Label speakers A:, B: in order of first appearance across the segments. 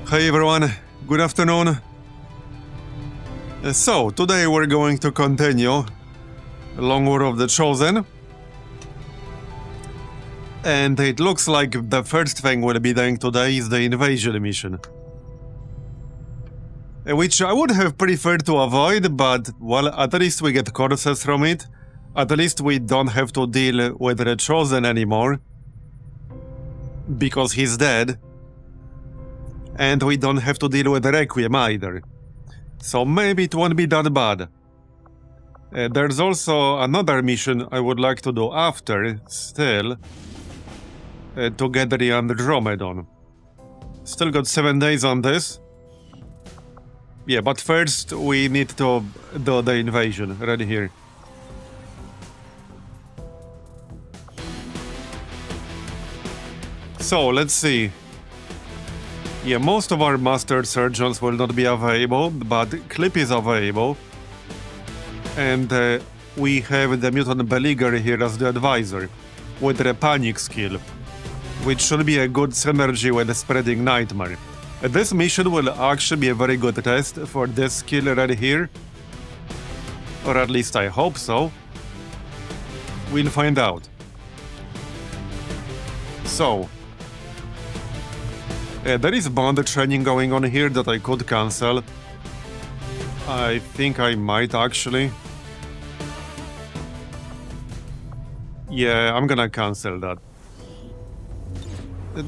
A: Hey everyone, good afternoon. So, today we're going to continue Long War of the Chosen. And it looks like the first thing we'll be doing today is the invasion mission. Which I would have preferred to avoid, but, well, at least we get courses from it. At least we don't have to deal with the Chosen anymore. Because he's dead. And we don't have to deal with the Requiem either. So maybe it won't be that bad. There's also another mission I would like to do after, still. To get the Andromedon. Still got 7 days on this. Yeah, but first we need to do the invasion, right here. So, let's see. Yeah, most of our master surgeons will not be available, but Clip is available. And we have the mutant Beleaguer here as the advisor, with the panic skill, which should be a good synergy with the spreading nightmare. This mission will actually be a very good test for this skill right here. Or at least I hope so. We'll find out. So, there is bond training going on here that I could cancel. I think I might actually. Yeah, I'm gonna cancel that.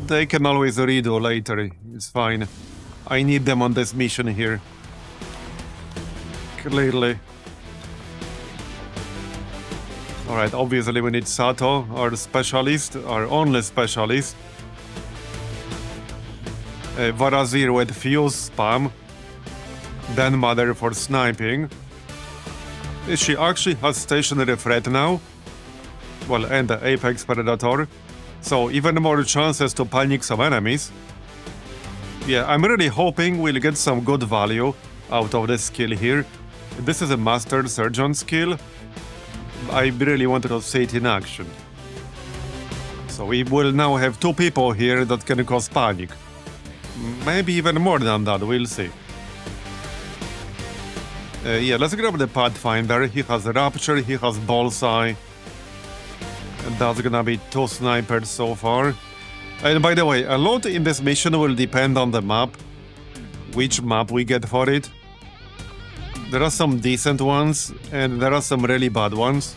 A: They can always redo later, it's fine. I need them on this mission here. Clearly. Alright, obviously we need Sato, our specialist, our only specialist. Marbozir with fuse spam. Then Mother for sniping. She actually has stationary threat now. Well, and the Apex Predator. So even more chances to panic some enemies. Yeah, I'm really hoping we'll get some good value out of this skill here. This is a Master Surgeon skill. I really wanted to see it in action. So we will now have 2 people here that can cause panic. Maybe even more than that, we'll see. Yeah, let's grab the Pathfinder. He has Rapture, he has Bullseye. And that's gonna be 2 snipers so far. And by the way, a lot in this mission will depend on the map. Which map we get for it. There are some decent ones, and there are some really bad ones.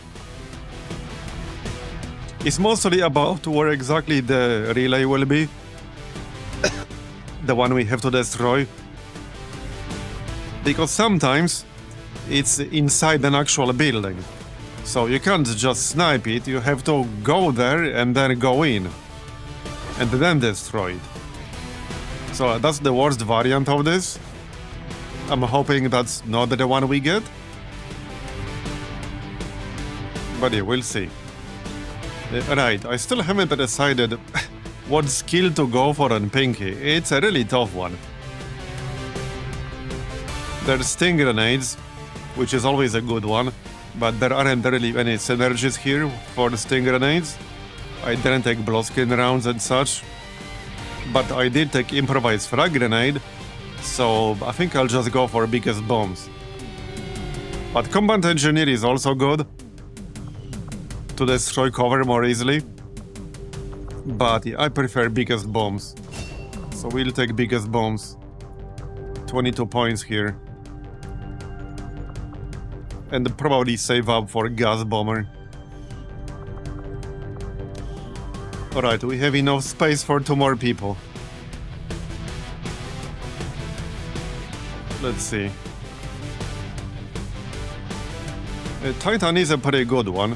A: It's mostly about where exactly the relay will be. The one we have to destroy. Because sometimes it's inside an actual building. So you can't just snipe it, you have to go there and then go in. And then destroy it. So that's the worst variant of this. I'm hoping that's not the one we get. But yeah, we'll see. Right, I still haven't decided what skill to go for on Pinky. It's a really tough one. There's Sting Grenades, which is always a good one, but there aren't really any synergies here for the Sting Grenades. I didn't take Blowskin rounds and such, but I did take Improvised Frag Grenade, so I think I'll just go for Biggest Bombs. But Combat Engineer is also good, to destroy cover more easily. But yeah, I prefer Biggest Bombs. So we'll take Biggest Bombs. 22 points here. And probably save up for Gas Bomber. Alright, we have enough space for 2 more people. Let's see. Titan is a pretty good one.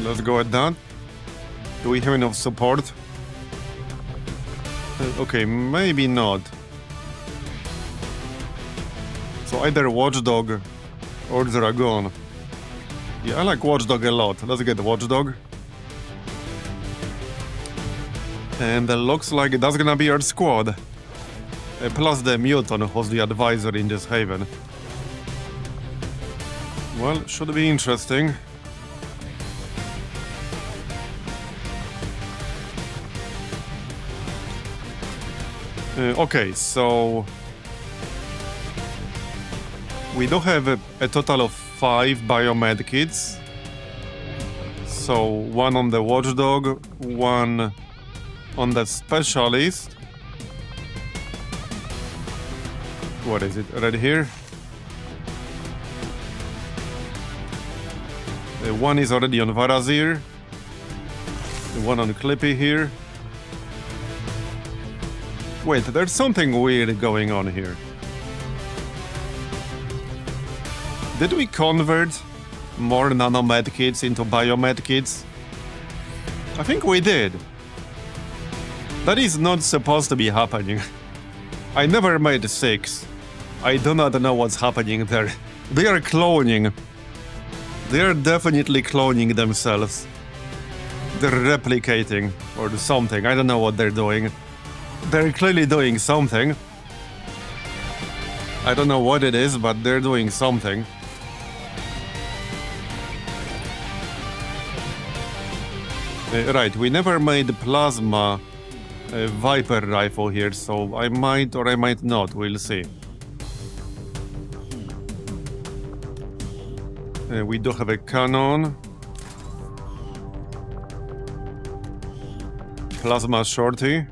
A: Let's go at that. Do we have enough support? Okay, maybe not. So either Watchdog or Dragon. Yeah, I like Watchdog a lot. Let's get Watchdog. And it looks like that's gonna be our squad. Plus the Mutant who's the advisor in this haven. Well, should be interesting. Okay, so we do have a total of 5 biomed kits. So 1 on the watchdog, 1 on the specialist. What is it? Right here. 1 is already on Marbozir. 1 on Clippy here. Wait, there's something weird going on here. Did we convert more nanomed kits into biomed kits? I think we did. That is not supposed to be happening. I never made 6. I do not know what's happening there. They are cloning. They are definitely cloning themselves. They're replicating or something. I don't know what they're doing. They're clearly doing something. I don't know what it is, but they're doing something. Right, we never made plasma Viper rifle here, so I might or I might not, we'll see. We do have a cannon. Plasma shorty.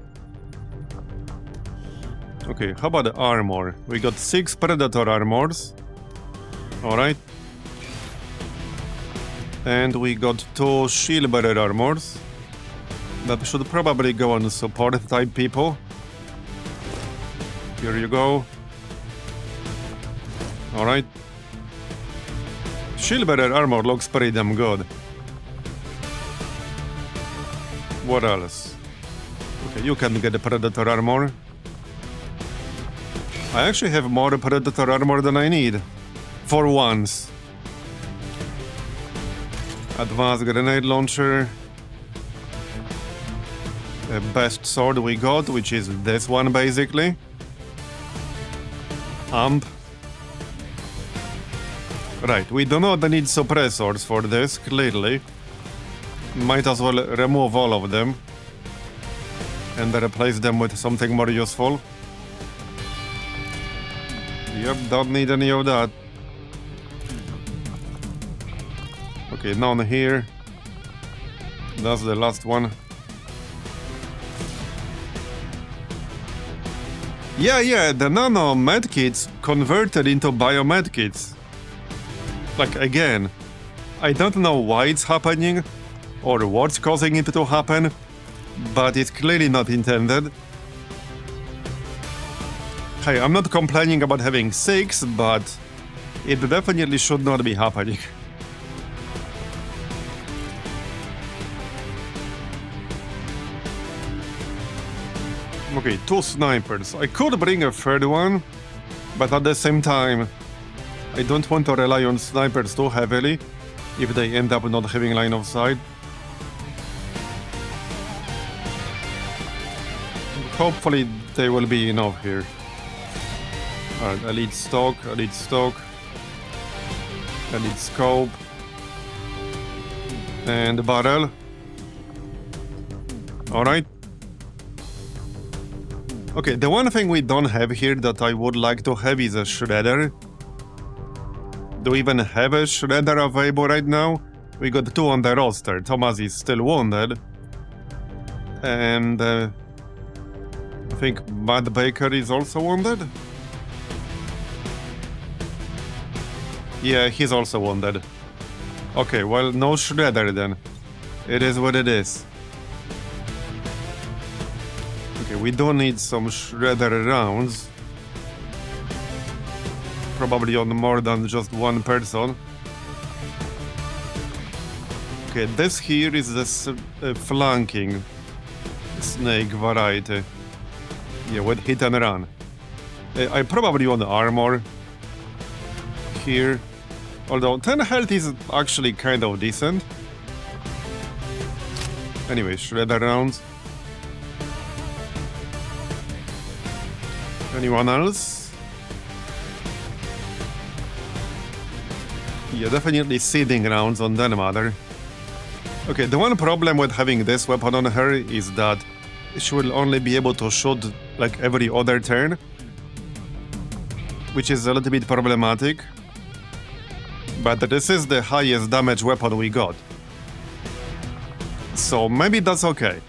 A: Okay, how about the armor? We got 6 Predator armors. Alright. And we got 2 Shield Bearer armors. That should probably go on support type people. Here you go. Alright. Shield Bearer armor looks pretty damn good. What else? Okay, you can get the Predator armor. I actually have more Predator armor than I need. For once. Advanced grenade launcher. The best sword we got, which is this one basically. Amp. Right, we do not need suppressors for this, clearly. Might as well remove all of them. And replace them with something more useful. Yep, don't need any of that. Okay, none here. That's the last one. Yeah, the nano medkits converted into biomedkits. Like, again, I don't know why it's happening or what's causing it to happen, but it's clearly not intended. Hey, I'm not complaining about having 6, but it definitely should not be happening. Okay, 2 snipers. I could bring a 3rd one, but at the same time, I don't want to rely on snipers too heavily if they end up not having line of sight. Hopefully they will be enough here. Alright, elite stock, elite scope, and barrel. Alright. Okay, the one thing we don't have here that I would like to have is a shredder. Do we even have a shredder available right now? We got 2 on the roster. Thomas is still wounded. And I think Matt Baker is also wounded. Yeah, he's also wounded. Okay, well, no shredder then. It is what it is. Okay, we do need some shredder rounds. Probably on more than just one person. Okay, this here is the flanking snake variety. Yeah, with hit and run. I probably want armor here. Although 10 health is actually kind of decent. Anyway, shredder rounds. Anyone else? Yeah, definitely seeding rounds on Den Mother. Okay, the one problem with having this weapon on her is that she will only be able to shoot like every other turn, which is a little bit problematic. But this is the highest damage weapon we got. So maybe that's okay.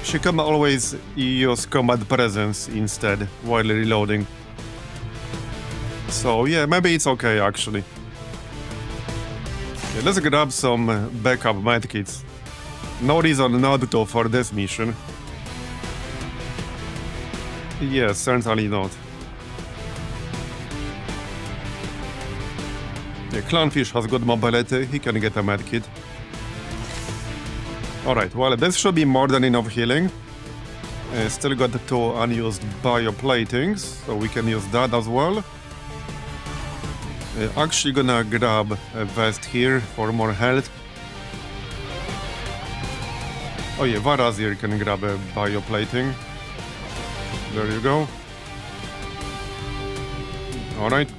A: She can always use combat presence instead while reloading. So yeah, maybe it's okay actually. Okay, let's grab some backup medkits. No reason not to for this mission. Yes, certainly not. Yeah, Clownfish has good mobility, he can get a medkit. Alright, well, this should be more than enough healing. Still got 2 unused bioplatings, so we can use that as well. Actually gonna grab a vest here for more health. Oh yeah, Marbozir can grab a bioplating. There you go. Alright.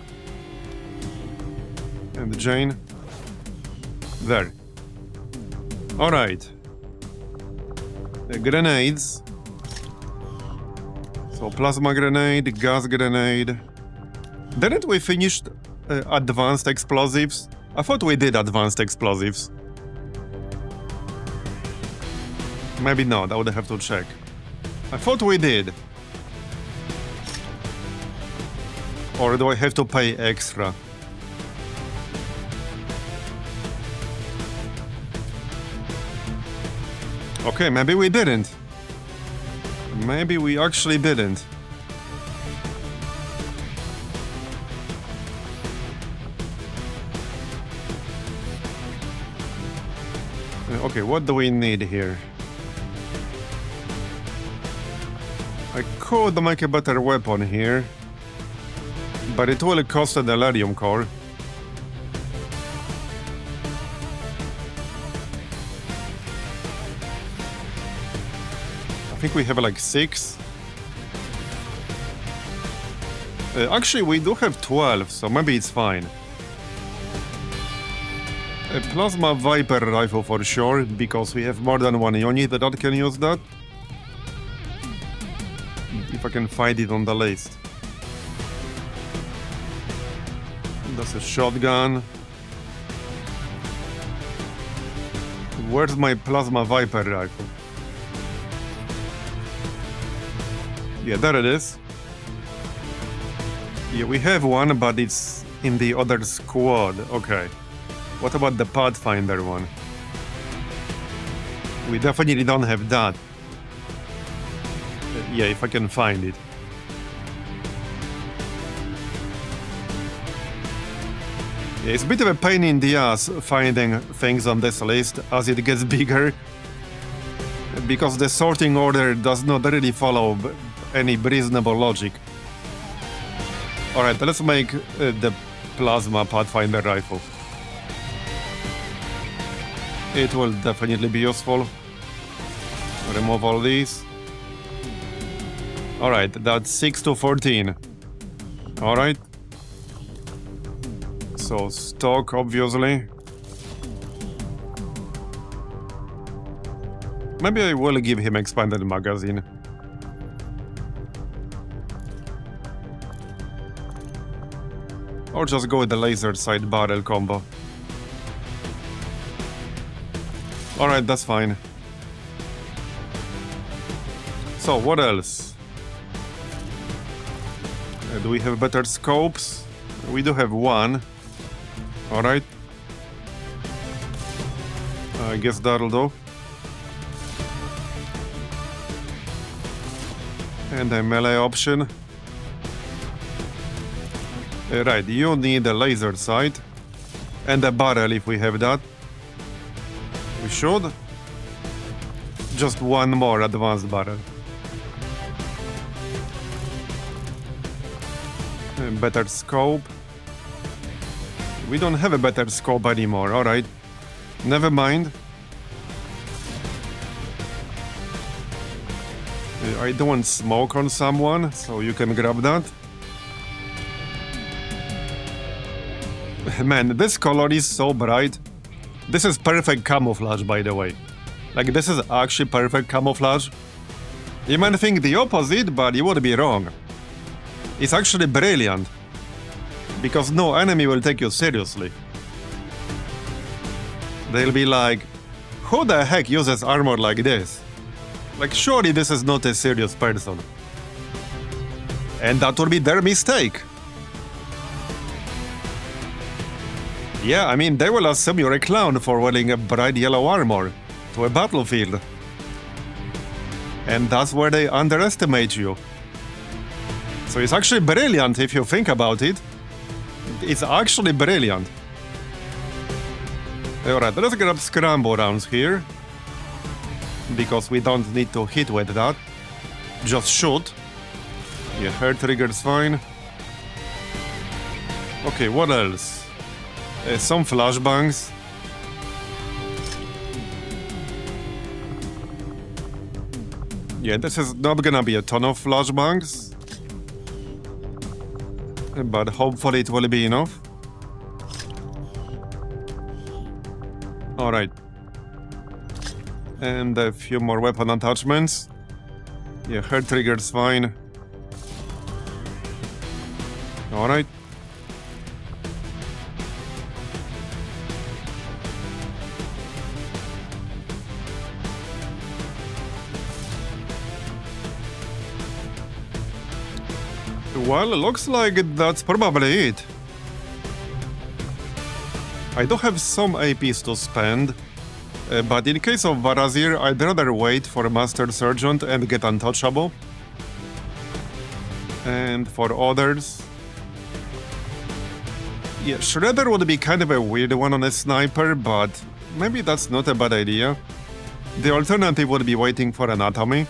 A: And Jane. There. Alright. Grenades. So plasma grenade, gas grenade. Didn't we finish advanced explosives? I thought we did advanced explosives. Maybe not, I would have to check. I thought we did. Or do I have to pay extra? Okay, maybe we didn't. Maybe we actually didn't. Okay, what do we need here? I could make a better weapon here, but it will cost a delirium core. I think we have like 6. Actually, we do have 12, so maybe it's fine. A plasma Viper rifle for sure, because we have more than one unit that can use that. If I can find it on the list. That's a shotgun. Where's my plasma Viper rifle? Yeah, there it is. Yeah, we have one, but it's in the other squad. Okay. What about the Pathfinder one? We definitely don't have that. Yeah, if I can find it. Yeah, it's a bit of a pain in the ass finding things on this list as it gets bigger, because the sorting order does not really follow any reasonable logic. Alright, let's make the plasma Pathfinder rifle. It will definitely be useful. Remove all these. Alright, that's 6 to 14. Alright. So, stock, obviously. Maybe I will give him expanded magazine. Or just go with the laser sight barrel combo. Alright, that's fine. So, what else? Do we have better scopes? We do have one. Alright. I guess that'll do. And a melee option. Right, you need a laser sight. And a barrel if we have that. We should. Just one more advanced barrel. A better scope. We don't have a better scope anymore, alright. Never mind. I don't want smoke on someone, so you can grab that. Man, this color is so bright. This is perfect camouflage, by the way. Like, this is actually perfect camouflage. You might think the opposite, but you would be wrong. It's actually brilliant. Because no enemy will take you seriously. They'll be like, who the heck uses armor like this? Like, surely this is not a serious person. And that would be their mistake. Yeah, I mean, they will assume you're a clown for wearing a bright yellow armor to a battlefield. And that's where they underestimate you. So it's actually brilliant if you think about it. It's actually brilliant. Alright, let's grab scramble rounds here. Because we don't need to hit with that. Just shoot. Yeah, hair trigger's fine. Okay, what else? Some flashbangs. Yeah, this is not gonna be a ton of flashbangs. But hopefully it will be enough. Alright. And a few more weapon attachments. Yeah, hair trigger's fine. Alright. Well, looks like that's probably it. I do have some APs to spend, but in case of Marbozir, I'd rather wait for Master Sergeant and get Untouchable. And for others... yeah, Shredder would be kind of a weird one on a sniper, but maybe that's not a bad idea. The alternative would be waiting for Anatomy.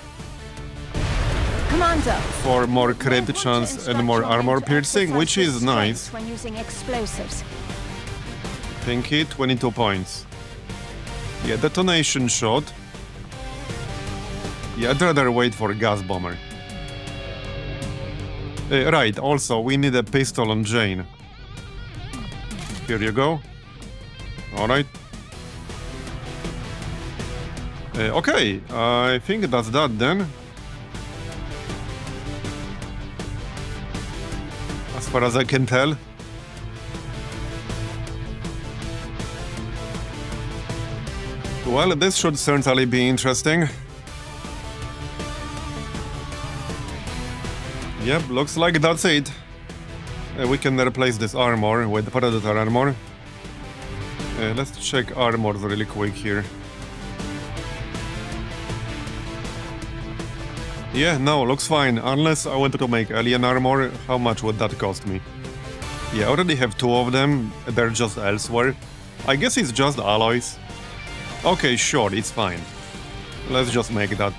B: Commander,
A: for more crit chance and more armor piercing, which is nice.
B: When using explosives.
A: Pinky, 22 points. Yeah, detonation shot. Yeah, I'd rather wait for gas bomber. Right, also, we need a pistol on Jane. Here you go. Alright. Okay, I think that's that then. As far as I can tell. Well, this should certainly be interesting. Yep, looks like that's it. We can replace this armor with Predator armor. Let's check armors really quick here. Yeah, no, looks fine. Unless I wanted to make alien armor, how much would that cost me? Yeah, I already have 2 of them. They're just elsewhere. I guess it's just alloys. Okay, sure, it's fine. Let's just make that.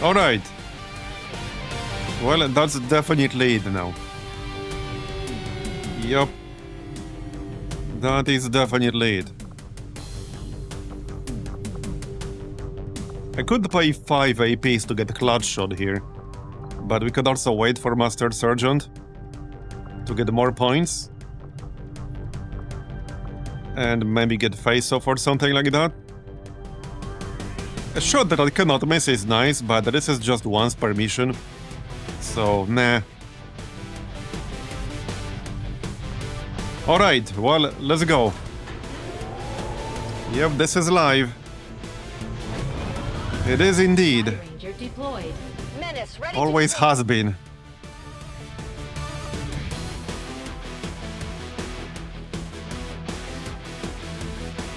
A: Alright. Well, that's definitely it now. Yup. That is definitely it. I could pay 5 APs to get Clutch Shot here, but we could also wait for Master Sergeant to get more points. And maybe get face-off or something like that. A shot that I cannot miss is nice, but this is just once per mission. So, nah. Alright, well, let's go. Yep, this is live. It is indeed.
B: Ranger deployed. Menace ready.
A: Always has been.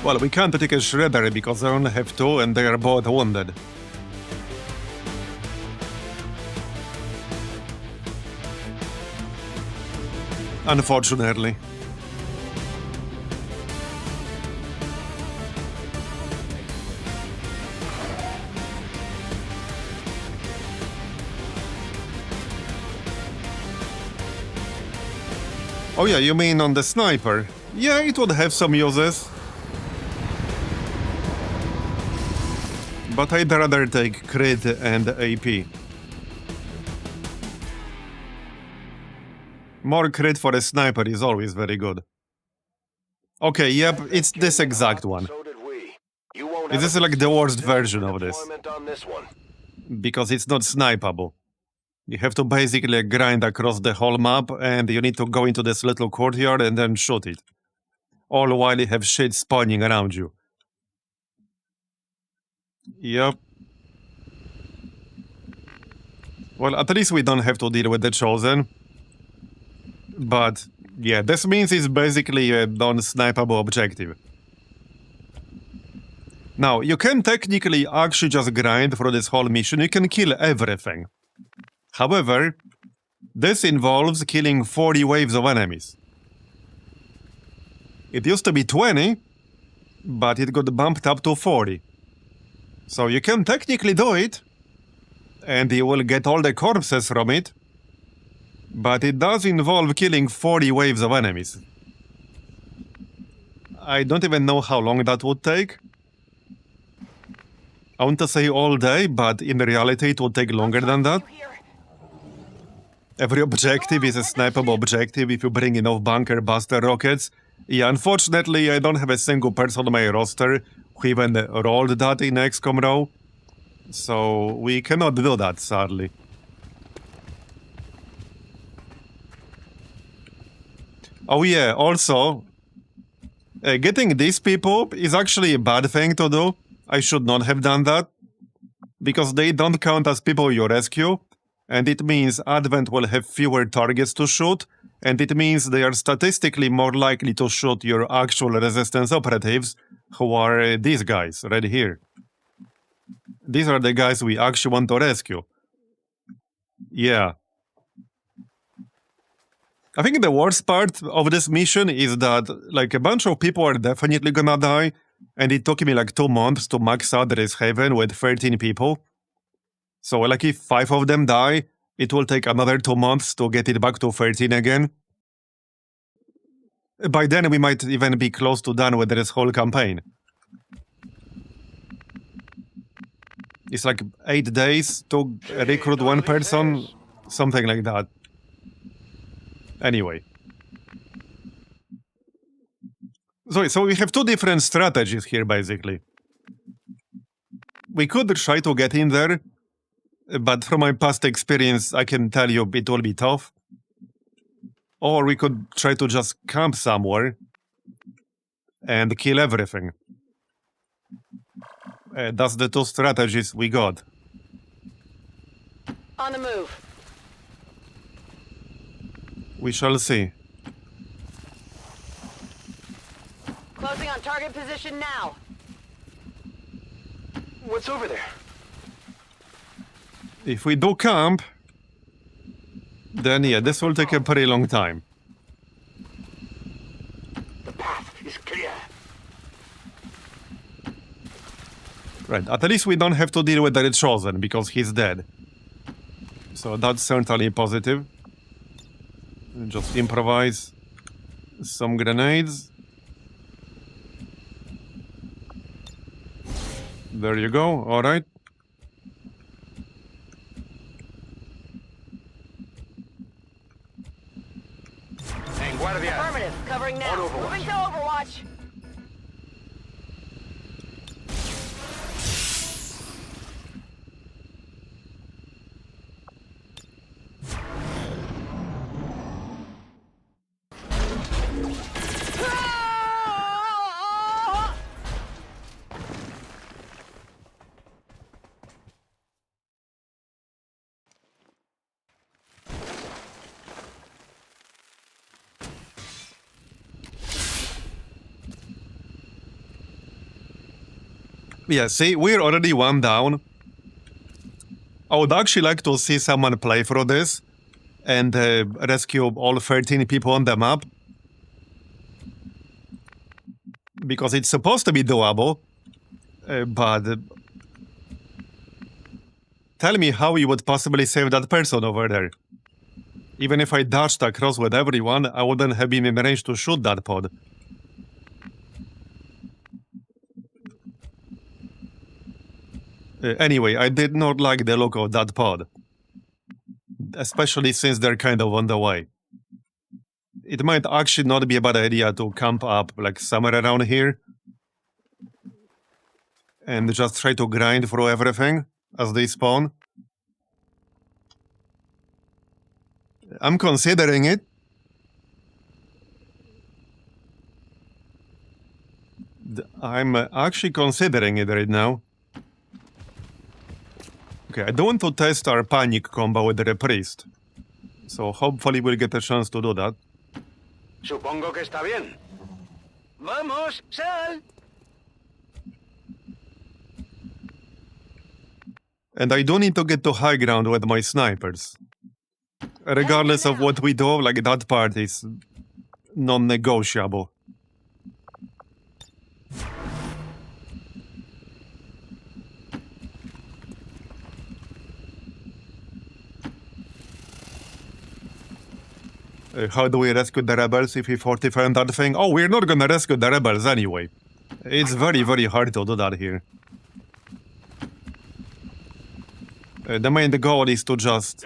A: Well, we can't take a Shredder because I only have 2 and they are both wounded. Unfortunately. Oh yeah, you mean on the sniper? Yeah, it would have some uses. But I'd rather take crit and AP. More crit for a sniper is always very good. Okay, yep, it's this exact one. This is like the worst version of this.
C: Deployment on this one.
A: Because it's not snipeable. You have to basically grind across the whole map, and you need to go into this little courtyard and then shoot it. All while you have shit spawning around you. Yep. Well, at least we don't have to deal with the Chosen. But, yeah, this means it's basically a non-snipeable objective. Now, you can technically actually just grind for this whole mission. You can kill everything. However, this involves killing 40 waves of enemies. It used to be 20, but it got bumped up to 40. So you can technically do it, and you will get all the corpses from it, but it does involve killing 40 waves of enemies. I don't even know how long that would take. I want to say all day, but in reality it would take longer than that. Every objective is a snipeable objective if you bring enough bunker buster rockets. Yeah, unfortunately, I don't have a single person on my roster who even rolled that in XCOM row. So we cannot do that, sadly. Oh yeah, also, getting these people is actually a bad thing to do. I should not have done that. Because they don't count as people you rescue. And it means Advent will have fewer targets to shoot, and it means they are statistically more likely to shoot your actual resistance operatives, who are these guys right here. These are the guys we actually want to rescue. Yeah. I think the worst part of this mission is that, like, a bunch of people are definitely gonna die, and it took me like 2 months to max out this haven with 13 people. So, like, if 5 of them die, it will take another 2 months to get it back to 13 again. By then, we might even be close to done with this whole campaign. It's like 8 days to recruit one person, something like that. Anyway. So we have 2 different strategies here, basically. We could try to get in there, but from my past experience, I can tell you it will be tough. Or we could try to just camp somewhere and kill everything. That's the 2 strategies we got.
B: On the move.
A: We shall see.
B: Closing on target position now.
C: What's over there?
A: If we do camp, then yeah, this will take a pretty long time.
C: The path is clear.
A: Right, at least we don't have to deal with the Chosen, because he's dead. So that's certainly positive. Just improvise some grenades. There you go, alright.
B: Affirmative. Covering now. Moving to Overwatch.
A: Yeah, see, we're already 1 down. I would actually like to see someone play through this and rescue all 13 people on the map. Because it's supposed to be doable, but tell me how you would possibly save that person over there. Even if I dashed across with everyone, I wouldn't have been in range to shoot that pod. Anyway, I did not like the look of that pod. Especially since they're kind of on the way. It might actually not be a bad idea to camp up, like, somewhere around here. and just try to grind through everything as they spawn. I'm considering it. I'm actually considering it right now. Okay, I don't want to test our panic combo with the priest. So hopefully we'll get a chance to do that.
C: Supongo que está bien. Vamos, sal.
A: And I do need to get to high ground with my snipers. Regardless of what we do, like that part is non-negotiable. How do we rescue the rebels if we fortify that thing? Oh, we're not gonna rescue the rebels anyway. It's very, very hard to do that here. The main goal is to just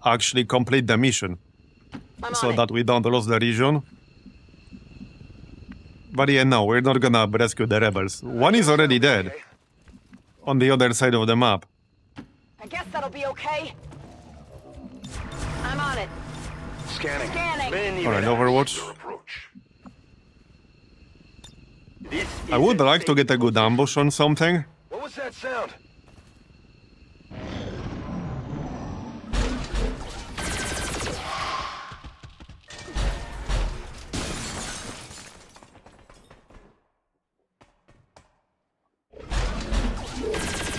A: actually complete the mission, so that we don't lose the region. But yeah, no, we're not gonna rescue the rebels. One is already dead, on the other side of the map.
B: I guess that'll be okay. I'm on it.
C: Scanning.
B: Scanning.
A: Alright, Overwatch. I would like to get a good ambush on something.
C: What was that sound?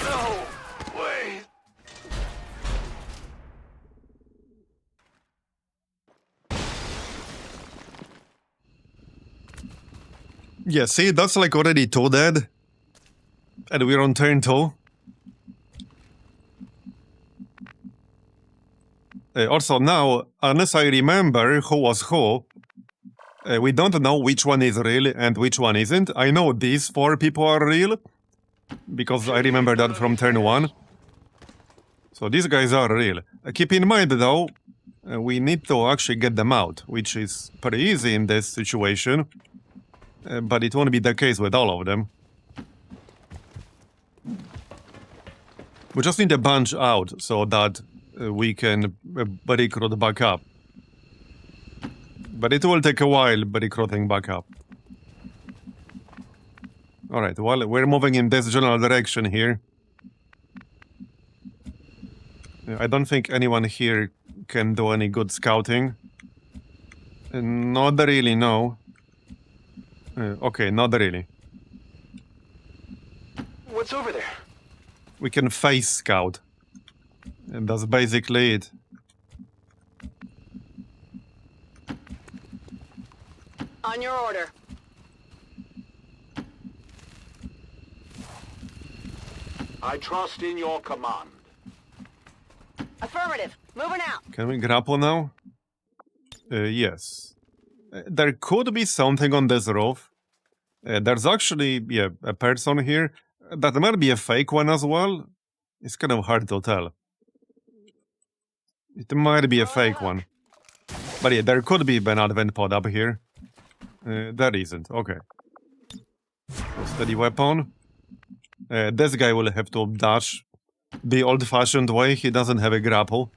C: No way.
A: Yeah, see, that's like already 2 dead. And we're on turn 2. Also now, unless I remember who was who, we don't know which one is real and which one isn't. I know these 4 people are real, because I remember that from turn 1. So these guys are real. Keep in mind though, we need to actually get them out, which is pretty easy in this situation. But it won't be the case with all of them. We just need a bunch out so that we can recruit back up. But it will take a while recruiting back up. Alright, well, we're moving in this general direction here. I don't think anyone here can do any good scouting. Not really, no. Okay, not really.
C: What's over there?
A: We can face scout. And that's basically it.
B: On your order.
C: I trust in your command.
B: Affirmative. Moving out.
A: Can we grapple now? Yes. There could be something on this roof. There's actually, yeah, a person here. That might be a fake one as well. It's kind of hard to tell. It might be a fake one. But yeah, there could be an advent pod up here. There isn't. Okay. So steady weapon. This guy will have to dash the old-fashioned way. He doesn't have a grapple.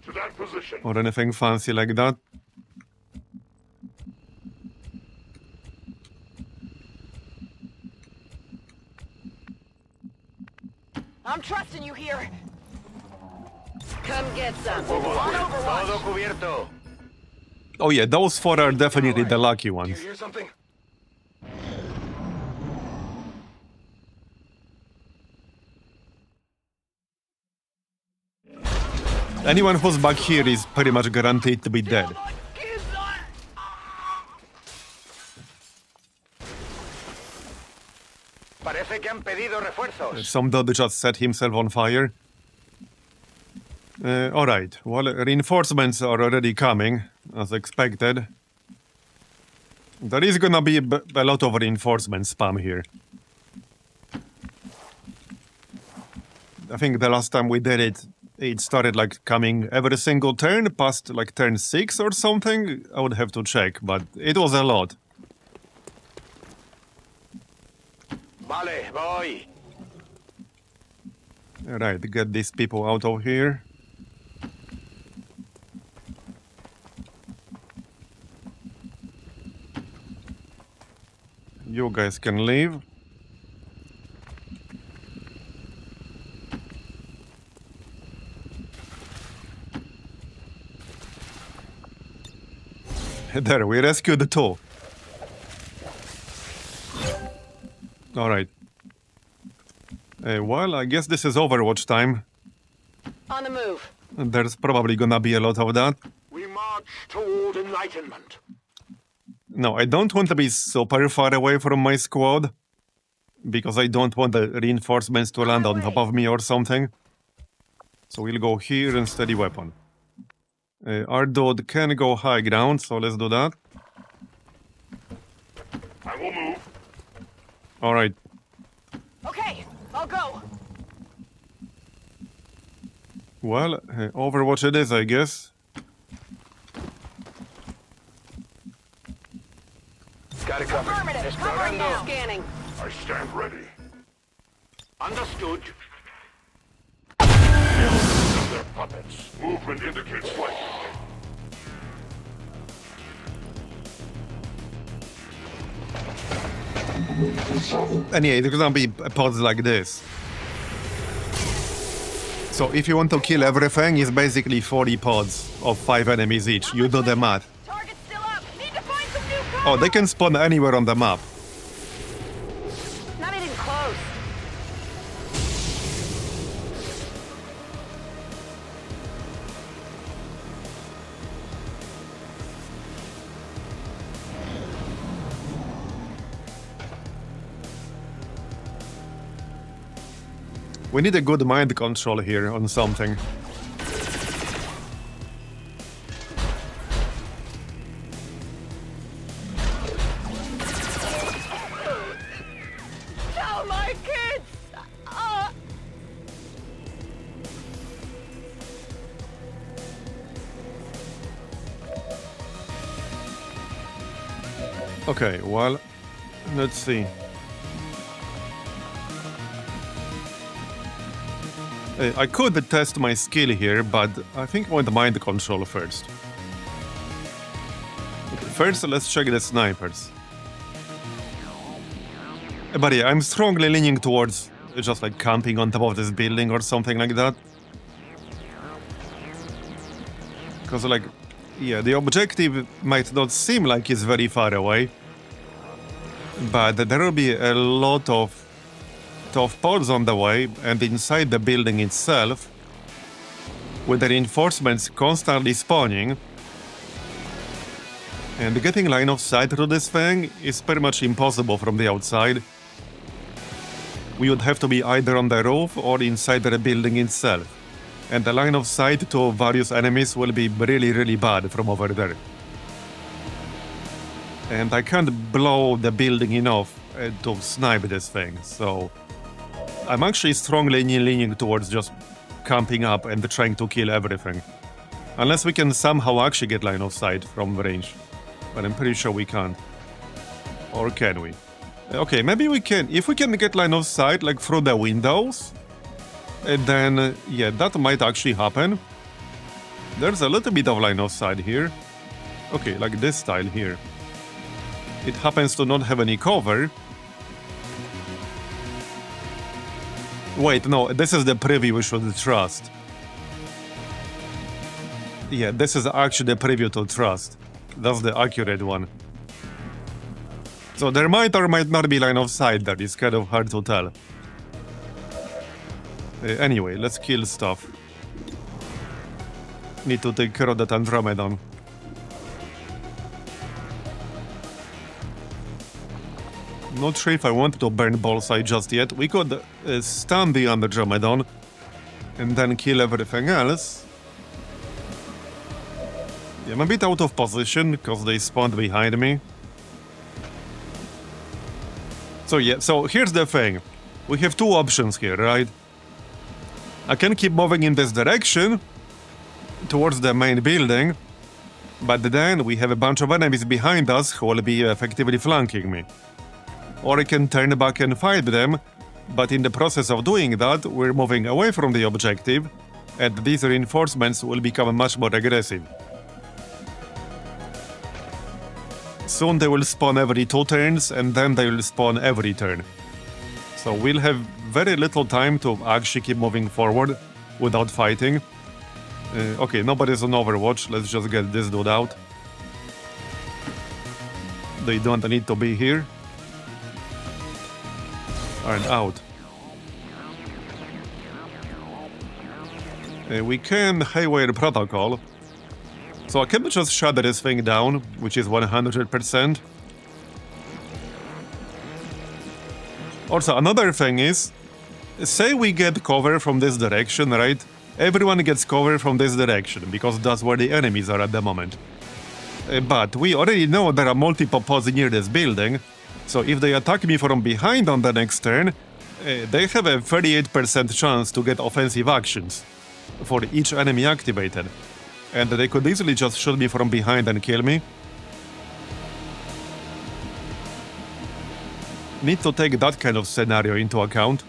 C: To that position.
A: Or anything fancy like that.
B: I'm trusting you here. Come get some. On Overwatch.
C: Todo cubierto.
A: Oh yeah, those 4 are definitely the lucky
C: You
A: ones.
C: hear something?
A: Anyone who's back here is pretty much guaranteed to be dead.
C: Parece que han pedido refuerzos.
A: Some dude just set himself on fire. Alright, well, reinforcements are already coming, as expected. There is gonna be a lot of reinforcement spam here. I think the last time we did it, it started like coming every single turn, past like turn 6 or something. I would have to check, but it was a lot.
C: Vale, voy.
A: Right, get these people out of here. You guys can leave. There, we rescued the two. Alright. Well, I guess this is Overwatch time.
B: On the move.
A: There's probably gonna be a lot of that.
C: We march toward enlightenment.
A: No, I don't want to be super far away from my squad. Because I don't want the reinforcements to land on top of me or something. So we'll go here and steady weapon. Our dude can go high ground, so let's do that.
C: I will move.
A: Alright.
B: Okay, I'll go.
A: Well, Overwatch it is, I guess.
C: Got it covered.
B: Affirmative. Covering now. Scanning.
C: I stand ready. Understood. They're puppets. Movement indicates flight.
A: And yeah, there's gonna be pods like this. So if you want to kill everything, it's basically 40 pods of 5 enemies each. You do the math.
B: Target's still up. Need to find some new cover.
A: Oh, they can spawn anywhere on the map.
B: Not even close.
A: We need a good mind control here on something.
B: Tell my kids.
A: Okay, well, let's see. I could test my skill here, but I think I want mind control first. Okay, first, let's check the snipers. But yeah, I'm strongly leaning towards just like camping on top of this building or something like that. Because like, yeah, the objective might not seem like it's very far away, but there will be a lot of pods on the way, and inside the building itself, with the reinforcements constantly spawning, and getting line of sight to this thing is pretty much impossible from the outside. We would have to be either on the roof or inside the building itself, and the line of sight to various enemies will be really, really bad from over there. And I can't blow the building enough to snipe this thing, so I'm actually strongly leaning towards just camping up and trying to kill everything. Unless we can somehow actually get line of sight from range. But I'm pretty sure we can't. Or can we? Okay, maybe we can. If we can get line of sight, like through the windows, then, yeah, that might actually happen. There's a little bit of line of sight here. Okay, like this style here. It happens to not have any cover. Wait, no, this is the preview we should trust. Yeah, this is actually the preview to trust. That's the accurate one. So there might or might not be line of sight there, it's kind of hard to tell. Anyway, let's kill stuff. Need to take care of that Andromedon. Not sure if I want to burn Bullseye just yet. We could stun the Andromedon and then kill everything else. Yeah, I'm a bit out of position because they spawned behind me. So yeah, so here's the thing. We have two options here, right? I can keep moving in this direction towards the main building, but then we have a bunch of enemies behind us who will be effectively flanking me. or I can turn back and fight them, but in the process of doing that, we're moving away from the objective, and these reinforcements will become much more aggressive. Soon they will spawn every 2 turns, and then they will spawn every turn. So we'll have very little time to actually keep moving forward without fighting. Okay, nobody's on Overwatch, let's just get this dude out. They don't need to be here. And out. We can haywire protocol. So I can just shut this thing down, which is 100%. Also, another thing is, say we get cover from this direction, right? Everyone gets cover from this direction, because that's where the enemies are at the moment. But we already know there are multiple pods near this building, so if they attack me from behind on the next turn, they have a 38% chance to get offensive actions for each enemy activated. And they could easily just shoot me from behind and kill me. Need to take that kind of scenario into account,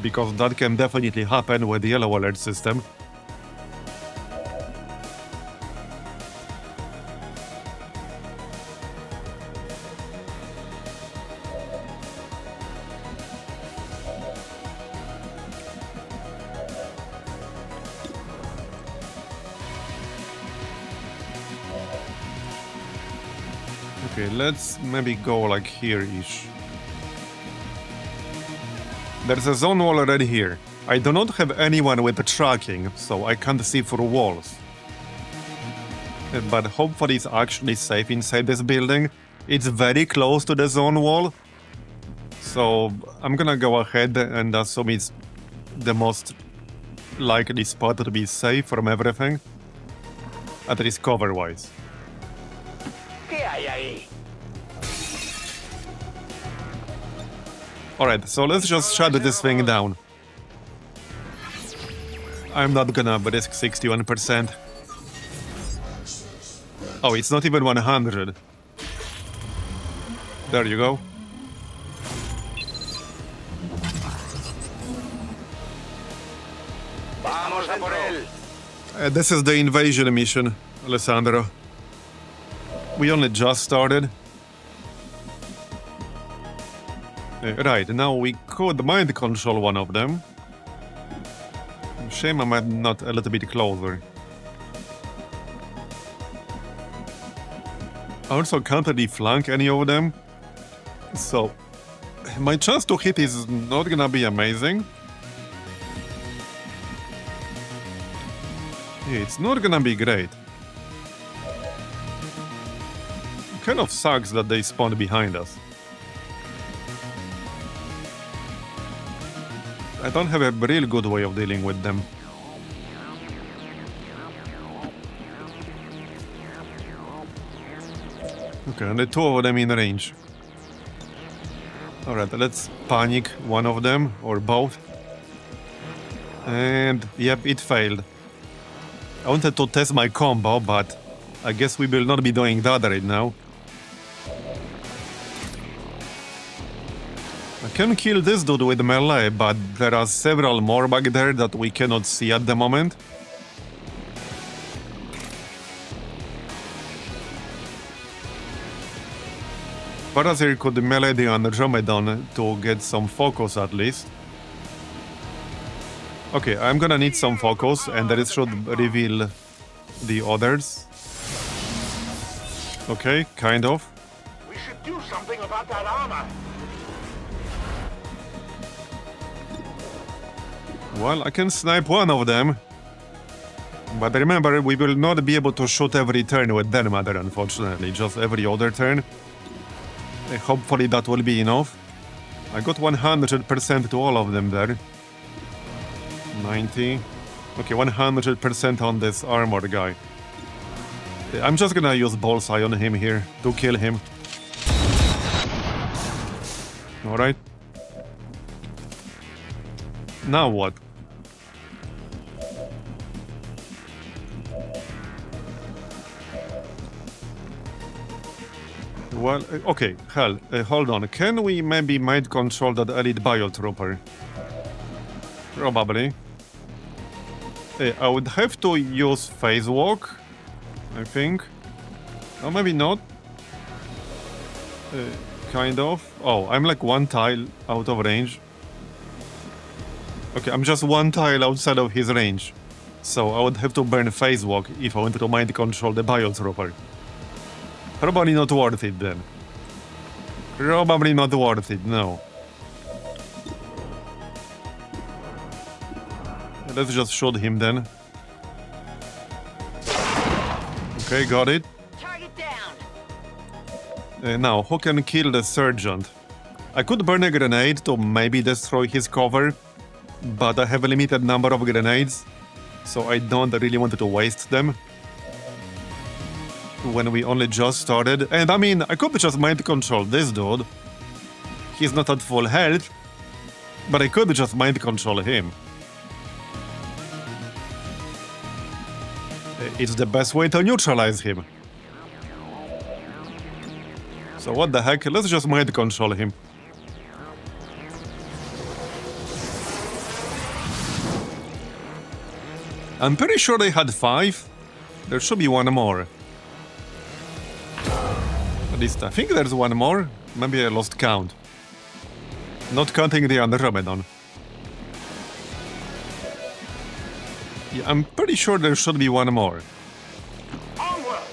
A: because that can definitely happen with the yellow alert system. Okay, let's maybe go like here-ish. There's a zone wall already here. I do not have anyone with tracking, so I can't see through walls. But hopefully it's actually safe inside this building. It's very close to the zone wall. So I'm gonna go ahead and assume it's the most likely spot to be safe from everything. At least cover-wise. Alright, so let's just shut this thing down. I'm not gonna risk 61%. Oh, it's not even 100. There you go.
C: Vamos a por él.
A: This is the invasion mission, Alessandro. We only just started. Right, now we could mind control one of them. Shame I'm not a little bit closer. I also can't really flank any of them. So, my chance to hit is not gonna be amazing. Yeah, it's not gonna be great. Kind of sucks that they spawned behind us. I don't have a real good way of dealing with them. Okay, and the 2 of them in range. Alright, let's panic one of them, or both. And, yep, it failed. I wanted to test my combo, but I guess we will not be doing that right now. I can kill this dude with melee, but there are several more back there that we cannot see at the moment. Marbozir could melee the Andromedon to get some focus at least. Okay, I'm gonna need some focus, and that should reveal the others. Okay, kind of.
C: We should do something about that armor.
A: Well, I can snipe one of them. But remember, we will not be able to shoot every turn with Den Mother, unfortunately, just every other turn. Hopefully that will be enough. I got 100% to all of them there. 90. Okay, 100% on this armor guy. I'm just gonna use Bullseye on him here to kill him. Alright. Now what? Well, okay, hell, hold on. Can we maybe mind control that elite biotrooper? Probably. I would have to use phase walk, I think. Or maybe not. Kind of. Oh, I'm like one tile out of range. Okay, I'm just one tile outside of his range. So I would have to burn phase walk if I wanted to mind control the biotrooper. Probably not worth it then. Probably not worth it, no. Let's just shoot him then. Okay, got it.
B: Target down.
A: Now, who can kill the sergeant? I could burn a grenade to maybe destroy his cover, but I have a limited number of grenades, so I don't really want to waste them when we only just started. And I mean, I could just mind control this dude. He's not at full health, but I could just mind control him. It's the best way to neutralize him. So what the heck, let's just mind control him. I'm pretty sure they had 5. There should be one more. At least I think there's one more. Maybe I lost count. Not counting the Andromedon. Yeah, I'm pretty sure there should be one more.
C: Onward!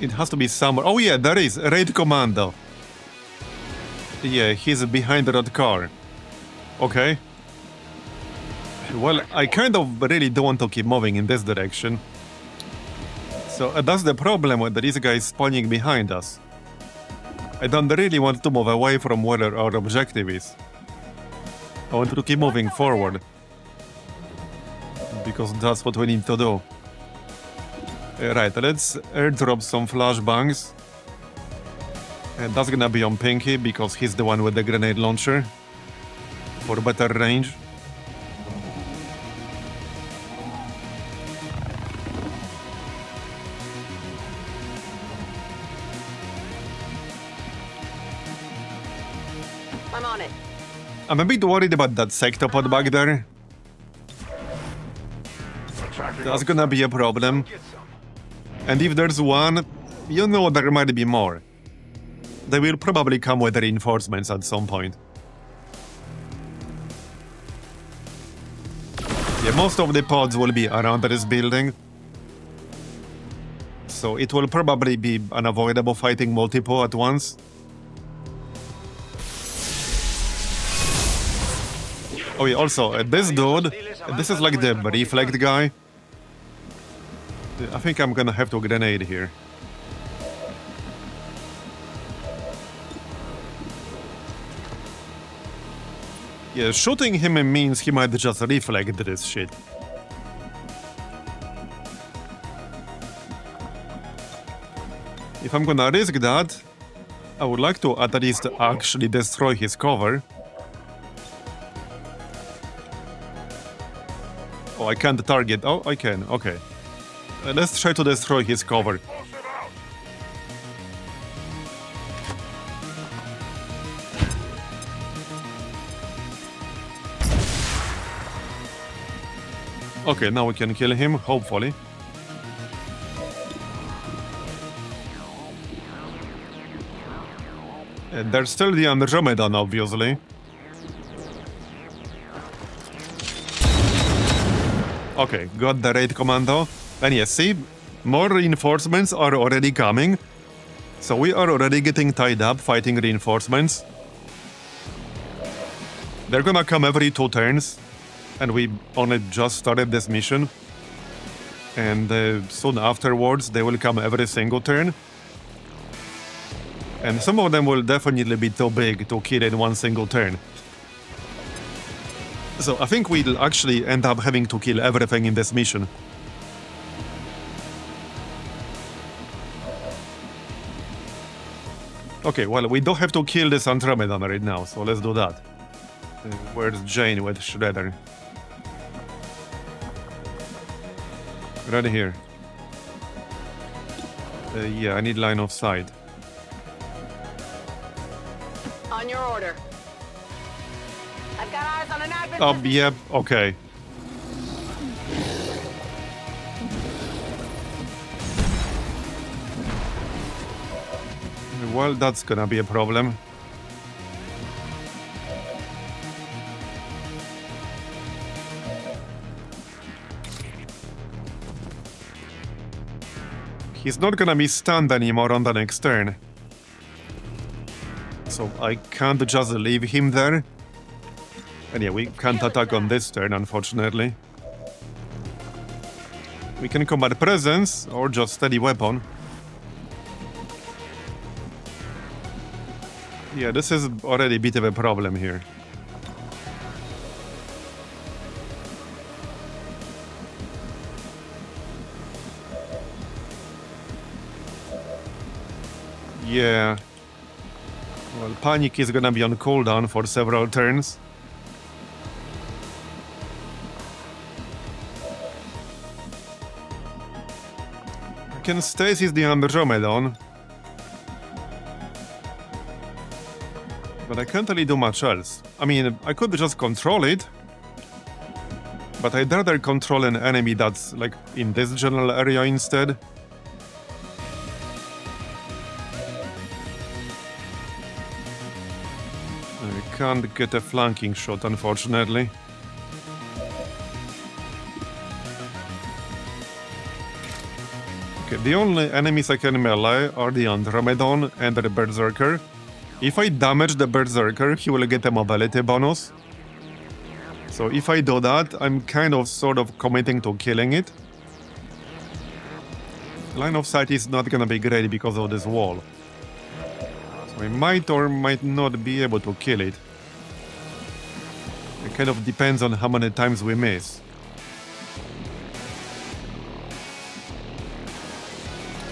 A: It has to be somewhere. Oh yeah, there is. Raid Commando. Yeah, he's behind that car. Okay. Well, I kind of really don't want to keep moving in this direction. So that's the problem with these guys spawning behind us. I don't really want to move away from where our objective is. I want to keep moving forward. Because that's what we need to do. Right, let's airdrop some flashbangs. And that's gonna be on Pinky because he's the one with the grenade launcher. For better range.
B: I'm on it.
A: I'm a bit worried about that sectopod back there. That's gonna be a problem.
C: Get some.
A: And if there's one, you know there might be more. They will probably come with reinforcements at some point. Yeah, most of the pods will be around this building. So it will probably be unavoidable fighting multiple at once. Oh yeah, also, this dude, this is like the reflect guy. I think I'm gonna have to grenade here. Yeah, shooting him means he might just reflect this shit. If I'm gonna risk that, I would like to at least actually destroy his cover. Oh, I can't target. Oh, I can. Okay. Let's try to destroy his cover.
C: Force him out!
A: Okay, now we can kill him, hopefully. And there's still the Andromedon, obviously. Okay, got the raid commando. And yes, see, more reinforcements are already coming. So we are already getting tied up fighting reinforcements. They're gonna come every 2 turns. And we only just started this mission. And soon afterwards, they will come every single turn. And some of them will definitely be too big to kill in one single turn. So I think we'll actually end up having to kill everything in this mission. Okay, well, we don't have to kill this Andromedon right now, so let's do that. Where's Jane with Shredder? Right here. Yeah, I need line of sight.
B: On your order. I've got eyes on an advent.
A: Yep, okay. Well, that's gonna be a problem. He's not gonna be stunned anymore on the next turn. So I can't just leave him there. And yeah, we can't attack on this turn, unfortunately. We can combat presence or just steady weapon. Yeah, this is already a bit of a problem here. Yeah. Well, Panic is gonna be on cooldown for several turns. I can stasis the Andromedon. But I can't really do much else. I mean, I could just control it. But I'd rather control an enemy that's, like, in this general area instead. I can't get a flanking shot, unfortunately. Okay, the only enemies I can melee are the Andromedon and the Berserker. If I damage the Berserker, he will get a mobility bonus. So if I do that, I'm kind of sort of committing to killing it. Line of sight is not gonna be great because of this wall. So I might or might not be able to kill it. It kind of depends on how many times we miss.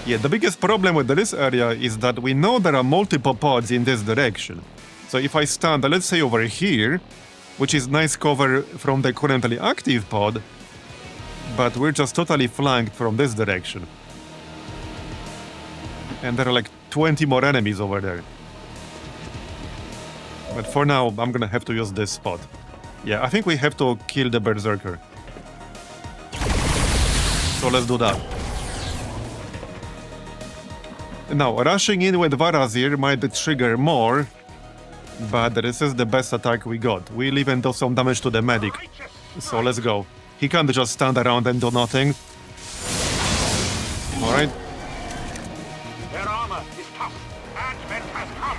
A: Yeah, the biggest problem with this area is that we know there are multiple pods in this direction. So if I stand, let's say over here, which is nice cover from the currently active pod, but we're just totally flanked from this direction. And there are like 20 more enemies over there. But for now, I'm gonna have to use this spot. Yeah, I think we have to kill the Berserker. So let's do that. Now, rushing in with Marbozir might trigger more, but this is the best attack we got. We'll even do some damage to the medic. So let's go. He can't just stand around and do nothing. Alright.
C: Their armor is tough. Advent has come.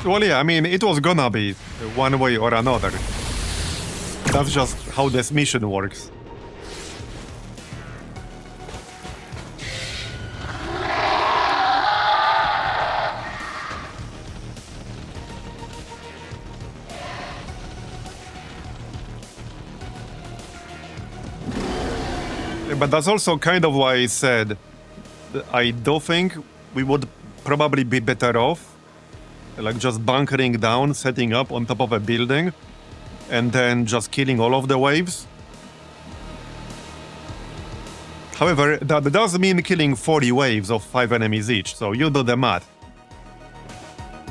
A: Well, yeah, I mean, it was gonna be one way or another. That's just how this mission works. But that's also kind of why I said I do think we would probably be better off like just bunkering down, setting up on top of a building, and then just killing all of the waves. However, that does mean killing 40 waves of 5 enemies each, so you do the math.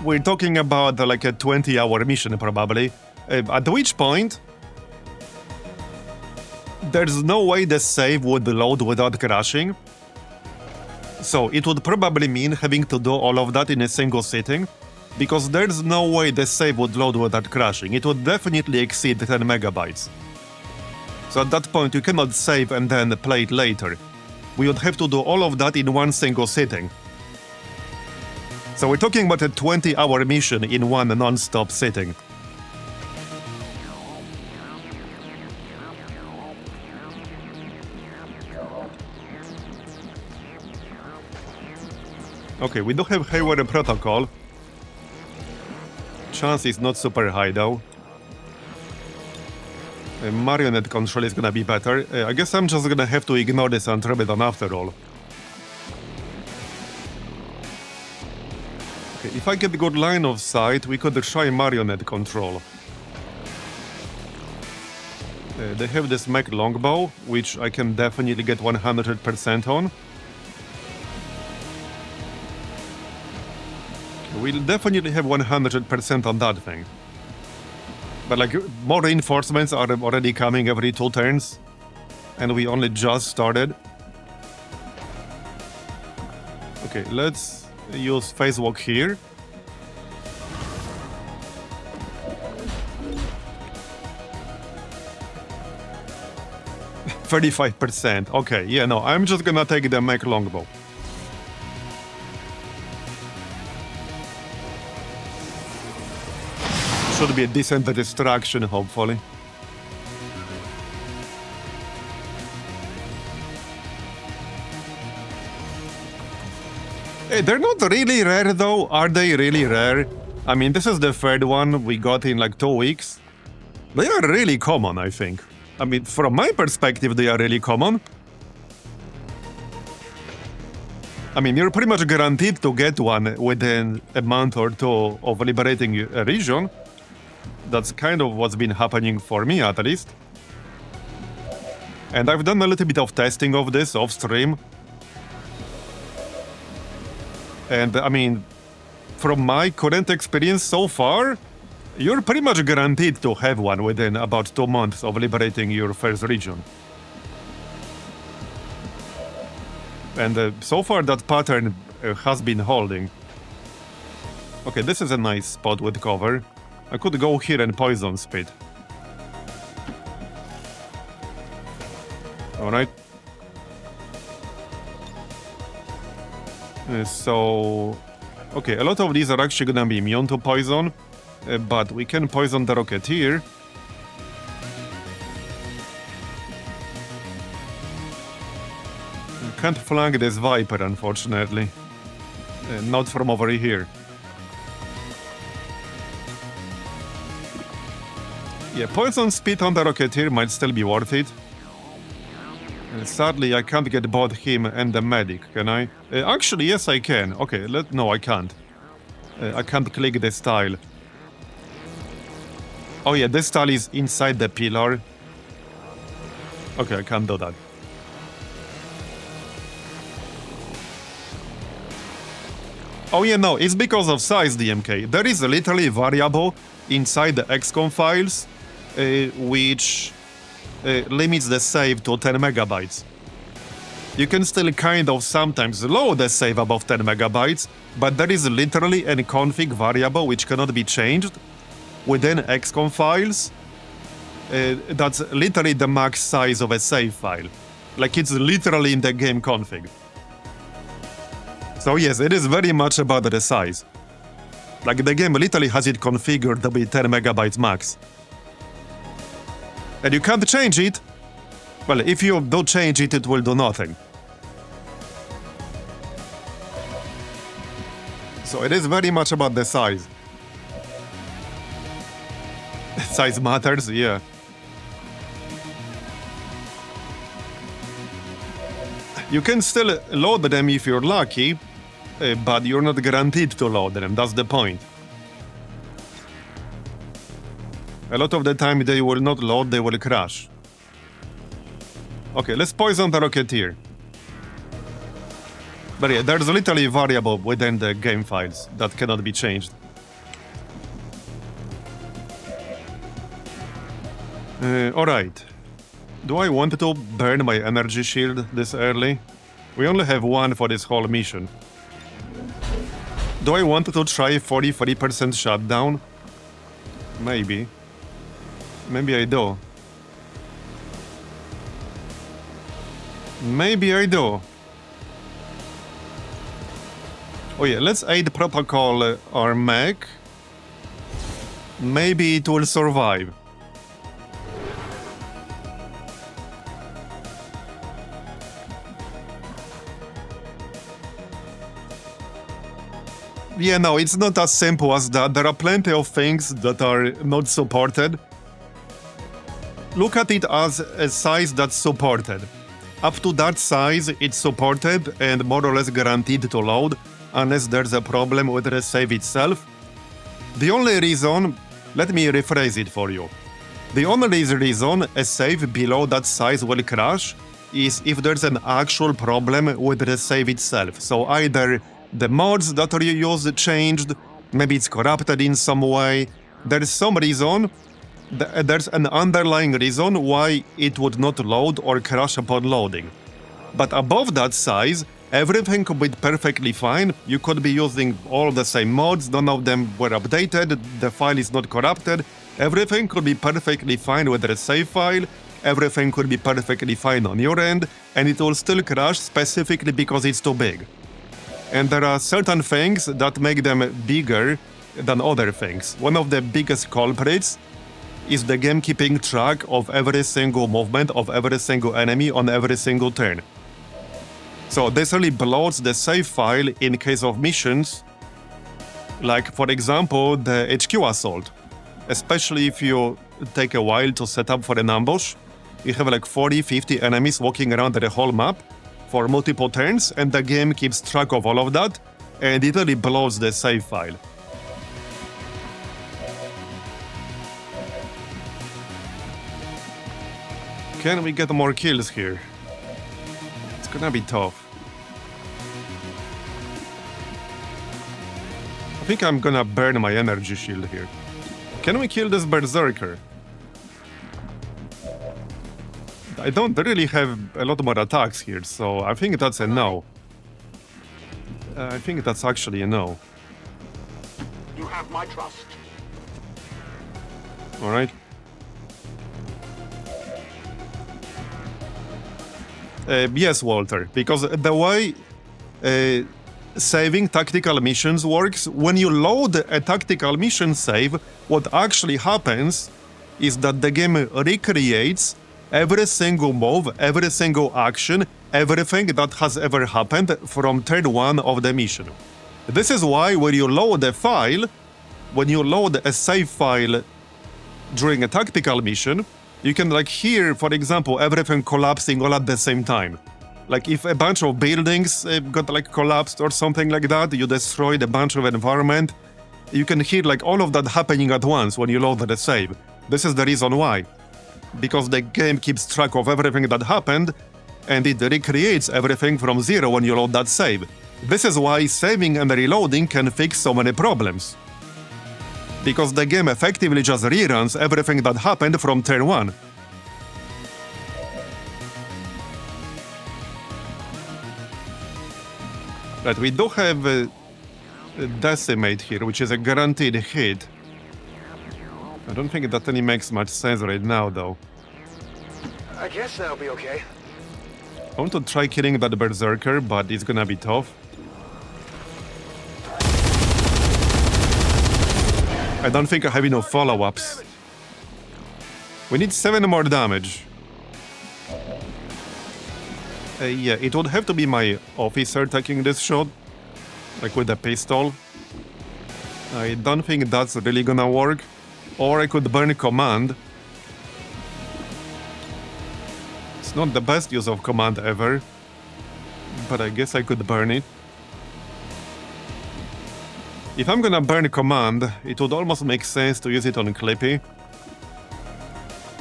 A: We're talking about like a 20-hour mission probably, at which point there's no way the save would load without crashing. So it would probably mean having to do all of that in a single sitting, because there's no way the save would load without crashing. It would definitely exceed 10 megabytes. So at that point you cannot save and then play it later. We would have to do all of that in one single sitting. So we're talking about a 20-hour mission in one non-stop sitting. Okay, we do have Hayward Protocol. Chance is not super high though. Marionette control is gonna be better. I guess I'm just gonna have to ignore this Andromedon after all. Okay, If I get a good line of sight, we could try marionette control. They have this mech longbow, which I can definitely get 100% on. We'll definitely have 100% on that thing. But like, more reinforcements are already coming every 2 turns. And we only just started. Okay, let's use phase walk here. %. Okay, yeah, no, I'm just gonna take the mech longbow. Should be a decent distraction, hopefully. Hey, they're not really rare though, are they really rare? I mean, this is the 3rd one we got in like 2 weeks. They are really common, I think. I mean, from my perspective, they are really common. I mean, you're pretty much guaranteed to get one within a month or 2 of liberating a region. That's kind of what's been happening for me, at least. And I've done a little bit of testing of this off stream. And I mean, from my current experience so far, you're pretty much guaranteed to have one within about 2 months of liberating your first region. And so far that pattern has been holding. Okay, this is a nice spot with cover. I could go here and poison spit. Alright. So... Okay, a lot of these are actually gonna be immune to poison. But we can poison the Rocketeer. Can't flank this Viper, unfortunately. Not from over here. Yeah, poison speed on the Rocketeer might still be worth it. Sadly, I can't get both him and the medic, can I? Actually, yes, I can. Okay, no, I can't. I can't click this tile. Oh yeah, this tile is inside the pillar. Okay, I can't do that. Oh yeah, no, it's because of size, DMK. There is a literally variable inside the XCOM files which limits the save to 10 megabytes. You can still kind of sometimes load the save above 10 megabytes, but there is literally a config variable which cannot be changed within XCOM files. That's literally the max size of a save file. Like, it's literally in the game config. So yes, it is very much about the size. Like, the game literally has it configured to be 10 megabytes max. And you can't change it. Well, if you don't change it, it will do nothing. So it is very much about the size. Size matters, yeah. You can still load them if you're lucky, but you're not guaranteed to load them, that's the point. A lot of the time they will not load, they will crash. Okay, let's poison the Rocketeer. But yeah, there's literally a variable within the game files that cannot be changed. Alright. Do I want to burn my energy shield this early? We only have one for this whole mission. Do I want to try 43% shutdown? Maybe. Maybe I do. Maybe I do. Oh yeah, let's aid protocol our mech. Maybe it will survive. Yeah, no, it's not as simple as that. There are plenty of things that are not supported. Look at it as a size that's supported. Up to that size, it's supported and more or less guaranteed to load. unless there's a problem with the save itself. The only reason, let me rephrase it for you. The only reason a save below that size will crash is if there's an actual problem with the save itself. So either the mods that you use changed, maybe it's corrupted in some way, there's some reason, there's an underlying reason why it would not load or crash upon loading. But above that size, everything could be perfectly fine. You could be using all the same mods, none of them were updated, the file is not corrupted. Everything could be perfectly fine with the save file, everything could be perfectly fine on your end, and it will still crash specifically because it's too big. And there are certain things that make them bigger than other things. One of the biggest culprits is the game keeping track of every single movement of every single enemy on every single turn. So this really bloats the save file in case of missions, like for example the HQ assault. Especially if you take a while to set up for an ambush, you have like 40-50 enemies walking around the whole map for multiple turns, and the game keeps track of all of that, and it really blows the save file. Can we get more kills here? It's gonna be tough. I think I'm gonna burn my energy shield here. Can we kill this berserker? I don't really have a lot more attacks here, so I think that's a no. I think that's actually a no.
C: You have my trust.
A: Alright. Yes, Walter, because the way saving tactical missions works, when you load a tactical mission save, what actually happens is that the game recreates every single move, every single action, everything that has ever happened from turn 1 of the mission. This is why when you load a file, when you load a save file during a tactical mission, you can like hear, for example, everything collapsing all at the same time. Like if a bunch of buildings got like collapsed or something like that, you destroyed a bunch of environment, you can hear like all of that happening at once when you load the save. This is the reason why. Because the game keeps track of everything that happened, and it recreates everything from zero when you load that save. This is why saving and reloading can fix so many problems. Because the game effectively just reruns everything that happened from turn 1. Right, we do have a Decimate here, which is a guaranteed hit. I don't think that any makes much sense right now, though.
C: I guess that'll be okay.
A: I want to try killing that berserker, but it's gonna be tough. I don't think I have enough follow-ups. We need 7 more damage. Yeah, it would have to be my officer taking this shot, like with a pistol. I don't think that's really gonna work. Or I could burn command. It's not the best use of command ever, but I guess I could burn it. If I'm gonna burn command, it would almost make sense to use it on Clippy.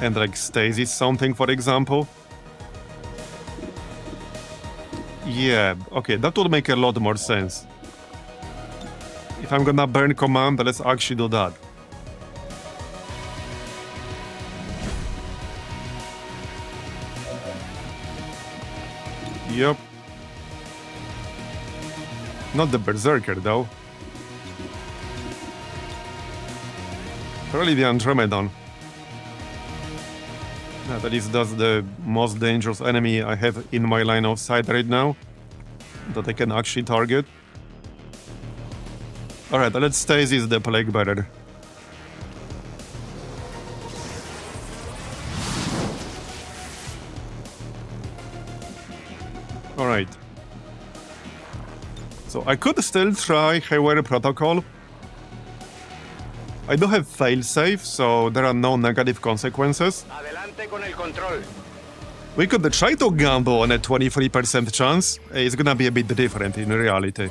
A: And like stasis something, for example. Yeah, okay, that would make a lot more sense. If I'm gonna burn command, let's actually do that. Yep. Not the berserker, though. Probably the Andromedon. That is that's the most dangerous enemy I have in my line of sight right now, that I can actually target. Alright, let's stasis the Plague Bearer. Alright. So I could still try Haywire Protocol. I do have failsafe, so there are no negative consequences.
C: Adelante con el control.
A: We could try to gamble on a 23% chance. It's gonna be a bit different in reality.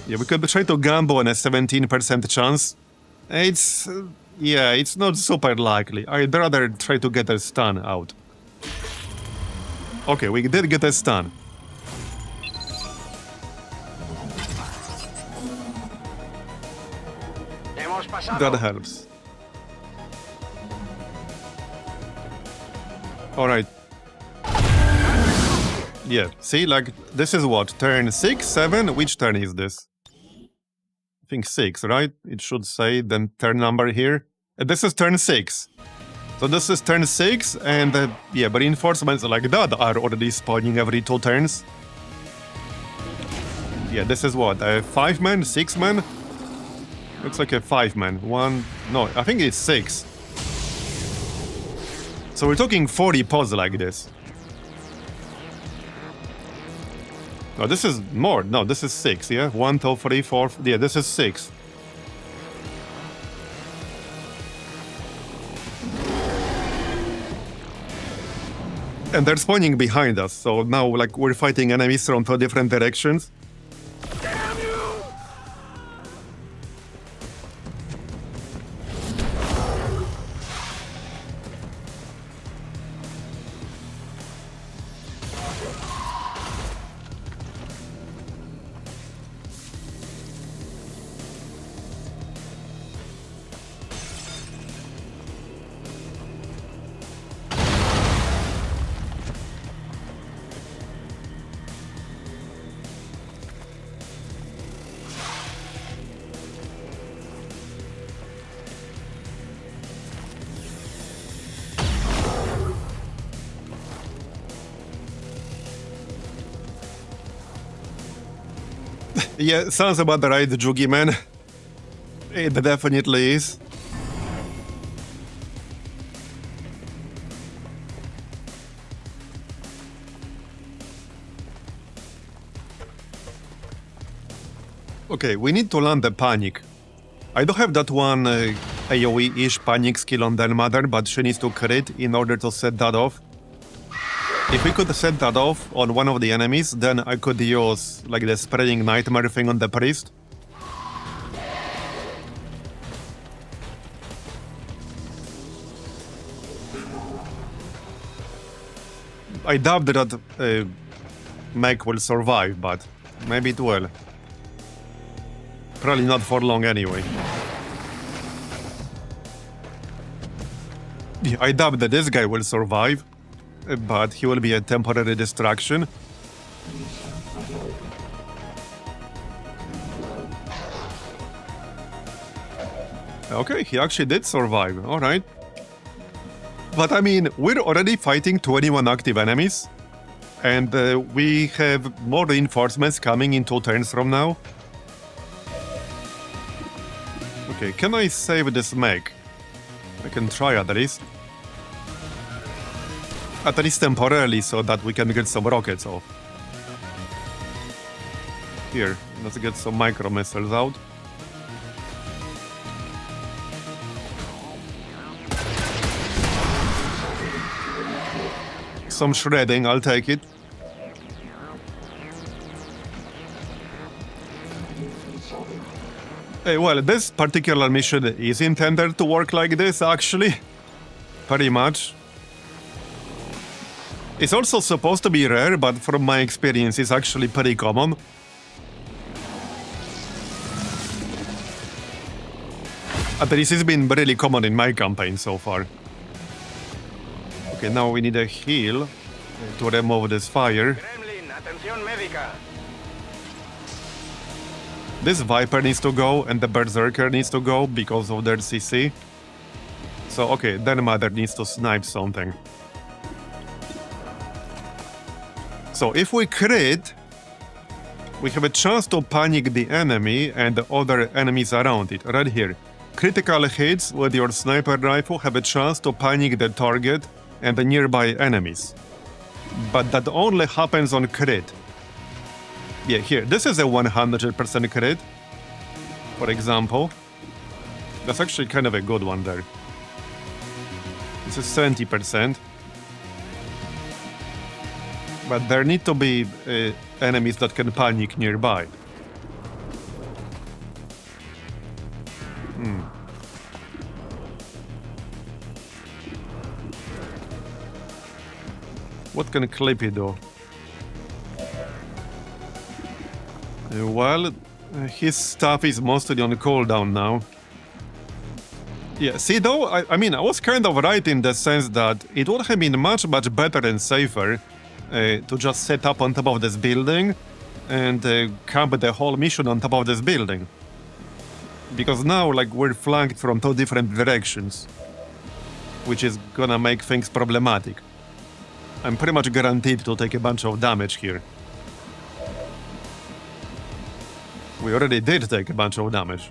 A: Yeah, we could try to gamble on a 17% chance. It's... yeah, it's not super likely. I'd rather try to get a stun out. Okay, we did get a stun.
C: Hemos pasado.
A: That helps. Alright. Yeah, see, like, this is what? Turn 6, 7? Which turn is this? I think 6, right? It should say, then turn number here. This is turn 6. So this is turn 6, and yeah, but reinforcements like that are already spawning every 2 turns. Yeah, this is what? A 5-man? 6-man? Looks like a 5-man. 1... no, I think it's 6. So we're talking 40 pods like this. No, this is more. No, this is 6, yeah? 1, 2, 3, 4... yeah, this is 6. And they're spawning behind us, so now, like, we're fighting enemies from 2 different directions.
C: Damn you!
A: Yeah, sounds about the right, Jugi, man. It definitely is. Okay, we need to land the panic. I do have that one AoE-ish panic skill on Den Mother, but she needs to crit in order to set that off. If we could set that off on one of the enemies, then I could use like the spreading nightmare thing on the priest. I doubt that mech will survive, but maybe it will. Probably not for long anyway. Yeah, I doubt that this guy will survive, but he will be a temporary distraction. Okay, he actually did survive, alright. But I mean, we're already fighting 21 active enemies, and we have more reinforcements coming in 2 turns from now. Okay, can I save this mech? I can try at least. At least temporarily, so that we can get some rockets off. Here, let's get some micro missiles out. Some shredding, I'll take it. Hey, well, this particular mission is intended to work like this, actually. Pretty much. It's also supposed to be rare, but from my experience, it's actually pretty common. At least it's been really common in my campaign so far. Okay, now we need a heal to remove this fire.
C: Gremlin, atención médica.
A: This Viper needs to go, and the Berserker needs to go because of their CC. So, okay, then Mother needs to snipe something. So, if we crit, we have a chance to panic the enemy and the other enemies around it, right here. Critical hits with your sniper rifle have a chance to panic the target and the nearby enemies. But that only happens on crit. Yeah, here, this is a 100% crit, for example. That's actually kind of a good one there. This is 70%. But there need to be enemies that can panic nearby. What can Clippy do? Well, his stuff is mostly on cooldown now. Yeah, see though, I mean, I was kind of right in the sense that it would have been much better and safer to just set up on top of this building and camp the whole mission on top of this building. Because now, like, we're flanked from 2 different directions, which is gonna make things problematic. I'm pretty much guaranteed to take a bunch of damage here. We already did take a bunch of damage.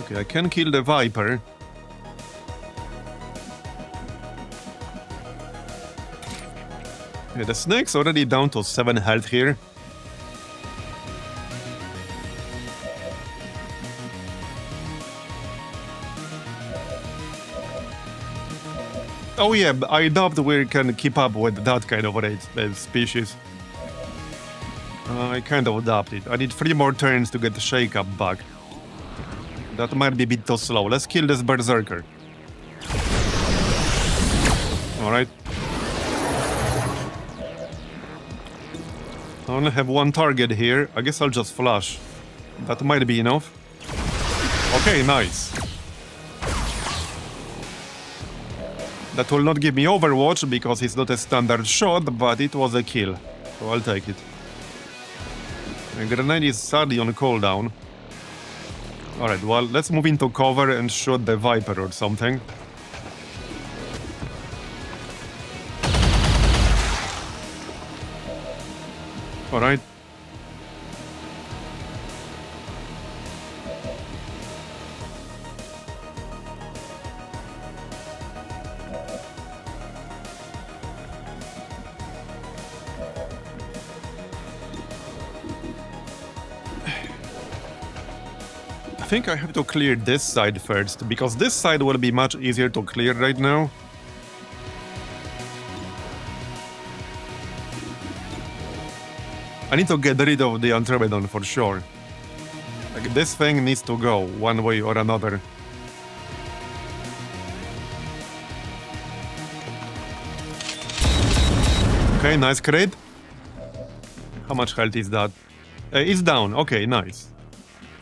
A: Okay, I can kill the Viper. Yeah, the snake's already down to 7 health here. Oh yeah, I doubt we can keep up with that kind of rate species. I kind of doubt it. I need 3 more turns to get the shake up back. That might be a bit too slow. Let's kill this berserker. Alright. I only have 1 target here. I guess I'll just flash. That might be enough. Okay, nice. That will not give me Overwatch because it's not a standard shot, but it was a kill. So I'll take it. The grenade is sadly on cooldown. Alright, well, let's move into cover and shoot the Viper or something. Alright. I think I have to clear this side first, because this side will be much easier to clear right now. I need to get rid of the Andromedon for sure. Like, this thing needs to go, one way or another. Okay, nice crit. How much health is that? It's down, okay, nice.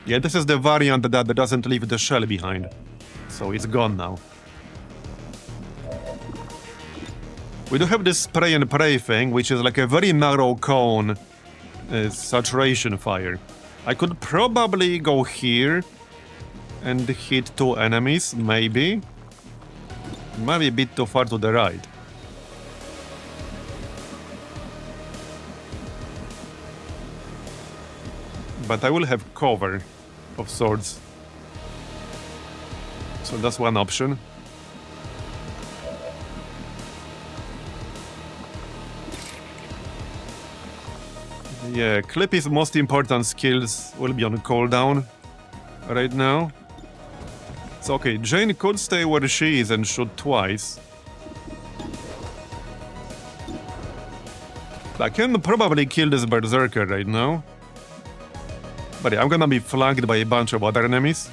A: Yeah, this is the variant that doesn't leave the shell behind. So it's gone now. We do have this spray and pray thing, which is like a very narrow cone saturation fire. I could probably go here and hit 2 enemies, maybe. Might be a bit too far to the right. But I will have cover of sorts. So that's one option. Yeah, Clippy's most important skills will be on cooldown right now. It's okay, Jane could stay where she is and shoot twice. I can probably kill this berserker right now. But yeah, I'm gonna be flanked by a bunch of other enemies.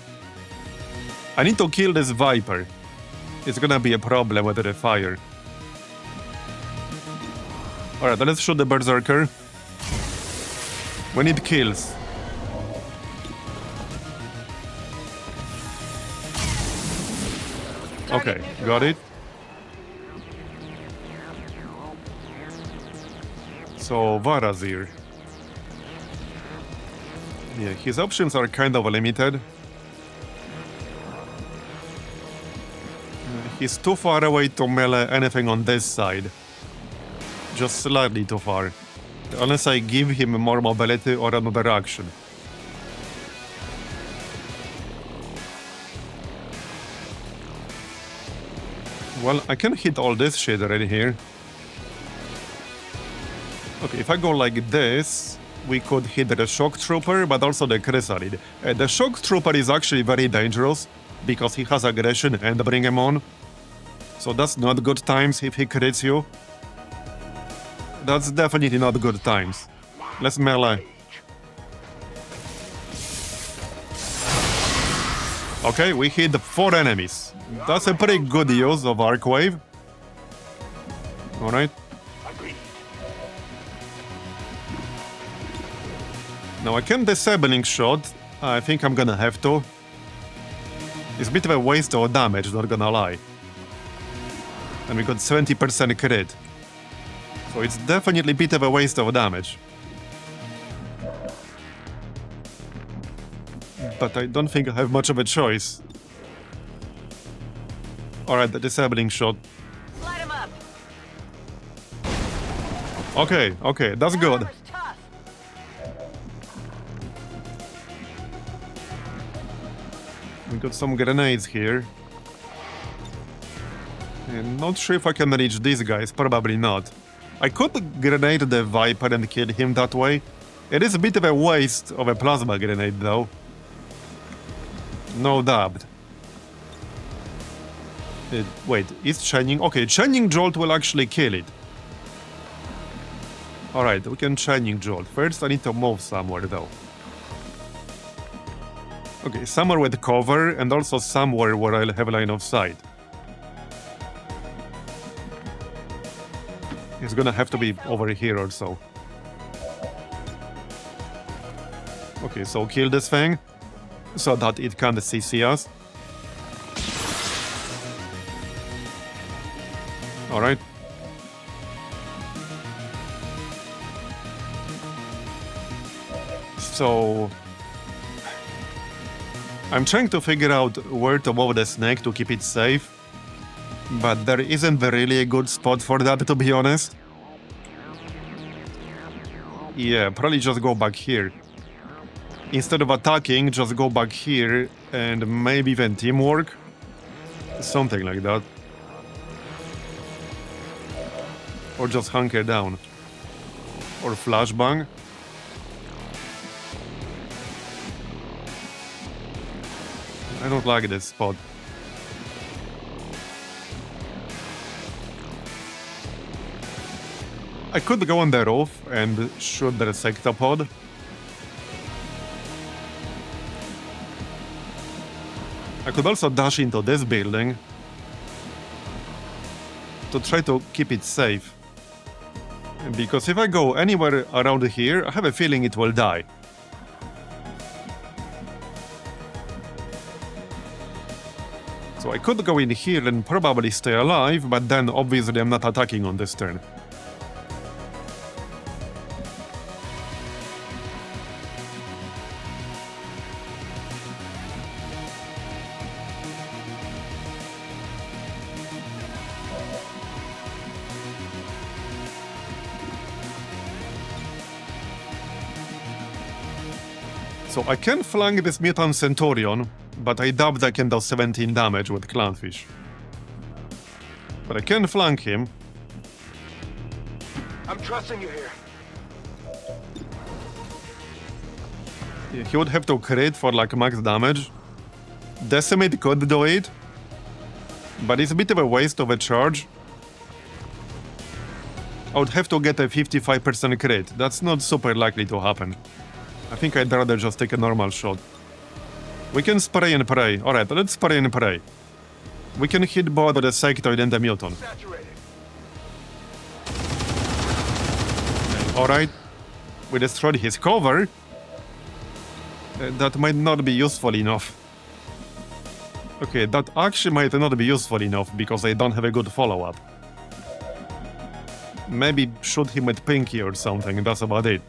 A: I need to kill this Viper. It's gonna be a problem with the fire. Alright, let's shoot the berserker. We need kills. Okay, got it. So, Marbozir. Yeah, his options are kind of limited. He's too far away to melee anything on this side. Just slightly too far. Unless I give him more mobility or another action. Well, I can hit all this shit right here. Okay, if I go like this, we could hit the Shock Trooper, but also the Chrysalid. The Shock Trooper is actually very dangerous, because he has aggression and bring him on. So that's not good times if he crits you. That's definitely not good times. Let's melee. Okay, we hit 4 enemies. That's a pretty good use of Arc Wave. Alright.
C: Agreed.
A: Now I can disabling shot. I think I'm gonna have to. It's a bit of a waste of damage, not gonna lie. And we got 70% crit. So it's definitely a bit of a waste of damage. But I don't think I have much of a choice. Alright, the disabling shot.
B: Light 'em up.
A: Okay, okay, that's
B: That
A: good.
B: armor's tough.
A: We got some grenades here. And not sure if I can reach these guys, probably not. I could grenade the Viper and kill him that way. It is a bit of a waste of a plasma grenade though. No doubt. Wait, is Chaining? Okay, Chaining Jolt will actually kill it. Alright, we can Chaining Jolt. First I need to move somewhere though. Okay, somewhere with cover and also somewhere where I'll have line of sight. It's gonna have to be over here or so. Okay, so kill this thing so that it can't CC us. Alright. So I'm trying to figure out where to move the snake to keep it safe, but there isn't really a good spot for that, to be honest. Yeah, probably just go back here. Instead of attacking, just go back here and maybe even teamwork. Something like that. Or just hunker down. Or flashbang. I don't like this spot. I could go on the roof and shoot the sectopod. I could also dash into this building to try to keep it safe. Because if I go anywhere around here, I have a feeling it will die. So I could go in here and probably stay alive, but then obviously I'm not attacking on this turn. So I can flank this mutant Centurion, but I doubt I can do 17 damage with Clownfish. But I can flank him.
C: I'm trusting you here.
A: Yeah, he would have to crit for like max damage. Decimate could do it, but it's a bit of a waste of a charge. I would have to get a 55% crit. That's not super likely to happen. I think I'd rather just take a normal shot. We can spray and pray. Alright, let's spray and pray. We can hit both the sectoid and the mutant.
C: Saturated.
A: Alright. We destroyed his cover. That might not be useful enough. Okay, that actually might not be useful enough because I don't have a good follow-up. Maybe shoot him with Pinky or something, that's about it.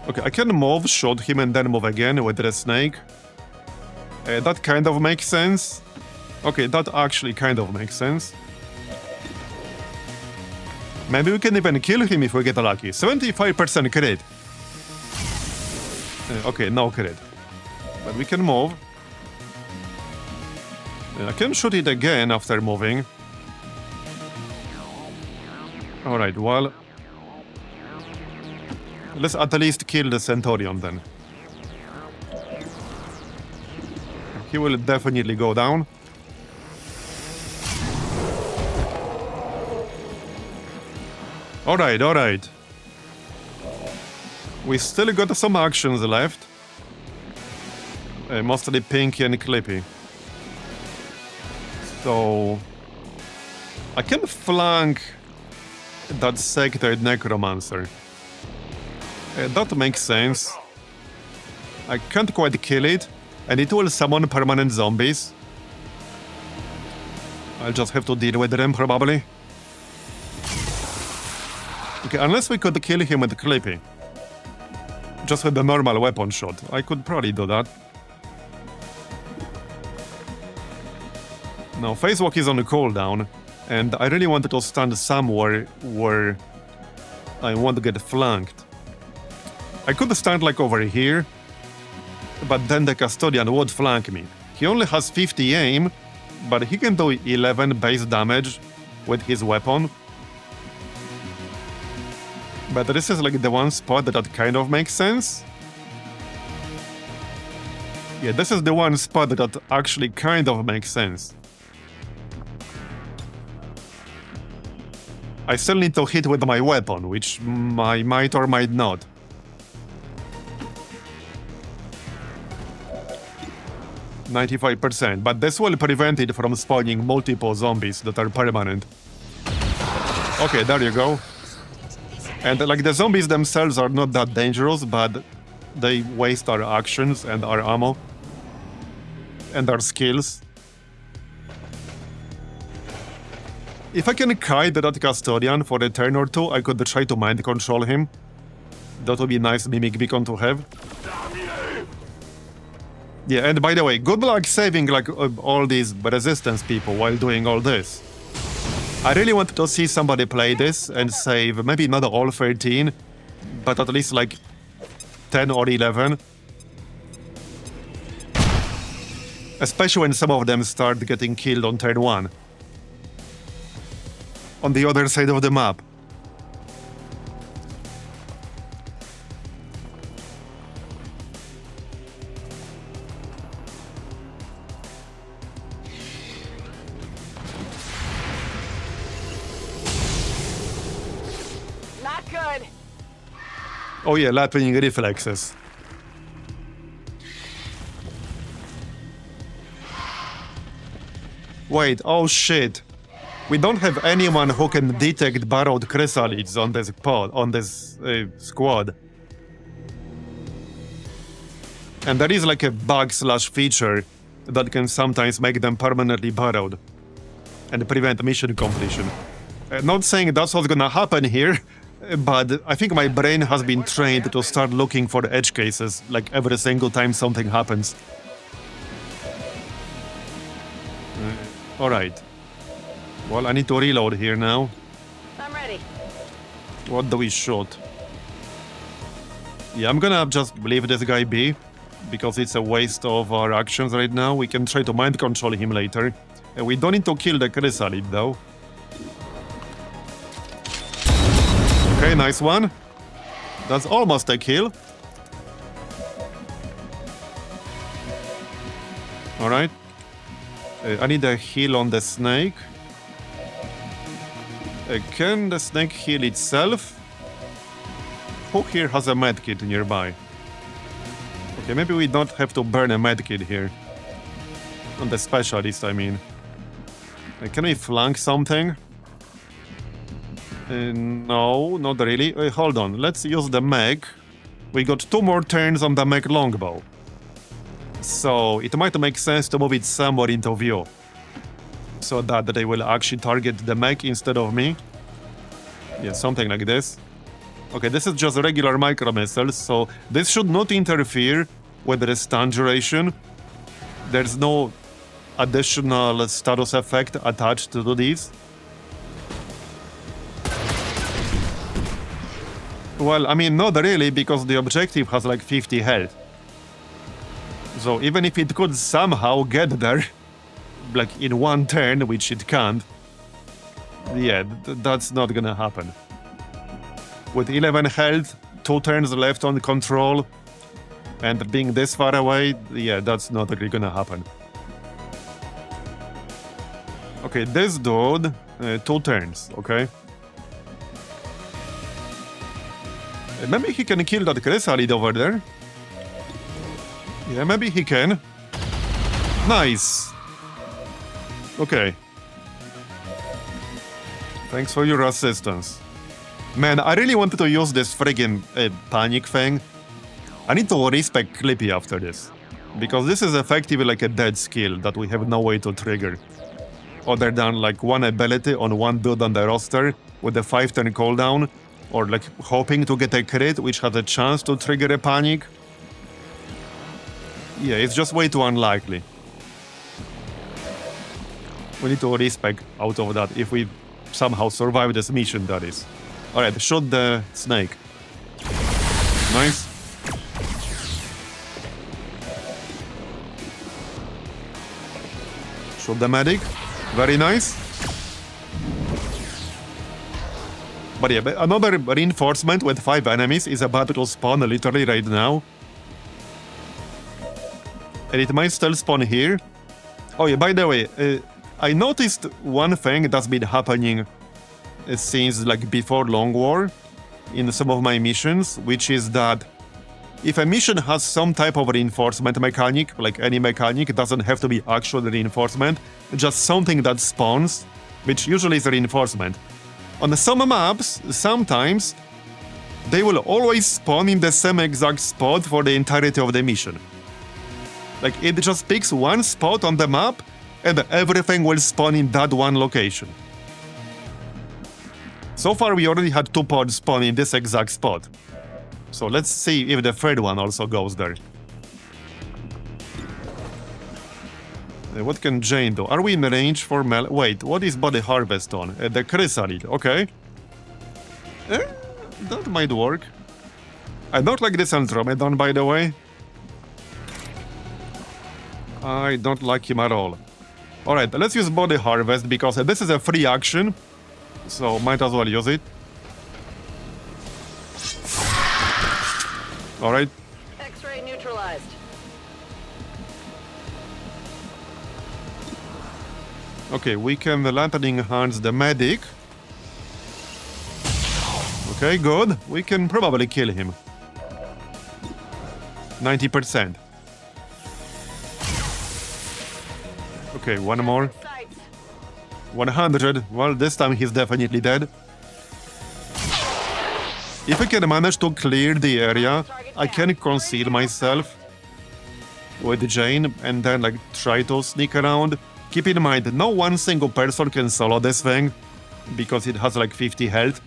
A: Okay, I can move, shoot him, and then move again with the snake. That kind of makes sense. Okay, that actually kind of makes sense. Maybe we can even kill him if we get lucky. 75% crit. Okay, no crit. But we can move. I can shoot it again after moving. Alright, well... let's at least kill the Centurion then. He will definitely go down. Alright, alright. We still got some actions left. Mostly pinky and clippy. So I can flank that sectoid necromancer. That makes sense. I can't quite kill it, and it will summon permanent zombies. I'll just have to deal with them, probably. Okay, unless we could kill him with Clippy. Just with the normal weapon shot. I could probably do that. Now, Phase Walk is on a cooldown, and I really wanted to stand somewhere where I won't get flanked. I could stand like over here, but then the Custodian would flank me. He only has 50 aim, but he can do 11 base damage with his weapon. But this is like the one spot that kind of makes sense. Yeah, this is the one spot that actually kind of makes sense. I still need to hit with my weapon, which I might or might not. %95%, but this will prevent it from spawning multiple zombies that are permanent. Okay, there you go. And like the zombies themselves are not that dangerous, but they waste our actions and our ammo. And our skills. If I can kite that Custodian for a turn or two, I could try to mind control him. That would be a nice mimic beacon to have. Yeah, and by the way, good luck saving like all these resistance people while doing all this. I really want to see somebody play this and save maybe not all 13, but at least like 10 or 11. Especially when some of them start getting killed on turn 1. On the other side of the map.
B: Not good.
A: Oh yeah, lapwing reflexes. Wait, oh shit. We don't have anyone who can detect borrowed chrysalids on this pod, on this squad. And there is like a bug/feature that can sometimes make them permanently borrowed and prevent mission completion. Not saying that's what's gonna happen here, but I think my brain has been trained to start looking for edge cases like every single time something happens. Alright. Well, I need to reload here now.
B: I'm ready.
A: What do we shoot? Yeah, I'm gonna just leave this guy be, because it's a waste of our actions right now. We can try to mind control him later. We don't need to kill the chrysalid though. Okay, nice one. That's almost a kill. Alright. I need a heal on the snake. Can the snake heal itself? Who here has a medkit nearby? Okay, maybe we don't have to burn a medkit here. On the specialist, I mean. Can we flank something? No, not really. Hold on, let's use the mech. We got 2 more turns on the mech longbow. So it might make sense to move it somewhere into view. So that they will actually target the mech instead of me. Yeah, something like this. Okay, this is just regular micro missiles, so this should not interfere with the stun duration. There's no additional status effect attached to these. Well, I mean, not really, because the objective has like 50 health. So even if it could somehow get there, like in 1 turn, which it can't, yeah, that's not gonna happen. With 11 health, 2 turns left on control, and being this far away, yeah, that's not really gonna happen. Okay, this dude, 2 turns, okay? Maybe he can kill that chrysalid over there. Yeah, maybe he can. Nice. Okay. Thanks for your assistance. Man, I really wanted to use this friggin' panic thing. I need to respec Clippy after this. Because this is effectively like a dead skill that we have no way to trigger. Other than like one ability on one dude on the roster with a 5-turn cooldown. Or like hoping to get a crit which has a chance to trigger a panic. Yeah, it's just way too unlikely. We need to respec out of that if we somehow survive this mission, that is. Alright, shoot the snake. Nice. Shoot the medic. Very nice. But yeah, another reinforcement with 5 enemies is about to spawn literally right now. And it might still spawn here. Oh yeah, by the way, I noticed one thing that's been happening since like before Long War in some of my missions, which is that if a mission has some type of reinforcement mechanic, like any mechanic, it doesn't have to be actual reinforcement, just something that spawns, which usually is a reinforcement. On some maps, sometimes they will always spawn in the same exact spot for the entirety of the mission. Like, it just picks one spot on the map, and everything will spawn in that one location. So far, we already had 2 pods spawn in this exact spot. So let's see if the third one also goes there. What can Jane do? Are we in range for Wait, what is body harvest on? The chrysalid, okay. That might work. I don't like this Andromedon, by the way. I don't like him at all. Alright, let's use body harvest because this is a free action. So might as well use it. Alright.
B: X-ray neutralized.
A: Okay, we can lightning enhance the medic. Okay, good. We can probably kill him. 90%. Okay, one more. 100. Well, this time he's definitely dead. If I can manage to clear the area, I can conceal myself with Jane and then like try to sneak around. Keep in mind, no one single person can solo this thing because it has like 50 health.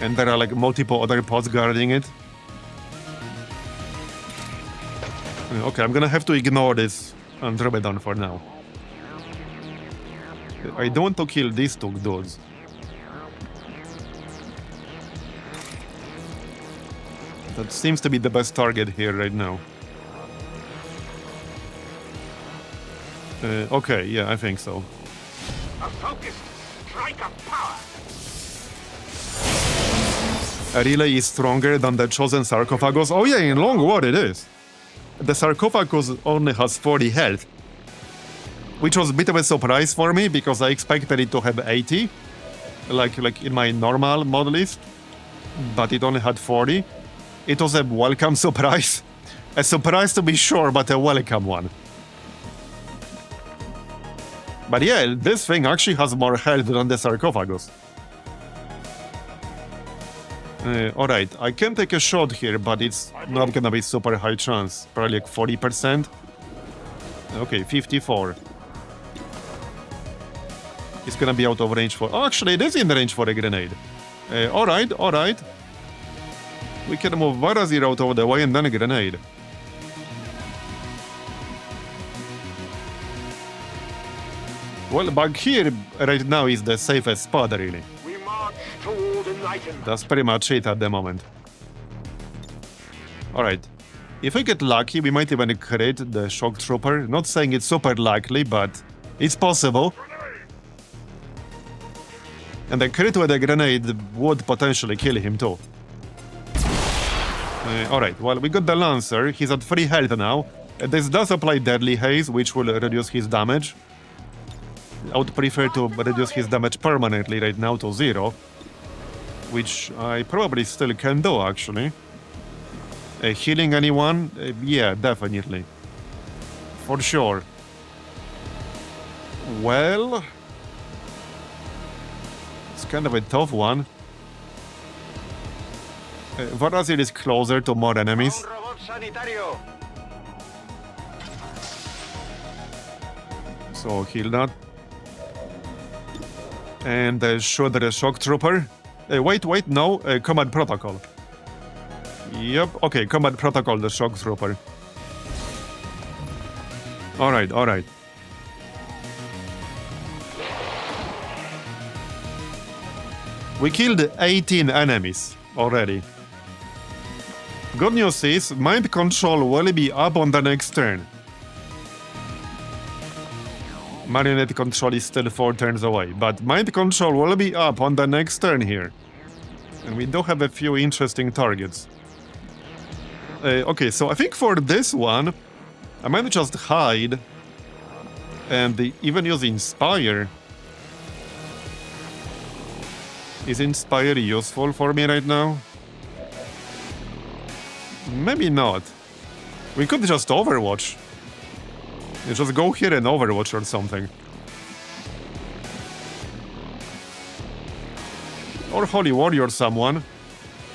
A: And there are like multiple other pods guarding it. Okay, I'm gonna have to ignore this Andromedon for now. I don't want to kill these 2 dudes. That seems to be the best target here right now. Okay, yeah, I think so.
C: A focused strike of power.
A: A relay is stronger than the chosen sarcophagus. Oh yeah, in Long War it is. The sarcophagus only has 40 health. Which was a bit of a surprise for me, because I expected it to have 80. Like in my normal mod list. But it only had 40. It was a welcome surprise. A surprise to be sure, but a welcome one. But yeah, this thing actually has more health than the sarcophagus. Alright, I can take a shot here, but it's not gonna be super high chance. Probably like 40%. Okay, 54. It's gonna be out of range for... Oh, actually, it is in range for a grenade. Alright, alright. We can move Marbozir out of the way and then a grenade. Well, back here right now is the safest spot, really.
C: We march toward enlightenment.
A: That's pretty much it at the moment. Alright. If we get lucky, we might even crit the shock trooper. Not saying it's super likely, but it's possible. And the crit with a grenade would potentially kill him too. Alright, well, we got the Lancer. He's at 3 health now. This does apply Deadly Haze, which will reduce his damage. I would prefer to reduce his damage permanently right now to 0. Which I probably still can do, actually. Healing anyone? Yeah, definitely. For sure. Well... It's kind of a tough one. Marbozir is closer to more enemies.
C: Un robot sanitario.
A: So heal that. And shoot the shock trooper. Wait, no. Combat protocol. Yep, okay, combat protocol, the shock trooper. Alright. We killed 18 enemies already. Good news is, mind control will be up on the next turn. Marionette control is still 4 turns away, but mind control will be up on the next turn here. And we do have a few interesting targets. Okay, so I think for this one, I might just hide and even use Inspire. Is Inspire useful for me right now? Maybe not. We could just Overwatch. You just go here and Overwatch or something. Or Holy Warrior someone.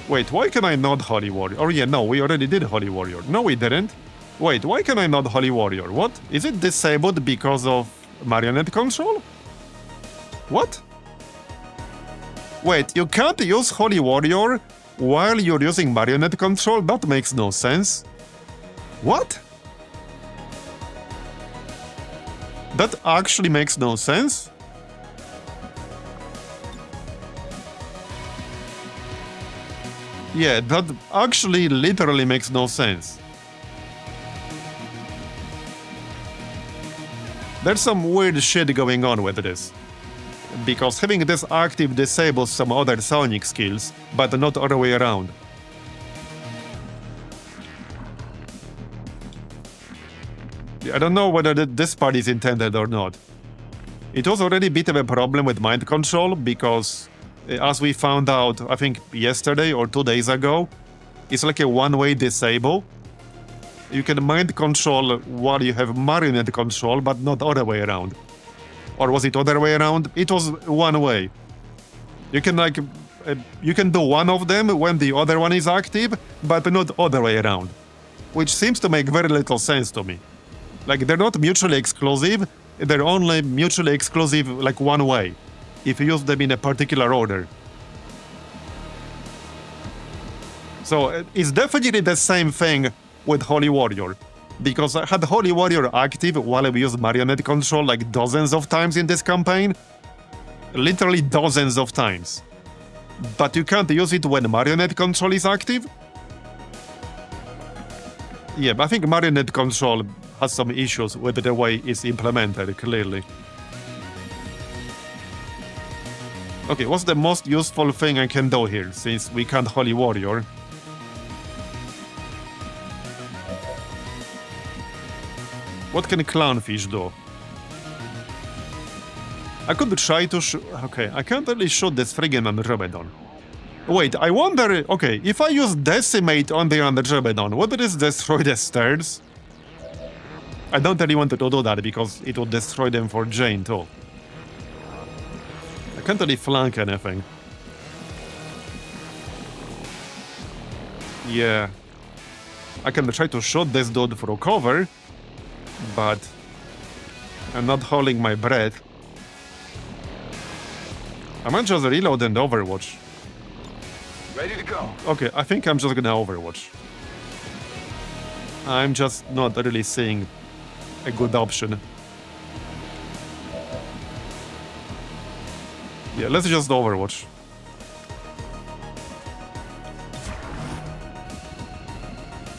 A: Wait, why can I not Holy Warrior? Oh yeah, no, we already did Holy Warrior. No, we didn't. Wait, why can I not Holy Warrior? What? Is it disabled because of Marionette control? What? Wait, you can't use Holy Warrior while you're using Marionette control? That makes no sense. What? That actually makes no sense? Yeah, that actually literally makes no sense. There's some weird shit going on with this. Because having this active disables some other Sonic skills, but not all the way around. I don't know whether this part is intended or not. It was already a bit of a problem with mind control, because as we found out, I think yesterday or 2 days ago, it's like a one-way disable. You can mind control while you have Marionette control, but not other way around. Or was it other way around? It was one way. You can you can do one of them when the other one is active, but not other way around. Which seems to make very little sense to me. Like, they're not mutually exclusive, they're only mutually exclusive like one way, if you use them in a particular order. So it's definitely the same thing with Holy Warrior. Because I had Holy Warrior active while we used Marionette control like dozens of times in this campaign. Literally dozens of times. But you can't use it when Marionette control is active? Yeah, but I think Marionette control has some issues with the way it's implemented, clearly. Okay, what's the most useful thing I can do here, since we can't Holy Warrior? What can Clownfish do? I could try to okay, I can't really shoot this friggin' Andromedon. Wait, I wonder... Okay, if I use Decimate on the Andromedon, would this destroy the stairs? I don't really want to do that, because it would destroy them for Jane, too. I can't really flank anything. Yeah. I can try to shoot this dude through cover, but I'm not holding my breath. I might just reload and Overwatch.
C: Ready to go.
A: Okay, I think I'm just gonna Overwatch. I'm just not really seeing a good option. Yeah, let's just Overwatch.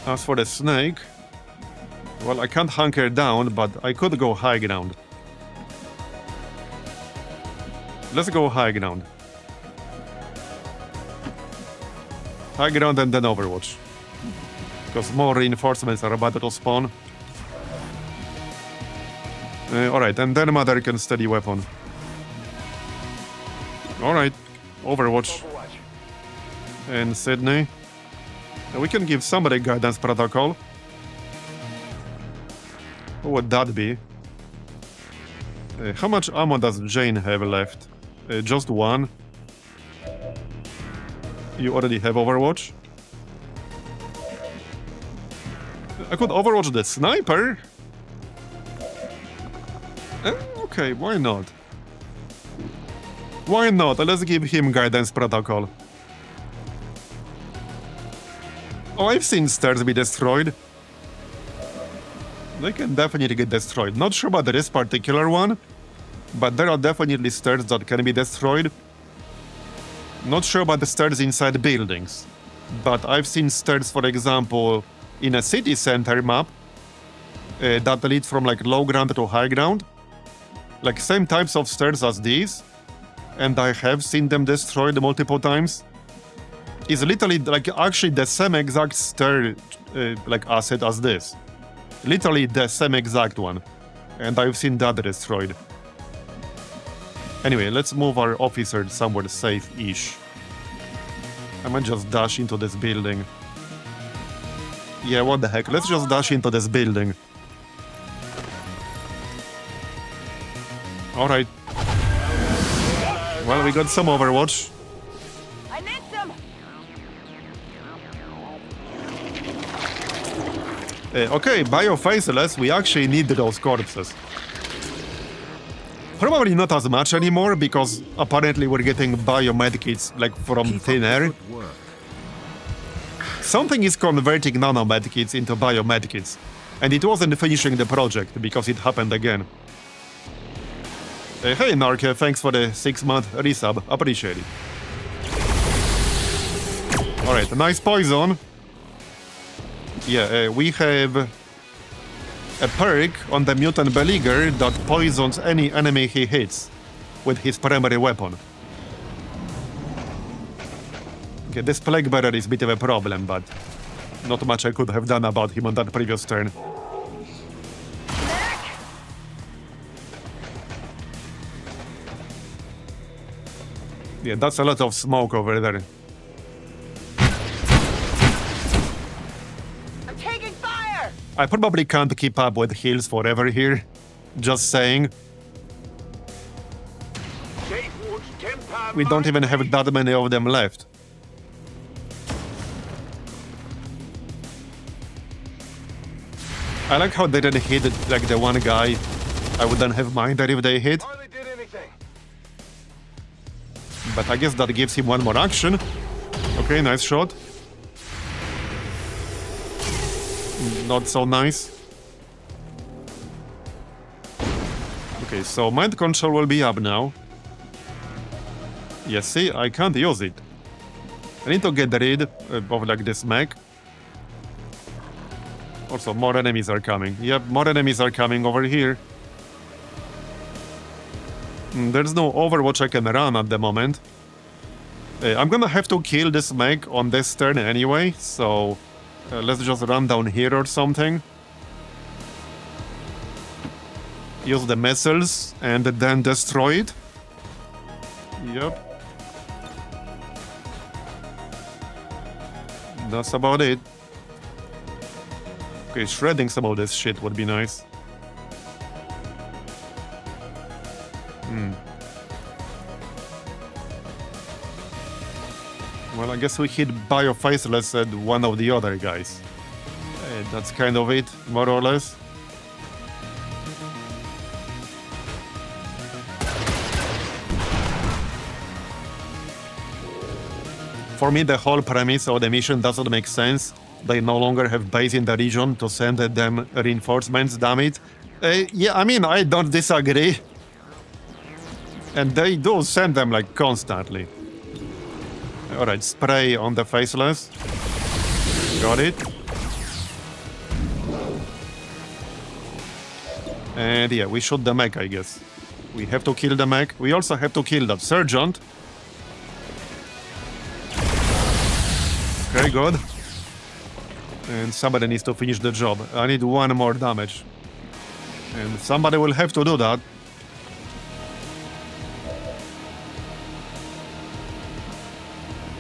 A: As for the snake, well, I can't hunker down, but I could go high ground. Let's go high ground. High ground and then Overwatch. Because more reinforcements are about to spawn. Alright, and then Mother can steady weapon. Alright, Overwatch.
C: Overwatch.
A: And Sydney. We can give somebody guidance protocol. What would that be? How much ammo does Jane have left? Just one. You already have Overwatch? I could Overwatch the sniper? Okay, why not? Why not? Let's give him guidance protocol. Oh, I've seen stairs be destroyed. They can definitely get destroyed. Not sure about this particular one, but there are definitely stairs that can be destroyed. Not sure about the stairs inside buildings, but I've seen stairs, for example, in a city center map that lead from like low ground to high ground. Like same types of stairs as these, and I have seen them destroyed multiple times. It's literally like actually the same exact stair like asset as this. Literally the same exact one. And I've seen that destroyed. Anyway, let's move our officer somewhere safe-ish. I might just dash into this building. Yeah, what the heck, let's just dash into this building. Alright. Well, we got some Overwatch.
B: I need some.
A: Okay, biofaceless, we actually need those corpses. Probably not as much anymore, because apparently we're getting biomedkits like from thin air. Something is converting nanomedkits into biomedkits, and it wasn't finishing the project because it happened again. Hey Narc, thanks for the 6-month resub, appreciate it. Alright, nice poison. Yeah, we have a perk on the mutant beleaguer that poisons any enemy he hits with his primary weapon. Okay, this plague bearer is a bit of a problem, but not much I could have done about him on that previous turn. Yeah, that's a lot of smoke over there.
B: I'm taking fire.
A: I probably can't keep up with heals forever here. Just saying. We don't even have that many of them left. I like how they didn't hit like the one guy I wouldn't have minded if they hit. But I guess that gives him one more action. Okay, nice shot. Not so nice. Okay, so mind control will be up now. Yes, see, I can't use it. I need to get rid of like this mech. Also, more enemies are coming. Yep, more enemies are coming over here. There's no Overwatch I can run at the moment. I'm gonna have to kill this mech on this turn anyway, so let's just run down here or something. Use the missiles and then destroy it. Yep. That's about it. Okay, shredding some of this shit would be nice. Well, I guess we hit biofaceless at one of the other guys. That's kind of it, more or less. For me, the whole premise of the mission doesn't make sense. They no longer have base in the region to send them reinforcements, damn it. Yeah, I mean, I don't disagree. And they do send them, like, constantly. Alright, spray on the faceless. Got it. And yeah, we shoot the mech, I guess. We have to kill the mech. We also have to kill that sergeant. Okay, good. And somebody needs to finish the job. I need one more damage. And somebody will have to do that.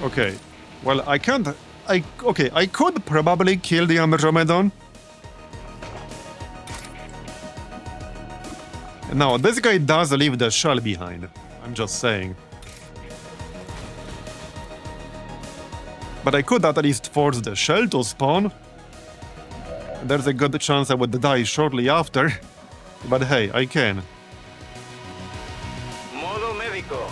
A: Okay. Well, I can't Okay, I could probably kill the Andromedon. Now, this guy does leave the shell behind. I'm just saying. But I could at least force the shell to spawn. There's a good chance I would die shortly after. But hey, I can.
C: Modo médico.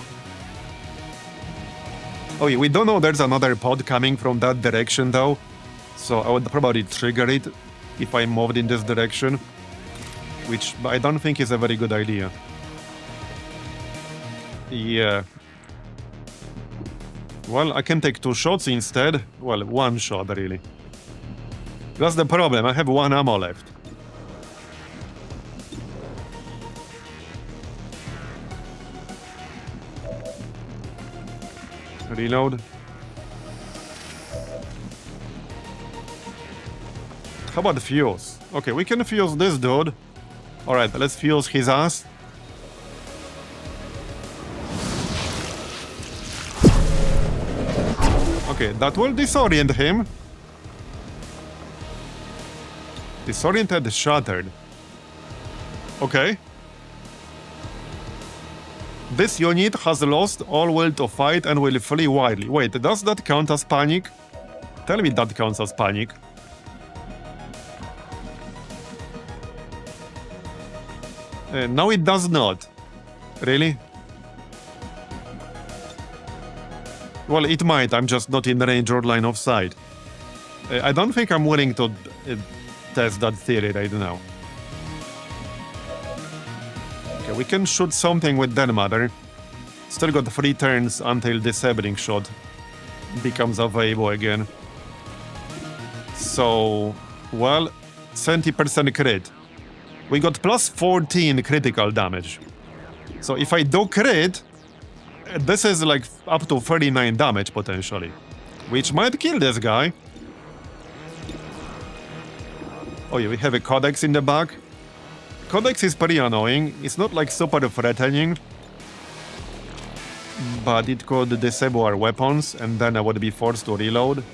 A: Oh yeah, we don't know there's another pod coming from that direction though. So I would probably trigger it if I moved in this direction. Which I don't think is a very good idea. Yeah. Well, I can take 2 shots instead. Well, 1 shot really. That's the problem, I have 1 ammo left. Reload. How about fuse? Okay, we can fuse this dude. Alright, let's fuse his ass. Okay, that will disorient him. Disoriented, shattered. Okay. This unit has lost all will to fight and will flee wildly. Wait, does that count as panic? Tell me that counts as panic. No, it does not. Really? Well, it might, I'm just not in range or line of sight. I don't think I'm willing to test that theory right now. Okay, we can shoot something with Den Mother. Still got 3 turns until disabling shot becomes available again. So, well, 70% crit. We got plus 14 critical damage. So if I do crit, this is like up to 39 damage potentially. Which might kill this guy. Oh yeah, we have a Codex in the back. Codex is pretty annoying. It's not like super threatening. But it could disable our weapons and then I would be forced to reload.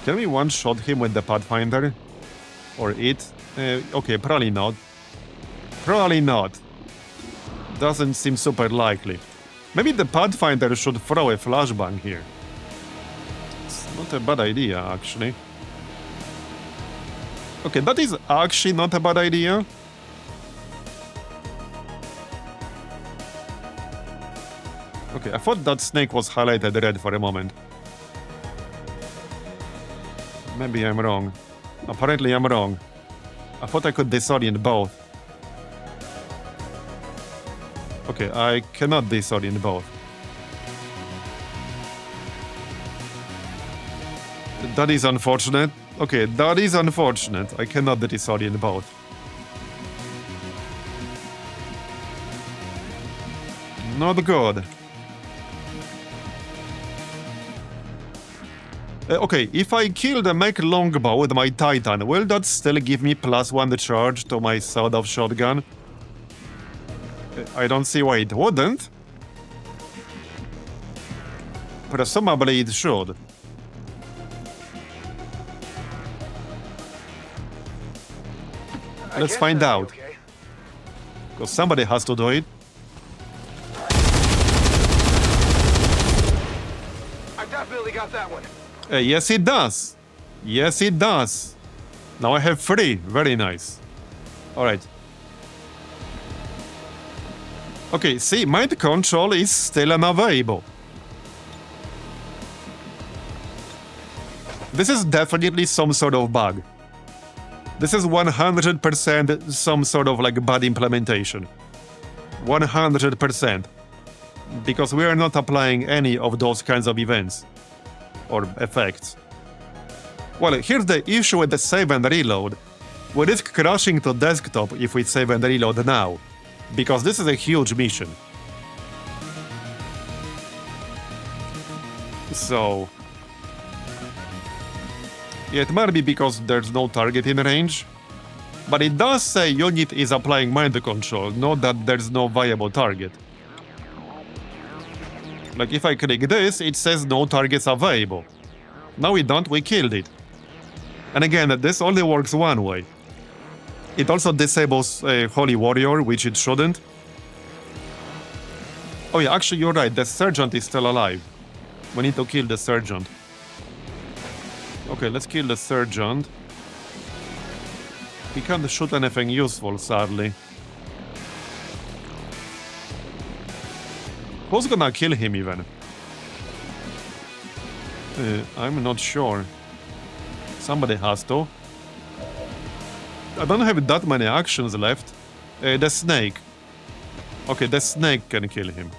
A: Can we one-shot him with the Pathfinder? Or it? Okay, probably not. Probably not. Doesn't seem super likely. Maybe the Pathfinder should throw a flashbang here. It's not a bad idea, actually. Okay, that is actually not a bad idea. Okay, I thought that snake was highlighted red for a moment. Maybe I'm wrong. Apparently I'm wrong. I thought I could disorient both. Okay, I cannot disorient both. That is unfortunate. Okay, that is unfortunate. I cannot disorient both. Not good. Okay, if I kill the mech longbow with my Titan, will that still give me +1 charge to my sawed-off shotgun? I don't see why it wouldn't. Presumably it should. Let's find out. Because somebody has to do it.
C: I definitely got that one.
A: Yes, it does. Yes, it does. Now I have 3. Very nice. Alright. Okay, see, mind control is still unavailable. This is definitely some sort of bug. This is 100% some sort of like bad implementation. 100%. Because we are not applying any of those kinds of events. Or effects. Well, here's the issue with the save and reload. We risk crashing to desktop if we save and reload now. Because this is a huge mission. So... yeah, it might be because there's no target in range. But it does say unit is applying mind control, not that there's no viable target. Like if I click this, it says no targets available. No, we don't. We killed it. And again, this only works one way. It also disables Holy Warrior, which it shouldn't. Oh yeah, actually you're right. The Sergeant is still alive. We need to kill the Sergeant. Okay, let's kill the Sergeant. He can't shoot anything useful, sadly. Who's gonna kill him even? I'm not sure. Somebody has to. I don't have that many actions left. The snake. Okay, the snake can kill him.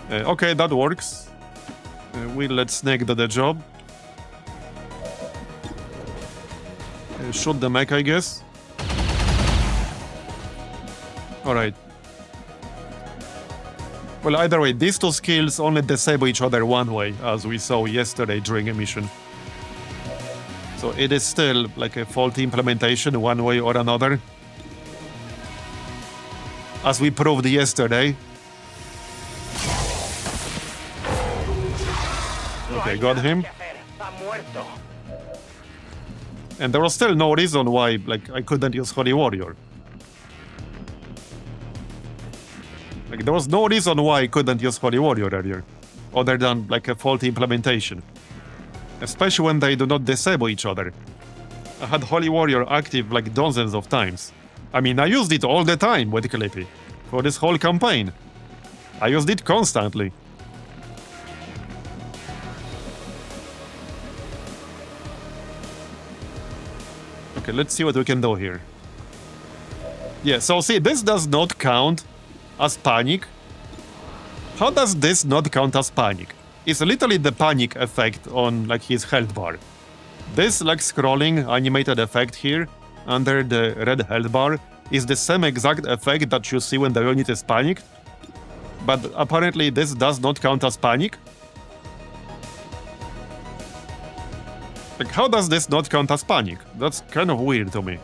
A: Okay, that works. We'll let snake do the job. Shoot the mech, I guess. Alright. Well, either way, these two skills only disable each other one way, as we saw yesterday during a mission. So it is still like a faulty implementation one way or another. As we proved yesterday. Okay, got him. And there was still no reason why, like, I couldn't use Holy Warrior. Like, there was no reason why I couldn't use Holy Warrior earlier, other than, like, a faulty implementation. Especially when they do not disable each other. I had Holy Warrior active, like, dozens of times. I mean, I used it all the time with Clippy, for this whole campaign. I used it constantly. Okay, let's see what we can do here. Yeah, so see, this does not count as panic. How does this not count as panic? It's literally the panic effect on, like, his health bar. This, like, scrolling animated effect here, under the red health bar, is the same exact effect that you see when the unit is panicked. But apparently this does not count as panic. Like, how does this not count as panic? That's kind of weird to me.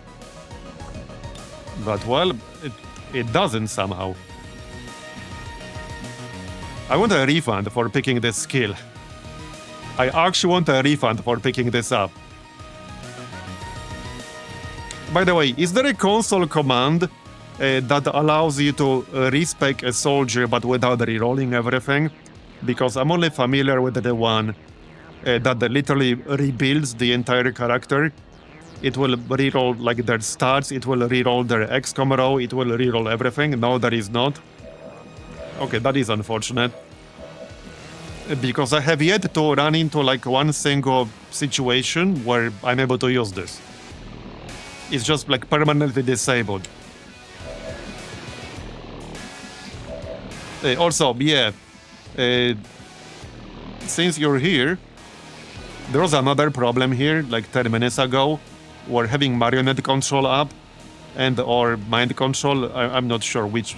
A: But, well, it doesn't somehow. I want a refund for picking this skill. I actually want a refund for picking this up. By the way, is there a console command that allows you to respec a soldier but without rerolling everything? Because I'm only familiar with the one that literally rebuilds the entire character. It will reroll, like, their stats, it will reroll their XCOM row, it will reroll everything. No, there is not. Okay, that is unfortunate. Because I have yet to run into, like, one single situation where I'm able to use this. It's just, like, permanently disabled. Also, yeah, since you're here, there was another problem here, like 10 minutes ago. We're having marionette control up, and or mind control. I'm not sure which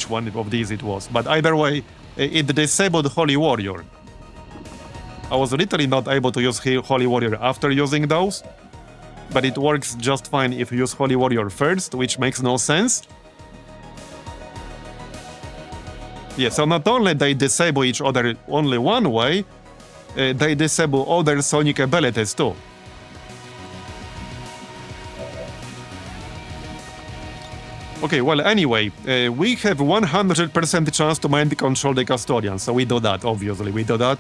A: one of these it was, but either way, it disabled Holy Warrior. I was literally not able to use Holy Warrior after using those, but it works just fine if you use Holy Warrior first, which makes no sense. Yeah, so not only they disable each other only one way, they disable other Sonic abilities too. Okay, well, anyway, we have 100% chance to mind control the Custodian, so we do that, obviously, we do that.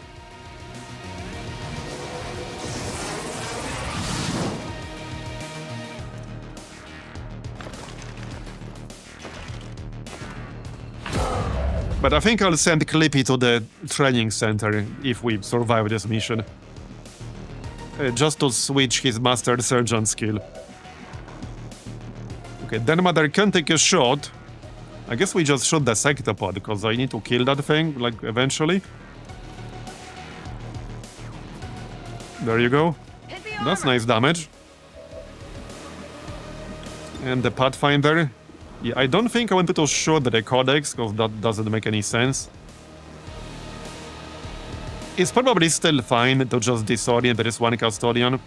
A: But I think I'll send Clippy to the training center if we survive this mission. Just to switch his Master Sergeant skill. Okay, then Mother can take a shot. I guess we just shoot the Sectopod, because I need to kill that thing, like, eventually. There you go. That's nice damage. And the Pathfinder. Yeah, I don't think I wanted to shoot the Codex, because that doesn't make any sense. It's probably still fine to just disorient this one Custodian.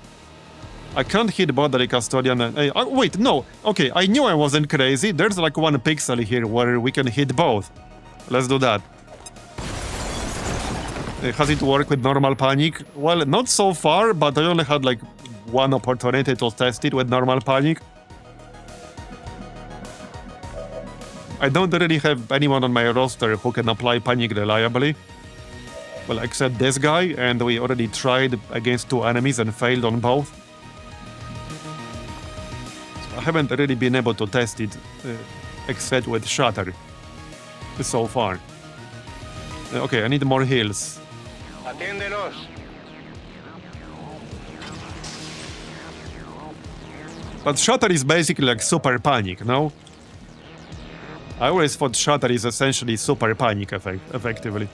A: I can't hit both the Custodian and... wait, no! Okay, I knew I wasn't crazy. There's like one pixel here where we can hit both. Let's do that. Has it worked with normal panic? Well, not so far, but I only had like one opportunity to test it with normal panic. I don't really have anyone on my roster who can apply panic reliably. Well, except this guy, and we already tried against 2 enemies and failed on both. So I haven't really been able to test it, except with Shatter, so far. Okay, I need more heals.
C: Atiéndelos.
A: But Shatter is basically like super panic, no? I always thought Shatter is essentially super panic effectively.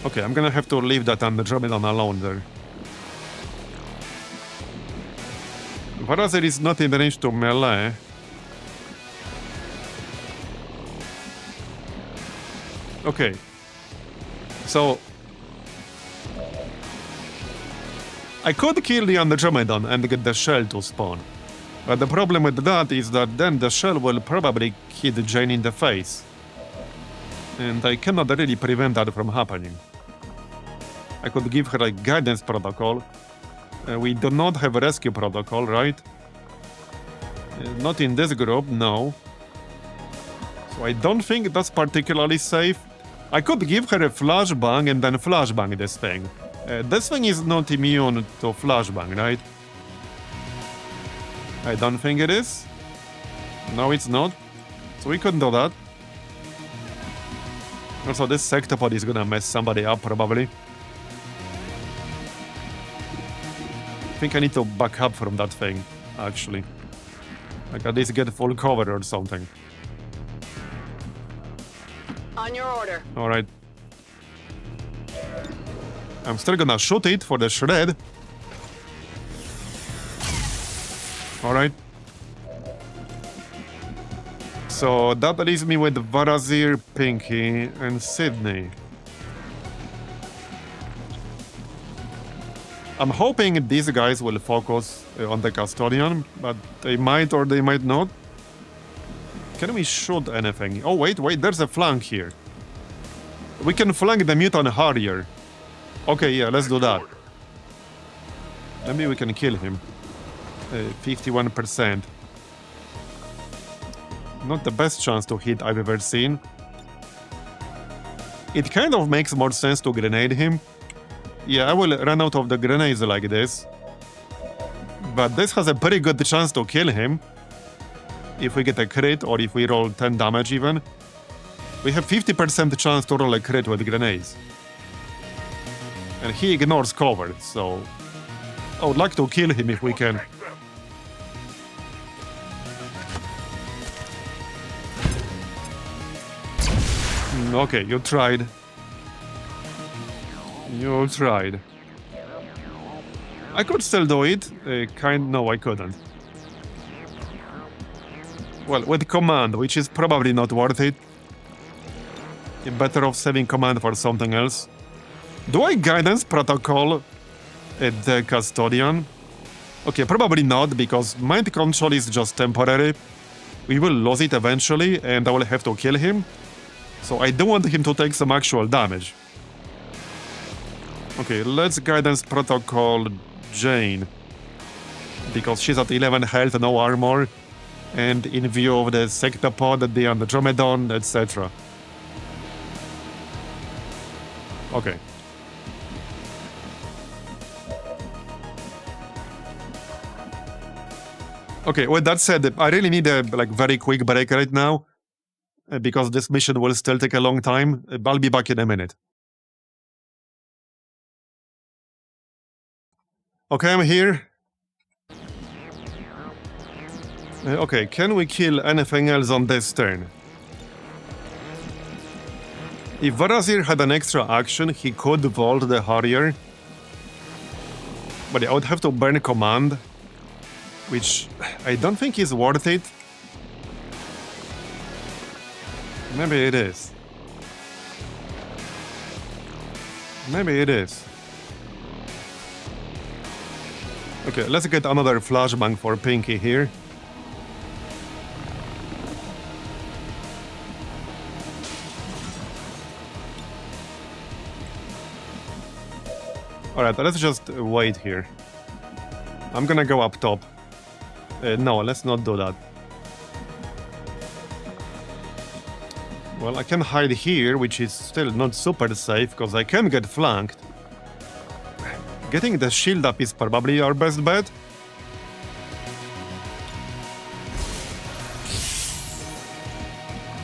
A: Okay, I'm gonna have to leave that Andromedan alone there. Marbozir is not in range to melee. Okay. So... I could kill the Andromedan and get the shell to spawn. But the problem with that is that then the shell will probably hit Jane in the face. And I cannot really prevent that from happening. I could give her a guidance protocol. We do not have a rescue protocol, right? Not in this group, no. So I don't think that's particularly safe. I could give her a flashbang and then flashbang this thing. This thing is not immune to flashbang, right? I don't think it is. No, it's not. So we couldn't do that. Also, this sectopod is gonna mess somebody up, probably. I think I need to back up from that thing, actually. Like, at least get full cover or something.
B: On your order.
A: Alright. I'm still gonna shoot it for the shred. Alright. So that leaves me with Marbozir, Pinky, and Sydney. I'm hoping these guys will focus on the Custodian, but they might or they might not. Can we shoot anything? Oh, wait, there's a flank here. We can flank the Mutant Harrier. Okay, yeah, let's do that. Maybe we can kill him. 51%. Not the best chance to hit I've ever seen. It kind of makes more sense to grenade him. Yeah, I will run out of the grenades like this. But this has a pretty good chance to kill him. If we get a crit or if we roll 10 damage even. We have 50% chance to roll a crit with grenades. And he ignores cover, so... I would like to kill him if we can. Okay, you tried. You tried. I could still do it. No, I couldn't. Well, with command, which is probably not worth it. You're better off saving command for something else. Do I guidance protocol the Custodian? Okay, probably not, because mind control is just temporary. We will lose it eventually, and I will have to kill him. So I don't want him to take some actual damage. Okay, let's guidance protocol Jane. Because she's at 11 health, no armor. And in view of the Sectopod, the Andromedon, etc. Okay. Okay, with that said, I really need a very quick break right now. Because this mission will still take a long time. I'll be back in a minute. Okay, I'm here. Okay, can we kill anything else on this turn? If Marbozir had an extra action, he could vault the Harrier. But I would have to burn command. Which I don't think is worth it. Maybe it is. Maybe it is. Okay, let's get another flashbang for Pinky here. Alright, let's just wait here. I'm gonna go up top. No, let's not do that. Well, I can hide here, which is still not super safe, because I can get flanked. Getting the shield up is probably our best bet.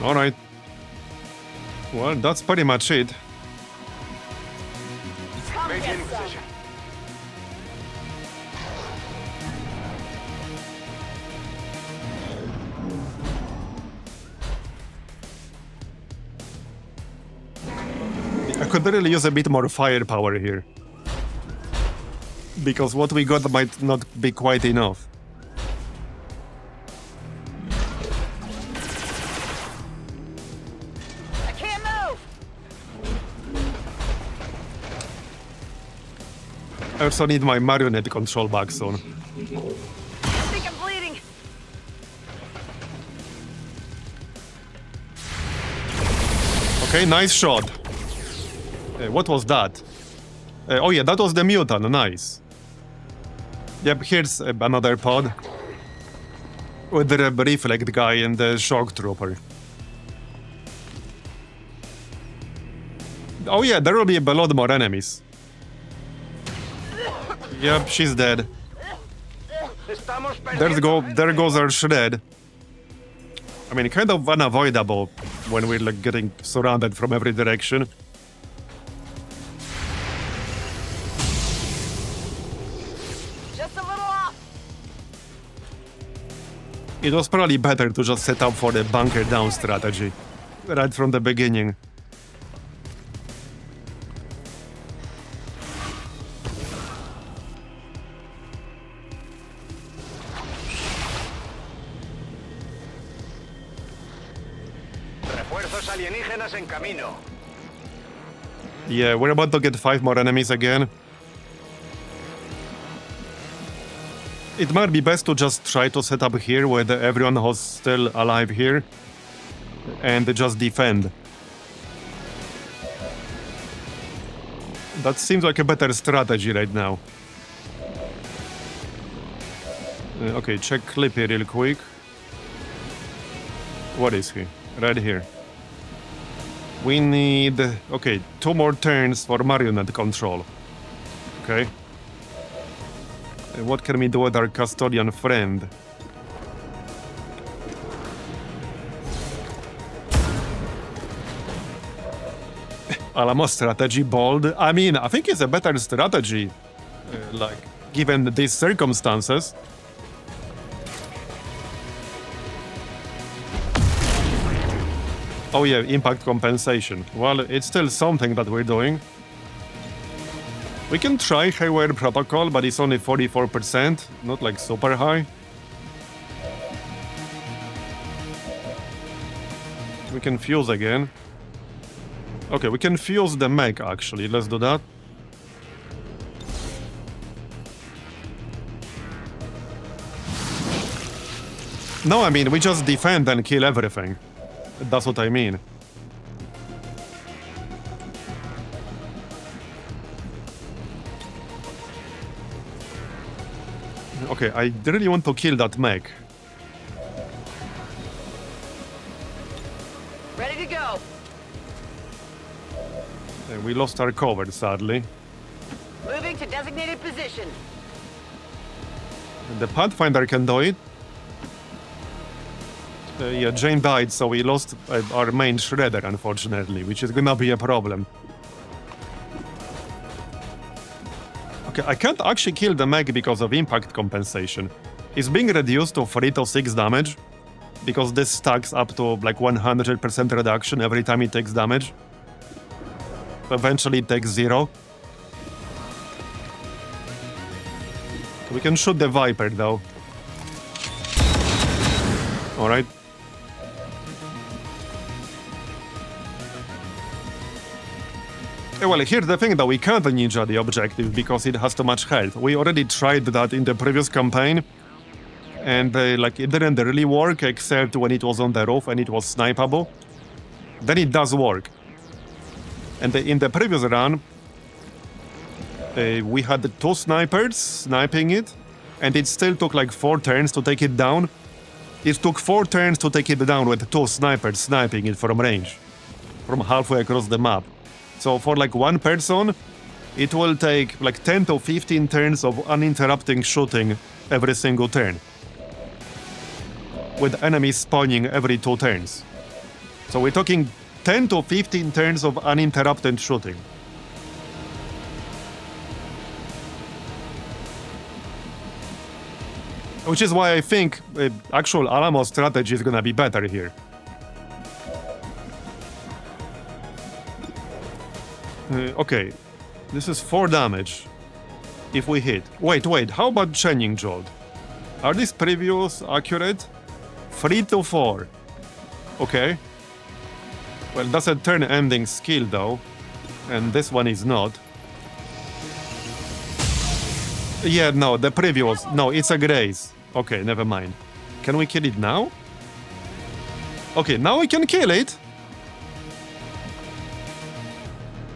A: Alright. Well, that's pretty much it.
B: Come get
C: Maintaining
B: some.
C: position.
A: I could really use a bit more firepower here. Because what we got might not be quite enough.
B: I can't move.
A: I also need my marionette control back soon.
B: I think I'm bleeding.
A: Okay, nice shot. What was that? Oh yeah, that was the mutant, nice. Yep, here's another pod. With the reflect guy and the shock trooper. Oh yeah, there will be a lot more enemies. Yep, she's dead.
C: Estamos
A: There goes our shred. I mean, kind of unavoidable when we're like getting surrounded from every direction.
B: Just a little off.
A: It was probably better to just set up for the bunker down strategy right from the beginning.
C: Refuerzos alienígenas en camino.
A: Yeah, we're about to get 5 more enemies again. It might be best to just try to set up here with everyone who's still alive here and just defend. That seems like a better strategy right now. Okay, check Clippy real quick. What is he? Right here. We need... Okay, 2 more turns for marionette control. Okay. What can we do with our custodian friend? Alamo strategy bold. I mean, I think it's a better strategy, like, given these circumstances. Oh yeah, impact compensation. Well, it's still something that we're doing. We can try Haywire Protocol, but it's only 44%, not like super high. We can fuse again. Okay, we can fuse the mech actually, let's do that. No, I mean, we just defend and kill everything. That's what I mean. Okay, I really want to kill that mech.
B: Ready to go.
A: We lost our cover, sadly.
B: Moving to designated position.
A: The Pathfinder can do it. Yeah, Jane died, so we lost our main shredder, unfortunately, which is gonna be a problem. Okay, I can't actually kill the mech because of impact compensation. It's being reduced to 3 to 6 damage, because this stacks up to like 100% reduction every time it takes damage. Eventually it takes 0. We can shoot the Viper though. Alright. Well, here's the thing that we can't ninja the objective because it has too much health. We already tried that in the previous campaign, and like it didn't really work except when it was on the roof and it was snipeable. Then it does work. And in the previous run, we had 2 snipers sniping it, and it still took like 4 turns to take it down. It took 4 turns to take it down with 2 snipers sniping it from range, from halfway across the map. So for like 1 person, it will take like 10 to 15 turns of uninterrupted shooting every single turn, with enemies spawning every 2 turns. So we're talking 10 to 15 turns of uninterrupted shooting. Which is why I think actual Alamo strategy is gonna be better here. Okay, this is 4 damage if we hit. Wait, how about Chaining Jolt? Are these previews accurate? 3 to 4. Okay. Well, that's a turn-ending skill though, and this one is not. Yeah, no, the previous. No, it's a graze. Okay, never mind. Can we kill it now? Okay, now we can kill it.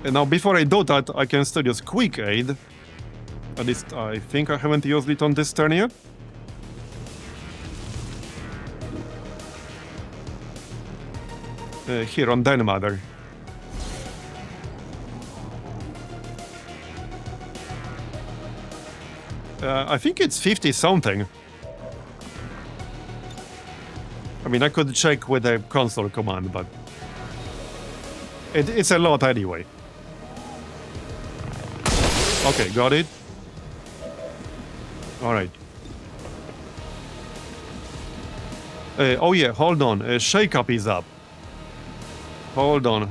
A: And now, before I do that, I can still use Quick Aid. At least, I think I haven't used it on this turn yet. Here on Den Mother. I think it's 50 something. I mean, I could check with a console command, but it's a lot anyway. Okay, got it. All right. Oh yeah, hold on. Shake Up is up. Hold on.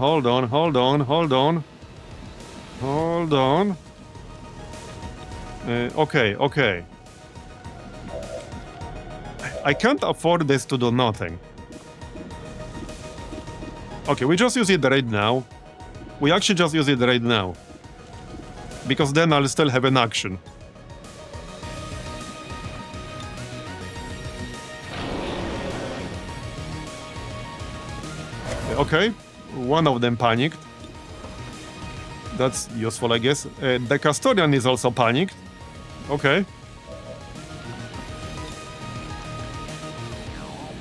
A: Okay. I can't afford this to do nothing. Okay, we just use it right now. We actually just use it right now. Because then I'll still have an action. Okay, one of them panicked. That's useful, I guess. The Custodian is also panicked. Okay.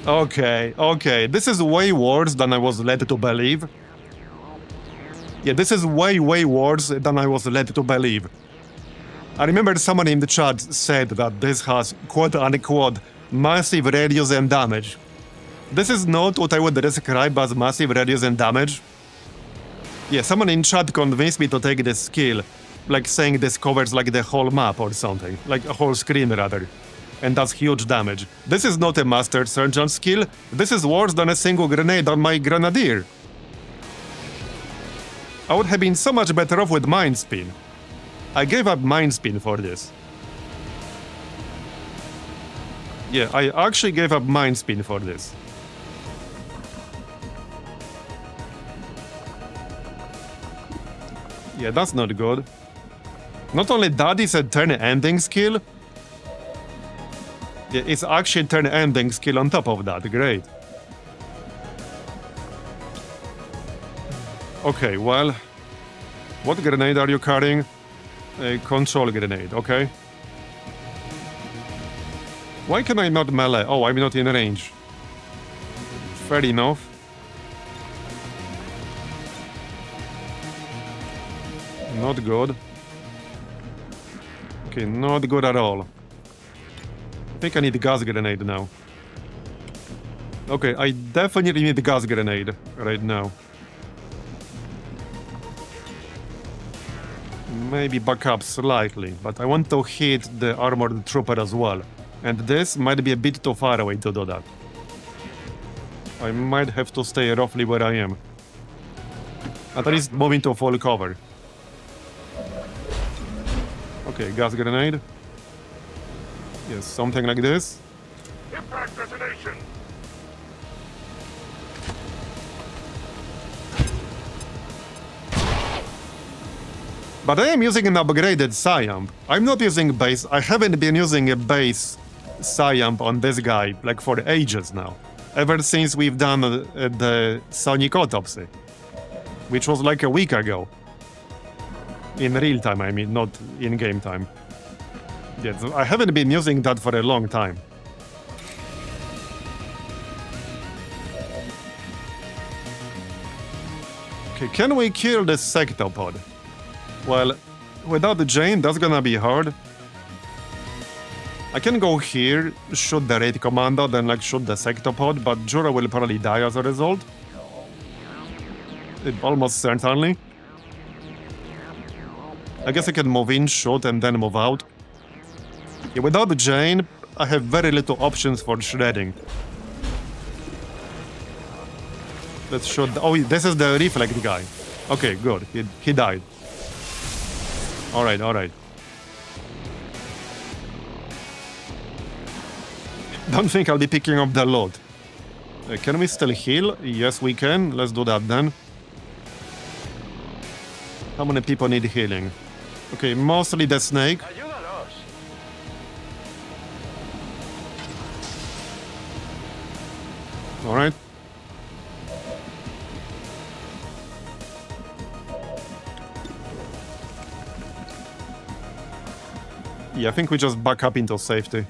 A: Okay. This is way worse than I was led to believe. Yeah, this is way worse than I was led to believe. I remember someone in the chat said that this has quote-unquote massive radius and damage. This is not what I would describe as massive radius and damage. Yeah, someone in chat convinced me to take this skill, like saying this covers like the whole map or something, like a whole screen rather. And that's huge damage. This is not a Master Sergeant skill, this is worse than a single grenade on my Grenadier. I would have been so much better off with Mind Spin. I gave up Mind Spin for this. Yeah, I actually gave up Mind Spin for this. Yeah, that's not good. Not only that, it's a turn-ending skill. Yeah, it's actually a turn-ending skill on top of that. Great. Okay, well... What grenade are you carrying? A control grenade, okay. Why can I not melee? Oh, I'm not in range. Fair enough. Not good. Okay, not good at all. I think I need a gas grenade now. Okay, I definitely need a gas grenade right now. Maybe back up slightly, but I want to hit the armored trooper as well. And this might be a bit too far away to do that. I might have to stay roughly where I am. At least moving to full cover. Okay, gas grenade. Yes, something like this.
C: Impact detonation.
A: But I am using an upgraded Psyamp. I'm not using base. I haven't been using a base Psyamp on this guy like for ages now. Ever since we've done the Sonic Autopsy. Which was like a week ago. In real time, I mean, not in game time. Yeah, so I haven't been using that for a long time. Okay, can we kill the sectopod? Well, without the Jane, that's gonna be hard. I can go here, shoot the raid commando, then like shoot the sectopod, but Jura will probably die as a result. Almost certainly. I guess I can move in, shoot, and then move out. Yeah, without the Jane, I have very little options for shredding. Let's shoot. Oh, this is the reflect guy. Okay, good. He died. Alright, alright. Don't think I'll be picking up the load. Can we still heal? Yes, we can. Let's do that then. How many people need healing? Okay, mostly the snake. Alright. Yeah, I think we just back up into safety.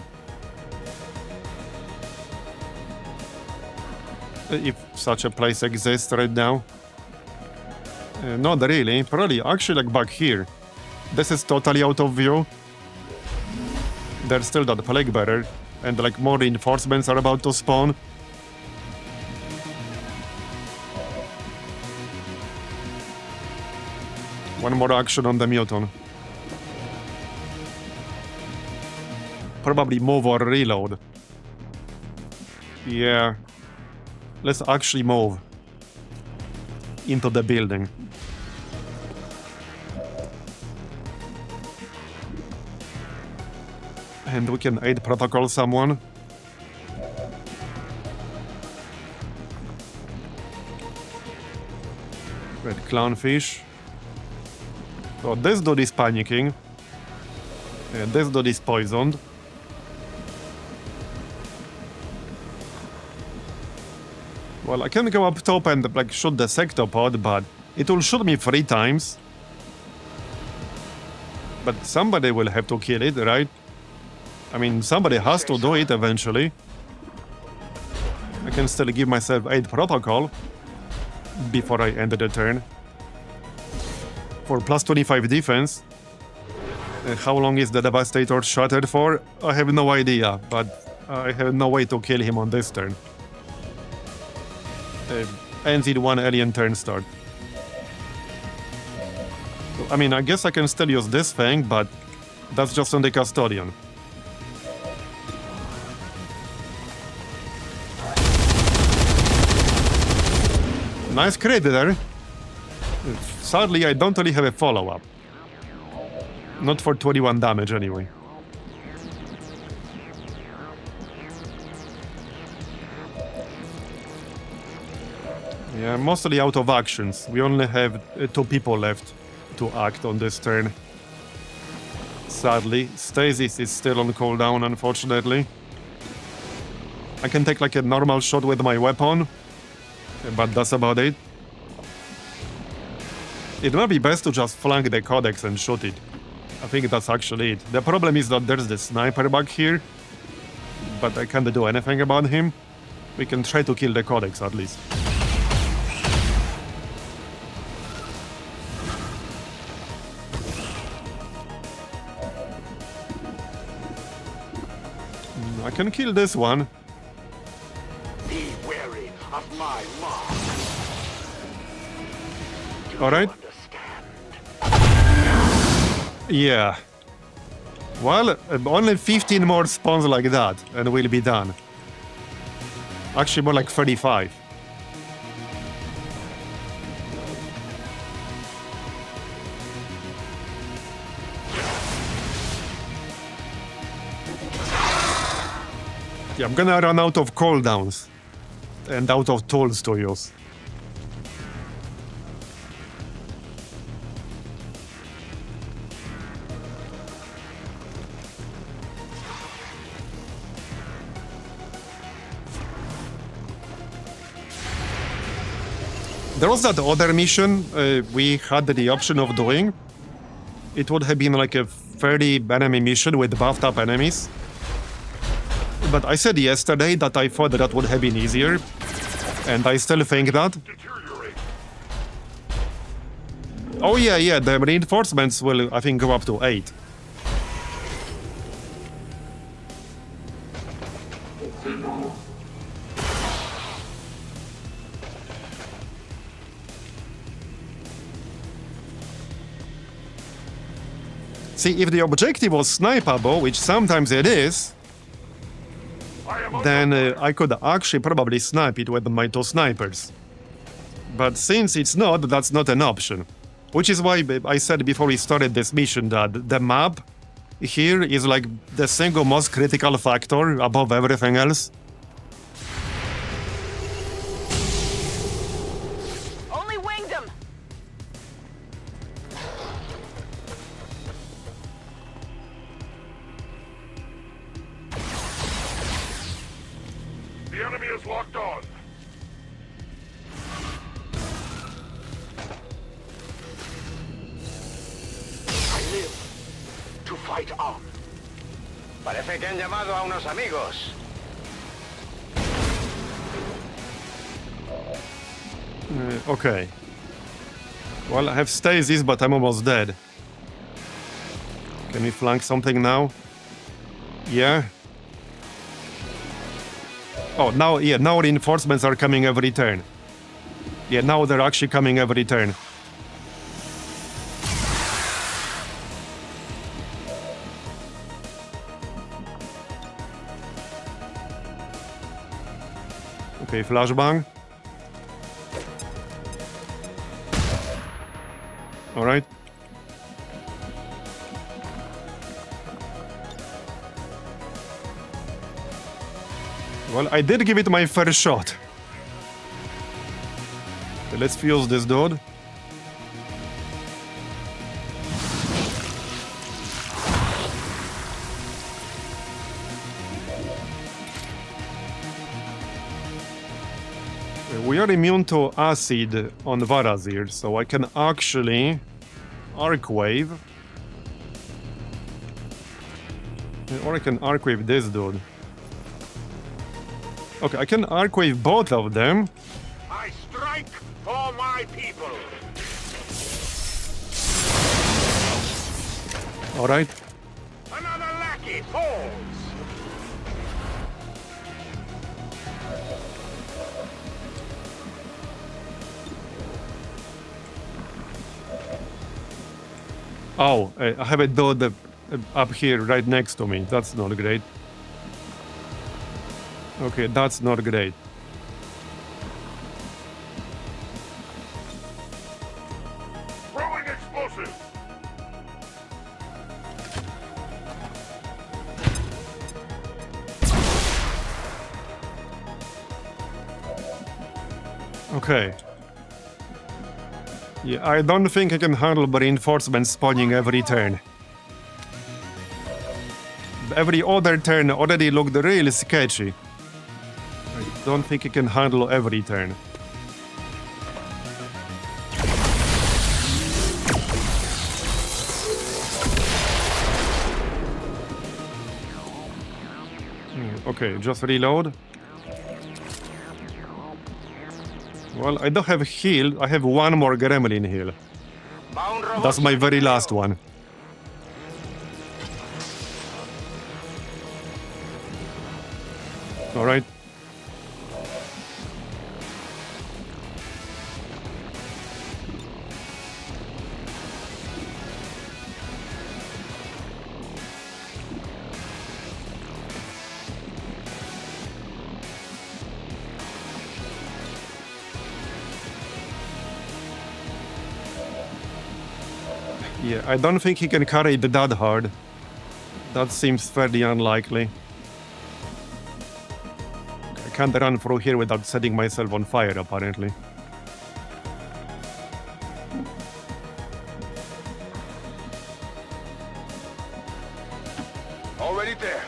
A: If such a place exists right now. Not really. Probably actually like back here. This is totally out of view. There's still that plague bearer. And like more reinforcements are about to spawn. One more action on the mutant. Probably move or reload. Yeah. Let's actually move into the building. And we can aid protocol someone. Red clownfish. So this dude is panicking. And this dude is poisoned. Well, I can go up top and like shoot the sectopod, but it will shoot me 3 times. But somebody will have to kill it, right? I mean, somebody has to do it eventually. I can still give myself aid protocol before I end the turn. For plus 25 defense. How long is the Devastator shattered for? I have no idea, but I have no way to kill him on this turn. Ends in 1 alien turn start. I mean, I guess I can still use this thing, but that's just on the Custodian. Nice crit there. Sadly, I don't really have a follow-up. Not for 21 damage, anyway. Yeah, mostly out of actions. We only have 2 people left to act on this turn. Sadly, Stasis is still on cooldown, unfortunately. I can take like a normal shot with my weapon, but that's about it. It might be best to just flank the Codex and shoot it. I think that's actually it. The problem is that there's the sniper back here, but I can't do anything about him. We can try to kill the Codex at least. I can kill this one.
C: Be wary of my mark.
A: Alright. Yeah. Well, only 15 more spawns like that, and we'll be done. Actually, more like 35. Yeah, I'm gonna run out of cooldowns and out of tools to use. There was that other mission we had the option of doing. it would have been like a 30 enemy mission with buffed up enemies. But I said yesterday that I thought that would have been easier, and I still think that.
C: Deteriorate.
A: Oh yeah, the reinforcements will, I think, go up to 8. See, if the objective was snipeable, which sometimes it is,
C: I am
A: then I could actually probably snipe it with my 2 snipers. But since it's not, that's not an option. Which is why I said before we started this mission that the map here is like the single most critical factor above everything else.
B: Only winged him.
C: The enemy is locked on. I live to fight on.
D: Parece que han llamado a unos amigos.
A: Okay. Well, I have stasis, but I'm almost dead. Can we flank something now? Yeah. Oh, now reinforcements are coming every turn. Yeah, now they're actually coming every turn. Okay, flashbang. All right. Well, I did give it my first shot. Okay, let's fuse this dude. We are immune to acid on Marbozir, so I can actually arc wave. Or I can arc wave this dude. Okay, I can arc wave both of them.
C: I strike for my people.
A: Alright.
C: Another lackey falls.
A: Oh, I have a dude up here right next to me. That's not great. Okay, that's not great.
C: Throwing explosive.
A: Okay. Yeah, I don't think I can handle reinforcements spawning every turn. Every other turn already looked really sketchy. I don't think I can handle every turn. Okay, just reload. Well, I don't have heal. I have one more gremlin heal.
D: Va un robot.
A: That's my very last one. All right. Yeah, I don't think he can carry it that hard. That seems fairly unlikely. I can't run through here without setting myself on fire, apparently.
D: Already there.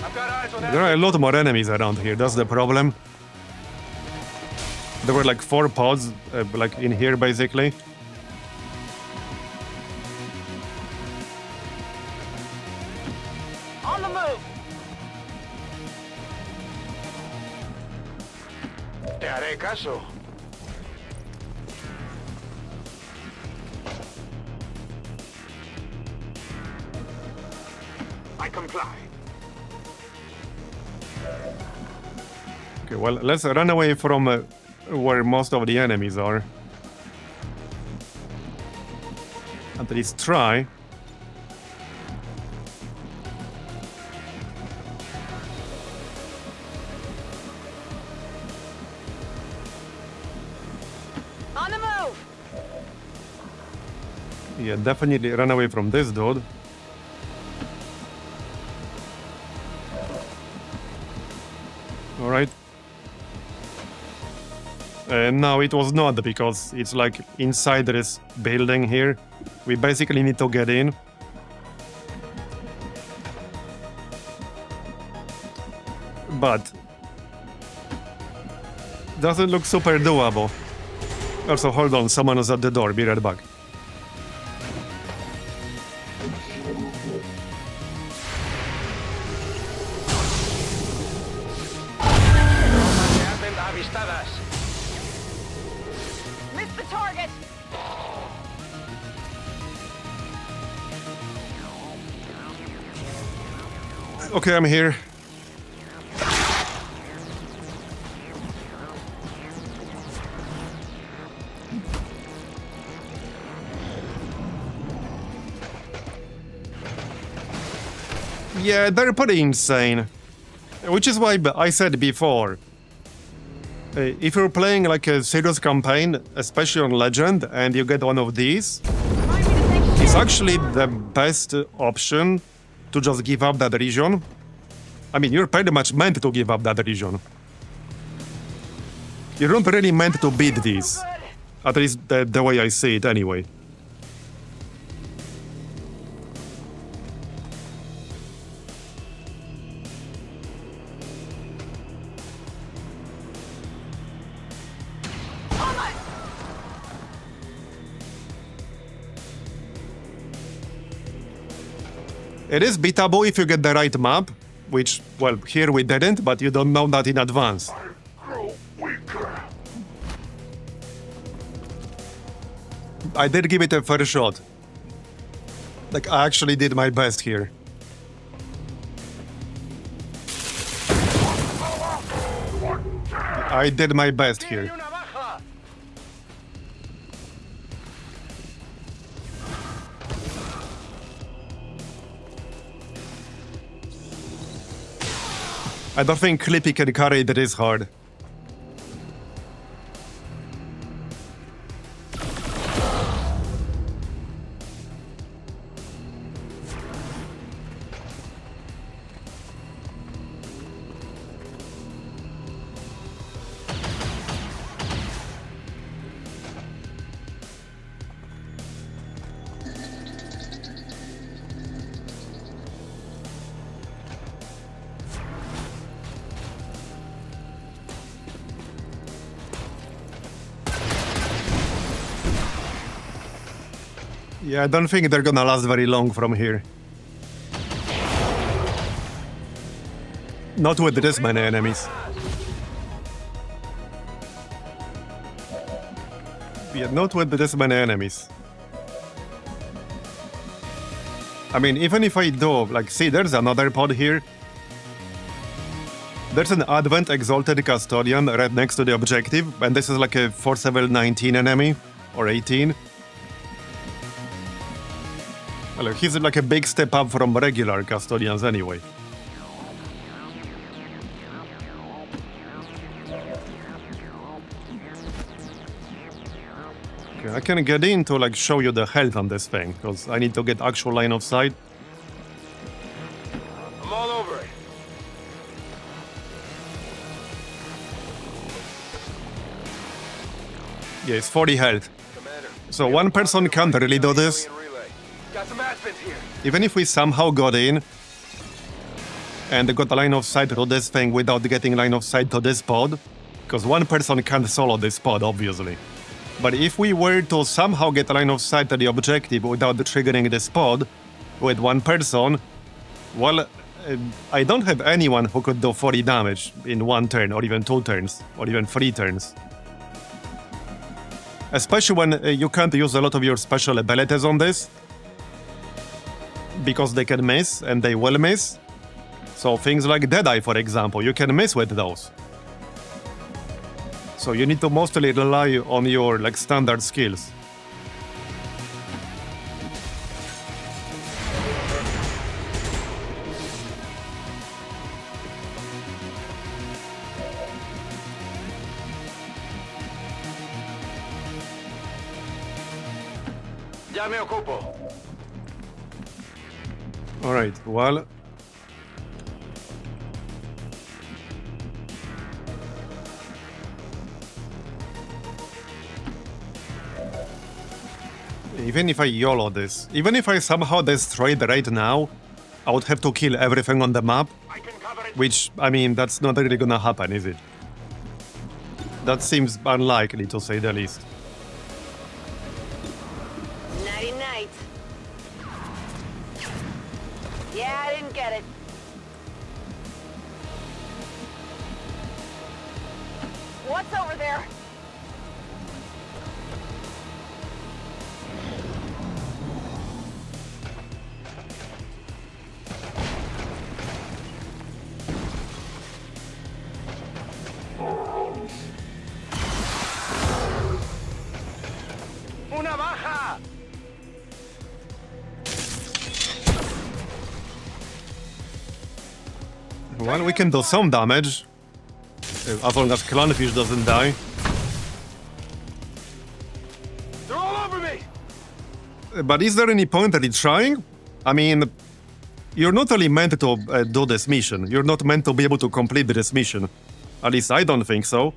D: I've got eyes on
A: There are a lot more enemies around here, that's the problem. There were like 4 pods, like in here basically.
B: On the move!
D: Te haré caso.
C: I comply.
A: Okay, well, let's run away from where most of the enemies are. At least try.
B: On the move!
A: Yeah, definitely run away from this dude. Alright. No, it was not, because it's like inside this building here. We basically need to get in. But doesn't look super doable. Also, hold on, someone is at the door. Be right back.
D: Se hacen avistadas.
B: Missed the target!
A: Okay, I'm here. Yeah, they're pretty insane. Which is why I said before, if you're playing like a serious campaign, especially on Legend, and you get one of these,
B: Remind me to take
A: it's
B: shit.
A: actually the best option to just give up that region. I mean, you're pretty much meant to give up that region. You're not really meant to beat these. At least the way I see it anyway. It is beatable if you get the right map, which, well, here we didn't, but you don't know that in advance.
C: Grow weaker.
A: I did give it a fair shot. Like, I actually did my best here. I did my best here.
D: Una baja.
A: I don't think Clippy can carry it this hard. Yeah, I don't think they're gonna last very long from here. Not with this many enemies. Yeah, not with this many enemies. I mean, even if I do, like, see, there's another pod here. There's an Advent Exalted Custodian right next to the objective, and this is like a Force Level 19 enemy, or 18. Well, he's like a big step up from regular Custodians anyway. Okay, I can get in to like show you the health on this thing, because I need to get actual line of sight.
D: I'm all over it.
A: Yeah, it's 40 health.
D: Commander.
A: So one person can't really do this.
D: Relay. Got some advent here.
A: Even if we somehow got in and got a line of sight to this thing without getting line of sight to this pod, Because one person can't solo this pod, obviously. But if we were to somehow get a line of sight at the objective without triggering this pod with one person, well, I don't have anyone who could do 40 damage in one turn, or even 2 turns, or even 3 turns. Especially when you can't use a lot of your special abilities on this, because they can miss, and they will miss. So things like Deadeye, for example, you can miss with those. So you need to mostly rely on your like standard skills.
D: Ya me ocupo.
A: Alright, well... Even if I YOLO this, even if I somehow destroy it right now, I would have to kill everything on the map,
C: I can cover it.
A: which, I mean, that's not really gonna happen, is it? That seems unlikely, to say the least.
B: Nighty night. Yeah, I didn't get it. What's over there?
D: ¡Una baja!
A: Well, we can do some damage, as long as Clownfish doesn't die.
D: They're all over me!
A: But is there any point in trying? I mean, you're not only meant to do this mission, you're not meant to be able to complete this mission. At least I don't think so.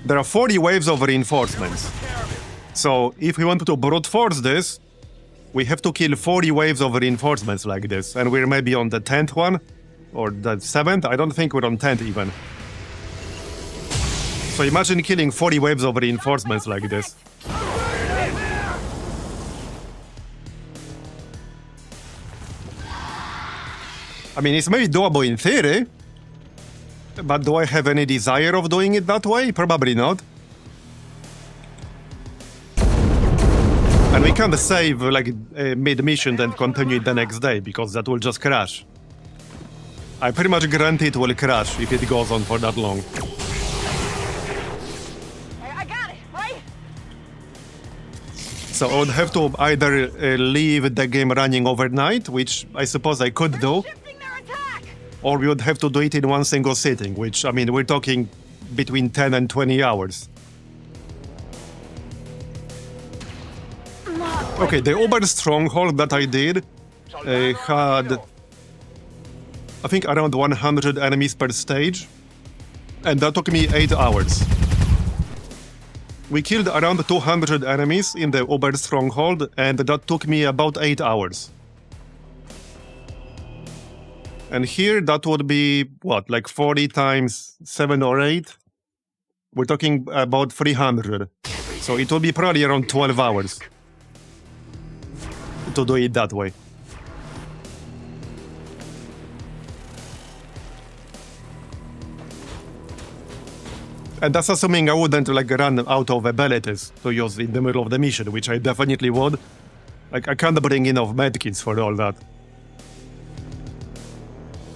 A: There are 40 waves of reinforcements. So if we want to brute force this, we have to kill 40 waves of reinforcements like this. And we're maybe on the 10th one, or the 7th. I don't think we're on 10th even. So imagine killing 40 waves of reinforcements like this. I mean, it's maybe doable in theory, but do I have any desire of doing it that way? Probably not. And we can't save like mid-mission and continue it the next day, because that will just crash. I pretty much guarantee it will crash if it goes on for that long.
B: I got it, right?
A: So I would have to either leave the game running overnight, which I suppose I could do,
B: Shifting their attack!
A: or we would have to do it in one single sitting, which, I mean, we're talking between 10 and 20 hours. Okay, the Uber Stronghold that I did had, I think, around 100 enemies per stage, and that took me 8 hours. We killed around 200 enemies in the Uber Stronghold, and that took me about 8 hours. And here, that would be, what, like 40 times 7 or 8? We're talking about 300. So it will be probably around 12 hours to do it that way. And that's assuming I wouldn't like run out of abilities to use in the middle of the mission, which I definitely would. Like, I can't bring enough medkits for all that.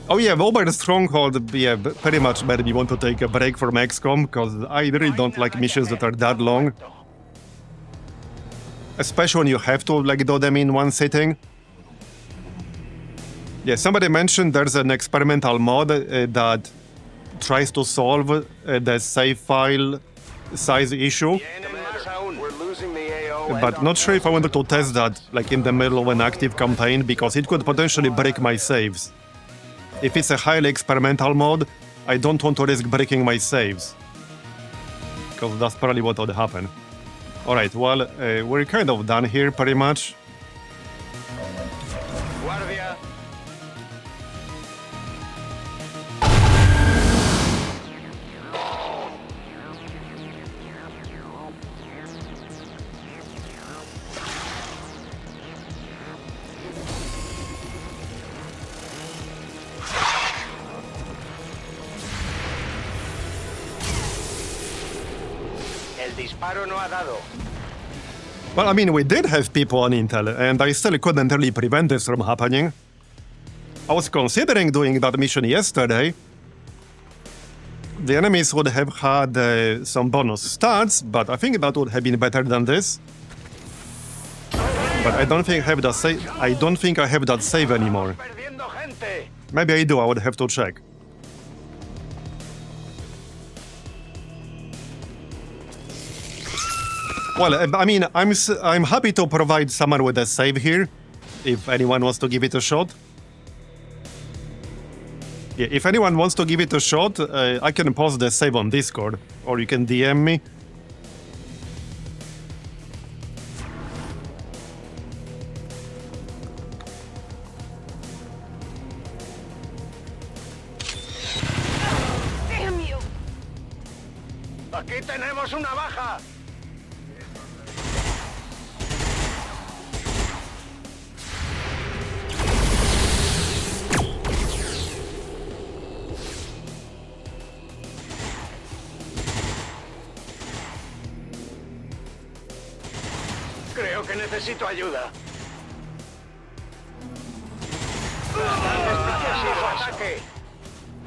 A: Oh yeah, Uber Stronghold, yeah, pretty much made me want to take a break from XCOM, because I really don't like missions that are that long. Especially when you have to like do them in one sitting. Yeah, somebody mentioned there's an experimental mod that tries to solve the save file size issue.
D: We're losing the AO.
A: But not sure if I wanted to test that like in the middle of an active campaign, because it could potentially break my saves. If it's a highly experimental mode, I don't want to risk breaking my saves, because that's probably what would happen. Alright, well, we're kind of done here, pretty much.
D: Guardia. disparo no ha dado.
A: Well, I mean, we did have people on Intel, and I still couldn't really prevent this from happening. I was considering doing that mission yesterday. The enemies would have had some bonus stats, but I think that would have been better than this. But I don't think I have that save. I don't think I have that save anymore.
D: Perdiendo gente.
A: Maybe I do. I would have to check. Well, I mean, I'm happy to provide someone with a save here, if anyone wants to give it a shot. Yeah, if anyone wants to give it a shot, I can post the save on Discord, or you can DM me.
B: Damn you!
D: Aquí tenemos una baja. Creo que necesito ayuda. Ataque.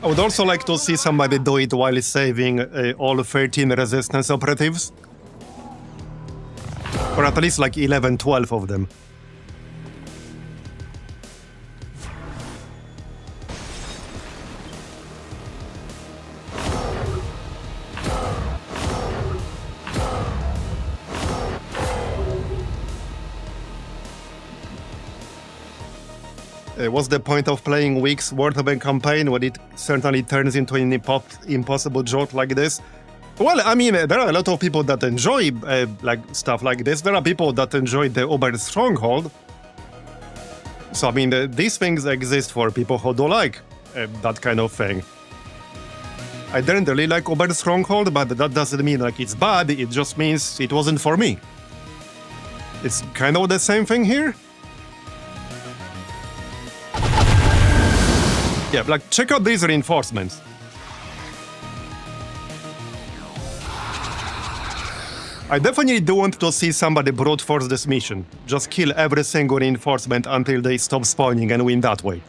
A: I would also like to see somebody do it while saving all 13 resistance operatives. Or at least like 11, 12 of them. What's the point of playing weeks worth of a campaign when it certainly turns into an impossible joke like this? Well, I mean, there are a lot of people that enjoy like stuff like this. There are people that enjoy the Uber Stronghold. So, I mean, these things exist for people who do like that kind of thing. I didn't really like Uber Stronghold, but that doesn't mean like it's bad. It just means it wasn't for me. It's kind of the same thing here. Yeah, like, check out these reinforcements. I definitely do want to see somebody brute force this mission. Just kill every single reinforcement until they stop spawning and win that way.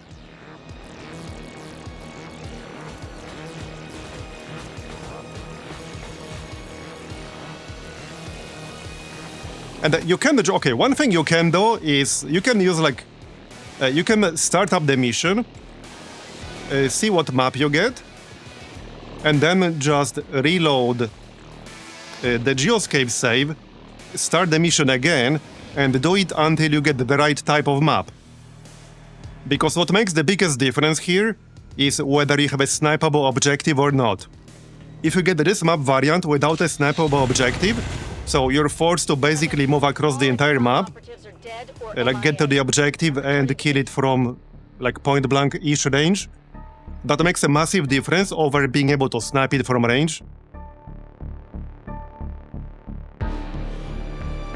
A: And you can, okay, one thing you can do is you can use like, you can start up the mission, see what map you get, and then just reload the geoscape save, start the mission again, and do it until you get the right type of map. Because what makes the biggest difference here is whether you have a snipeable objective or not. If you get this map variant without a snipeable objective, so you're forced to basically move across the entire map, like get to the objective and kill it from like point blank-ish range. That makes a massive difference over being able to snipe it from range.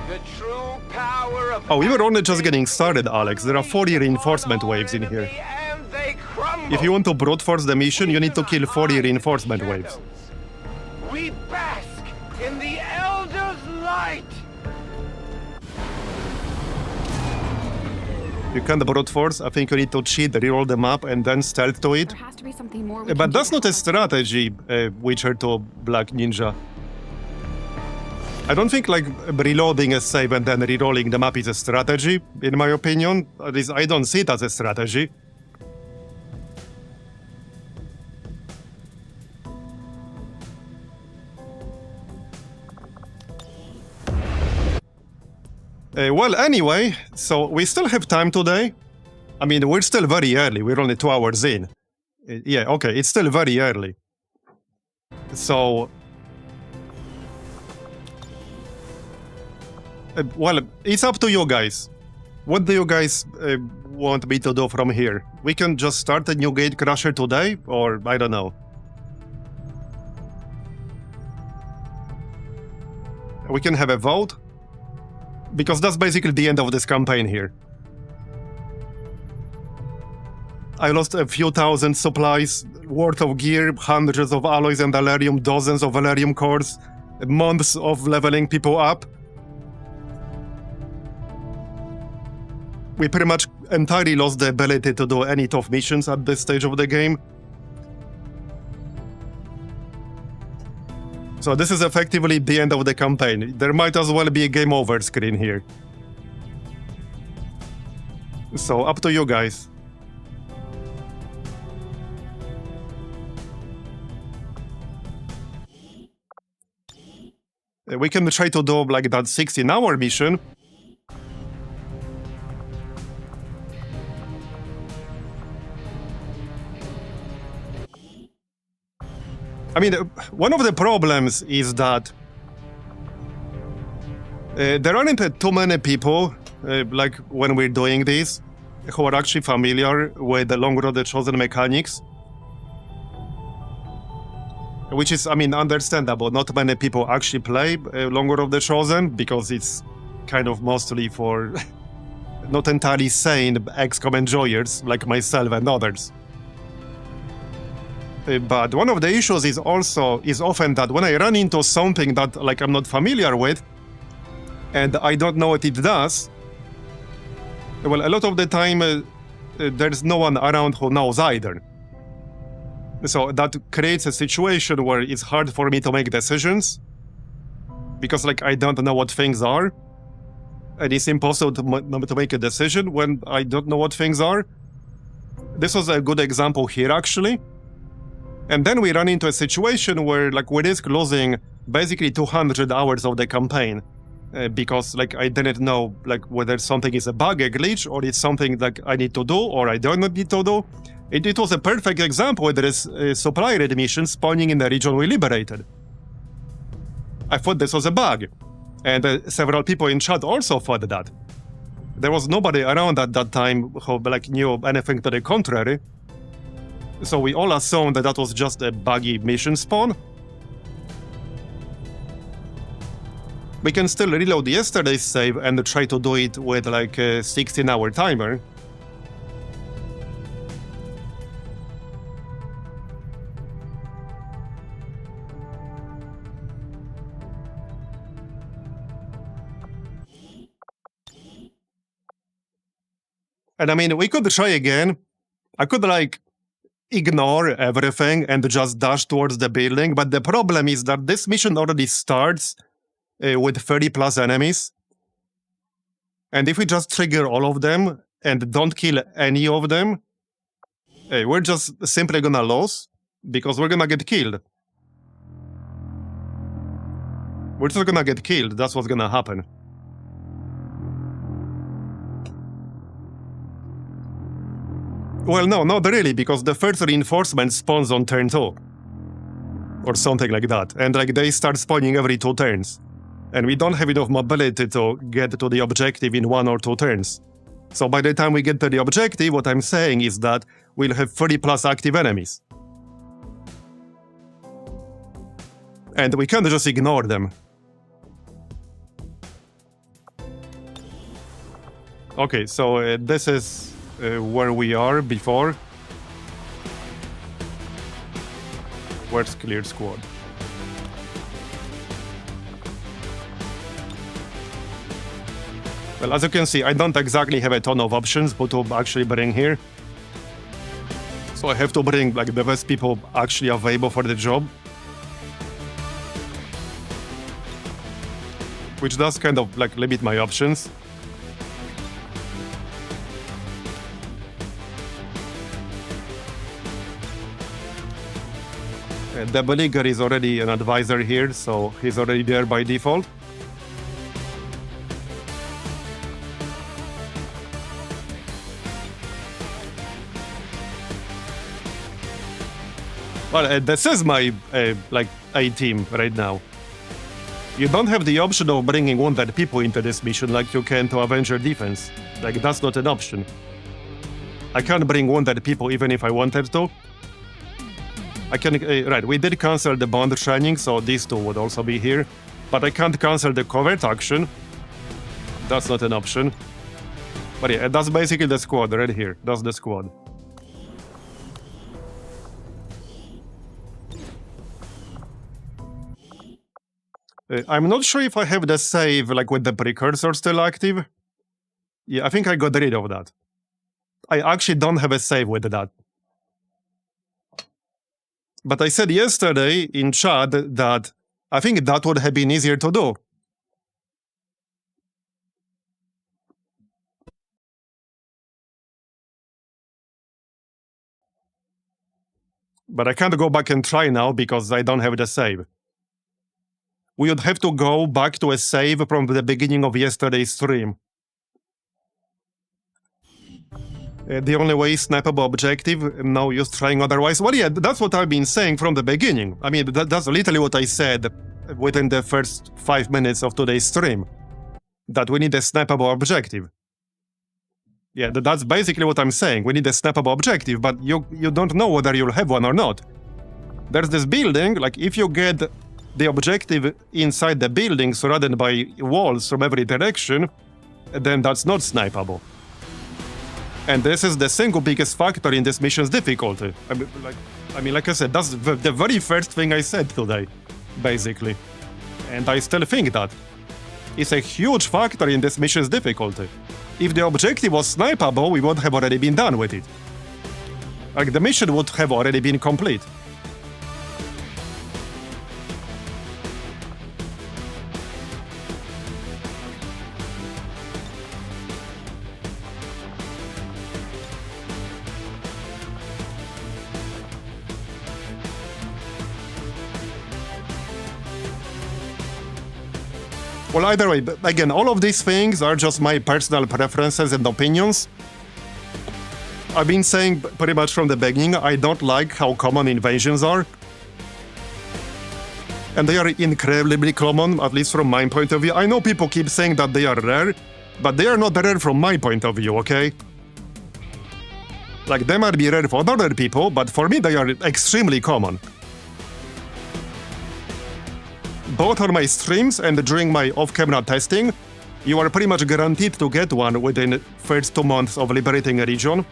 D: The true power of
A: Oh, we were only just getting started, Alex. There are 40 reinforcement waves in here.
D: and they crumble.
A: If you want to brute force the mission, you need to kill 40 reinforcement waves.
D: We bask in the Elder's light.
A: You can't brute force. I think you need to cheat, reroll the map, and then stealth to it.
E: There has to be something more we
A: But
E: can
A: that's
E: do
A: not
E: to
A: a
E: help.
A: strategy, Witcher 2 Black Ninja. I don't think like reloading a save and then rerolling the map is a strategy, in my opinion. At least I don't see it as a strategy. Well, anyway, so we still have time today. I mean, we're still very early. We're only 2 hours in. Yeah, okay, it's still very early. So... well, it's up to you guys. What do you guys want me to do from here? We can just start a new gate crusher today, or I don't know. We can have a vote, because that's basically the end of this campaign here. I lost a few thousand supplies worth of gear, hundreds of alloys and alerium, dozens of alerium cores, months of leveling people up. We pretty much entirely lost the ability to do any tough missions at this stage of the game. So this is effectively the end of the campaign. There might as well be a game over screen here. So up to you guys. We can try to do like that 16-hour mission. I mean, one of the problems is that there aren't too many people, like when we're doing this, who are actually familiar with the Long Road the Chosen mechanics. Which is, I mean, understandable. Not many people actually play Long Road of the Chosen, because it's kind of mostly for not entirely sane XCOM enjoyers like myself and others. But one of the issues is often that when I run into something that like I'm not familiar with, and I don't know what it does, well, a lot of the time there's no one around who knows either. So that creates a situation where it's hard for me to make decisions, because like I don't know what things are, and it's impossible to make a decision when I don't know what things are. This was a good example here, actually. And then we run into a situation where like we risk losing basically 200 hours of the campaign because like I didn't know like whether something is a bug, a glitch, or it's something like I need to do or I don't need to do. It was a perfect example where there is a supply raid mission spawning in the region we liberated. I thought this was a bug, and several people in chat also thought that. There was nobody around at that time who like knew anything to the contrary. So we all assumed that that was just a buggy mission spawn. We can still reload yesterday's save and try to do it with like a 16-hour timer. And I mean, we could try again. I could like ignore everything and just dash towards the building, but the problem is that this mission already starts with 30 plus enemies. And if we just trigger all of them and don't kill any of them, we're just simply gonna lose, because we're gonna get killed. We're just gonna get killed, that's what's gonna happen. Well, no, not really, because the first reinforcement spawns on turn 2. Or something like that. And like they start spawning every 2 turns. And we don't have enough mobility to get to the objective in 1 or 2 turns. So by the time we get to the objective, what I'm saying is that we'll have 30 plus active enemies. And we can't just ignore them. Okay, so this is where we are before. Where's clear squad? Well, as you can see, I don't exactly have a ton of options who to actually bring here. So I have to bring like the best people actually available for the job. Which does kind of like limit my options. The Beleaguer is already an advisor here, so he's already there by default. Well, this is my like A team right now. You don't have the option of bringing wounded people into this mission like you can to Avenger Defense. Like, that's not an option. I can't bring wounded people even if I wanted to. I can, right, we did cancel the bond training, so these two would also be here. But I can't cancel the covert action. That's not an option. But yeah, that's basically the squad right here. That's the squad. I'm not sure if I have the save like with the precursor still active. Yeah, I think I got rid of that. I actually don't have a save with that. But I said yesterday in chat that I think that would have been easier to do. But I can't go back and try now because I don't have the save. We would have to go back to a save from the beginning of yesterday's stream. The only way is snappable objective, no use trying otherwise. Well, yeah, that's what I've been saying from the beginning. I mean, that's literally what I said within the first 5 minutes of today's stream. That we need a snappable objective. Yeah, that's basically what I'm saying. We need a snappable objective, but you don't know whether you'll have one or not. There's this building, like if you get the objective inside the building surrounded by walls from every direction, then that's not snipeable. And this is the single biggest factor in this mission's difficulty. I mean, like I said, that's the very first thing I said today, basically. And I still think that. It's a huge factor in this mission's difficulty. If the objective was snipeable, we would have already been done with it. Like, the mission would have already been complete. Well, either way, again, all of these things are just my personal preferences and opinions. I've been saying pretty much from the beginning, I don't like how common invasions are. And they are incredibly common, at least from my point of view. I know people keep saying that they are rare, but they are not rare from my point of view, okay? Like, they might be rare for other people, but for me they are extremely common. Both on my streams and during my off-camera testing, you are pretty much guaranteed to get one within the first 2 months of liberating a region.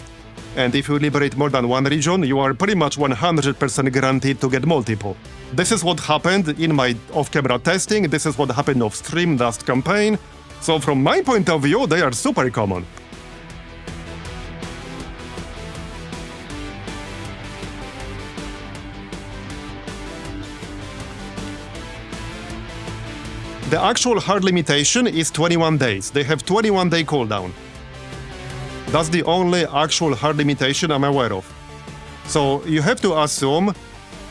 A: And if you liberate more than one region, you are pretty much 100% guaranteed to get multiple. This is what happened in my off-camera testing, this is what happened off-stream last campaign. So from my point of view, they are super common. The actual hard limitation is 21 days. They have 21-day cooldown. That's the only actual hard limitation I'm aware of. So you have to assume,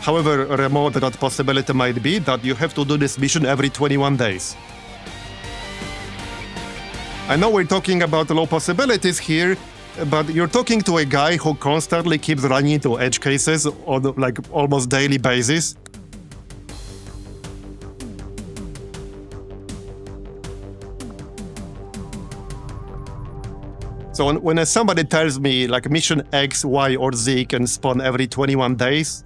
A: however remote that possibility might be, that you have to do this mission every 21 days. I know we're talking about low possibilities here, but you're talking to a guy who constantly keeps running into edge cases on like almost daily basis. So when somebody tells me like mission X, Y, or Z can spawn every 21 days,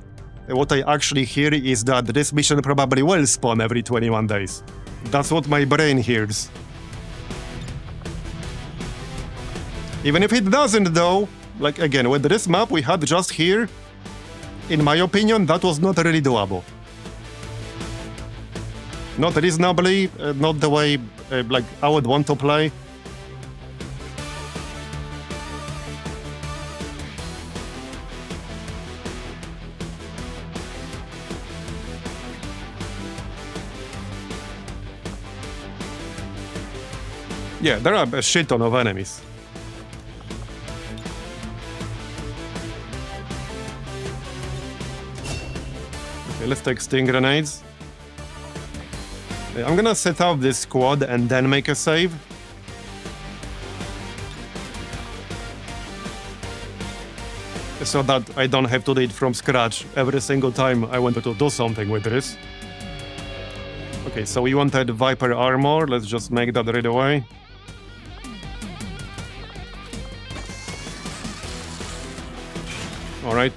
A: what I actually hear is that this mission probably will spawn every 21 days. That's what my brain hears. Even if it doesn't though, like again, with this map we had just here, in my opinion, that was not really doable. Not reasonably, not the way like I would want to play. Yeah, there are a shit ton of enemies. Okay, let's take sting grenades. I'm gonna set up this squad and then make a save. So that I don't have to do it from scratch every single time I wanted to do something with this. Okay, so we wanted Viper armor, let's just make that right away. Alright.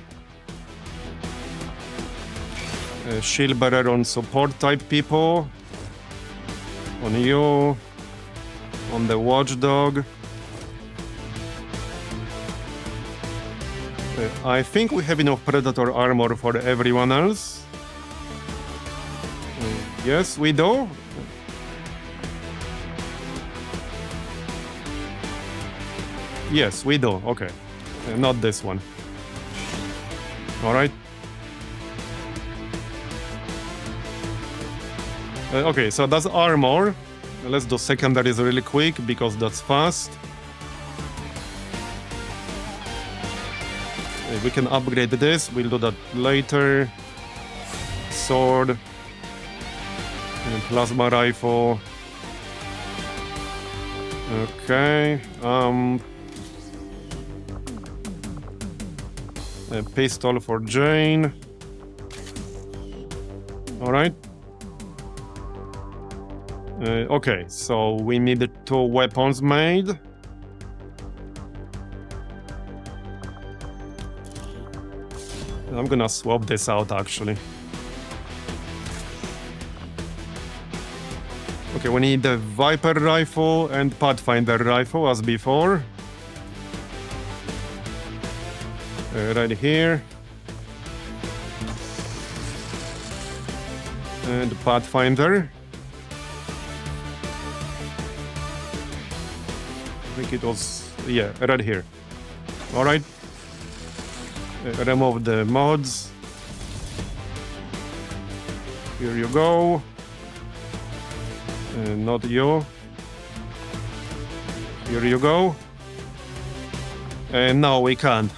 A: Shield bearer on support type people. On you. On the watchdog. I think we have enough predator armor for everyone else. Yes, we do. Yes, we do. Okay. Not this one. Alright. Okay, so that's armor. Let's do secondaries really quick because that's fast. We can upgrade this. We'll do that later. Sword. And plasma rifle. Okay. A pistol for Jane. Alright. Okay, so we need 2 weapons made. I'm gonna swap this out actually. Okay, we need the Viper rifle and Pathfinder rifle as before. Right here. And Pathfinder. I think it was, yeah, right here. Alright. Remove the mods. Here you go. Not you. Here you go. And no, we can't.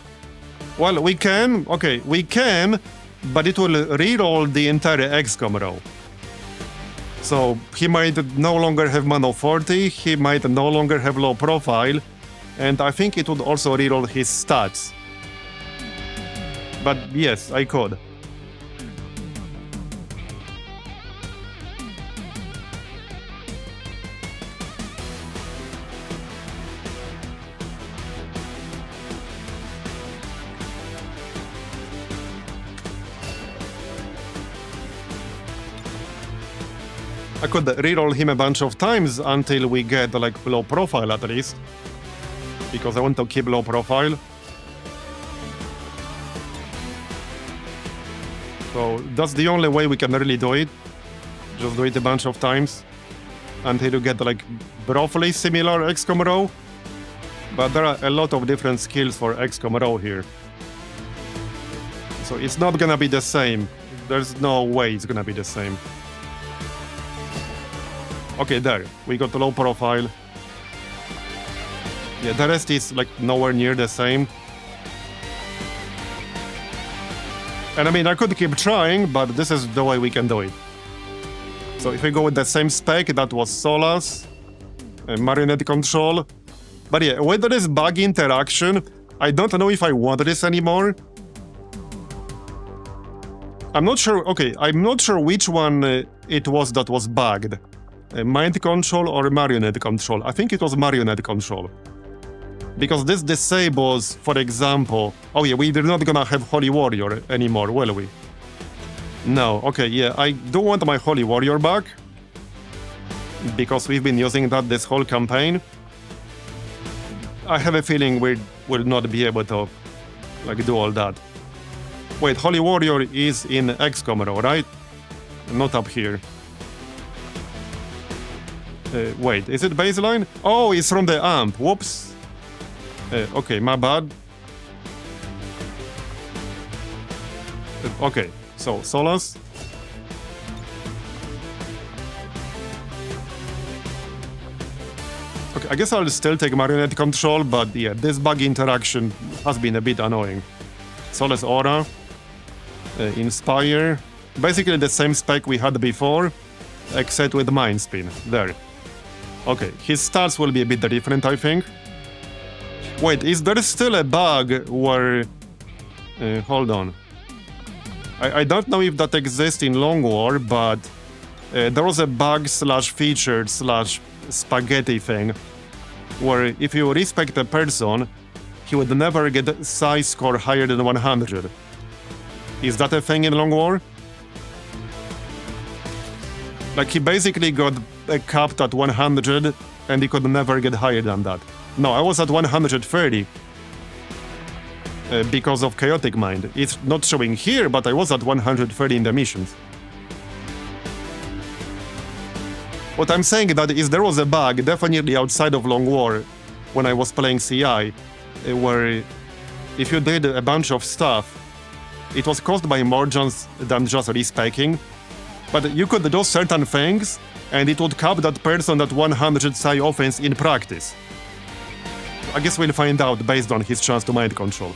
A: Well, we can. Okay, we can, but it will reroll the entire XCOM row. So he might no longer have Mono 40, he might no longer have low profile, and I think it would also reroll his stats. But yes, I could. I could reroll him a bunch of times until we get like low profile at least. Because I want to keep low profile. So that's the only way we can really do it. Just do it a bunch of times. Until you get like roughly similar XCOM row. But there are a lot of different skills for XCOM row here. So it's not gonna be the same. There's no way it's gonna be the same. Okay, there. We got low profile. Yeah, the rest is like nowhere near the same. And I mean, I could keep trying, but this is the way we can do it. So if we go with the same spec, that was Solas, marionette control. But yeah, with this bug interaction, I don't know if I want this anymore. I'm not sure, okay, I'm not sure which one it was that was bugged. Mind control or marionette control? I think it was marionette control. Because this disables, for example... Oh yeah, we're not gonna have Holy Warrior anymore, will we? No, okay, yeah, I do want my Holy Warrior back. Because we've been using that this whole campaign. I have a feeling we will not be able to, like, do all that. Wait, Holy Warrior is in XCOM row, right? Not up here. Wait, is it baseline? Oh, it's from the amp. Whoops. Okay, my bad. Okay, so Solas. Okay, I guess I'll still take marionette control, but yeah, this bug interaction has been a bit annoying. Solas Aura. Inspire. Basically the same spec we had before, except with Mind Spin. There. Okay, his stats will be a bit different, I think. Wait, is there still a bug where... hold on. I don't know if that exists in Long War, but there was a bug slash featured slash spaghetti thing where if you respect a person, he would never get a size score higher than 100. Is that a thing in Long War? Like he basically got capped at 100 and he could never get higher than that. No, I was at 130 because of Chaotic Mind. It's not showing here, but I was at 130 in the missions. What I'm saying that is there was a bug, definitely outside of Long War, when I was playing CI, where if you did a bunch of stuff, it was caused by more than just respecking, but you could do certain things, and it would cap that person at 100 psi offense in practice. I guess we'll find out based on his chance to mind control.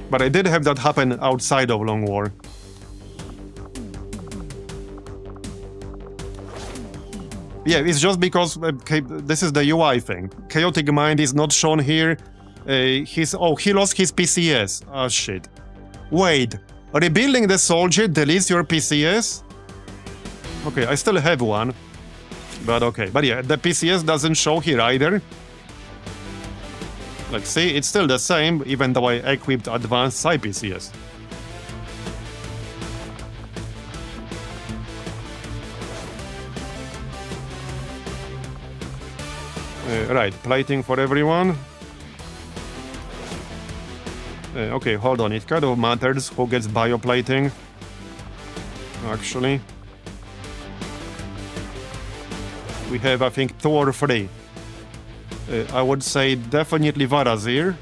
A: But I did have that happen outside of Long War. Yeah, it's just because this is the UI thing. Chaotic Mind is not shown here. He lost his PCS. Oh shit. Wait, rebuilding the soldier deletes your PCS? Okay, I still have one. But okay, but yeah, the PCS doesn't show here either. Like, see, it's still the same, even though I equipped advanced Psi PCS. Right, plating for everyone. Okay, hold on, it kind of matters who gets bioplating. Actually. We have, I think, 2 or 3. I would say definitely Marbozir.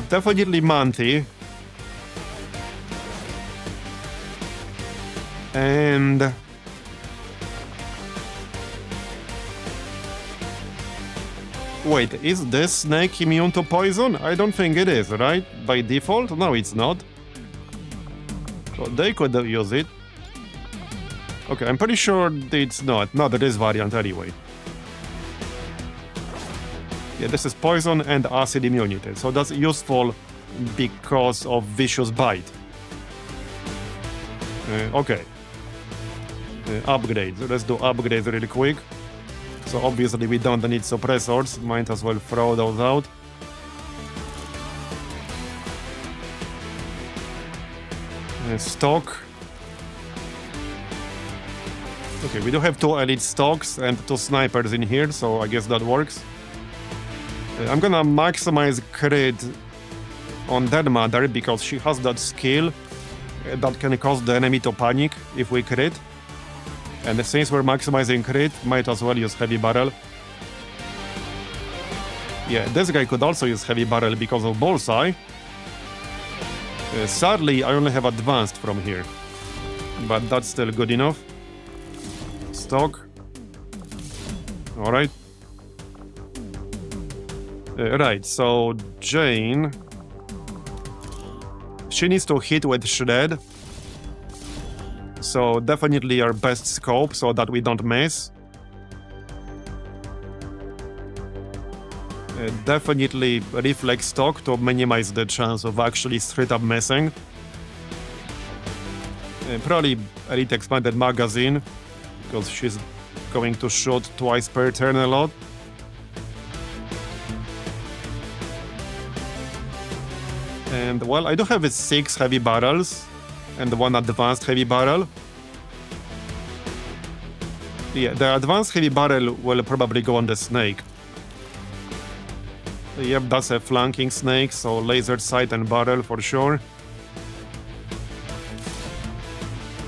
A: Definitely Manti. And... Wait, is this snake immune to poison? I don't think it is, right? By default? No, it's not. So they could use it. Okay, I'm pretty sure it's not. No, there is variant anyway. Yeah, this is poison and acid immunity. So that's useful because of vicious bite. Okay. Upgrades. Let's do upgrades really quick. So obviously we don't need suppressors, might as well throw those out. Stock. Okay, we do have 2 elite stocks and 2 snipers in here, so I guess that works. I'm gonna maximize crit on Dead Mother because she has that skill that can cause the enemy to panic if we crit. And since we're maximizing crit, might as well use heavy barrel. Yeah, this guy could also use heavy barrel because of bullseye. Sadly, I only have advanced from here, but that's still good enough. Stock. Alright. Right, so Jane... She needs to hit with Shred. So definitely our best scope so that we don't miss. Definitely reflex stock to minimize the chance of actually straight up missing. Probably elite expanded magazine because she's going to shoot twice per turn a lot. And well, I do have 6 heavy barrels and 1 advanced heavy barrel. Yeah, the advanced heavy barrel will probably go on the snake. Yep, that's a flanking snake, so laser sight and barrel for sure.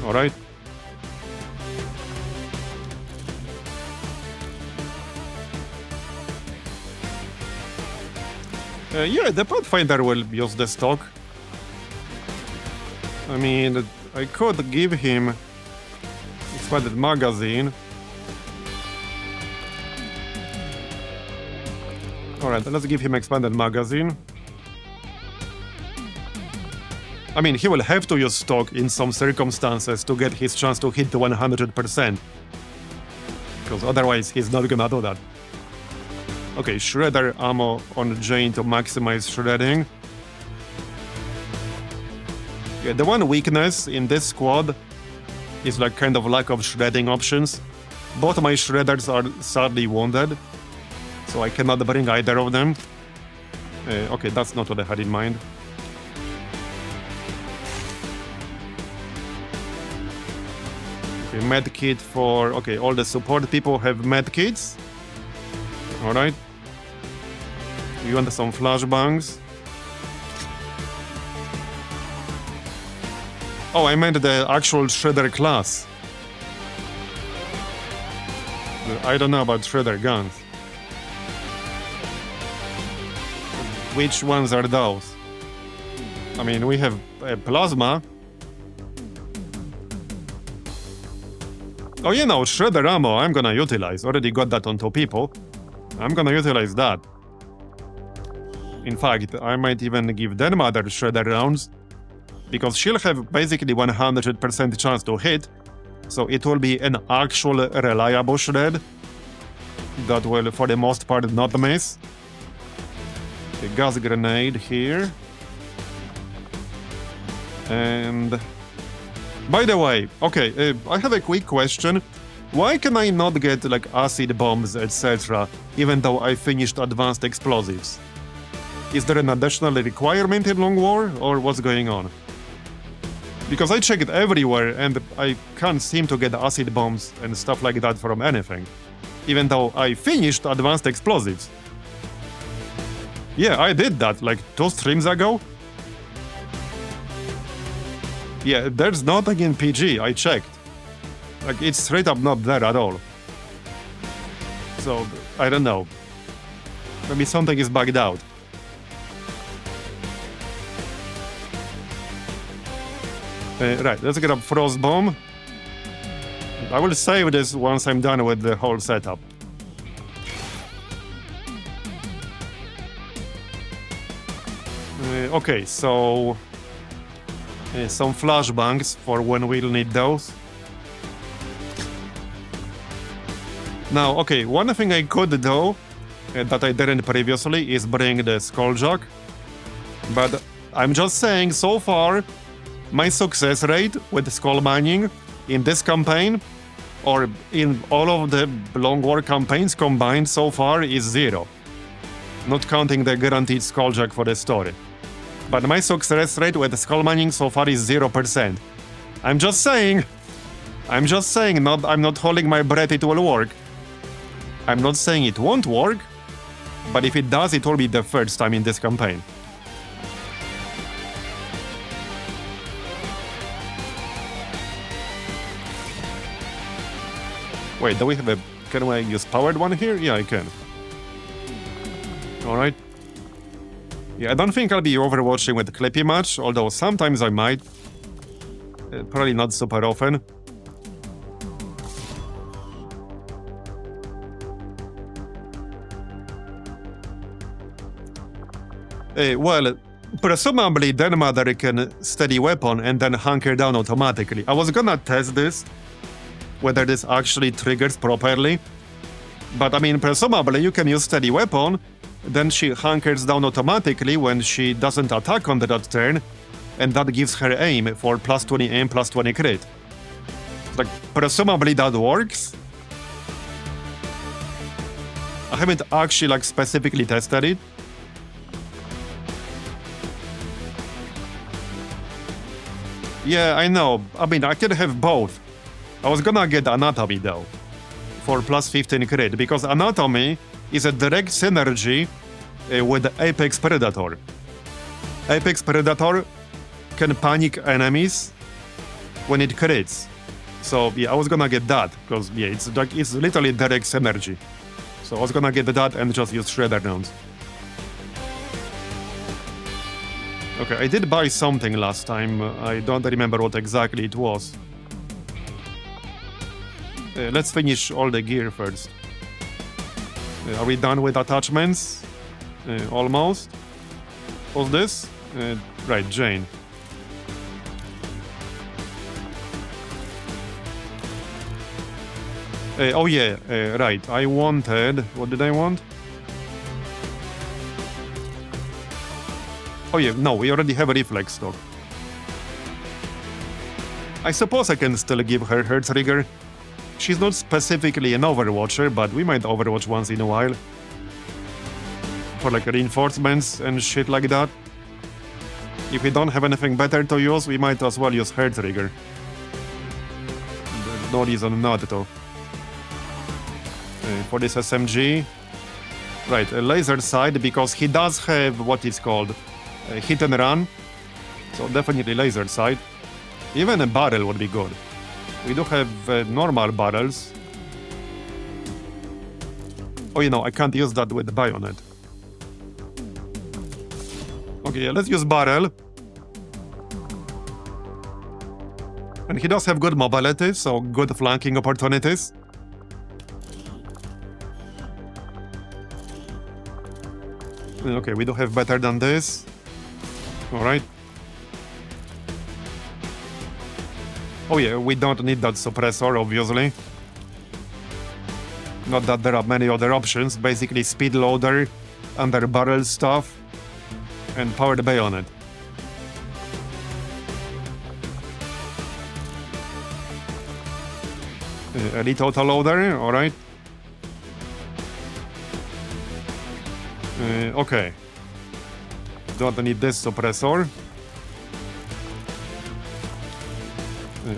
A: Alright. Yeah, the Pathfinder will use the stock. I mean, I could give him expanded magazine. Alright, let's give him expanded magazine. I mean, he will have to use stock in some circumstances to get his chance to hit the 100%. Because otherwise he's not gonna do that. Okay, Shredder ammo on Jane to maximize shredding. Yeah, the one weakness in this squad is like kind of lack of shredding options. Both my Shredders are sadly wounded, so I cannot bring either of them. Okay, that's not what I had in mind. Okay, medkit for... Okay, all the support people have medkits. Alright. You want some flashbangs? Oh, I meant the actual Shredder class. I don't know about Shredder guns. Which ones are those? I mean, we have plasma. Oh, you know, Shredder ammo I'm gonna utilize. Already got that on two people. I'm gonna utilize that. In fact, I might even give Den Mother Shredder rounds, because she'll have basically 100% chance to hit, so it will be an actual reliable shred that will, for the most part, not miss. A gas grenade here. And... by the way, okay, I have a quick question. Why can I not get, like, acid bombs, etc., even though I finished advanced explosives? Is there an additional requirement in Long War, or what's going on? Because I checked everywhere, and I can't seem to get acid bombs and stuff like that from anything, even though I finished advanced explosives. Yeah, I did that, like, 2 streams ago. Yeah, there's nothing in PG, I checked. Like, it's straight up not there at all. So, I don't know. Maybe something is bugged out. Right, let's get up Frost Bomb. I will save this once I'm done with the whole setup. Okay, so... some flashbangs for when we'll need those. Now, okay, one thing I could do, that I didn't previously, is bring the Skulljack. But I'm just saying, so far, my success rate with skull mining in this campaign, or in all of the Long War campaigns combined so far, is 0. Not counting the guaranteed Skulljack for the story. But my success rate with skull mining so far is 0%. I'm just saying, I'm not holding my breath it will work. I'm not saying it won't work, but if it does, it will be the first time in this campaign. Wait, do we have a... can I use powered one here? Yeah, I can. Alright. Yeah, I don't think I'll be overwatching with Clippy much, although sometimes I might. Probably not super often. Well, presumably Den Mother can steady weapon and then hunker down automatically. I was gonna test this, whether this actually triggers properly. But I mean, presumably you can use steady weapon, then she hunkers down automatically when she doesn't attack on that turn, and that gives her aim for plus 20 aim, plus 20 crit. Like, presumably that works. I haven't actually, like, specifically tested it. Yeah, I know. I mean, I can have both. I was gonna get Anatomy, though, for plus 15 crit, because Anatomy is a direct synergy with Apex Predator. Apex Predator can panic enemies when it crits. So yeah, I was gonna get that, because yeah, it's literally direct synergy. So I was gonna get that and just use Shredder rounds. Okay, I did buy something last time. I don't remember what exactly it was. Let's finish all the gear first. Are we done with attachments? Almost. What's this? Right, Jane. Oh yeah, right. I wanted... what did I want? Oh yeah, no, we already have a reflex stock. I suppose I can still give her her trigger. She's not specifically an Overwatcher, but we might Overwatch once in a while. For like reinforcements and shit like that. If we don't have anything better to use, we might as well use her trigger. There's no reason not to. For this SMG... right, a laser sight, because he does have what is called hit and run. So definitely laser sight. Even a barrel would be good. We do have normal barrels. Oh, you know, I can't use that with the bayonet. Okay, yeah, let's use barrel. And he does have good mobility, so good flanking opportunities. Okay, we do have better than this. Alright. Oh yeah, we don't need that suppressor, obviously. Not that there are many other options. Basically, speed loader, under barrel stuff, and powered bayonet. Elite autoloader, alright. Okay. Don't need this suppressor.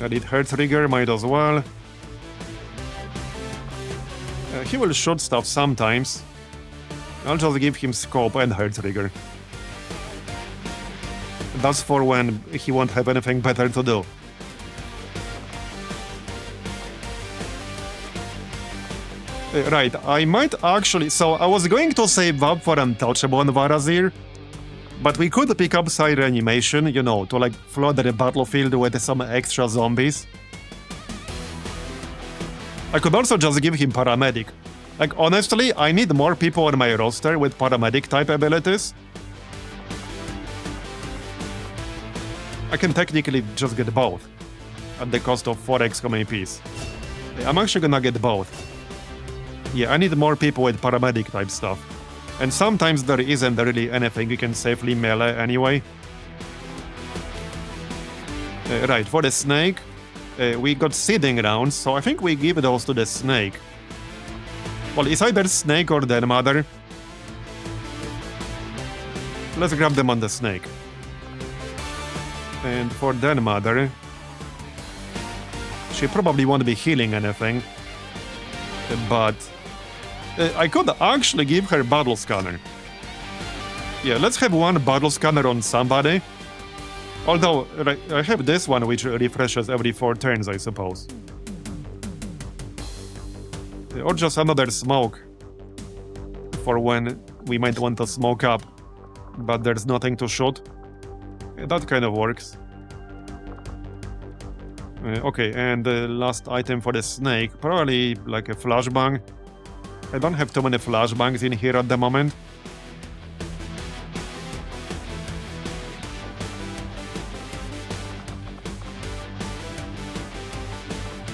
A: Elite hair trigger, might as well. He will shoot stuff sometimes. I'll just give him scope and hair trigger. That's for when he won't have anything better to do. Right, I might actually... So I was going to save up for Untouchable on Marbozir, but we could pick up side reanimation, you know, to like flood the battlefield with some extra zombies. I could also just give him paramedic. Like, honestly, I need more people on my roster with paramedic type abilities. I can technically just get both, at the cost of 4 XCOM APs. I'm actually gonna get both. Yeah, I need more people with paramedic type stuff. And sometimes there isn't really anything you can safely melee anyway. Right, for the snake, we got seeding rounds, so I think we give those to the snake. Well, it's either snake or Den Mother. Let's grab them on the snake. And for Den Mother, she probably won't be healing anything, but I could actually give her battle scanner. Yeah, let's have one battle scanner on somebody. Although, I have this one which refreshes every 4 turns, I suppose. Or just another smoke. For when we might want to smoke up, but there's nothing to shoot. That kind of works. Okay, and the last item for the snake, probably like a flashbang. I don't have too many flashbangs in here at the moment.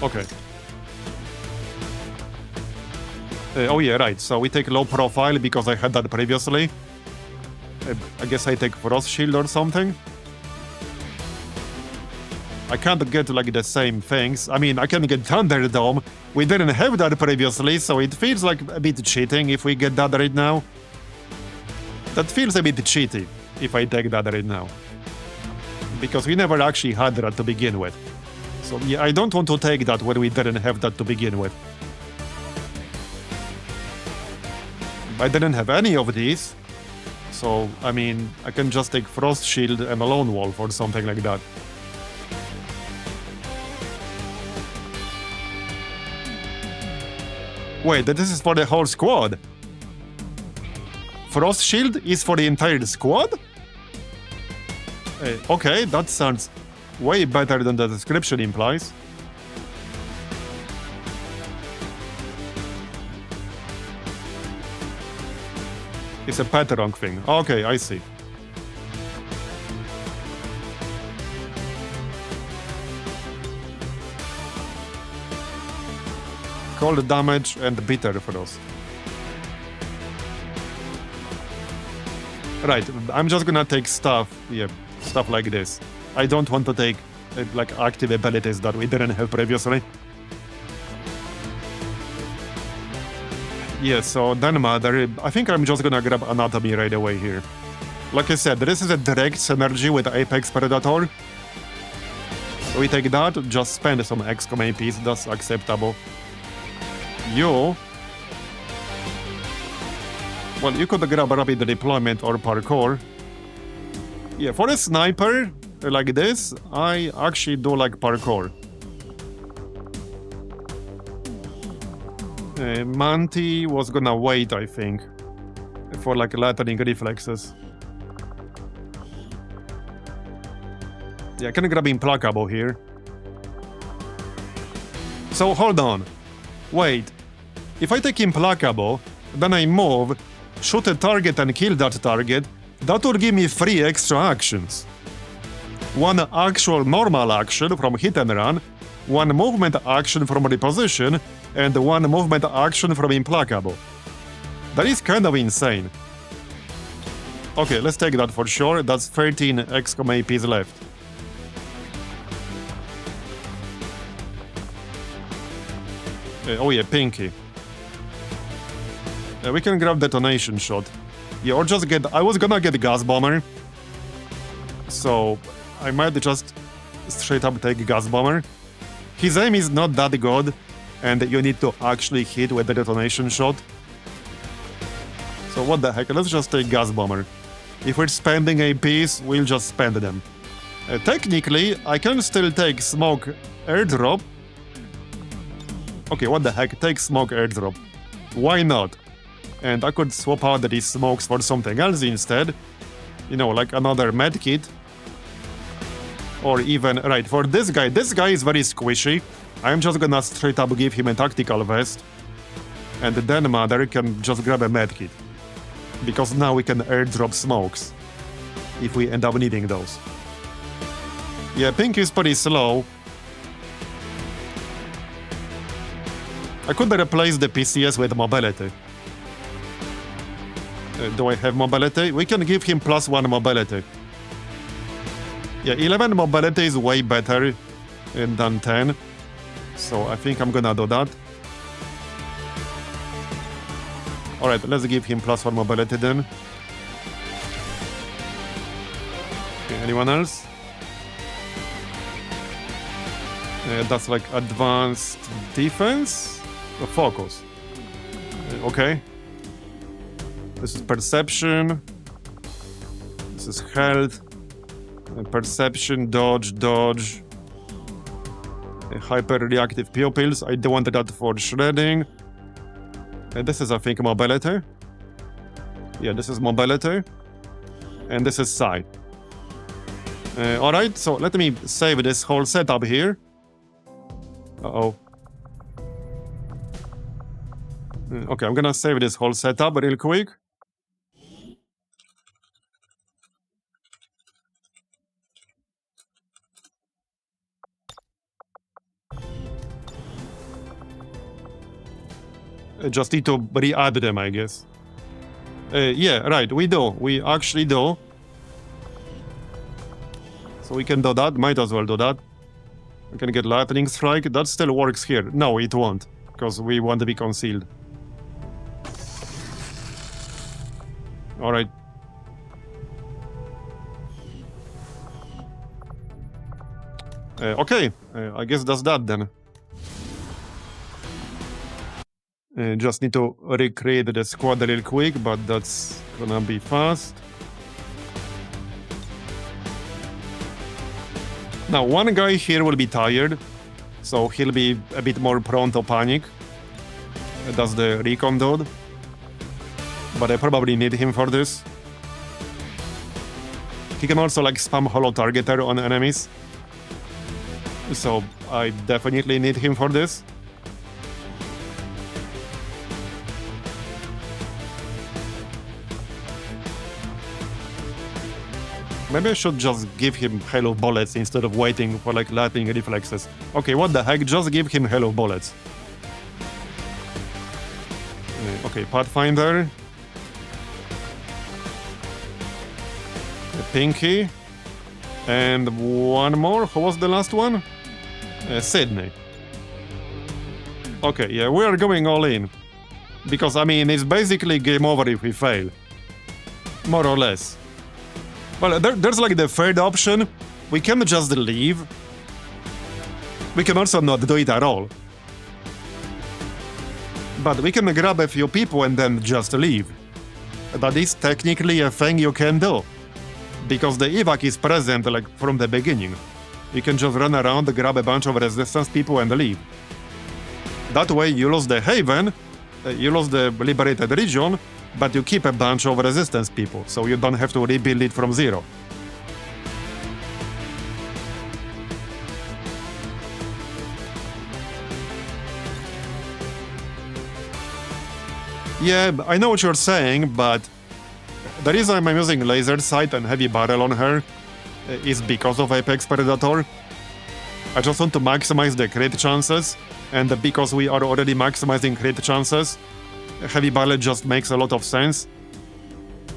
A: Okay. Oh yeah, right, so we take low profile because I had that previously. I guess I take Frost Shield or something. I can't get like the same things. I mean, I can get Thunderdome. We didn't have that previously, so it feels like a bit cheating if we get that right now. That feels a bit cheaty if I take that right now. Because we never actually had that to begin with. So yeah, I don't want to take that when we didn't have that to begin with. I didn't have any of these. So, I mean, I can just take Frost Shield and a Lone Wolf or something like that. Wait, this is for the whole squad? Frost Shield is for the entire squad? Okay, that sounds way better than the description implies. It's a Pateronk thing. Okay, I see. Cold damage and bitter frost. Right, I'm just gonna take stuff, yeah, stuff like this. I don't want to take like active abilities that we didn't have previously. Yeah, so Den Mother, I think I'm just gonna grab Anatomy right away here. Like I said, this is a direct synergy with Apex Predator. So we take that, just spend some XCOM APs, that's acceptable. You... Well, you could grab Rapid Deployment or Parkour. Yeah, for a sniper, like this, I actually do like parkour. Manti was gonna wait, I think, for like lightning reflexes. Yeah, I can grab Implacable here. So hold on. Wait. If I take Implacable, then I move, shoot a target and kill that target, that would give me 3 extra actions. 1 actual normal action from hit and run, 1 movement action from reposition, and 1 movement action from Implacable. That is kind of insane. Okay, let's take that for sure. That's 13 XCOM APs left. Oh yeah, Pinky. We can grab Detonation Shot. Yeah, or just get... I was gonna get Gas Bomber. So, I might just straight up take Gas Bomber. His aim is not that good, and you need to actually hit with the Detonation Shot. So what the heck, let's just take Gas Bomber. If we're spending APs, we'll just spend them. Technically, I can still take Smoke Airdrop. Okay, what the heck, take Smoke Airdrop. Why not? And I could swap out these smokes for something else instead. You know, like another medkit. Or even, right, for this guy is very squishy. I'm just gonna straight up give him a tactical vest. And then Mother can just grab a medkit. Because now we can airdrop smokes. If we end up needing those. Yeah, Pink is pretty slow. I could replace the PCS with mobility. Do I have mobility? We can give him +1 mobility. Yeah, 11 mobility is way better than 10. So I think I'm gonna do that. Alright, let's give him +1 mobility then. Okay, anyone else? That's like advanced defense? Or focus. Okay. This is perception. This is health. Perception, dodge. Hyper-reactive pupils. I don't want that for shredding. This is, I think, mobility. Yeah, this is mobility. And this is sight. Alright, so let me save this whole setup here. Uh-oh. Okay, I'm gonna save this whole setup real quick. I just need to re-add them, I guess. Yeah, right, we do. We actually do. So we can do that. Might as well do that. We can get Lightning Strike. That still works here. No, it won't. Because we want to be concealed. Alright. Okay. I guess that's that then. Just need to recreate the squad real quick, but that's gonna be fast. Now, one guy here will be tired, so he'll be a bit more prone to panic. That's the recon dude. But I probably need him for this. He can also like spam Holo Targeter on enemies. So I definitely need him for this. Maybe I should just give him Hail of Bullets instead of waiting for like lightning reflexes. Okay, what the heck, just give him Hail of Bullets. Okay, Pathfinder. Pinky. And one more, who was the last one? Sydney. Okay, yeah, we are going all in. Because, I mean, it's basically game over if we fail. More or less. Well, there's like the third option. We can just leave. We can also not do it at all. But we can grab a few people and then just leave. That is technically a thing you can do. because the evac is present like from the beginning. You can just run around, grab a bunch of resistance people and leave. That way you lose the haven, you lose the liberated region, but you keep a bunch of resistance people, so you don't have to rebuild it from zero. Yeah, I know what you're saying, but the reason I'm using laser sight and heavy barrel on her is because of Apex Predator. I just want to maximize the crit chances, and because we are already maximizing crit chances, heavy barrel just makes a lot of sense.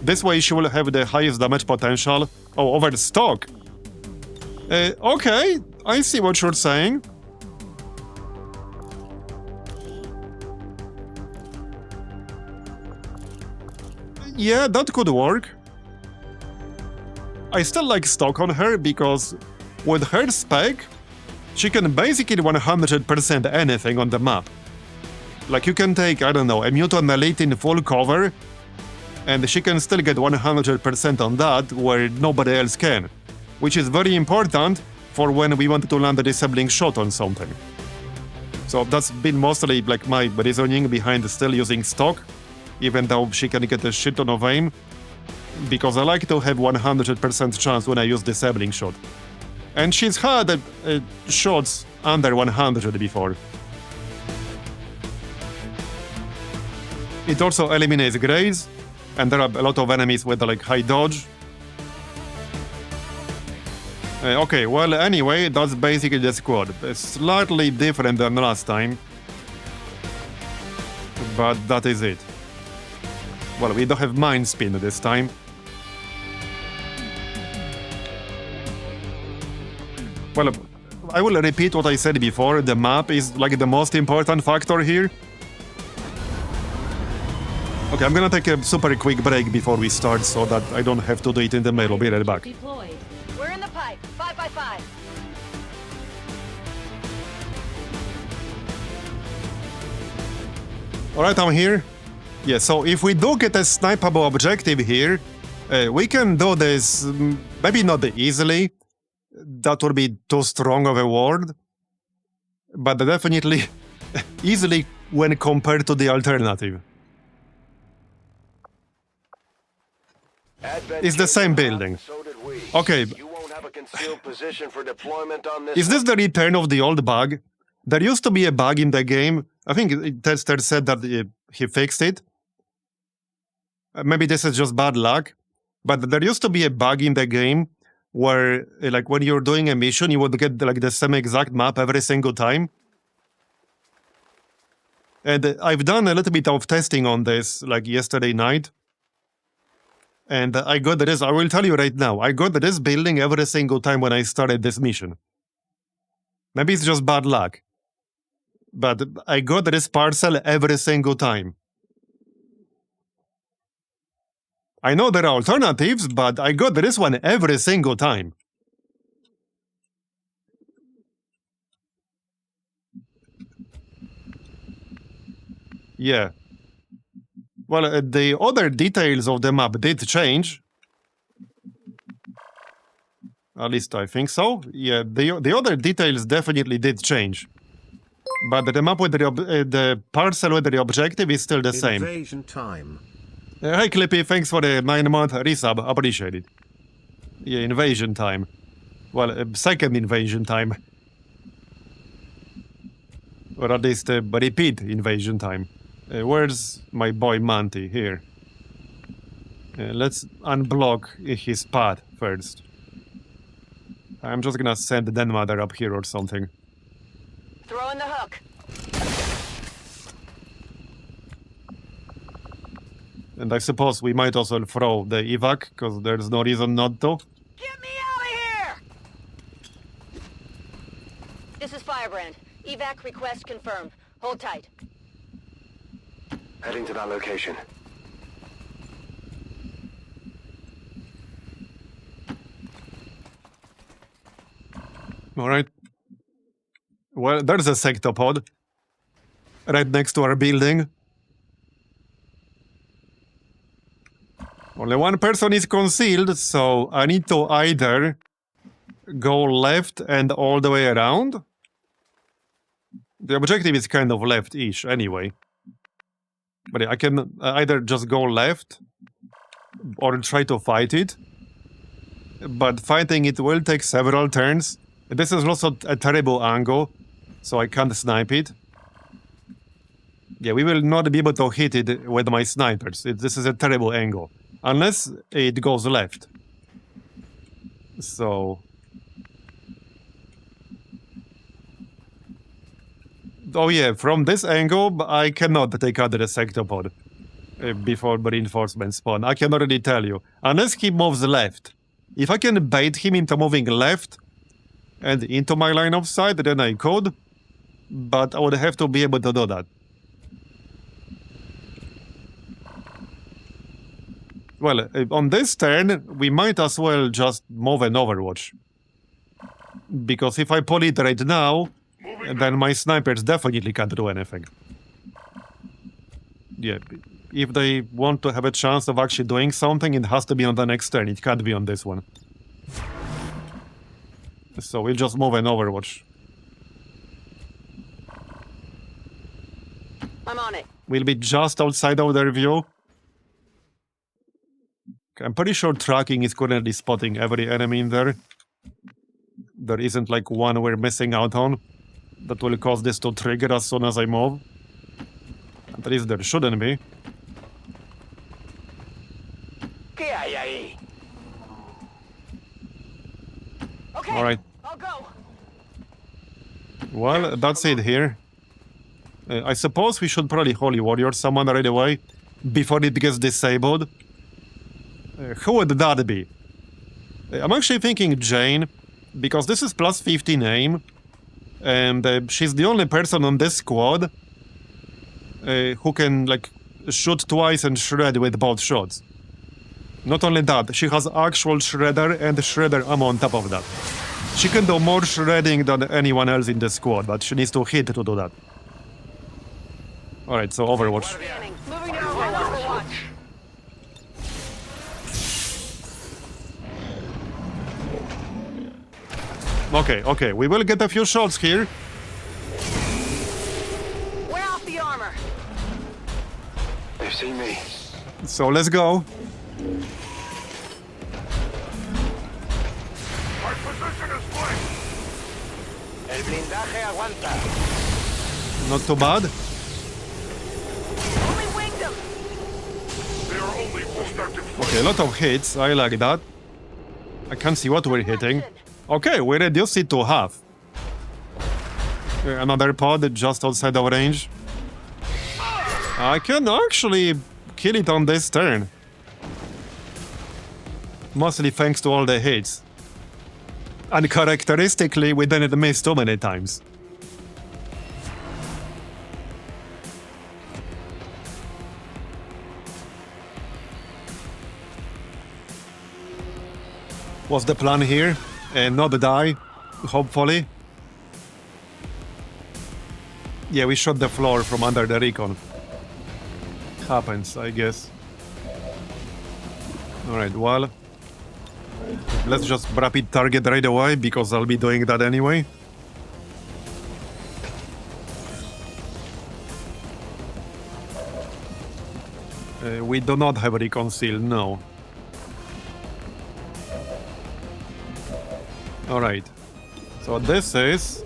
A: This way she will have the highest damage potential. Oh, overstock! Okay, I see what you're saying. Yeah, that could work. I still like stock on her because with her spec, she can basically 100% anything on the map. Like you can take, I don't know, a mutant elite in full cover, and she can still get 100% on that where nobody else can. Which is very important for when we want to land a disabling shot on something. So that's been mostly like my reasoning behind still using stock, even though she can get a shit ton of aim, because I like to have 100% chance when I use disabling shot. And she's had shots under 100 before. It also eliminates graze, and there are a lot of enemies with like high dodge. Okay, well anyway, that's basically the squad. It's slightly different than last time, but that is it. Well, we don't have mind spin this time. Well, I will repeat what I said before. The map is like the most important factor here. Okay, I'm gonna take a super quick break before we start so that I don't have to do it in the middle. I'll be right back.
B: Deployed. We're in the pipe. 5x5.
A: Alright, I'm here. Yeah, so if we do get a snipeable objective here, we can do this, maybe not easily. That would be too strong of a word. But definitely easily when compared to the alternative. It's the same building. Okay.
D: You won't have a concealed position for deployment on this.
A: Is this the return of the old bug? There used to be a bug in the game. I think Tester said that he fixed it. Maybe this is just bad luck. But there used to be a bug in the game where, like, when you're doing a mission, you would get like the same exact map every single time. And I've done a little bit of testing on this, like yesterday night. And I got this, I will tell you right now, I got this building every single time when I started this mission. Maybe it's just bad luck. But I got this parcel every single time. I know there are alternatives, but I got this one every single time. Yeah. Well, the other details of the map did change. At least I think so. Yeah, the other details definitely did change. But the map with the parcel with the objective is still the same.
E: Invasion time.
A: Hi Clippy, thanks for the 9-month resub, appreciate it. Yeah, invasion time. Well, second invasion time. Or at least repeat invasion time. Where's my boy Manti? Here. Let's unblock his path first. I'm just gonna send Den Mother up here or something.
B: Throw in the hook.
A: And I suppose we might also throw the evac, because there's no reason not to.
B: Get me out of here! This is Firebrand. Evac request confirmed. Hold tight.
D: Heading to that location.
A: Alright. Well, there's a sectopod. Right next to our building. Only one person is concealed, so I need to either go left and all the way around. The objective is kind of left-ish anyway. But I can either just go left or try to fight it. But fighting it will take several turns. This is also a terrible angle, so I can't snipe it. Yeah, we will not be able to hit it with my snipers. This is a terrible angle. Unless it goes left. So... Oh yeah, from this angle, I cannot take out the sectopod before the reinforcements spawn. I can already tell you. Unless he moves left. If I can bait him into moving left and into my line of sight, then I could. But I would have to be able to do that. Well, on this turn, we might as well just move an Overwatch. Because if I pull it right now, then my snipers definitely can't do anything. Yeah, if they want to have a chance of actually doing something, it has to be on the next turn. It can't be on this one. So we'll just move an Overwatch.
B: I'm on it.
A: We'll be just outside of their view. I'm pretty sure tracking is currently spotting every enemy in there. There isn't like one we're missing out on. That will cause this to trigger as soon as I move. At least there shouldn't be.
D: ¿Qué hay ahí?
B: Okay.
A: Alright.
B: I'll go.
A: Well, that's it here. I suppose we should probably Holy Warrior someone right away before it gets disabled. Who would that be? I'm actually thinking Jane, because this is plus 15 aim, and she's the only person on this squad who can, like, shoot twice and shred with both shots. Not only that, she has actual shredder and shredder ammo on top of that. She can do more shredding than anyone else in the squad, but she needs to hit to do that. Alright, so Overwatch.
B: Moving to Overwatch.
A: Okay, we will get a few shots here.
B: Wear off the armor.
D: They've seen me.
A: So let's go.
C: Our position is flanked.
D: El blindaje aguanta.
A: Not too bad.
B: Only winged them.
C: They are only destructive.
A: Okay, a lot of hits. I like that. I can't see what we're hitting. Okay, we reduced it to half. Another pod just outside our range. I can actually kill it on this turn. Mostly thanks to all the hits. Uncharacteristically, we didn't miss too many times. What's the plan here? Not die, hopefully. Yeah, we shot the floor from under the recon. Happens, I guess. Alright, well... let's just rapid target right away, because I'll be doing that anyway. We do not have a recon seal, no. Alright, so this is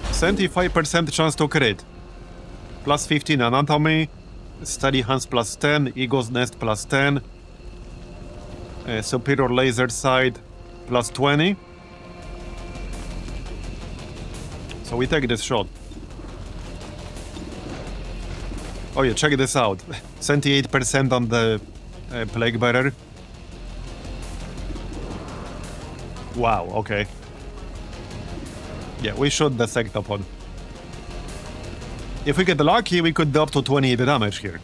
A: 75% chance to crit, plus 15 anatomy, steady hands plus 10, eagle's nest plus 10, superior laser sight plus 20. So we take this shot. Oh yeah, check this out, 78% on the plague bearer. Wow, okay. Yeah, we shot the sectopod. If we get lucky, we could do up to 28 damage here.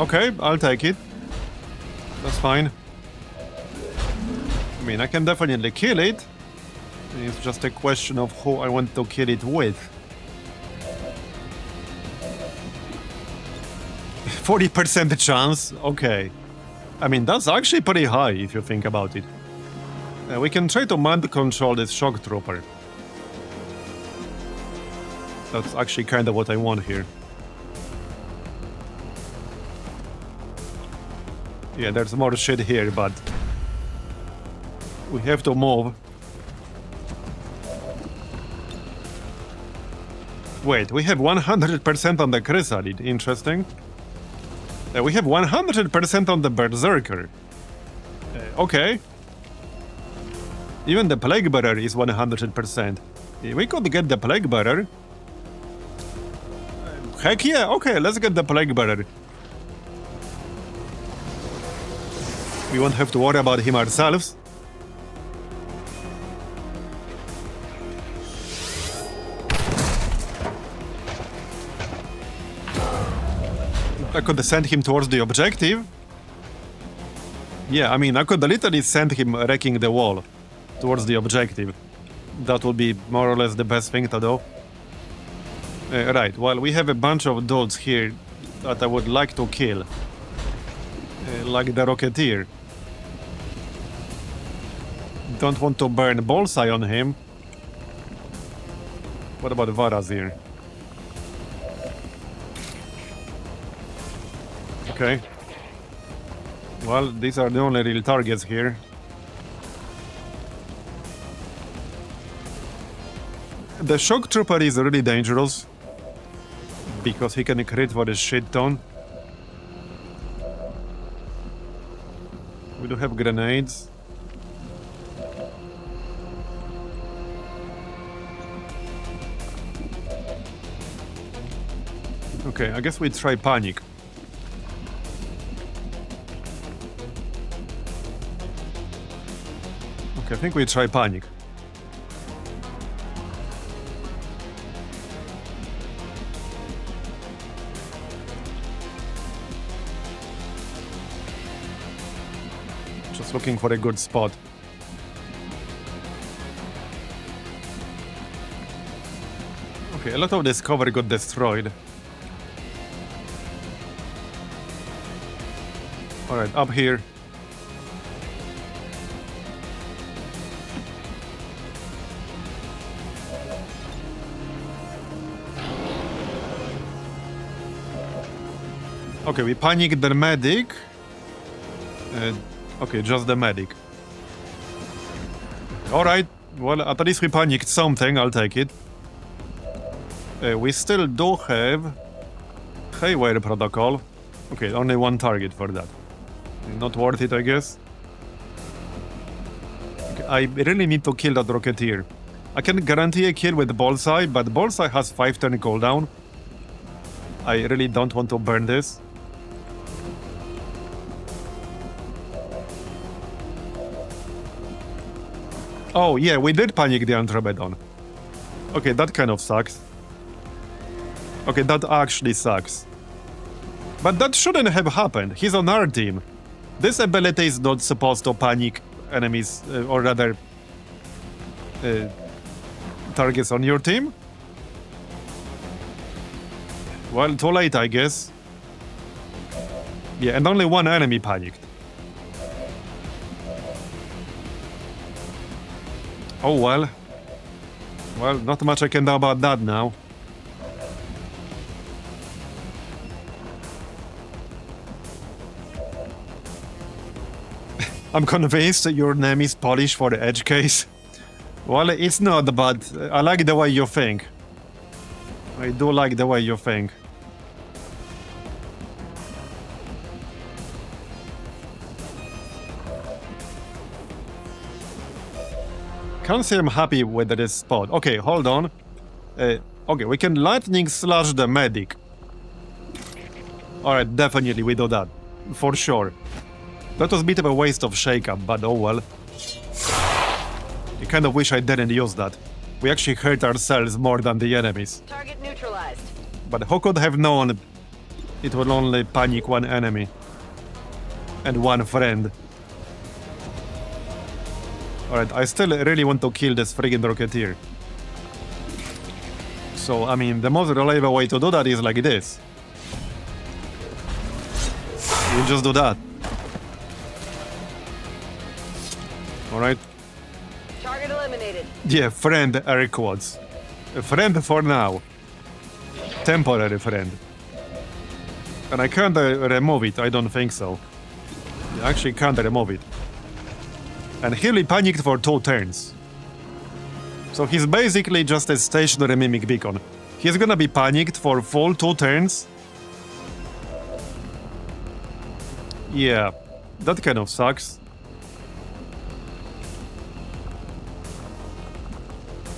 A: Okay, I'll take it. That's fine. I mean, I can definitely kill it. It's just a question of who I want to kill it with. 40% chance? Okay. I mean, that's actually pretty high if you think about it. We can try to mind control this shock trooper. That's actually kind of what I want here. Yeah, there's more shit here, but we have to move. Wait, we have 100% on the chrysalid. Interesting. We have 100% on the berserker. Okay. Even the plague bearer is 100%. We could get the plague bearer. Heck yeah, okay, let's get the plague bearer. We won't have to worry about him ourselves. I could send him towards the objective. Yeah, I mean, I could literally send him wrecking the wall towards the objective. That would be more or less the best thing to do. Right, well, we have a bunch of dudes here that I would like to kill. Like the Rocketeer. Don't want to burn bullseye on him. What about Marbozir? Okay. Well, these are the only real targets here. The shock trooper is really dangerous because he can crit for a shit ton. We do have grenades. Okay, I guess we try panic. Okay, I think we try panic. Just looking for a good spot. Okay, a lot of this cover got destroyed. Alright, up here. Okay, we panicked the medic. Okay, just the medic. Alright, well, at least we panicked something, I'll take it. We still do have Haywire protocol. Okay, only one target for that. Not worth it, I guess. Okay, I really need to kill that Rocketeer. I can guarantee a kill with Bullseye, but Bullseye has 5-turn cooldown. I really don't want to burn this. Oh, yeah, we did panic the Andromedon. Okay, that kind of sucks. Okay, that actually sucks. But that shouldn't have happened. He's on our team. This ability is not supposed to panic enemies, or rather, targets on your team. Well, too late, I guess. Yeah, and only one enemy panicked. Oh well. Well, not much I can do about that now. I'm convinced your name is Polish for the edge case. Well, it's not, but I like the way you think. I do like the way you think. Can't say I'm happy with this spot. Okay, hold on. Okay, we can lightning slash the medic. Alright, definitely we do that. For sure. That was a bit of a waste of shake-up, but oh well. I kind of wish I didn't use that. We actually hurt ourselves more than the enemies.
B: Target neutralized.
A: But who could have known it will only panic one enemy? And one friend. Alright, I still really want to kill this friggin' Rocketeer. So, I mean, the most reliable way to do that is like this. We'll just do that. Alright.
B: Target eliminated.
A: Yeah, friend air quotes. A friend for now. Temporary friend. And I can't remove it, I don't think so. I actually can't remove it. And he really panicked for 2 turns. So he's basically just a stationary mimic beacon. He's gonna be panicked for full 2 turns. Yeah, that kind of sucks.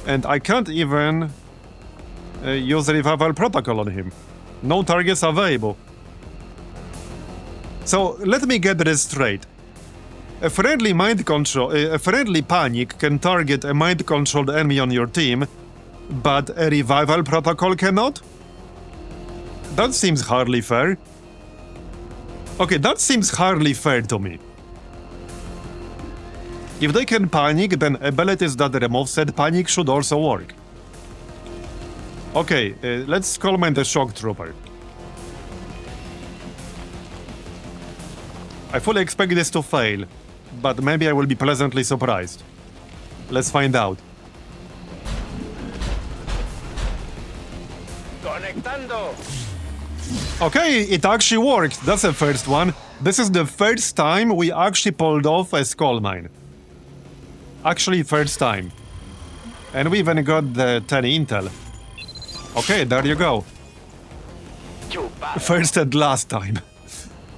A: And I can't even use the revival protocol on him. No targets available. So let me get this straight. A friendly panic can target a mind-controlled enemy on your team, but a revival protocol cannot? That seems hardly fair. Okay, that seems hardly fair to me. If they can panic, then abilities that remove said panic should also work. Okay, let's call mine the Shock Trooper. I fully expect this to fail, but maybe I will be pleasantly surprised. Let's find out.
D: Conectando.
A: Okay, it actually worked. That's the first one. This is the first time we actually pulled off a skull mine. Actually, first time. And we even got the 10 intel. Okay, there you go.
D: Chupado.
A: First and last time.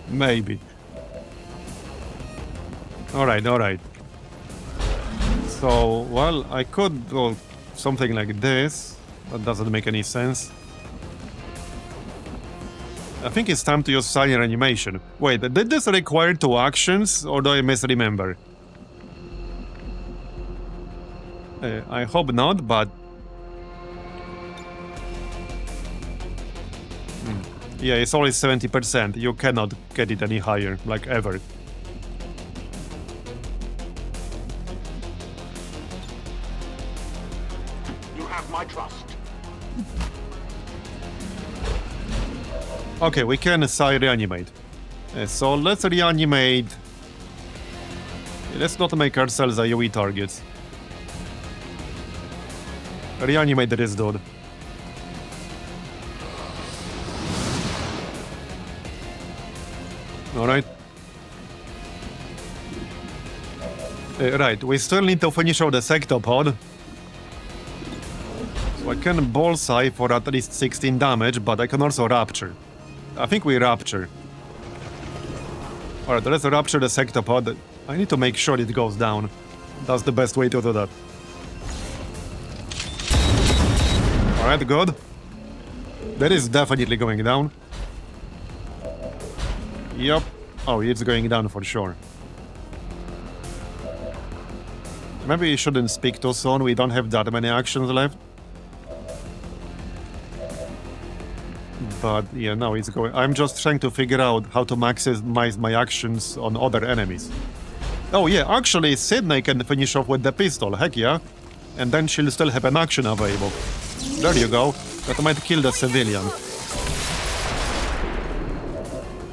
A: Maybe. Alright, alright. So, well, I could do something like this. That doesn't make any sense. I think it's time to use silent animation. Wait, did this require 2 actions, or do I misremember? I hope not, but... Yeah, it's only 70%. You cannot get it any higher, like ever.
C: You have my trust.
A: Okay, we can reanimate. So let's reanimate... Let's not make ourselves AoE targets. Reanimate this dude. Alright. Right, we still need to finish out the sectopod. So I can bullseye for at least 16 damage, but I can also rapture. I think we rapture. Alright, let's rapture the sectopod. I need to make sure it goes down. That's the best way to do that. Alright, good. That is definitely going down. Yup. Oh, it's going down for sure. Maybe we shouldn't speak too soon, we don't have that many actions left. But yeah, no, it's going... I'm just trying to figure out how to maximize my actions on other enemies. Oh yeah, actually, Sydney can finish off with the pistol, heck yeah. And then she'll still have an action available. There you go. That might kill the civilian.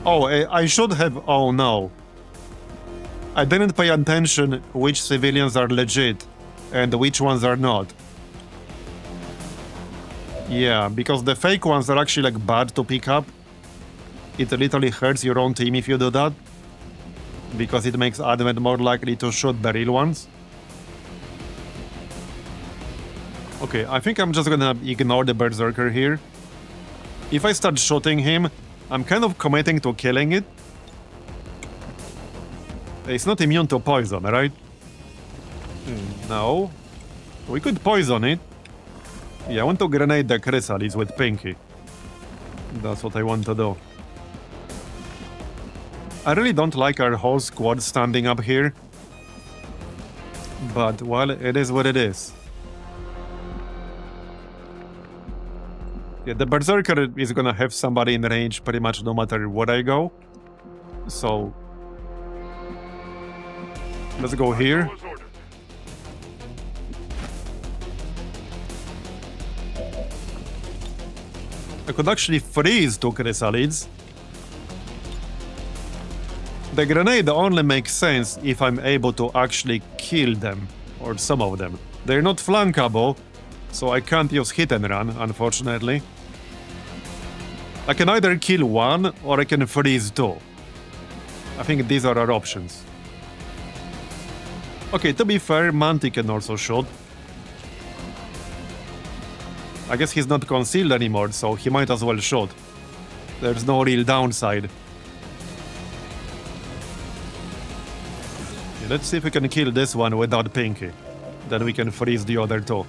A: Oh, I should have... Oh no. I didn't pay attention which civilians are legit and which ones are not. Yeah, because the fake ones are actually like bad to pick up. It literally hurts your own team if you do that. Because it makes Advent more likely to shoot the real ones. Okay, I think I'm just gonna ignore the Berserker here. If I start shooting him, I'm kind of committing to killing it. It's not immune to poison, right? No. We could poison it. Yeah, I want to grenade the chrysalids with Pinky. That's what I want to do. I really don't like our whole squad standing up here. But, well, it is what it is. Yeah, the Berserker is gonna have somebody in range pretty much no matter where I go. So... let's go here. I could actually freeze two chrysalids. The grenade only makes sense if I'm able to actually kill them, or some of them. They're not flankable, so I can't use hit and run, unfortunately. I can either kill one, or I can freeze two. I think these are our options. Okay, to be fair, Manti can also shoot. I guess he's not concealed anymore, so he might as well shoot. There's no real downside. Okay, let's see if we can kill this one without Pinky. Then we can freeze the other two.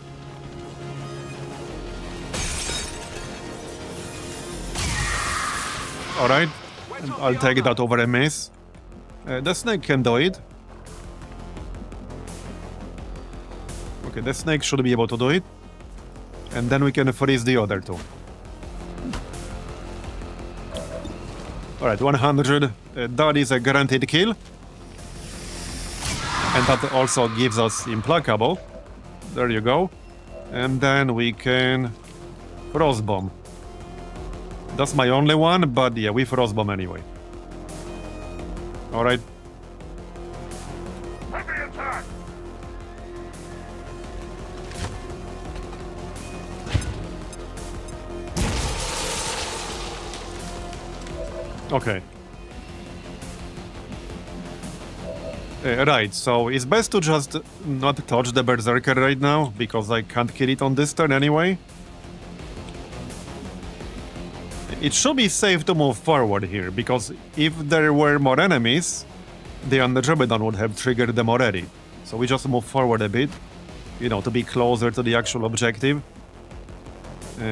A: Alright, I'll take that over a miss. The snake can do it. Okay, the snake should be able to do it. And then we can freeze the other two. Alright, 100. That is a guaranteed kill. And that also gives us Implacable. There you go. And then we can Frostbomb. That's my only one, but yeah, we Frostbomb anyway. Alright.
C: Heavy attack!
A: Okay. Right, so it's best to just not touch the Berserker right now, because I can't kill it on this turn anyway. It should be safe to move forward here, because if there were more enemies, the Andromedon would have triggered them already. So we just move forward a bit, you know, to be closer to the actual objective.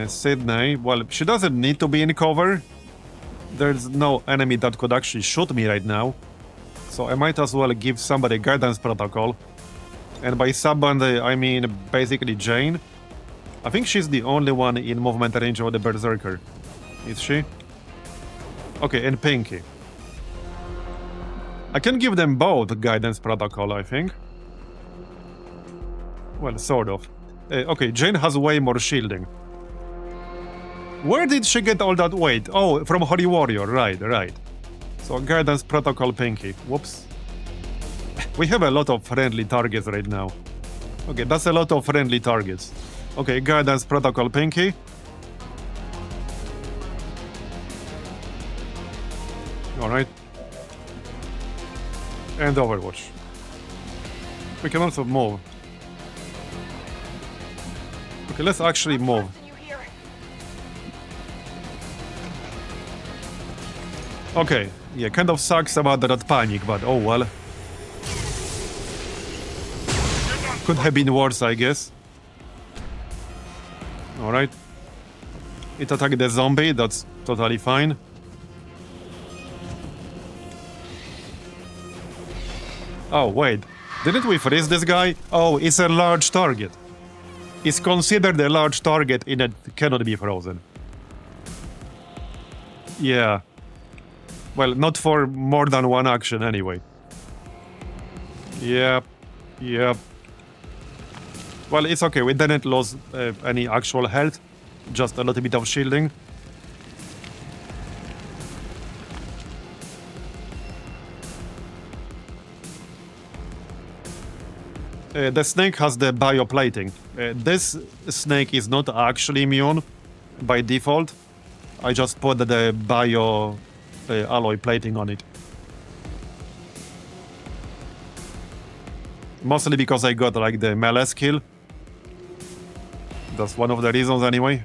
A: Sydney, well, she doesn't need to be in cover. There's no enemy that could actually shoot me right now. So I might as well give somebody guidance protocol. And by somebody, I mean basically Jane. I think she's the only one in movement range of the Berserker. Is she? Okay, and Pinky. I can give them both guidance protocol, I think. Well, sort of. Okay, Jane has way more shielding. Where did she get all that weight? Oh, from Holy Warrior, right. So guidance protocol Pinky. Whoops. We have a lot of friendly targets right now. Okay, that's a lot of friendly targets. Okay, guidance protocol Pinky. Alright. And Overwatch. We can also move. Okay, let's actually move. Okay, yeah, kind of sucks about that panic, but oh well. Could have been worse, I guess. Alright. It attacked the zombie, that's totally fine. Oh, wait. Didn't we freeze this guy? Oh, it's a large target. It's considered a large target in it cannot be frozen. Yeah. Well, not for more than one action anyway. Yep. Well, it's okay. We didn't lose any actual health. Just a little bit of shielding. The snake has the bioplating. This snake is not actually immune by default. I just put the bio alloy plating on it. Mostly because I got like the melee skill. That's one of the reasons anyway.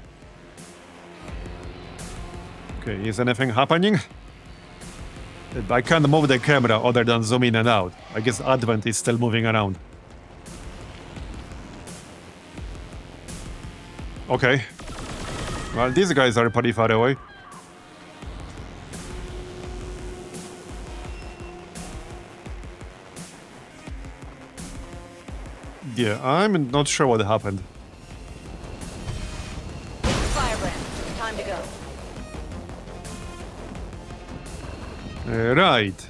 A: Okay, is anything happening? I can't move the camera other than zoom in and out. I guess Advent is still moving around. Okay. Well, these guys are pretty far away. Yeah, I'm not sure what happened.
B: Firebrand, time to go.
A: Right.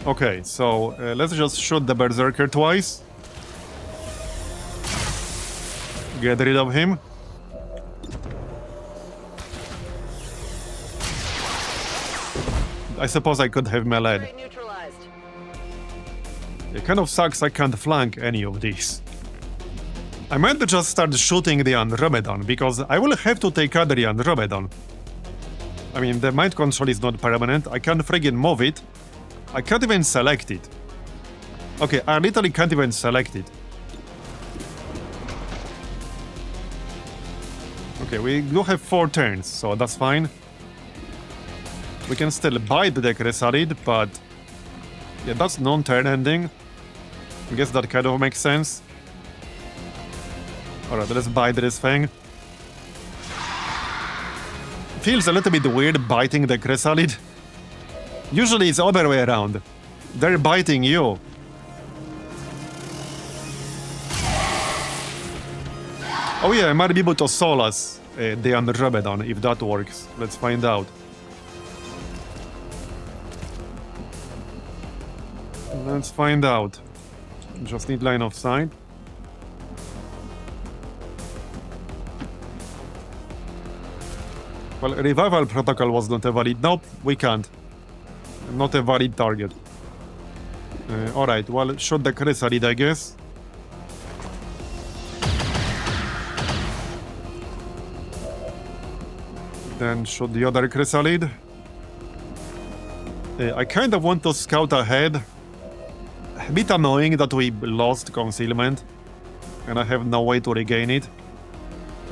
A: Okay, so let's just shoot the Berserker twice. Get rid of him. I suppose I could have melee.
B: Trade neutralized.
A: It kind of sucks I can't flank any of these. I might just start shooting the Andromedon, because I will have to take out the Andromedon. I mean, the mind control is not permanent, I can't friggin' move it. I can't even select it. Okay, I literally can't even select it. Okay, we do have 4 turns, so that's fine. We can still bite the Chrysalid, but... yeah, that's non-turn ending. I guess that kind of makes sense. Alright, let's bite this thing. Feels a little bit weird biting the Chrysalid. Usually it's the other way around. They're biting you. Oh yeah, I might be able to solace the Andromedon if that works. Let's find out. Let's find out. Just need line of sight. Well, revival protocol was not a valid... Nope, we can't. Not a valid target. Alright, well, shoot the Chrysalid, I guess. Then shoot the other Chrysalid. I kind of want to scout ahead. A bit annoying that we lost concealment, and I have no way to regain it.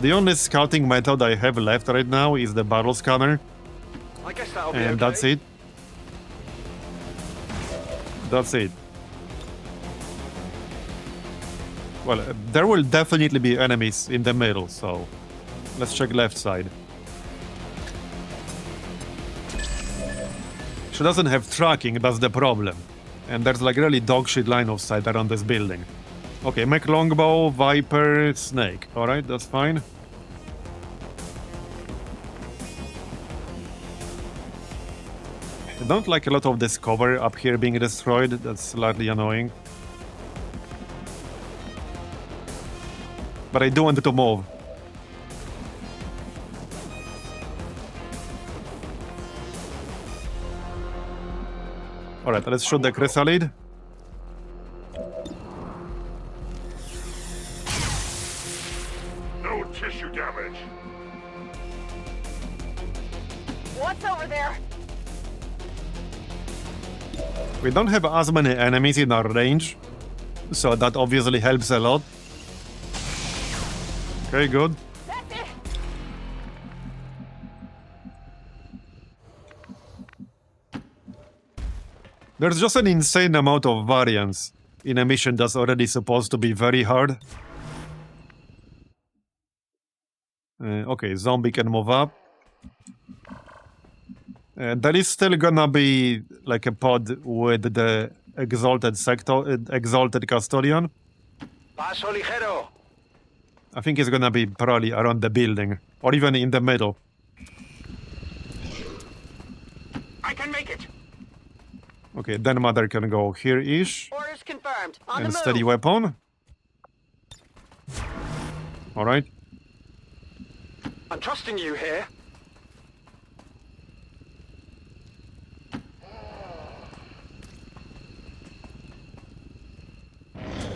A: The only scouting method I have left right now is the barrel scanner,
D: I guess that'll be
A: and
D: okay.
A: that's it. That's it. Well, there will definitely be enemies in the middle, so let's check left side. She doesn't have tracking, that's the problem. And there's like really dogshit line of sight around this building. Okay, mech longbow, viper, snake. Alright, that's fine. I don't like a lot of this cover up here being destroyed. That's slightly annoying. But I do want it to move. Alright, let's shoot the Chrysalid.
C: No tissue damage.
B: What's over there?
A: We don't have as many enemies in our range, so that obviously helps a lot. Okay, good.
B: That's it.
A: There's just an insane amount of variance in a mission that's already supposed to be very hard. Okay, zombie can move up. There is still gonna be like a pod with the exalted custodian.
D: Paso ligero.
A: I think it's gonna be probably around the building, or even in the middle.
C: I can make it.
A: Okay, then Mother can go here-ish.
B: Orders confirmed. On
A: And
B: the
A: steady
B: move.
A: weapon. Alright.
D: I'm trusting you here.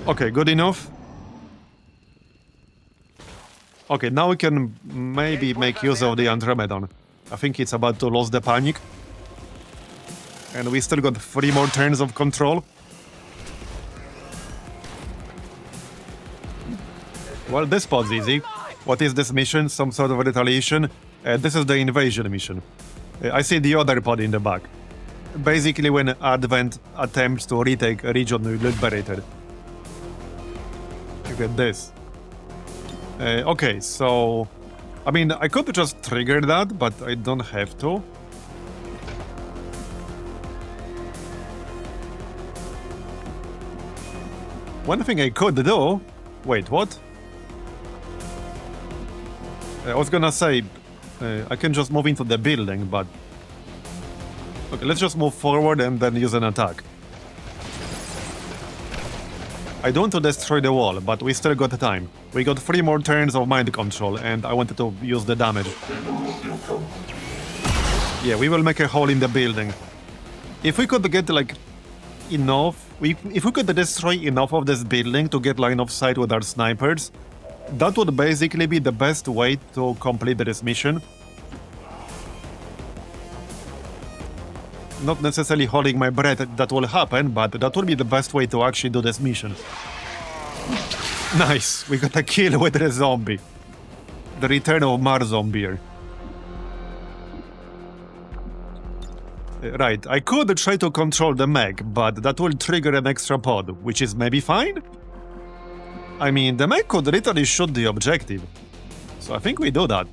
A: Okay, good enough. Okay, now we can maybe make use of the Andromedon. I think it's about to lose the panic. And we still got 3 more turns of control. Well, this pod's easy. What is this mission? Some sort of retaliation? This is the invasion mission. I see the other pod in the back. Basically when Advent attempts to retake a region liberated. Look at this. Okay, so... I mean, I could just trigger that, but I don't have to. One thing I could do... Wait, what? I was gonna say... I can just move into the building, but... Okay, let's just move forward and then use an attack. I don't want to destroy the wall, but we still got time. We got 3 more turns of mind control, and I wanted to use the damage. Yeah, we will make a hole in the building. If we could get like enough, if we could destroy enough of this building to get line of sight with our snipers, that would basically be the best way to complete this mission. Not necessarily holding my breath that will happen, but that will be the best way to actually do this mission. Nice, we got a kill with the zombie. The return of Marbozir. Right, I could try to control the mech, but that will trigger an extra pod, which is maybe fine? I mean, the mech could literally shoot the objective. So I think we do that.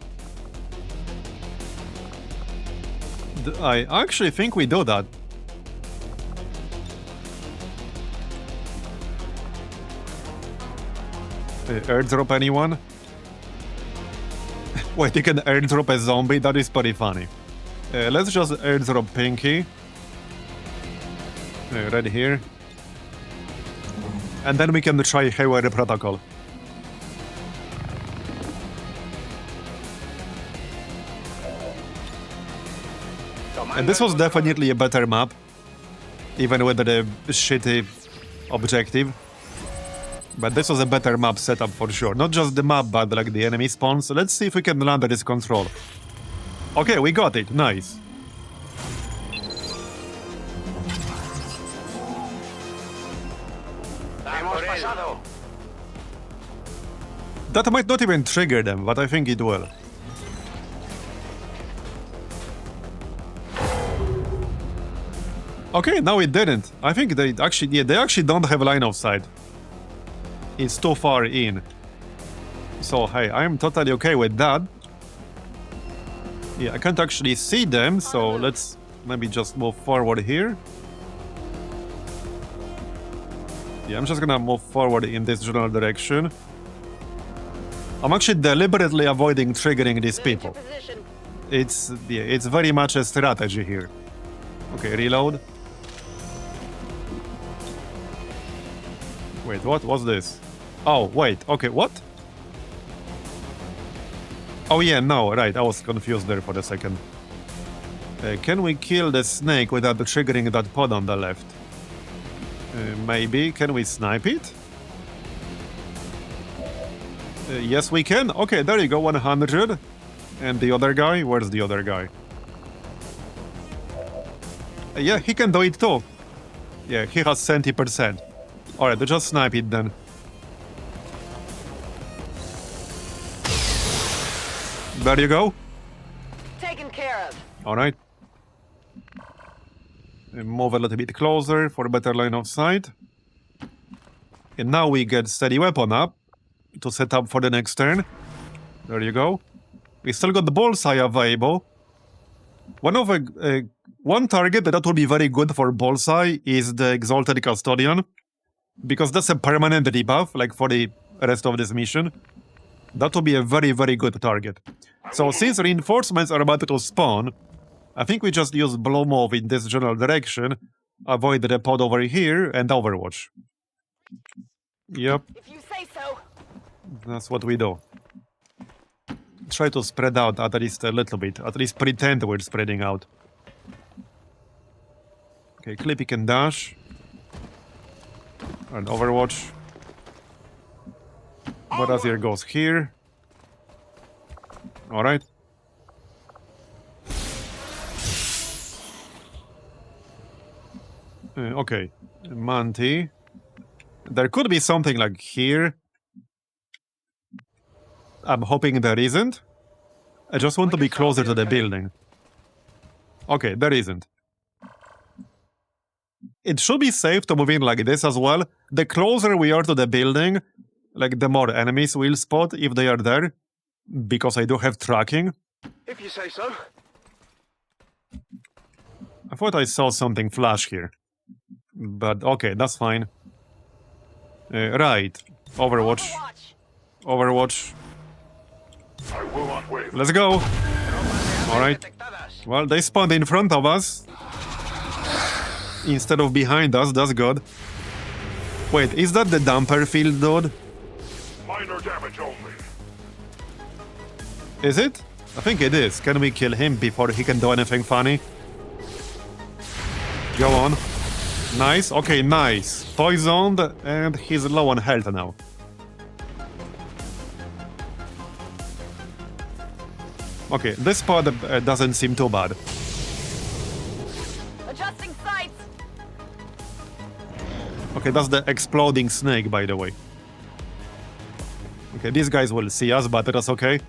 A: I actually think we do that. Airdrop anyone? Wait, you can airdrop a zombie? That is pretty funny. Let's just airdrop Pinky. Right here. And then we can try Haywire Protocol. And this was definitely a better map. Even with the shitty objective. But this was a better map setup for sure. Not just the map, but like the enemy spawns. So let's see if we can land this control. Okay, we got it. Nice. That might not even trigger them, but I think it will. Okay, no it didn't. I think they actually don't have line of sight. It's too far in. So hey, I'm totally okay with that. Yeah, I can't actually see them, so let's maybe just move forward here. Yeah, I'm just gonna move forward in this general direction. I'm actually deliberately avoiding triggering these people. It's very much a strategy here. Okay, reload. Wait, what was this? Oh, wait, okay, what? Oh yeah, no, right, I was confused there for a second. Can we kill the snake without triggering that pod on the left? Maybe, can we snipe it? Yes, we can. Okay, there you go, 100. And the other guy? Where's the other guy? Yeah, he can do it too. Yeah, he has 70%. Alright, just snipe it then. There you go.
B: Taken care of.
A: Alright. Move a little bit closer for a better line of sight. And now we get steady weapon up to set up for the next turn. There you go. We still got the bullseye available. One target that will be very good for bullseye is the Exalted Custodian, because that's a permanent debuff, like for the rest of this mission. That will be a very, very good target. So since reinforcements are about to spawn, I think we just use Blow Move in this general direction, avoid the pod over here, and Overwatch. Yep.
B: If you say so.
A: That's what we do. Try to spread out at least a little bit. At least pretend we're spreading out. Okay, Clippy can dash. And Overwatch. Marbozir goes here. Alright. Okay. Manti. There could be something like here. I'm hoping there isn't. I just want to be closer to the building. Okay, there isn't. It should be safe to move in like this as well. The closer we are to the building, like the more enemies we'll spot if they are there. Because I do have tracking.
D: If you say so.
A: I thought I saw something flash here. But okay, that's fine. Right. Overwatch. Overwatch.
C: I will not wait.
A: Let's go. Alright. Well, they spawned in front of us. Instead of behind us, that's good. Wait, is that the dumper field, dude?
C: Minor damage only.
A: Is it? I think it is. Can we kill him before he can do anything funny? Go on. Nice. Okay, nice. Poisoned, and he's low on health now. Okay, this part doesn't seem too bad.
B: Adjusting sights.
A: Okay, that's the exploding snake, by the way. Okay, these guys will see us, but that's okay.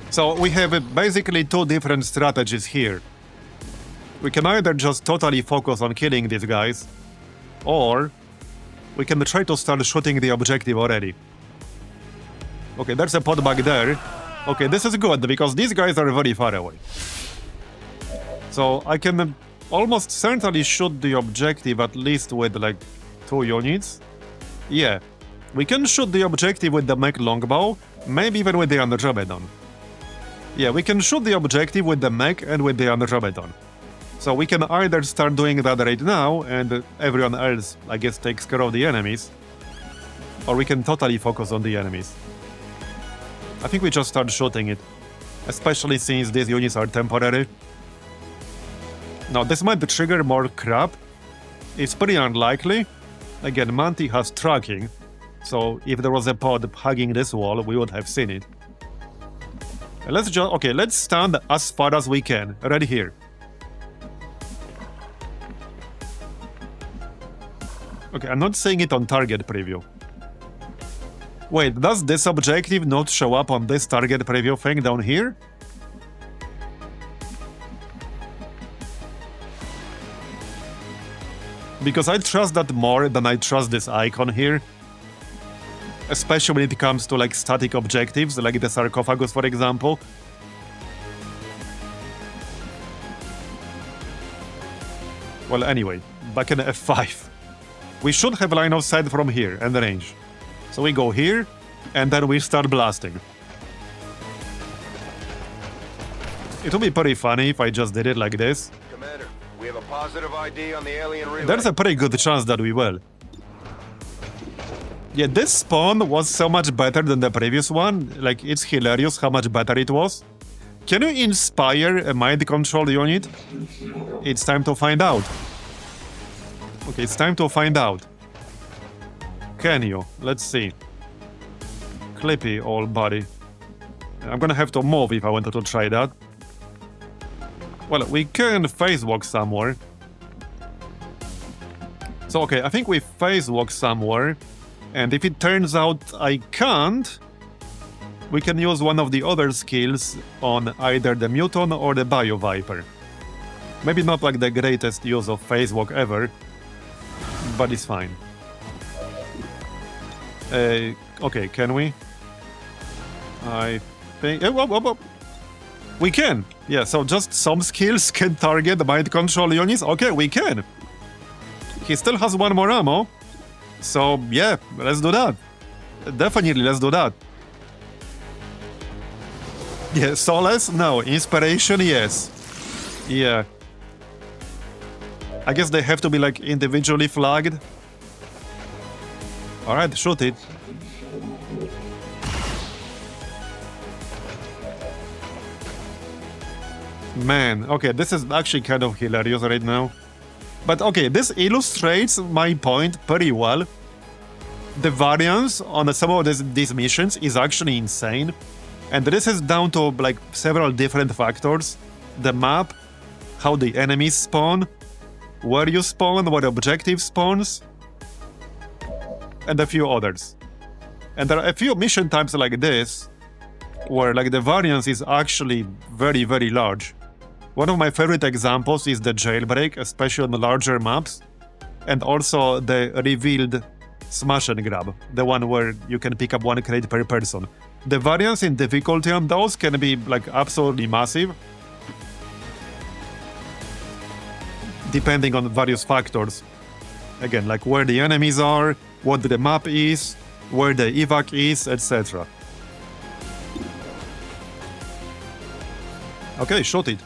A: So we have basically two different strategies here. We can either just totally focus on killing these guys, or we can try to start shooting the objective already. Okay, there's a pod back there. Okay, this is good, because these guys are very far away. So I can almost certainly shoot the objective at least with like 2 units. Yeah, we can shoot the objective with the mech longbow, maybe even with the Andromedon. Yeah, we can shoot the objective with the mech and with the Andromedon. So we can either start doing that right now, and everyone else, I guess, takes care of the enemies, or we can totally focus on the enemies. I think we just start shooting it, especially since these units are temporary. Now, this might trigger more crap. It's pretty unlikely. Again, Manti has tracking, so if there was a pod hugging this wall, we would have seen it. Let's stand as far as we can, right here. Okay, I'm not seeing it on target preview. Wait, does this objective not show up on this target preview thing down here? Because I trust that more than I trust this icon here. Especially when it comes to like static objectives, like the sarcophagus, for example. Well, anyway, back in F5. We should have line of sight from here and the range. So we go here, and then we start blasting. It would be pretty funny if I just did it like this.
D: Commander, we have a positive ID on the alien relay.
A: There's a pretty good chance that we will. Yeah, this spawn was so much better than the previous one. Like, it's hilarious how much better it was. Can you inspire a mind control unit? It's time to find out. Okay, it's time to find out. Can you? Let's see. Clippy, old buddy. I'm gonna have to move if I wanted to try that. Well, we can phase walk somewhere. So, okay, I think we phase walk somewhere. And if it turns out I can't, we can use one of the other skills on either the Muton or the Bio Viper. Maybe not like the greatest use of phase walk ever, but it's fine. Okay, can we? I think... We can! Yeah, so just some skills can target the mind control units. Okay, we can! He still has one more ammo. So, yeah, let's do that. Definitely, let's do that. Yeah, Solace? No. Inspiration? Yes. Yeah. I guess they have to be, like, individually flagged. Alright, shoot it. Man, okay, this is actually kind of hilarious right now. But okay, this illustrates my point pretty well. The variance on some of these missions is actually insane. And this is down to like several different factors. The map, how the enemies spawn, where you spawn, where the objective spawns, and a few others. And there are a few mission types like this, where like the variance is actually very, very large. One of my favorite examples is the jailbreak, especially on the larger maps, and also the revealed smash and grab, the one where you can pick up one crate per person. The variance in difficulty on those can be like absolutely massive, depending on various factors. Again, like where the enemies are, what the map is, where the evac is, etc. Okay, shoot it.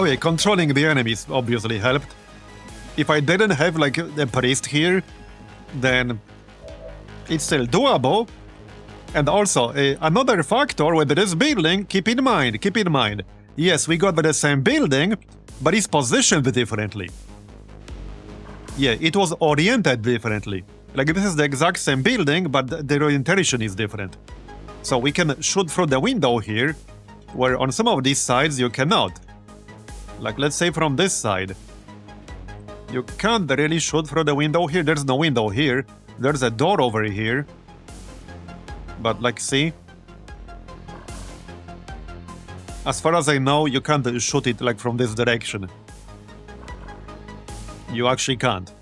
A: Okay, controlling the enemies obviously helped. If I didn't have like a priest here, then it's still doable, And also, another factor with this building, keep in mind, yes, we got the same building, but it's positioned differently. Yeah, it was oriented differently. Like, this is the exact same building, but the orientation is different. So we can shoot through the window here, where on some of these sides you cannot. Like, let's say from this side. You can't really shoot through the window here. There's no window here. There's a door over here. But, like, see? As far as I know, you can't shoot it, like, from this direction. You actually can't.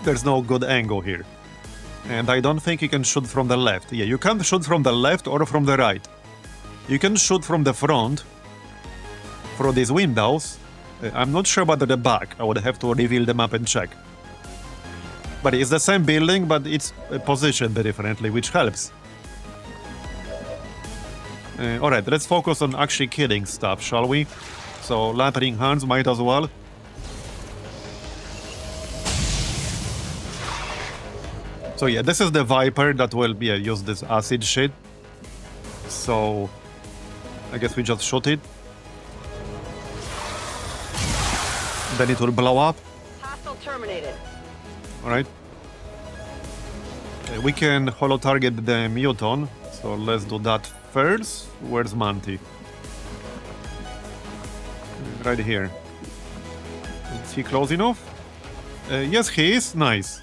A: There's no good angle here. And I don't think you can shoot from the left. Yeah, you can't shoot from the left or from the right. You can shoot from the front, through these windows. I'm not sure about the back. I would have to reveal the map and check. But it's the same building, but it's positioned differently, which helps. Alright, let's focus on actually killing stuff, shall we? So, Lantern Hands might as well. So yeah, this is the Viper that will use this acid shit. So, I guess we just shoot it. Then it will blow up.
B: Hostile terminated.
A: Alright. We can holo target the Muton, so let's do that first. Where's Manti? Right here. Is he close enough? Yes, he is. Nice.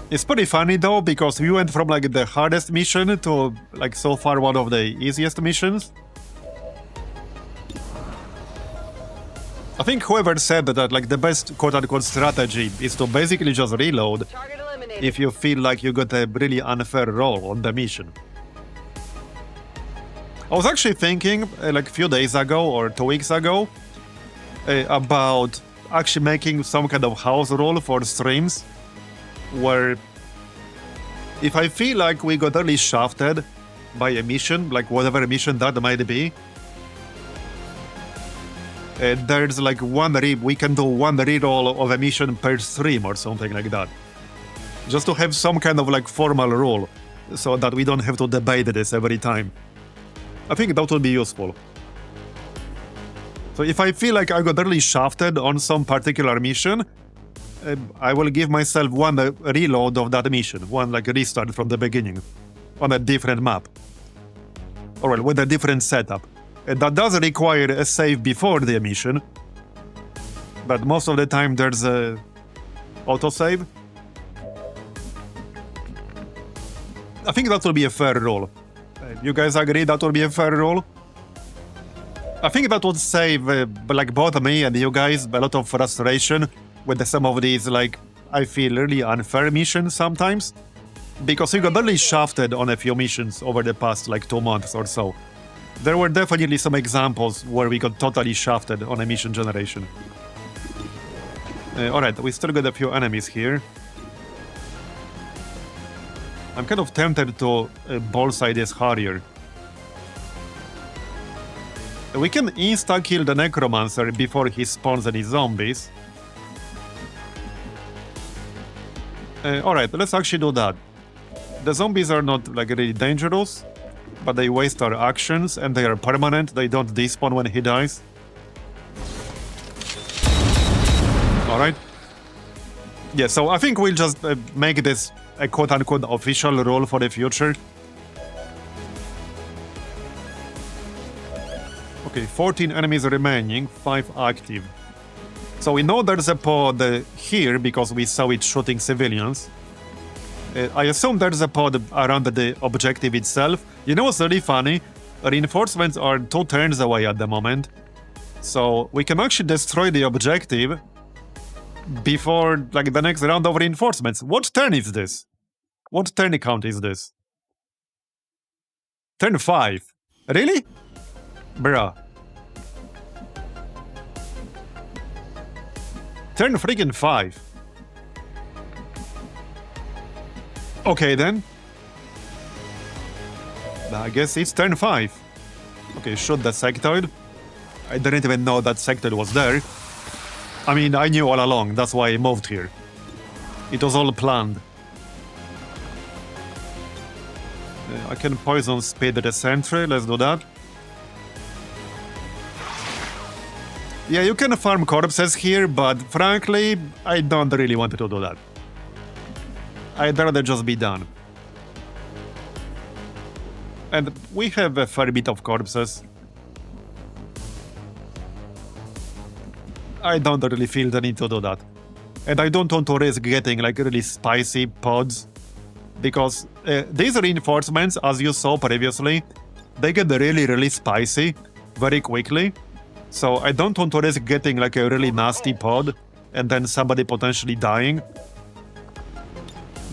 A: It's pretty funny though, because we went from like the hardest mission to like so far one of the easiest missions. I think whoever said that like the best quote-unquote strategy is to basically just reload
B: Target eliminated.
A: if you feel like you got a really unfair role on the mission. I was actually thinking like a few days ago or 2 weeks ago about actually making some kind of house rule for streams where if I feel like we got really shafted by a mission, like whatever mission that might be, there's like we can do one reroll of a mission per stream or something like that. Just to have some kind of like formal rule, so that we don't have to debate this every time. I think that would be useful. So if I feel like I got really shafted on some particular mission, I will give myself one reload of that mission, one like restart from the beginning, on a different map. Or well, with a different setup. That does require a save before the mission, but most of the time there's a autosave. I think that will be a fair rule. You guys agree that will be a fair rule? I think that would save like both me and you guys a lot of frustration with some of these, like, I feel really unfair missions sometimes. Because we got really shafted on a few missions over the past, like, 2 months or so. There were definitely some examples where we got totally shafted on a mission generation. Alright, we still got a few enemies here. I'm kind of tempted to bullseye this Harrier. We can insta-kill the Necromancer before he spawns any zombies. Alright, let's actually do that. The zombies are not like really dangerous, but they waste our actions and they are permanent. They don't despawn when he dies. Alright. Yeah, so I think we'll just make this a quote-unquote official rule for the future. Okay, 14 enemies remaining, 5 active. So we know there's a pod here because we saw it shooting civilians. I assume there's a pod around the objective itself. You know what's really funny? Reinforcements are 2 turns away at the moment. So we can actually destroy the objective before like the next round of reinforcements. What turn is this? What turn count is this? Turn 5. Really? Bruh. Turn freaking 5. Okay then. I guess it's turn 5. Okay, shoot the sectoid. I didn't even know that sectoid was there. I mean, I knew all along, that's why I moved here. It was all planned. I can poison speed the sentry, let's do that. Yeah, you can farm corpses here, but frankly, I don't really want to do that. I'd rather just be done. And we have a fair bit of corpses. I don't really feel the need to do that. And I don't want to risk getting like really spicy pods. Because these reinforcements, as you saw previously, they get really spicy very quickly. So I don't want to risk getting like a really nasty pod and then somebody potentially dying.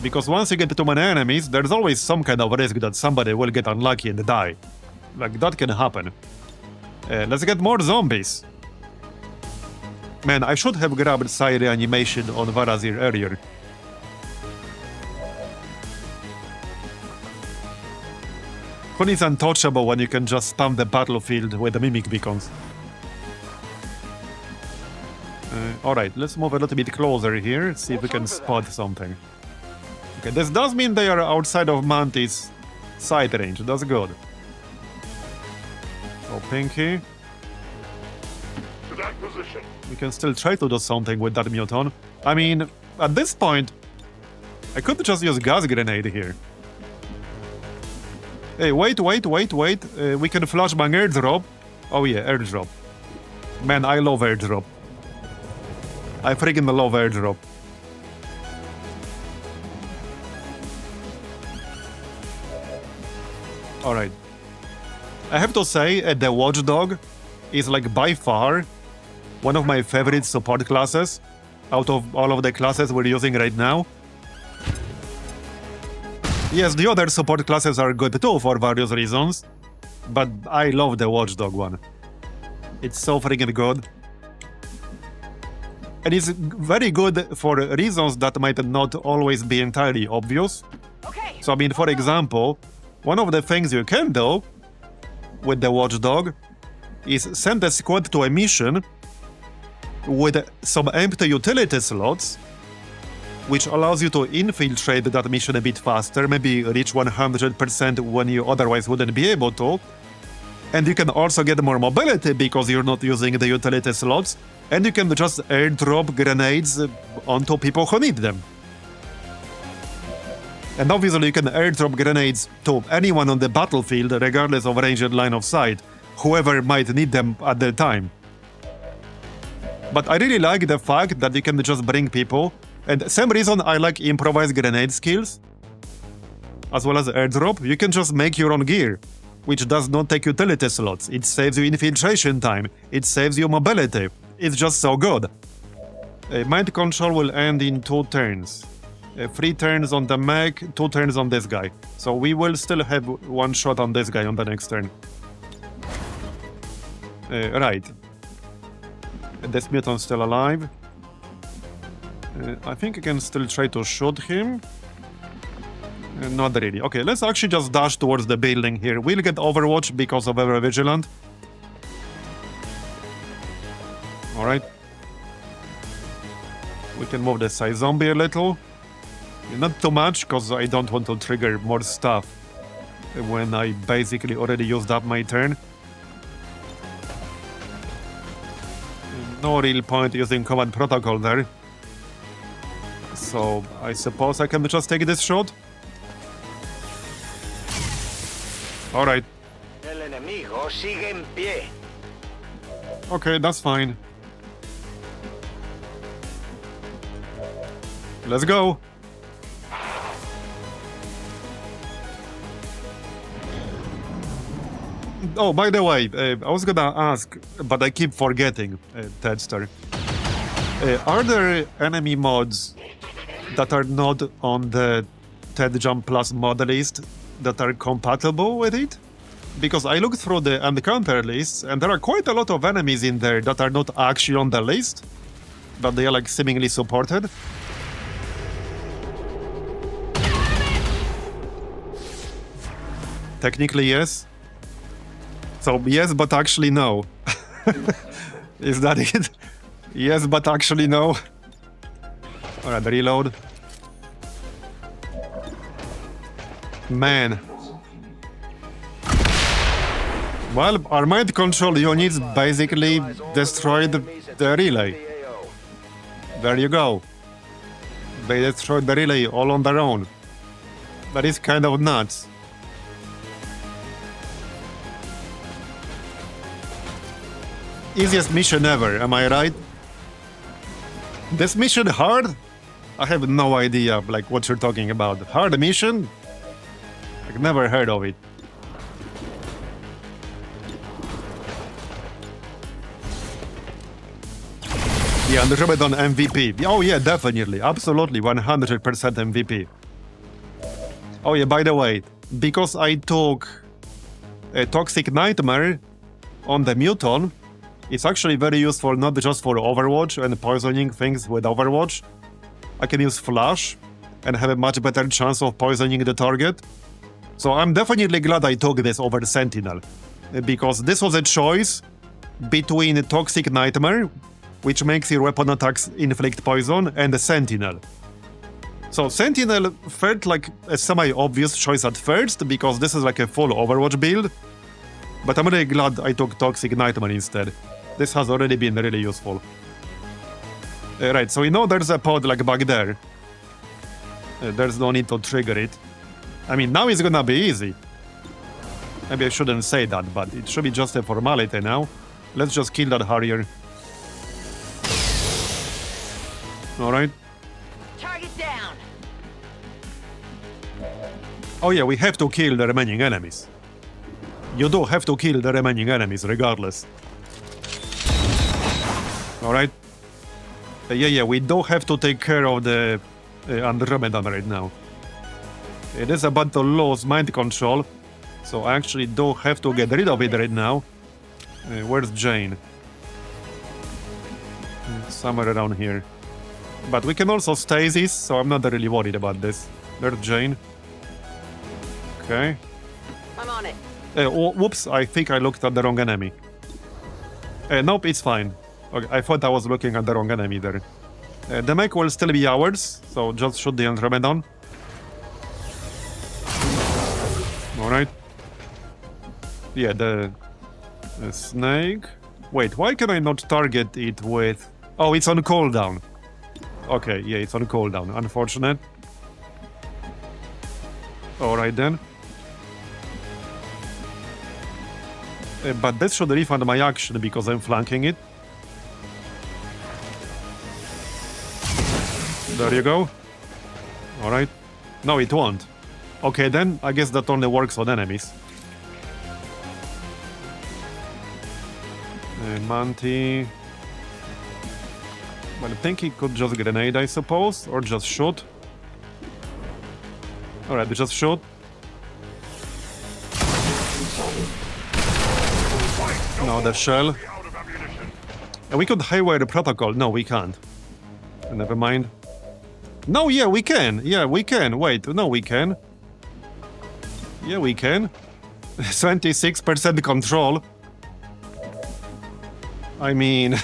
A: Because once you get too many enemies, there's always some kind of risk that somebody will get unlucky and die. Like, that can happen. Let's get more zombies. Man, I should have grabbed Psi reanimation on Marbozir earlier. Kun is untouchable when you can just spam the battlefield with the mimic beacons. Alright, let's move a little bit closer here, see if we can spot something. Okay, this does mean they are outside of Mantis' sight range, that's good. So, Pinky.
C: To that position.
A: We can still try to do something with that muton. I mean, at this point, I could just use gas grenade here. Hey, wait. We can flashbang airdrop. Oh yeah, airdrop. Man, I love airdrop. I freaking love airdrop. Alright. I have to say, the Watchdog is like by far one of my favorite support classes out of all of the classes we're using right now. Yes, the other support classes are good too for various reasons, but I love the Watchdog one. It's so freaking good. And it's very good for reasons that might not always be entirely obvious.
B: Okay.
A: So, I mean, for example, one of the things you can do with the Watchdog is send a squad to a mission with some empty utility slots, which allows you to infiltrate that mission a bit faster, maybe reach 100% when you otherwise wouldn't be able to. And you can also get more mobility because you're not using the utility slots, and you can just airdrop grenades onto people who need them. And obviously you can airdrop grenades to anyone on the battlefield regardless of range and line of sight, whoever might need them at the time. But I really like the fact that you can just bring people, and same reason I like improvised grenade skills, as well as airdrop. You can just make your own gear, which does not take utility slots. It saves you infiltration time, it saves you mobility. It's just so good. Mind control will end in 2 turns. 3 turns on the mech, 2 turns on this guy. So we will still have 1 shot on this guy on the next turn. Right. This mutant's still alive. I think I can still try to shoot him. Not really. Okay, let's actually just dash towards the building here. We'll get Overwatch because of our Vigilant. Alright. We can move the Psi Zombie a little. Not too much, because I don't want to trigger more stuff when I basically already used up my turn. No real point using command protocol there. So I suppose I can just take this shot. Alright.
D: El enemigo sigue en pie.
A: Okay, that's fine. Let's go. Oh, by the way, I was gonna ask, but I keep forgetting, Tedster. Are there enemy mods that are not on the TedJam Plus mod list that are compatible with it? Because I looked through the encounter lists, and there are quite a lot of enemies in there that are not actually on the list, but they are like seemingly supported. Technically, yes. So, yes, but actually, no. Is that it? Yes, but actually no. Alright, reload. Man. Well, our mind control units basically destroyed the relay. There you go. They destroyed the relay all on their own. That is kind of nuts. Easiest mission ever, am I right? This mission hard? I have no idea, like, what you're talking about. Hard mission? I've never heard of it. Yeah, Andromeda MVP. Oh yeah, definitely. Absolutely, 100% MVP. Oh yeah, by the way, because I took a Toxic Nightmare on the Muton, it's actually very useful not just for Overwatch and poisoning things with Overwatch. I can use Flash and have a much better chance of poisoning the target. So I'm definitely glad I took this over Sentinel, because this was a choice between Toxic Nightmare, which makes your weapon attacks inflict poison, and the Sentinel. So Sentinel felt like a semi-obvious choice at first, because this is like a full Overwatch build, but I'm really glad I took Toxic Nightmare instead. This has already been really useful. Right, so we know there's a pod like back there. There's no need to trigger it. I mean, now it's gonna be easy. Maybe I shouldn't say that, but it should be just a formality now. Let's just kill that Harrier. Alright.
B: Target down.
A: Oh yeah, we have to kill the remaining enemies. You do have to kill the remaining enemies, regardless. Alright. Yeah, we do have to take care of the Andromeda right now. It is about to lose mind control, so I actually do have to get rid of it right now. Where's Jane? Somewhere around here. But we can also stasis, so I'm not really worried about this. There's Jane. Okay.
B: I'm on it.
A: Whoops, I think I looked at the wrong enemy. Nope, it's fine. Okay, I thought I was looking at the wrong enemy there. The mech will still be ours, so just shoot the Andromedon. Alright. Yeah, the snake. Wait, why can I not target it with... Oh, it's on cooldown. Okay, yeah, it's on cooldown. Unfortunate. Alright then. But this should refund my action because I'm flanking it. There you go. Alright. No, it won't. Okay then, I guess that only works on enemies. Manti... Well, I think he could just grenade, I suppose, or just shoot. Alright, just shoot. No, the shell. And we could highwire the protocol. No, we can't. Never mind. No, yeah, we can. Yeah, we can. Wait, no, we can. Yeah, we can. 26% control. I mean...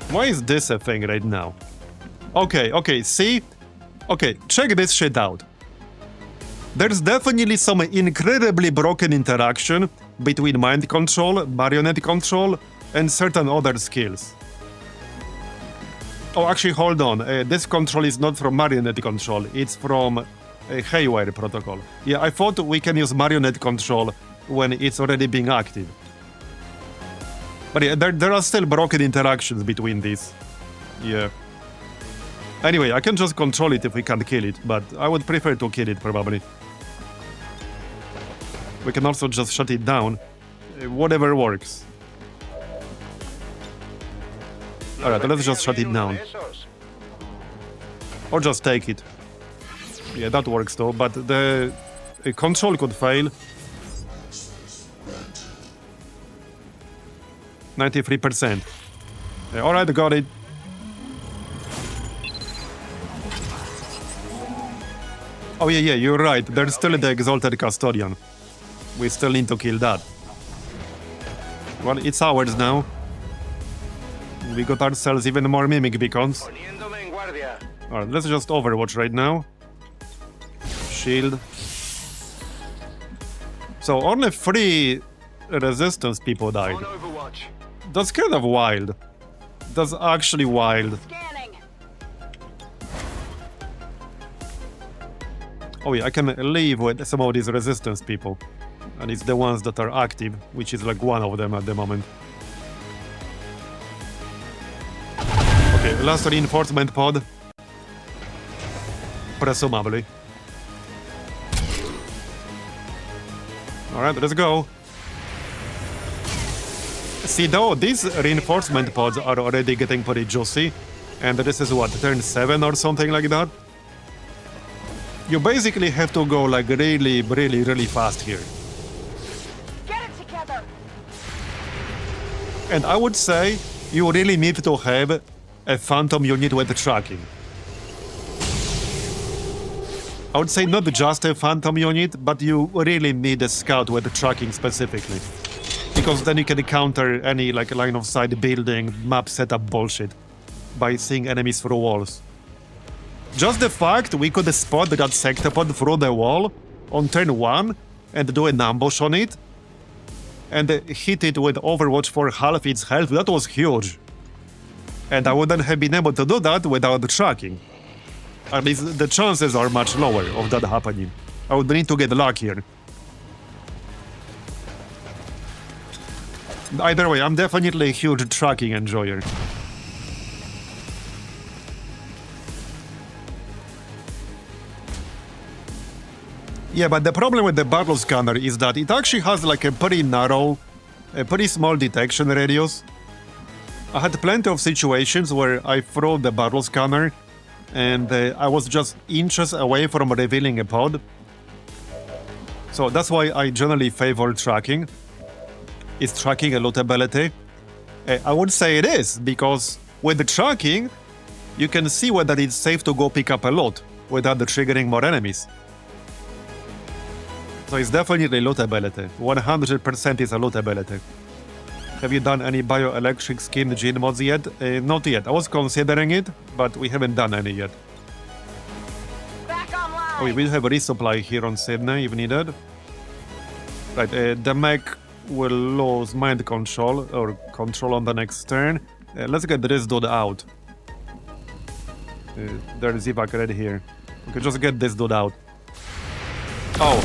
A: Why is this a thing right now? Okay, see? Okay, check this shit out. There's definitely some incredibly broken interaction between mind control, marionette control, and certain other skills. Oh, actually, hold on. This control is not from marionette control, it's from Haywire protocol. Yeah, I thought we can use marionette control when it's already being active. But yeah, there are still broken interactions between these. Yeah. Anyway, I can just control it if we can't kill it, but I would prefer to kill it, probably. We can also just shut it down. Whatever works. Alright, let's just shut it down. Or just take it. Yeah, that works though, but the control could fail. 93%. Alright, got it. Oh yeah, you're right. There's still the Exalted Custodian. We still need to kill that. Well, it's ours now. We got ourselves even more mimic beacons.
D: Poniéndome en guardia.
A: Alright, let's just overwatch right now. Shield. So only 3 resistance people died.
D: On Overwatch.
A: That's kind of wild. That's actually wild.
B: Scanning.
A: Oh yeah, I can leave with some of these resistance people. And it's the ones that are active, which is like one of them at the moment. Okay, last reinforcement pod. Presumably. Alright, let's go. See though, these reinforcement pods are already getting pretty juicy. And this is what, turn 7 or something like that? You basically have to go like really fast here.
B: Get it together.
A: And I would say you really need to have a phantom unit with tracking. I would say not just a phantom unit, but you really need a scout with tracking specifically. Because then you can counter any like line of sight building, map setup bullshit by seeing enemies through walls. Just the fact we could spot that sectopod through the wall on turn 1 and do an ambush on it and hit it with Overwatch for half its health, that was huge. And I wouldn't have been able to do that without the tracking. At least the chances are much lower of that happening. I would need to get luckier. Either way, I'm definitely a huge tracking enjoyer. Yeah, but the problem with the battle scanner is that it actually has like a pretty narrow, a pretty small detection radius. I had plenty of situations where I threw the battle scanner and I was just inches away from revealing a pod. So that's why I generally favor tracking. Is tracking a loot ability? I would say it is, because with the tracking, you can see whether it's safe to go pick up a loot without triggering more enemies. So it's definitely a loot ability. 100% is a loot ability. Have you done any bioelectric skin gene mods yet? Not yet. I was considering it, but we haven't done any yet.
B: Back online.
A: Oh, we will have a resupply here on Sydney if needed. Right, the mech will lose mind control or control on the next turn. Let's get this dude out. There's evac right here. Okay, just get this dude out. Oh,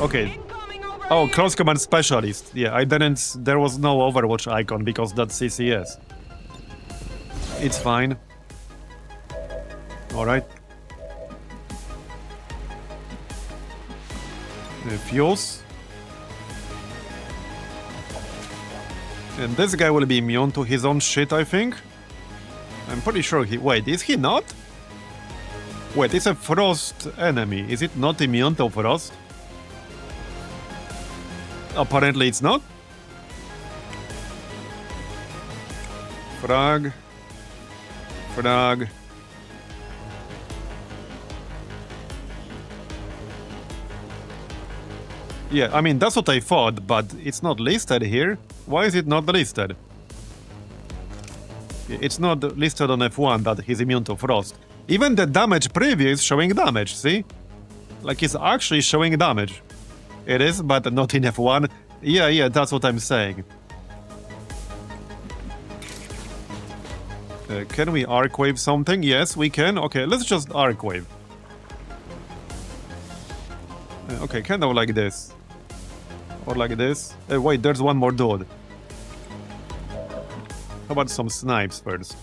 A: okay.
B: Incoming over
A: Oh,
B: here.
A: close command specialist. Yeah, I didn't. There was no Overwatch icon because that's CCS. It's fine. Alright. Fuse. And this guy will be immune to his own shit, I think. I'm pretty sure he... Wait, is he not? Wait, it's a frost enemy. Is it not immune to frost? Apparently it's not. Frag. Frag. Yeah, I mean, that's what I thought, but it's not listed here. Why is it not listed? It's not listed on F1 that he's immune to frost. Even the damage preview is showing damage, see? Like, it's actually showing damage. It is, but not in F1. Yeah, that's what I'm saying. Can we arc wave something? Yes, we can. Okay, let's just arc wave. Okay, kind of like this. Or like this. Wait, there's one more dude. How about some snipes first?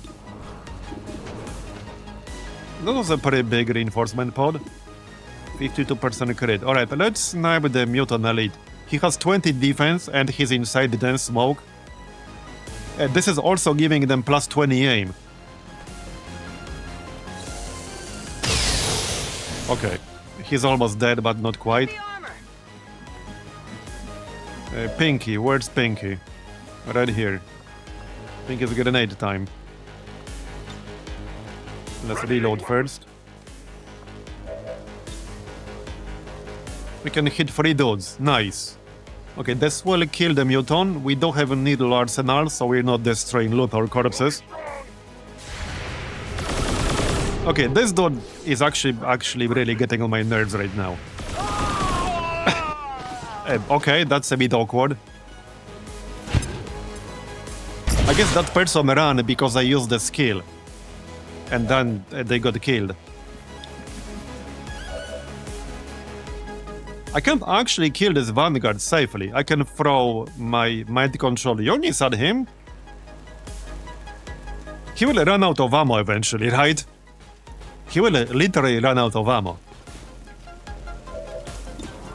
A: That was a pretty big reinforcement pod. 52% crit. Alright, let's snipe the mutant elite. He has 20 defense and he's inside the dense smoke. This is also giving them plus 20 aim. Okay, he's almost dead, but not quite.
B: The armor.
A: Pinky, where's Pinky? Right here. Pinky's grenade time. Let's reload first. We can hit 3 dudes. Nice. Okay, this will kill the muton. We don't have a needle arsenal, so we're not destroying loot or corpses. Okay, this dude is actually really getting on my nerves right now. Okay, that's a bit awkward. I guess that person ran because I used the skill. And then they got killed. I can't actually kill this Vanguard safely. I can throw my mind control units at him. He will run out of ammo eventually, right? He will literally run out of ammo.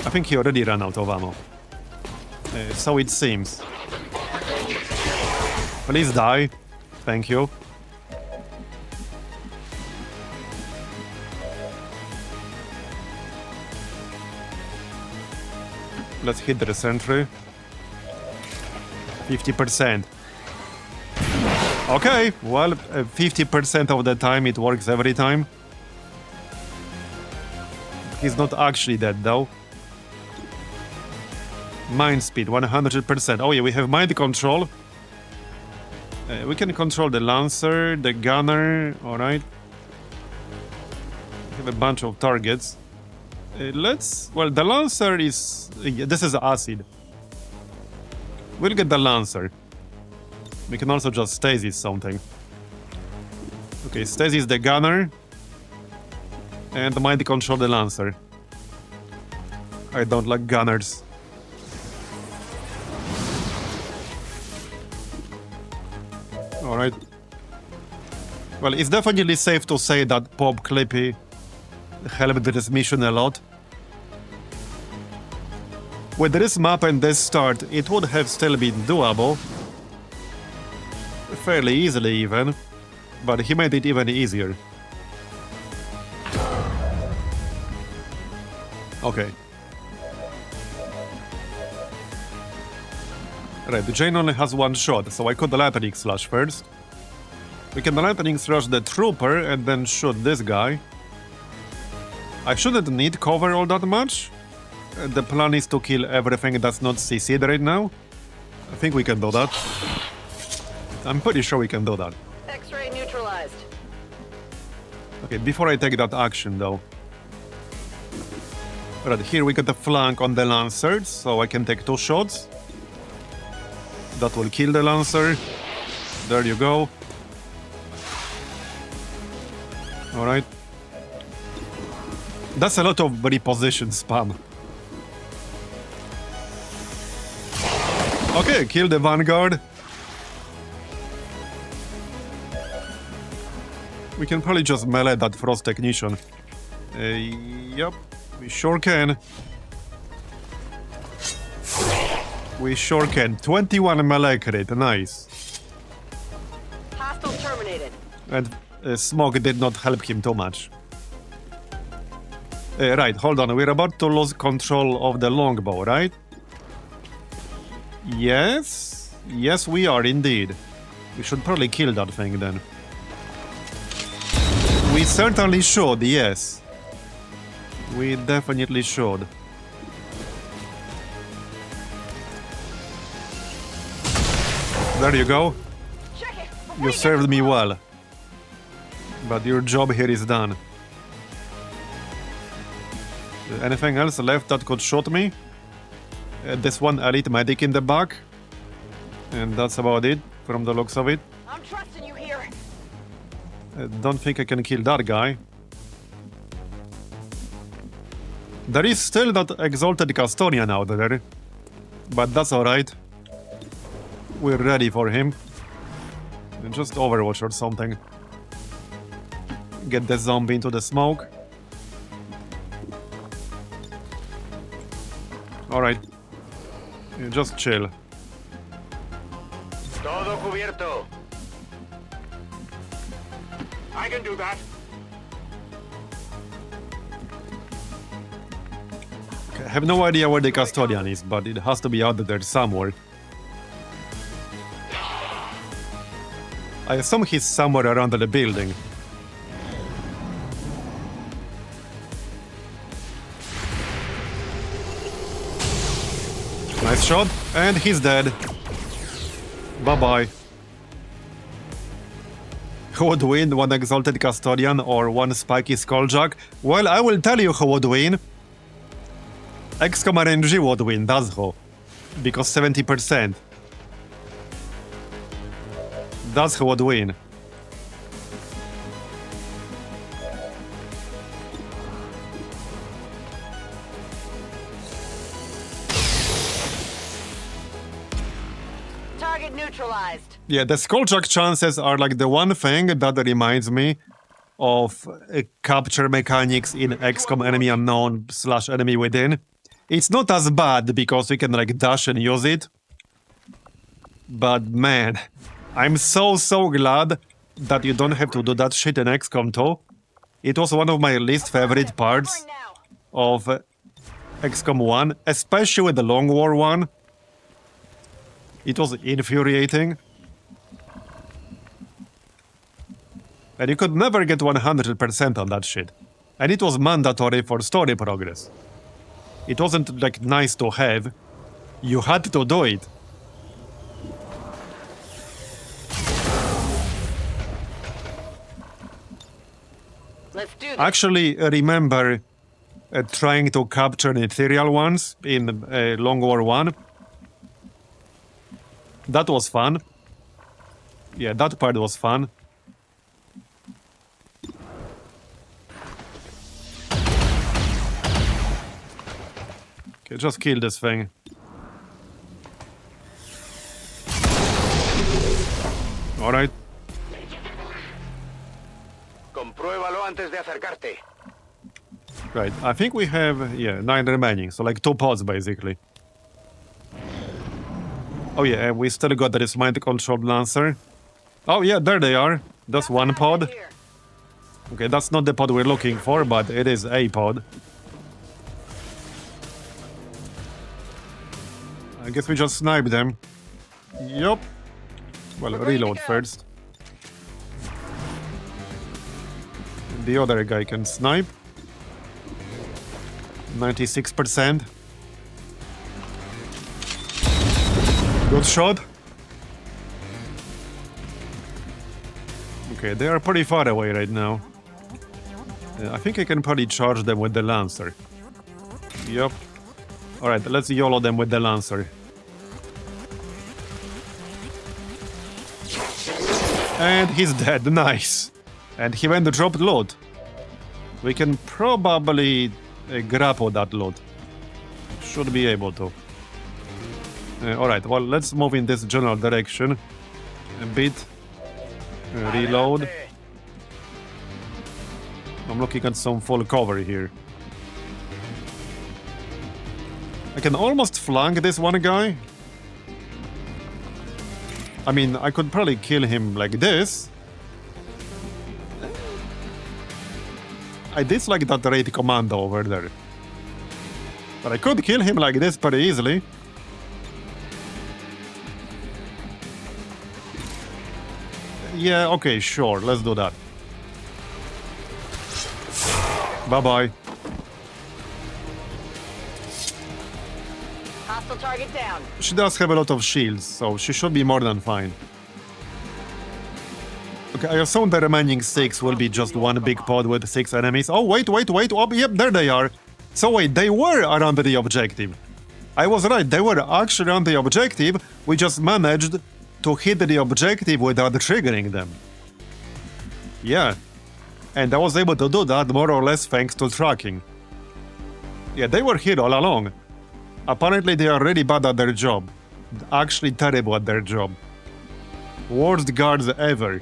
A: I think he already ran out of ammo. So it seems. Please die. Thank you. Let's hit the sentry. 50%. Okay, well, 50% of the time it works every time. He's not actually dead though. Mind speed, 100%. Oh yeah, we have mind control. We can control the Lancer, the Gunner, alright. We have a bunch of targets. Well, the Lancer is... this is acid. We'll get the Lancer. We can also just stasis something. Okay, stasis the Gunner. And mind control the Lancer. I don't like Gunners. Alright. Well, it's definitely safe to say that Pop Clippy helped this mission a lot. With this map and this start, it would have still been doable. Fairly easily even. But he made it even easier. Okay. Right, Jane only has one shot, so I could lightning slash first. We can lightning slash the trooper and then shoot this guy. I shouldn't need cover all that much. The plan is to kill everything that's not CC'd right now. I think we can do that. I'm pretty sure we can do that.
B: X-ray neutralized.
A: Okay, before I take that action though. Right, here we got the flank on the Lancers, so I can take 2 shots. That will kill the Lancer. There you go. Alright. That's a lot of reposition spam. Okay, kill the Vanguard. We can probably just melee that Frost Technician. Yep, we sure can. We sure can. 21 melee crit, nice.
B: Hostile terminated.
A: And smoke did not help him too much. Right, hold on. We're about to lose control of the longbow, right? Yes? Yes, we are indeed. We should probably kill that thing then. We certainly should, yes. We definitely should. There you go.
B: Check it.
A: You served me well. But your job here is done. Anything else left that could shoot me? This one elite medic in the back. And that's about it, from the looks of it.
B: I'm trusting you here.
A: Don't think I can kill that guy. There is still that exalted Custodian out there. But that's alright. We're ready for him. Just Overwatch or something. Get the zombie into the smoke. Alright. Just chill.
D: Todo cubierto.
C: I can do that.
A: I have no idea where the Custodian is, but it has to be out there somewhere. I assume he's somewhere around the building. Nice shot, and he's dead. Bye-bye. Who would win, one Exalted Custodian or one Spiky Skulljack? Well, I will tell you who would win. XCOM RNG would win, that's who. Because 70%. That's who would win.
B: Target neutralized.
A: Yeah, the Skulljack chances are like the one thing that reminds me of capture mechanics in XCOM Enemy Unknown / Enemy Within. It's not as bad because we can like dash and use it. But man, I'm so glad that you don't have to do that shit in XCOM 2. It was one of my least favorite parts of XCOM 1, especially with the Long War one. It was infuriating. And you could never get 100% on that shit. And it was mandatory for story progress. It wasn't like nice to have. You had to do it.
B: Let's do this.
A: Actually, remember trying to capture ethereal ones in Long War 1. That was fun. Yeah, that part was fun. Okay, just kill this thing. Alright.
D: Compruébalo antes de acercarte.
A: Right, I think we have, 9 remaining, so like 2 pods basically. Oh yeah, and we still got this mind-controlled Lancer. Oh yeah, there they are. That's one pod. Okay, that's not the pod we're looking for, but it is a pod. I guess we just snipe them. Yup. Well, reload first. The other guy can snipe. 96%. Good shot. Okay, they are pretty far away right now. I think I can probably charge them with the Lancer. Yup. Alright, let's YOLO them with the Lancer. And he's dead, nice. And he went to drop loot. We can probably grapple that loot. Should be able to. Alright, well, let's move in this general direction. A bit. Reload. I'm looking at some full cover here. I can almost flank this one guy. I mean, I could probably kill him like this. I dislike that raid commando over there. But I could kill him like this pretty easily. Yeah, okay, sure, let's do that. Bye-bye.
B: Hostile target down.
A: She does have a lot of shields, so she should be more than fine. Okay, I assume the remaining 6 will be just one big pod with 6 enemies. Oh, wait. Oh, yep, there they are. So wait, they were around the objective. I was right, they were actually on the objective. We just managed to hit the objective without triggering them. Yeah. And I was able to do that more or less thanks to tracking. Yeah, they were here all along. Apparently they are really bad at their job. Actually terrible at their job. Worst guards ever.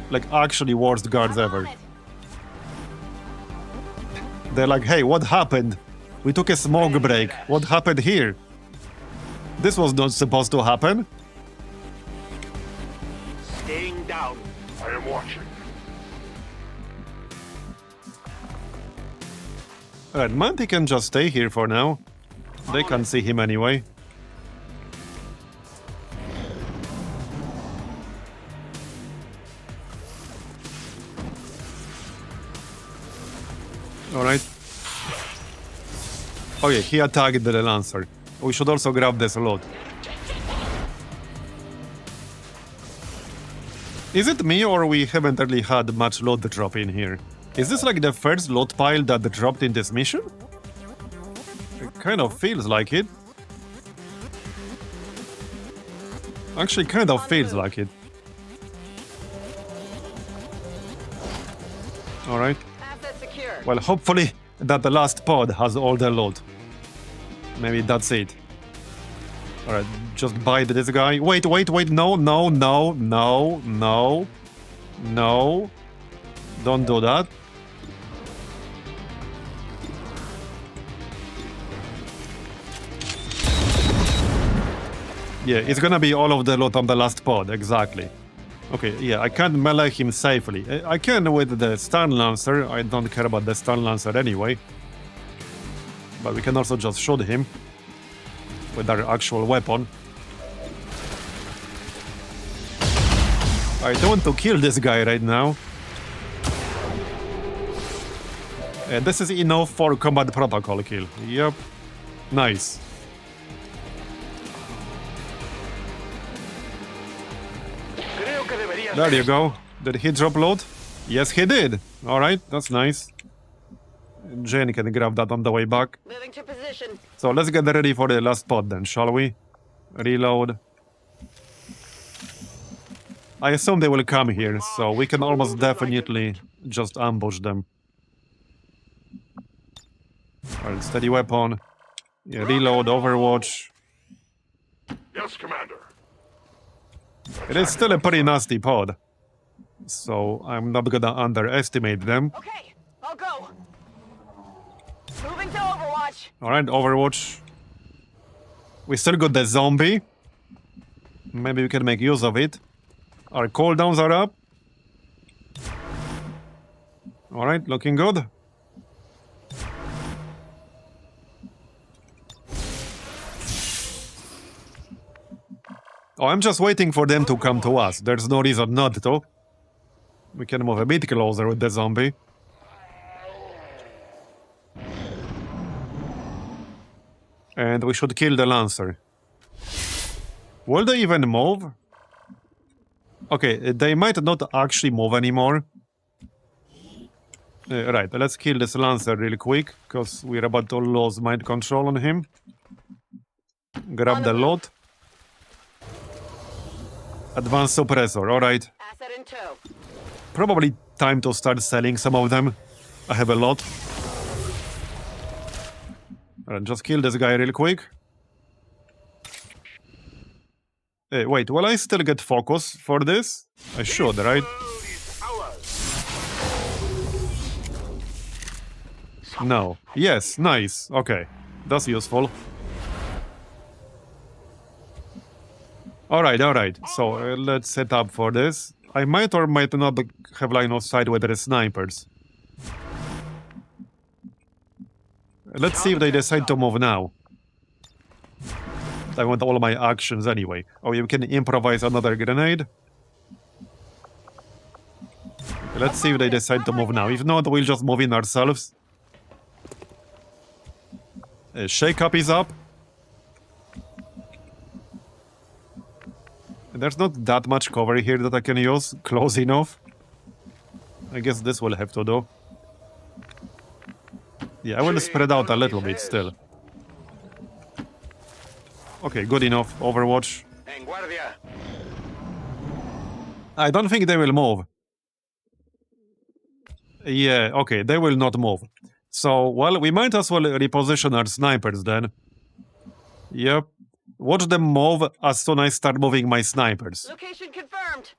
A: Like, actually worst guards ever. They're like, hey, what happened? We took a smoke break. What happened here? This was not supposed to happen.
C: Staying down. I am watching.
A: Alright, Manti can just stay here for now. They can't see him anyway. Alright. Oh yeah, he attacked the Lancer. We should also grab this loot. Is it me or we haven't really had much loot drop in here? Is this like the first loot pile that dropped in this mission? It kind of feels like it. Actually, kind of feels like it. Alright.
B: Asset secure.
A: Well, hopefully that the last pod has all the loot. Maybe that's it. Alright, just bite this guy. Wait, no. No. Don't do that. Yeah, it's gonna be all of the loot on the last pod, exactly. Okay, yeah, I can't melee him safely. I can with the stun lancer. I don't care about the stun lancer anyway. But we can also just shoot him with our actual weapon. I don't want to kill this guy right now. This is enough for combat protocol kill. Yep. Nice. There you go. Did he drop loot? Yes, he did. Alright, that's nice. Jane can grab that on the way back.
B: Moving to position.
A: So let's get ready for the last pod then, shall we? Reload. I assume they will come here, so we can almost definitely just ambush them. Alright, steady weapon. Yeah, reload, overwatch.
C: Yes, Commander.
A: It is still a pretty nasty pod. So I'm not gonna underestimate them.
B: Okay, I'll go. Moving to Overwatch.
A: Alright, overwatch. We still got the zombie. Maybe we can make use of it. Our cooldowns are up. Alright, looking good. Oh, I'm just waiting for them to come to us. There's no reason not to. We can move a bit closer with the zombie. And we should kill the Lancer. Will they even move? Okay, they might not actually move anymore. Right, let's kill this Lancer real quick, because we're about to lose mind control on him. Grab the loot. Advanced suppressor, alright.
B: Asset in tow.
A: Probably time to start selling some of them. I have a lot. Alright, just kill this guy real quick. Hey, wait, will I still get focus for this? I should, right? No. Yes, nice. Okay. That's useful. Alright. So, let's set up for this. I might or might not have line of sight with the snipers. Let's see if they decide to move now. I want all my actions anyway. Oh, you can improvise another grenade. Okay, let's see if they decide to move now. If not, we'll just move in ourselves. Shake up is up. There's not that much cover here that I can use. Close enough. I guess this will have to do. Yeah, I will spread out a little bit still. Okay, good enough. Overwatch.
D: En guardia.
A: I don't think they will move. Yeah, okay, they will not move. So, well, we might as well reposition our snipers then. Yep. Watch them move as soon as I start moving my snipers.
B: Location confirmed.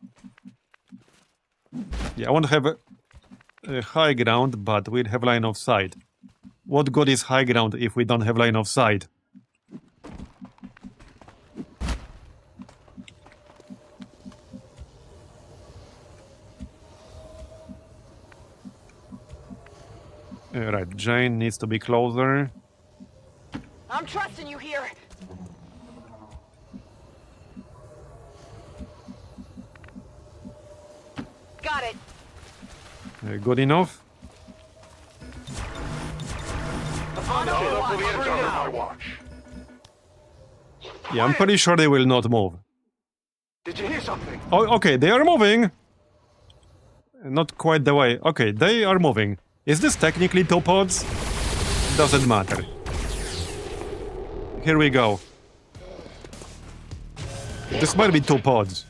A: Yeah, I won't have a high ground, but we'll have line of sight. What good is high ground if we don't have line of sight? Right, Jane needs to be closer.
B: I'm trusting you here. Got it.
A: Good enough.
B: On Overwatch.
C: Under my watch.
A: Yeah, I'm pretty sure they will not move.
C: Did you hear something?
A: Oh, okay, they are moving. Not quite the way. Okay, they are moving. Is this technically two pods? Doesn't matter. Here we go. This might be two pods.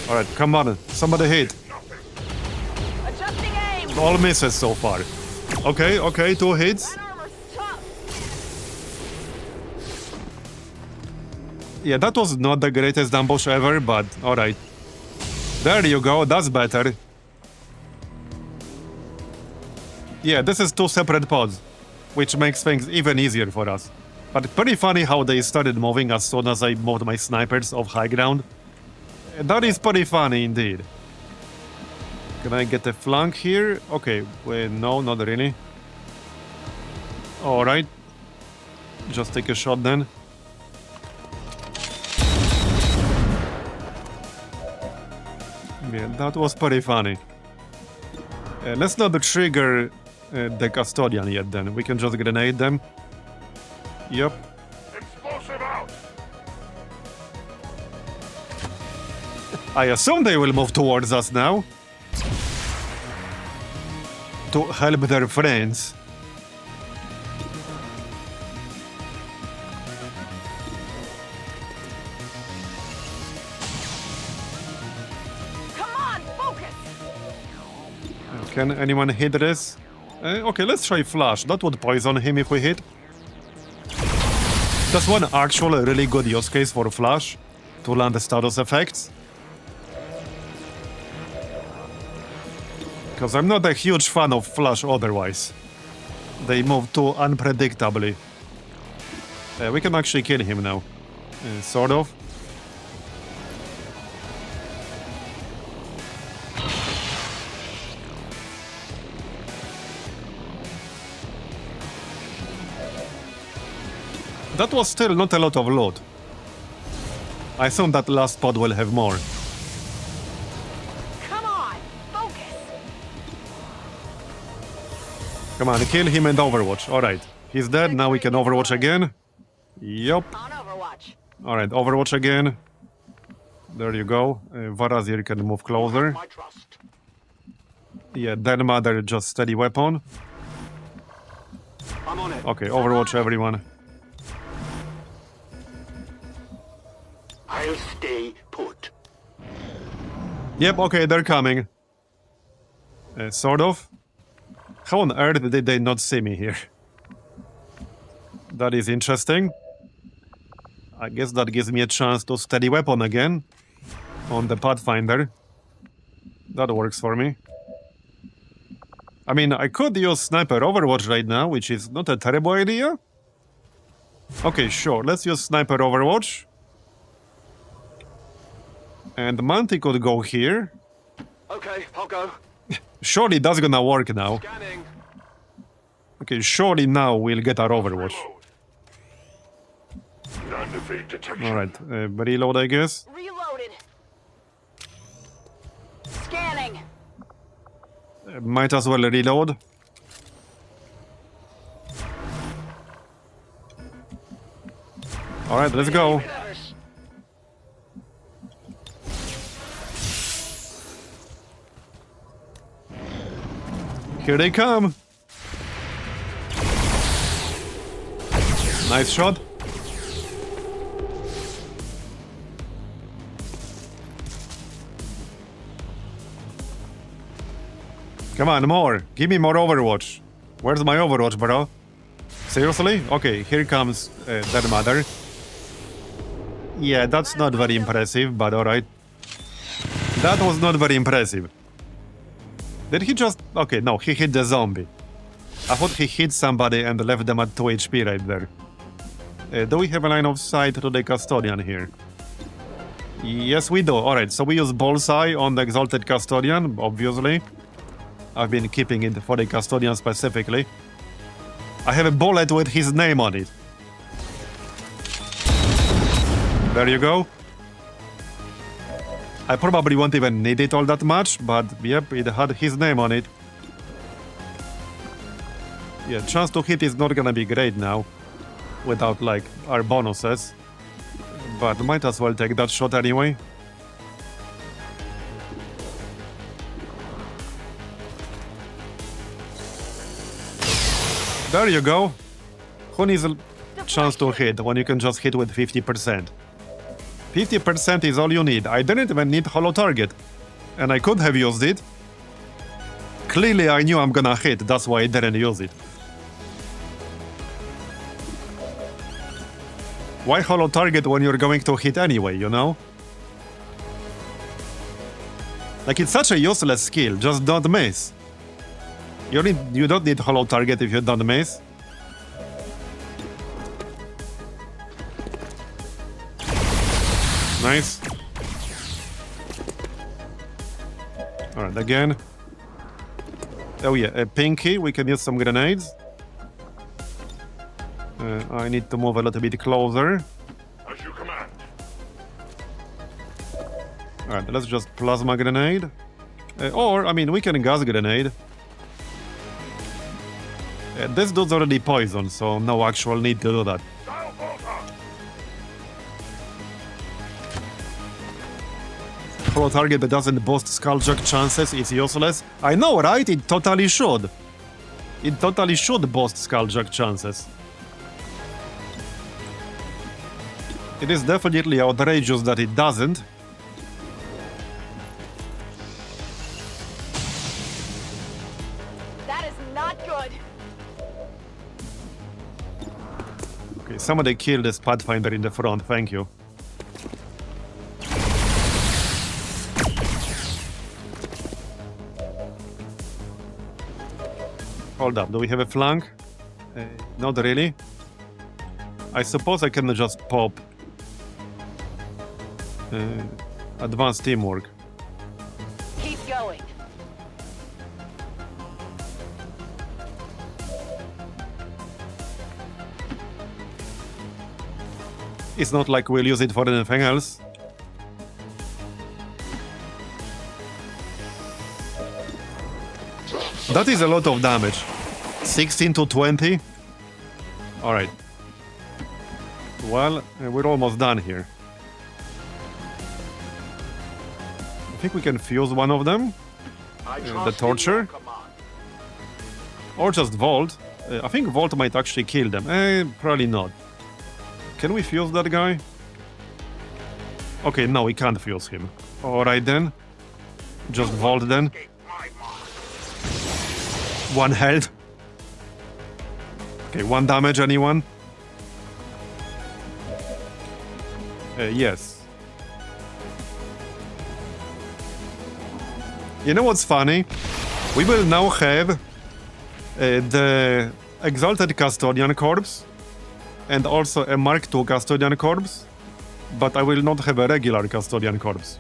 A: Alright, come on. Somebody hit.
B: Adjusting aim.
A: All misses so far. Okay, okay, 2 hits.
B: That armor's tough.
A: Yeah, that was not the greatest ambush ever, but alright. There you go, that's better. Yeah, this is 2 separate pods, which makes things even easier for us. But pretty funny how they started moving as soon as I moved my snipers off high ground. That is pretty funny indeed. Can I get a flank here? Okay, wait, no, not really. Alright. Just take a shot then. Yeah, that was pretty funny. Let's not trigger the custodian yet then. We can just grenade them. Yep.
C: Explosive out!
A: I assume they will move towards us now. To help their friends.
B: Come on, focus.
A: Can anyone hit this? Okay, let's try flash. That would poison him if we hit. That's one actual really good use case for flash. To land the status effects. Because I'm not a huge fan of flash otherwise. They move too unpredictably. We can actually kill him now. Sort of. That was still not a lot of loot. I assume that last pod will have more.
B: Come on, focus.
A: Come on, kill him and Overwatch. Alright. He's dead, now we can Overwatch again. Yup.
B: On Overwatch.
A: Alright, Overwatch again. There you go. Marbozir can move closer.
C: My trust.
A: Yeah, then Mother just steady weapon.
C: I'm on it.
A: Okay, Overwatch everyone.
C: I'll stay put.
A: Yep, okay, they're coming. Sort of. How on earth did they not see me here? That is interesting. I guess that gives me a chance to steady weapon again. On the Pathfinder. That works for me. I mean, I could use Sniper Overwatch right now, which is not a terrible idea. Okay, sure, let's use Sniper Overwatch. And Manti could go here.
C: Okay, I'll go.
A: Surely that's gonna work now.
C: Scanning.
A: Okay, surely now we'll get our Overwatch.
C: Non-defeat detection.
A: Alright, reload I guess.
B: Reloaded. Scanning.
A: Might as well reload. Alright, let's go. Here they come. Nice shot. Come on, more. Give me more Overwatch. Where's my Overwatch, bro? Seriously? Okay, here comes their mother. Yeah, that's not very impressive, but alright. That was not very impressive. Did he just... Okay, no, he hit the zombie. I thought he hit somebody and left them at 2 HP right there. Do we have a line of sight to the Custodian here? Yes, we do. Alright, so we use Bullseye on the Exalted Custodian, obviously. I've been keeping it for the Custodian specifically. I have a bullet with his name on it. There you go. I probably won't even need it all that much, but yep, it had his name on it. Yeah, chance to hit is not gonna be great now. without, like, our bonuses. But might as well take that shot anyway. There you go. Who needs a chance to hit when you can just hit with 50%? 50% is all you need. I didn't even need hollow target. And I could have used it. Clearly I knew I'm gonna hit, that's why I didn't use it. Why hollow target when you're going to hit anyway, you know? Like, it's such a useless skill, just don't miss. You don't need hollow target if you don't miss. Nice. Alright, again. Oh yeah, a pinky, we can use some grenades. I need to move a little bit closer.
C: As you command.
A: Alright, let's just plasma grenade. Or, I mean, we can gas grenade. This dude's already poisoned, so no actual need to do that.
C: Dial bolter.
A: Hollow target that doesn't boost Skulljack chances is useless. I know, right? It totally should. It totally should boost Skulljack chances. It is definitely outrageous that it doesn't.
B: That is not good.
A: Okay, somebody kill this Pathfinder in the front, thank you. Hold up, do we have a flank? Not really. I suppose I can just pop advanced teamwork.
B: Keep going.
A: It's not like we'll use it for anything else. That is a lot of damage. 16 to 20. Alright. Well, we're almost done here. I think we can fuse one of them. The torture. Or just Vault. I think Vault might actually kill them. Probably not. Can we fuse that guy? Okay, no, we can't fuse him. Alright then. Just Vault then. One health. Okay, 1 damage, anyone? Yes. You know what's funny? We will now have the Exalted Custodian Corpse and also a Mark II Custodian Corpse, but I will not have a regular Custodian Corpse.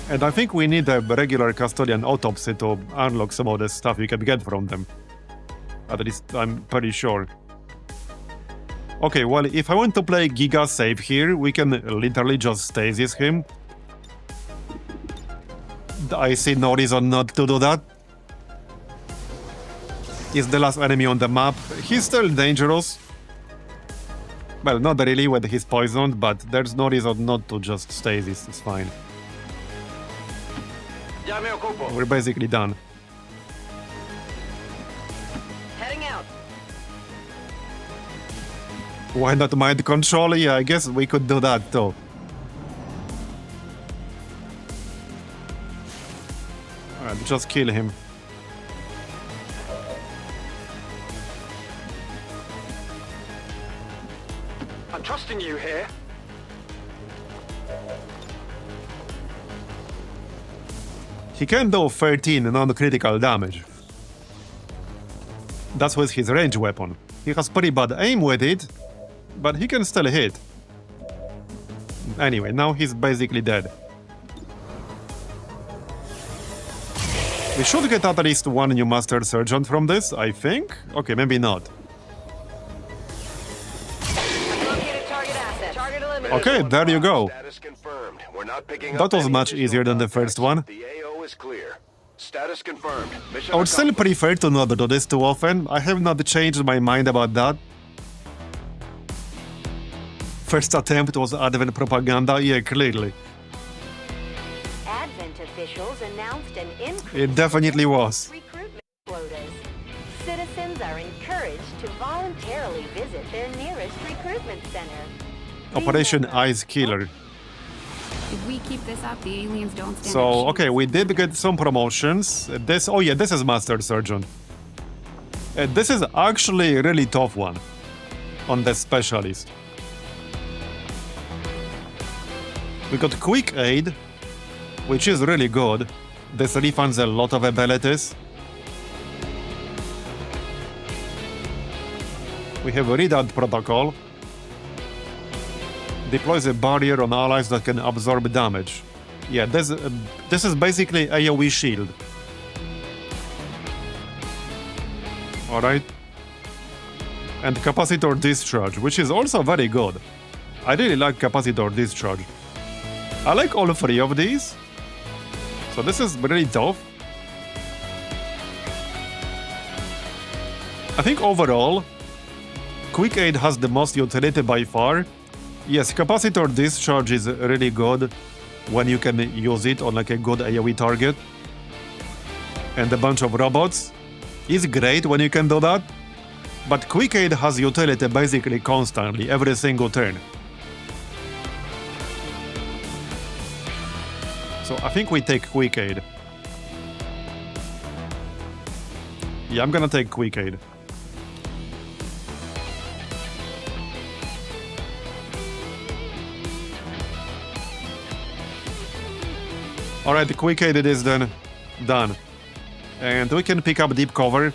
A: And I think we need a regular Custodian Autopsy to unlock some of the stuff you can get from them. At least I'm pretty sure. Okay, well, if I want to play Giga Save here, we can literally just stasis him. I see no reason not to do that. He's the last enemy on the map. He's still dangerous. Well, not really when he's poisoned, but there's no reason not to just stasis. It's fine.
D: Ya me ocupo.
A: We're basically done.
B: Heading out.
A: Why not mind control? Yeah, I guess we could do that too. Alright, just kill him.
D: I'm trusting you here.
A: He can do 13 non-critical damage. That's with his range weapon. He has pretty bad aim with it, but he can still hit. Anyway, now he's basically dead. We should get at least 1 new Master Sergeant from this, I think? Okay, maybe not.
B: Located target asset. Target eliminated.
A: Okay, there you go.
D: Status confirmed. We're not picking
A: That
D: up
A: was
D: any
A: much
D: additional
A: easier than the
D: contacts.
A: first one.
D: The AO is clear. Status confirmed. Mission
A: I would still
D: accomplished.
A: prefer to not do this too often. I have not changed my mind about that. First attempt was Advent propaganda, yeah, clearly.
E: Advent officials announced an increase
A: It definitely
E: in
A: was.
E: recruitment quotas. Citizens are encouraged to voluntarily visit their nearest recruitment center.
A: Operation
E: Remember,
A: Ice Killer.
F: If we keep this up, the aliens don't stand a
A: So,
F: chance.
A: okay, we did get some promotions. Oh yeah, this is Master Surgeon. This is actually a really tough one on the Specialist. We got Quick Aid, which is really good. This refunds a lot of abilities. We have a Readout Protocol. Deploys a barrier on allies that can absorb damage. Yeah, this is basically AoE shield. Alright. And Capacitor Discharge, which is also very good. I really like Capacitor Discharge. I like all three of these. So this is really tough. I think overall, Quick Aid has the most utility by far. Yes, Capacitor Discharge is really good when you can use it on like a good AoE target. And a bunch of robots is great when you can do that. But Quick Aid has utility basically constantly, every single turn. So I think we take Quick Aid. Yeah, I'm gonna take Quick Aid. Alright, the Quick Aid it is then done. And we can pick up Deep Cover.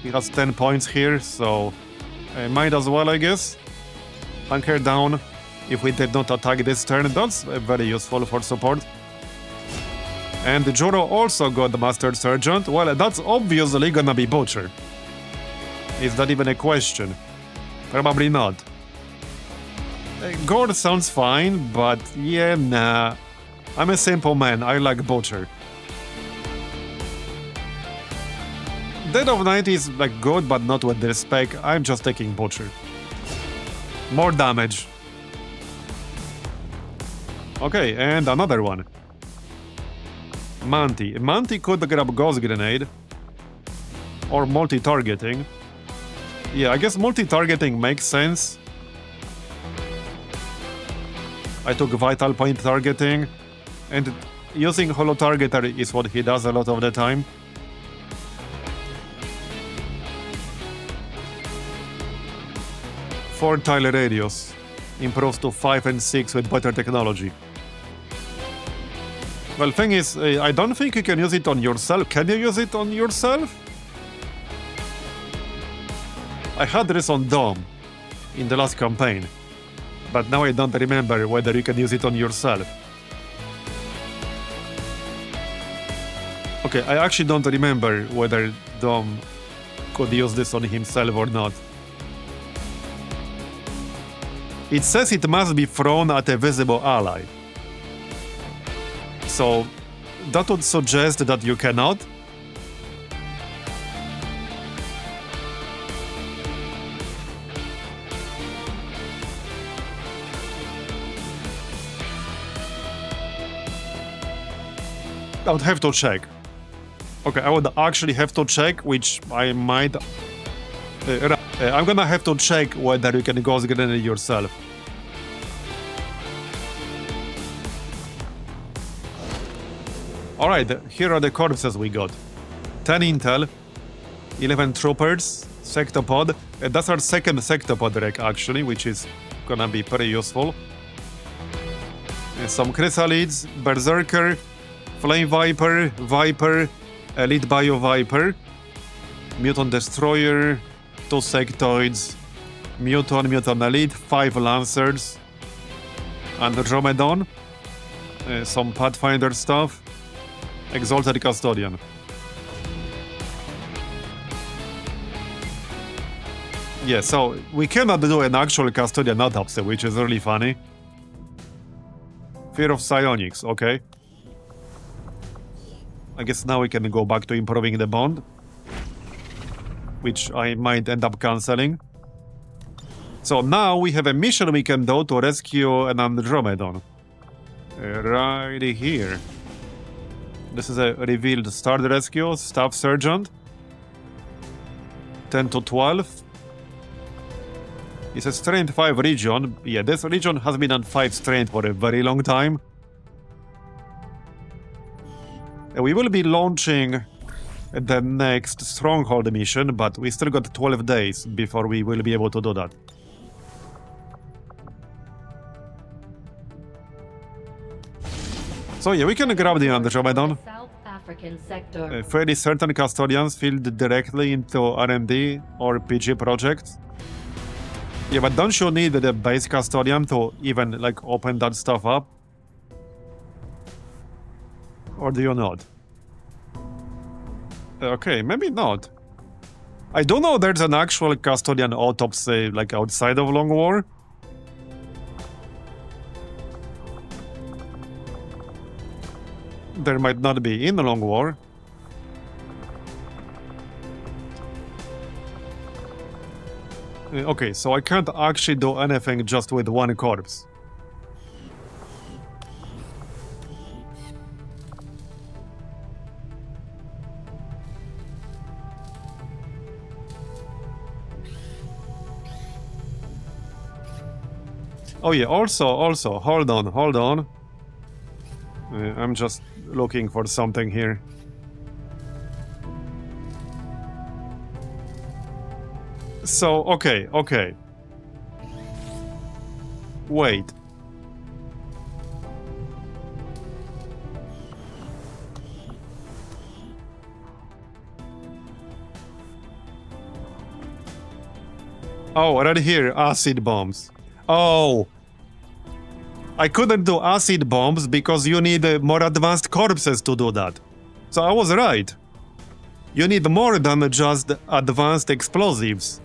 A: He has 10 points here, so might as well, I guess. Hunker down if we did not attack this turn. That's very useful for support. And Joro also got the Master Sergeant. Well, that's obviously gonna be Butcher. Is that even a question? Probably not. Gore sounds fine, but yeah, nah. I'm a simple man, I like Butcher. Dead of Night is like good, but not with this spec. I'm just taking Butcher. More damage. Okay, and another one. Manti. Manti could grab Ghost Grenade. Or multi-targeting. Yeah, I guess multi-targeting makes sense. I took Vital Point targeting. And using Holo Targeter is what he does a lot of the time. Fort Tile Radius improves to 5 and 6 with better technology. Well, thing is, I don't think you can use it on yourself. Can you use it on yourself? I had this on Dome in the last campaign, but now I don't remember whether you can use it on yourself. Okay, I actually don't remember whether Dom could use this on himself or not. It says it must be thrown at a visible ally. So, that would suggest that you cannot. I would have to check. Okay, I would actually have to check, which I might... I'm gonna have to check whether you can Ghost Grenade yourself. Alright, here are the corpses we got. 10 intel, 11 troopers, sectopod. That's our second sectopod rec actually, which is gonna be pretty useful. Some chrysalids, berserker, flame viper, viper, elite bio viper, mutant destroyer, 2 sectoids, mutant elite, 5 lancers, Andromedon, some pathfinder stuff, exalted custodian. Yeah, so we cannot do an actual custodian autopsy, which is really funny. Fear of psionics, okay. I guess now we can go back to improving the bond, which I might end up cancelling. So now we have a mission we can do to rescue an Andromedon. Right here. This is a revealed start rescue, Staff Sergeant. 10 to 12. It's a Strength 5 region. Yeah, this region has been on 5 Strength for a very long time. We will be launching the next Stronghold mission, but we still got 12 days before we will be able to do that. So yeah, we can grab the Andromedon.
G: South African sector.
A: Fairly certain custodians feed directly into R&D or PG projects. Yeah, but don't you need the base custodian to even like open that stuff up? Or do you not? Okay, maybe not. I don't know there's an actual custodian autopsy like outside of Long War. There might not be in Long War. Okay, so I can't actually do anything just with one corpse. Oh yeah, also, hold on. I'm just looking for something here. So, okay. Wait. Oh, right here, acid bombs. Oh. I couldn't do acid bombs because you need more advanced corpses to do that. So I was right. You need more than just advanced explosives.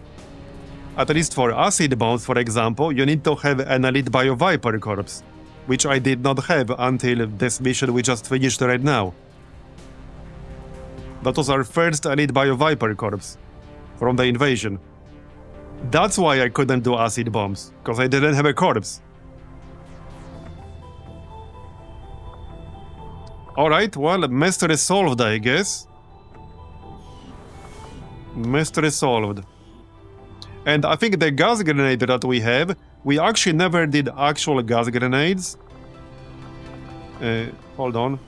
A: At least for acid bombs, for example, you need to have an elite Bio-Viper corpse, which I did not have until this mission we just finished right now. That was our first elite Bio-Viper corpse from the invasion. That's why I couldn't do acid bombs, because I didn't have a corpse. Alright, well, mystery solved, I guess. Mystery solved. And I think the gas grenade that we have, we actually never did actual gas grenades. Hold on.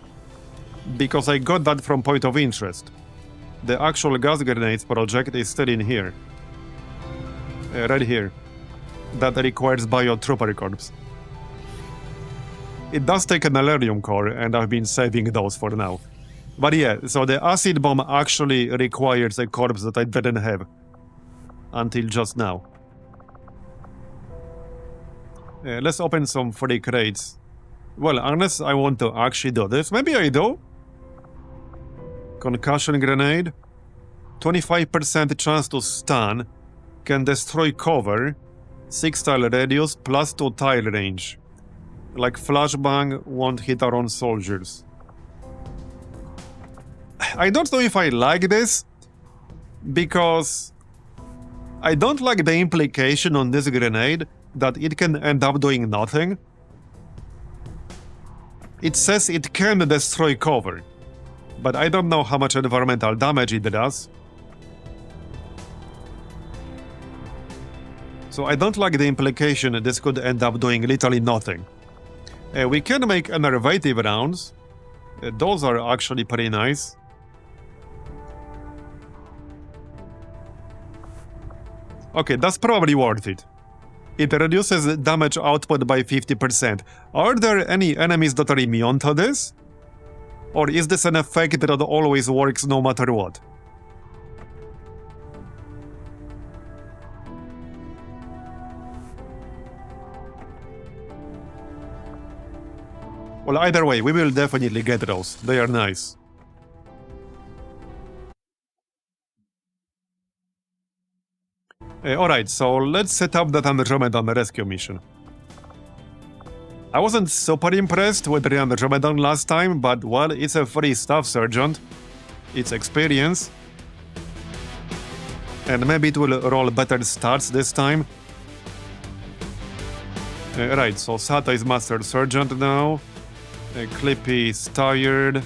A: Because I got that from Point of Interest. The actual gas grenades project is still in here. Right here. That requires Biotrooper Corps. It does take an Alerium core, and I've been saving those for now. But yeah, so the acid bomb actually requires a corpse that I didn't have. Until just now. Let's open some free crates. Well, unless I want to actually do this. Maybe I do. Concussion grenade. 25% chance to stun. Can destroy cover. 6 tile radius plus 2 tile range. Like flashbang won't hit our own soldiers. I don't know if I like this. Because I don't like the implication on this grenade that it can end up doing nothing. It says it can destroy cover, but I don't know how much environmental damage it does. So I don't like the implication that this could end up doing literally nothing. We can make innovative rounds. Those are actually pretty nice. Okay, that's probably worth it. It reduces damage output by 50%. Are there any enemies that are immune to this? Or is this an effect that always works no matter what? Well, either way, we will definitely get those. They are nice. Alright, so let's set up that Andromeda rescue mission. I wasn't super impressed with the Andromedon last time, but well, it's a free Staff Sergeant. It's experience. And maybe it will roll better stats this time. Right, so Sata is Master Sergeant now. Clippy is tired.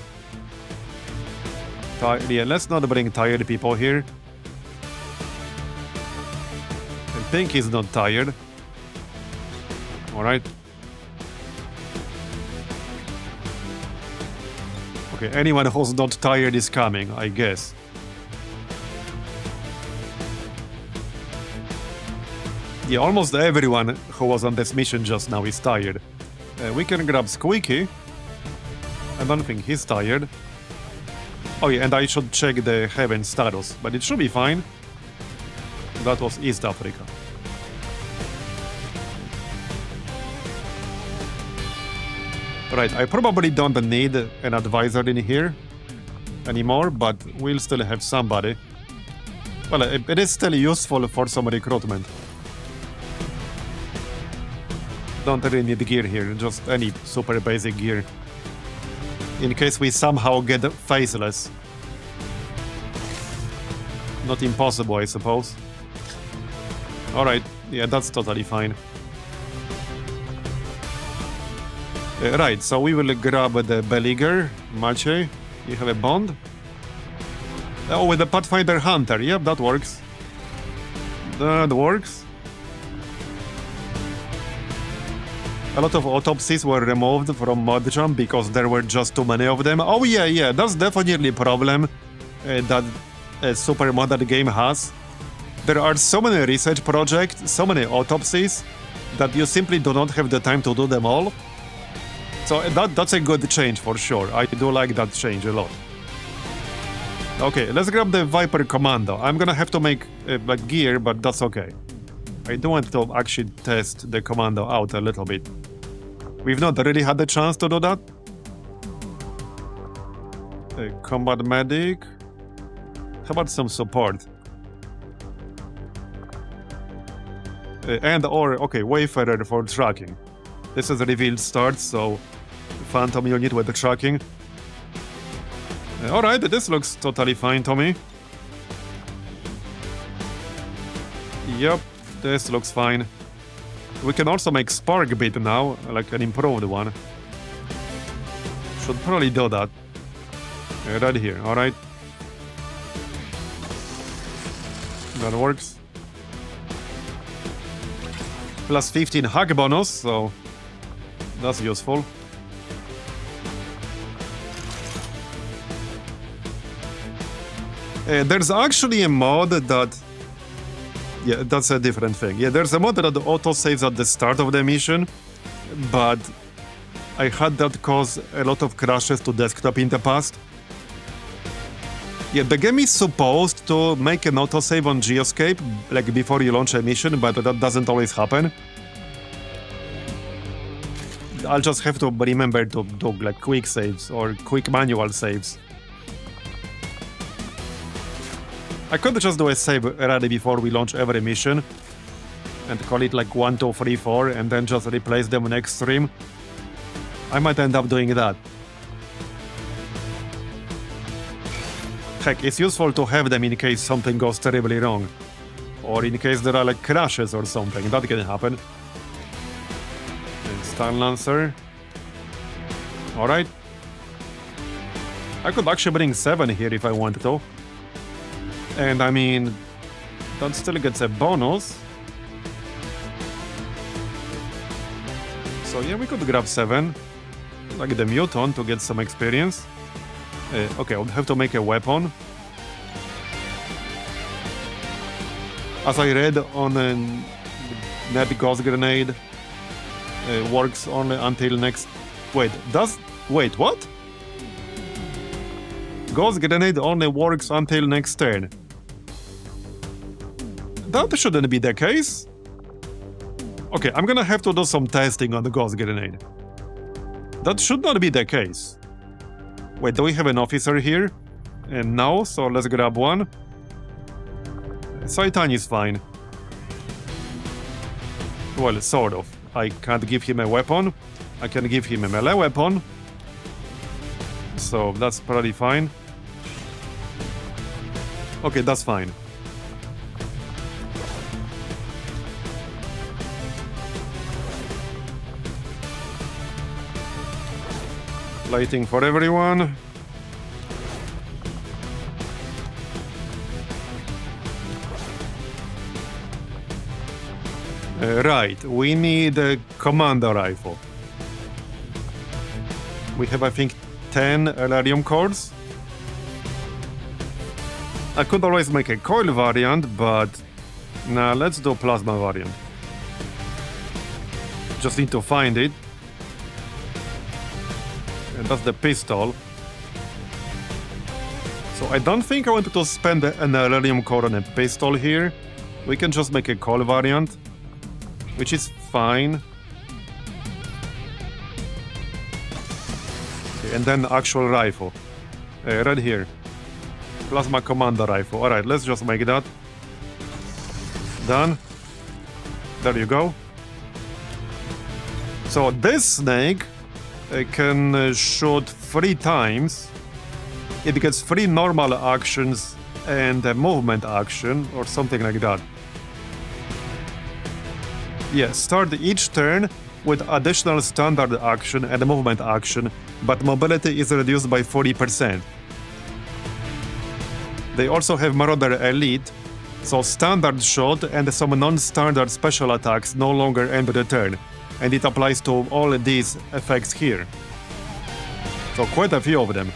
A: Yeah, let's not bring tired people here. And Pink is not tired. Alright. Okay, anyone who's not tired is coming, I guess. Yeah, almost everyone who was on this mission just now is tired. We can grab Squeaky. I don't think he's tired. Oh yeah, and I should check the Heaven status, but it should be fine. That was East Africa. Right, I probably don't need an advisor in here anymore, but we'll still have somebody. Well, it is still useful for some recruitment. Don't really need gear here, just any super basic gear. In case we somehow get faceless. Not impossible, I suppose. Alright, yeah, that's totally fine. Right, so we will grab the Beleaguer. Maciej, you have a bond? Oh, with the Pathfinder Hunter, yep, that works. That works. A lot of autopsies were removed from TedJam because there were just too many of them. Oh yeah, that's definitely a problem that a super modern game has. There are so many research projects, so many autopsies, that you simply do not have the time to do them all. So that's a good change for sure. I do like that change a lot. Okay, let's grab the Viper Commando. I'm gonna have to make like gear, but that's okay. I do want to actually test the Commando out a little bit. We've not really had the chance to do that. Combat Medic. How about some support? Okay, Wayfarer for tracking. This is a revealed start, so Phantom unit with the tracking. Alright, this looks totally fine to me. Yep, this looks fine. We can also make Spark Bit now, like an improved one. Should probably do that. Right here, alright. That works. Plus 15 hack bonus, so that's useful. There's actually a mod that... Yeah, that's a different thing. Yeah, there's a mod that auto-saves at the start of the mission, but I had that cause a lot of crashes to desktop in the past. Yeah, the game is supposed to make an autosave on Geoscape, like before you launch a mission, but that doesn't always happen. I'll just have to remember to do like quick saves or quick manual saves. I could just do a save already before we launch every mission and call it like 1, 2, 3, 4 and then just replace them next stream. I might end up doing that. Heck, it's useful to have them in case something goes terribly wrong. Or in case there are like crashes or something, that can happen. And Stun Lancer. Alright. I could actually bring 7 here if I wanted to. And I mean, that still gets a bonus. So yeah, we could grab 7. Like the Mutant to get some experience. Okay, I would have to make a weapon. As I read on a Net Ghost Grenade, works only until next... Wait, what? Ghost Grenade only works until next turn. That shouldn't be the case. Okay, I'm gonna have to do some testing on the Ghost Grenade. That should not be the case. Wait, do we have an officer here? And no, so let's grab one. Saitan is fine. Well, sort of. I can't give him a weapon. I can give him a melee weapon. So that's probably fine. Okay, that's fine. Lighting for everyone. Right, we need a commander rifle. We have, I think, 10 Elarium cores. I could always make a coil variant, but nah, let's do plasma variant. Just need to find it. And that's the pistol. So I don't think I wanted to spend an Elarium core on a pistol here. We can just make a coil variant, which is fine. Okay, and then actual rifle. Right here. Plasma commander rifle. Alright, let's just make that. Done. There you go. So this snake can shoot 3 times. It gets 3 normal actions and a movement action or something like that. Yeah, start each turn with additional standard action and a movement action, but mobility is reduced by 40%. They also have Marauder Elite, so standard shot and some non-standard special attacks no longer end the turn, and it applies to all these effects here. So quite a few of them,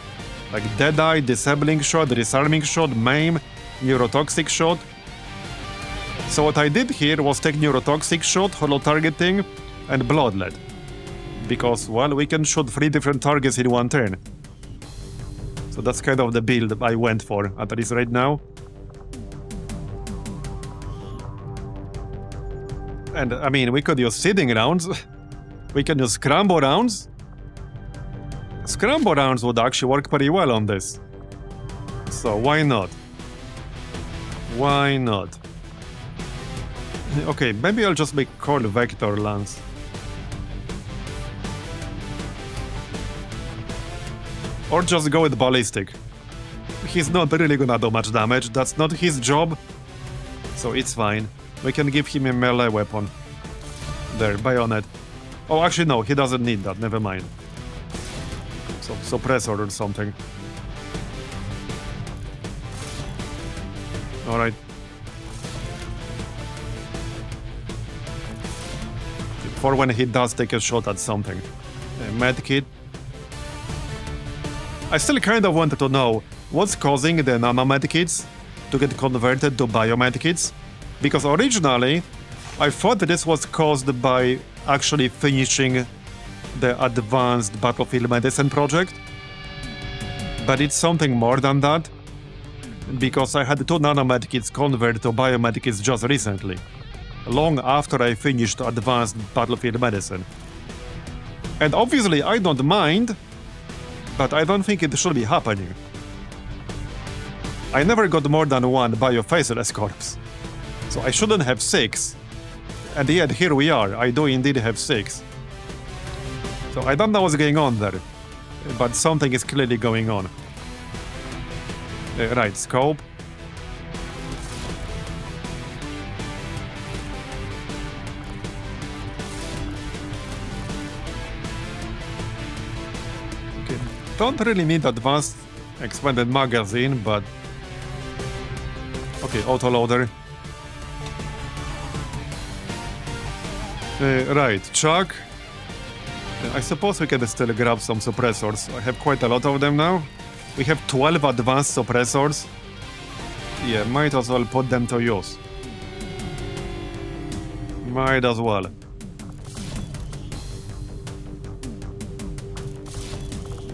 A: like Deadeye, Disabling Shot, Disarming Shot, Maim, Neurotoxic Shot. So what I did here was take Neurotoxic Shot, Holo Targeting, and Bloodlet. Because, well, we can shoot 3 different targets in one turn. So that's kind of the build I went for, at least right now. And, I mean, we could use seeding rounds. We can use scramble rounds. Scramble rounds would actually work pretty well on this. So why not? Why not? Okay, maybe I'll just make Coil Vector Lance. Or just go with Ballistic. He's not really gonna do much damage, that's not his job. So it's fine. We can give him a melee weapon. There, Bayonet. Oh, actually no, he doesn't need that, never mind. So, Suppressor or something. Alright. For when he does take a shot at something. Medkit. I still kind of wanted to know what's causing the nano-medkits to get converted to biomedkits, because originally I thought that this was caused by actually finishing the advanced battlefield medicine project, but it's something more than that, because I had 2 nano-medkits convert to biomedkits just recently, long after I finished advanced battlefield medicine. And obviously I don't mind, but I don't think it should be happening. I never got more than 1 Biofaceless Corpse, so I shouldn't have 6. And yet here we are, I do indeed have 6. So I don't know what's going on there, but something is clearly going on. Right, scope. Okay, don't really need advanced expanded magazine, but... Okay, autoloader. Right, Chuck. I suppose we can still grab some suppressors. I have quite a lot of them now. We have 12 advanced suppressors. Yeah, might as well put them to use. Might as well.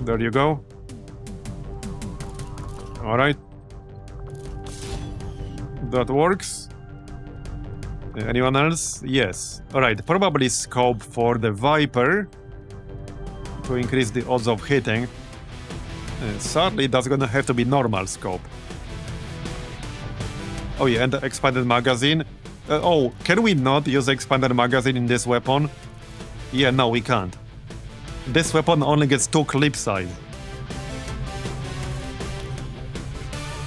A: There you go. Alright. That works. Anyone else? Yes. Alright, probably scope for the Viper to increase the odds of hitting. Sadly, that's gonna have to be normal scope. Oh yeah, and the expanded magazine. Oh, can we not use expanded magazine in this weapon? Yeah, no, we can't. This weapon only gets 2 clip size.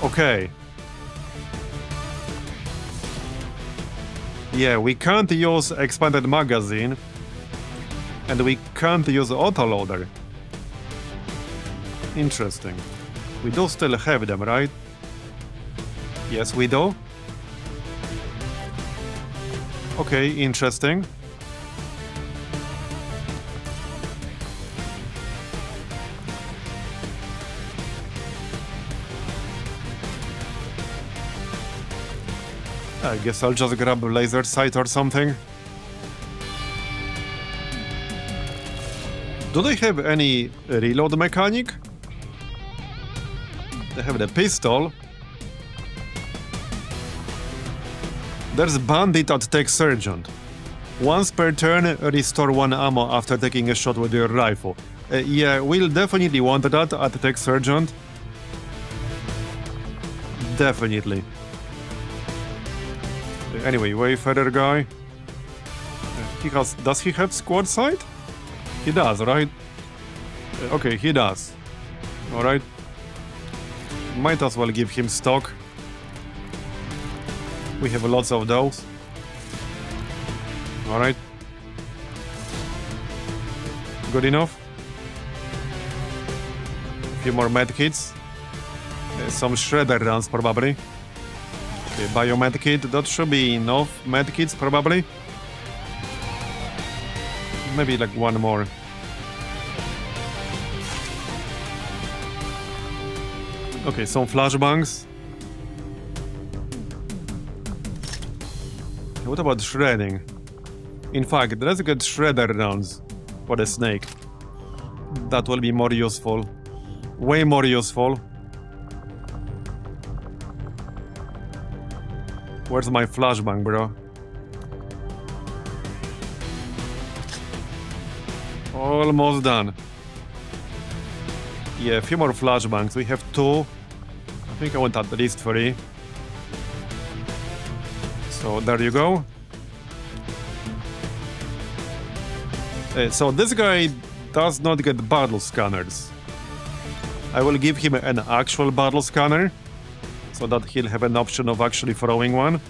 A: Okay. Yeah, we can't use expanded magazine. And we can't use autoloader. Interesting. We do still have them, right? Yes, we do. Okay, interesting. I guess I'll just grab a laser sight or something. Do they have any reload mechanic? They have the pistol. There's Bandit at Tech Sergeant. Once per turn, restore 1 ammo after taking a shot with your rifle. Yeah, we'll definitely want that at Tech Sergeant. Definitely. Anyway, Wayfarer guy. Does he have squad sight? He does, right? Okay, he does. Alright. Might as well give him stock. We have lots of those. Alright. Good enough. A few more medkits. Some shredder rounds probably. Okay, biomed kit, that should be enough medkits probably. Maybe like 1 more. Okay, some flashbangs. What about shredding? In fact, let's get shredder rounds for the snake. That will be more useful. Way more useful. Where's my flashbang, bro? Almost done. Yeah, a few more flashbangs. We have 2. I think I want at least 3. So there you go. So this guy does not get battle scanners. I will give him an actual battle scanner, so that he'll have an option of actually throwing one.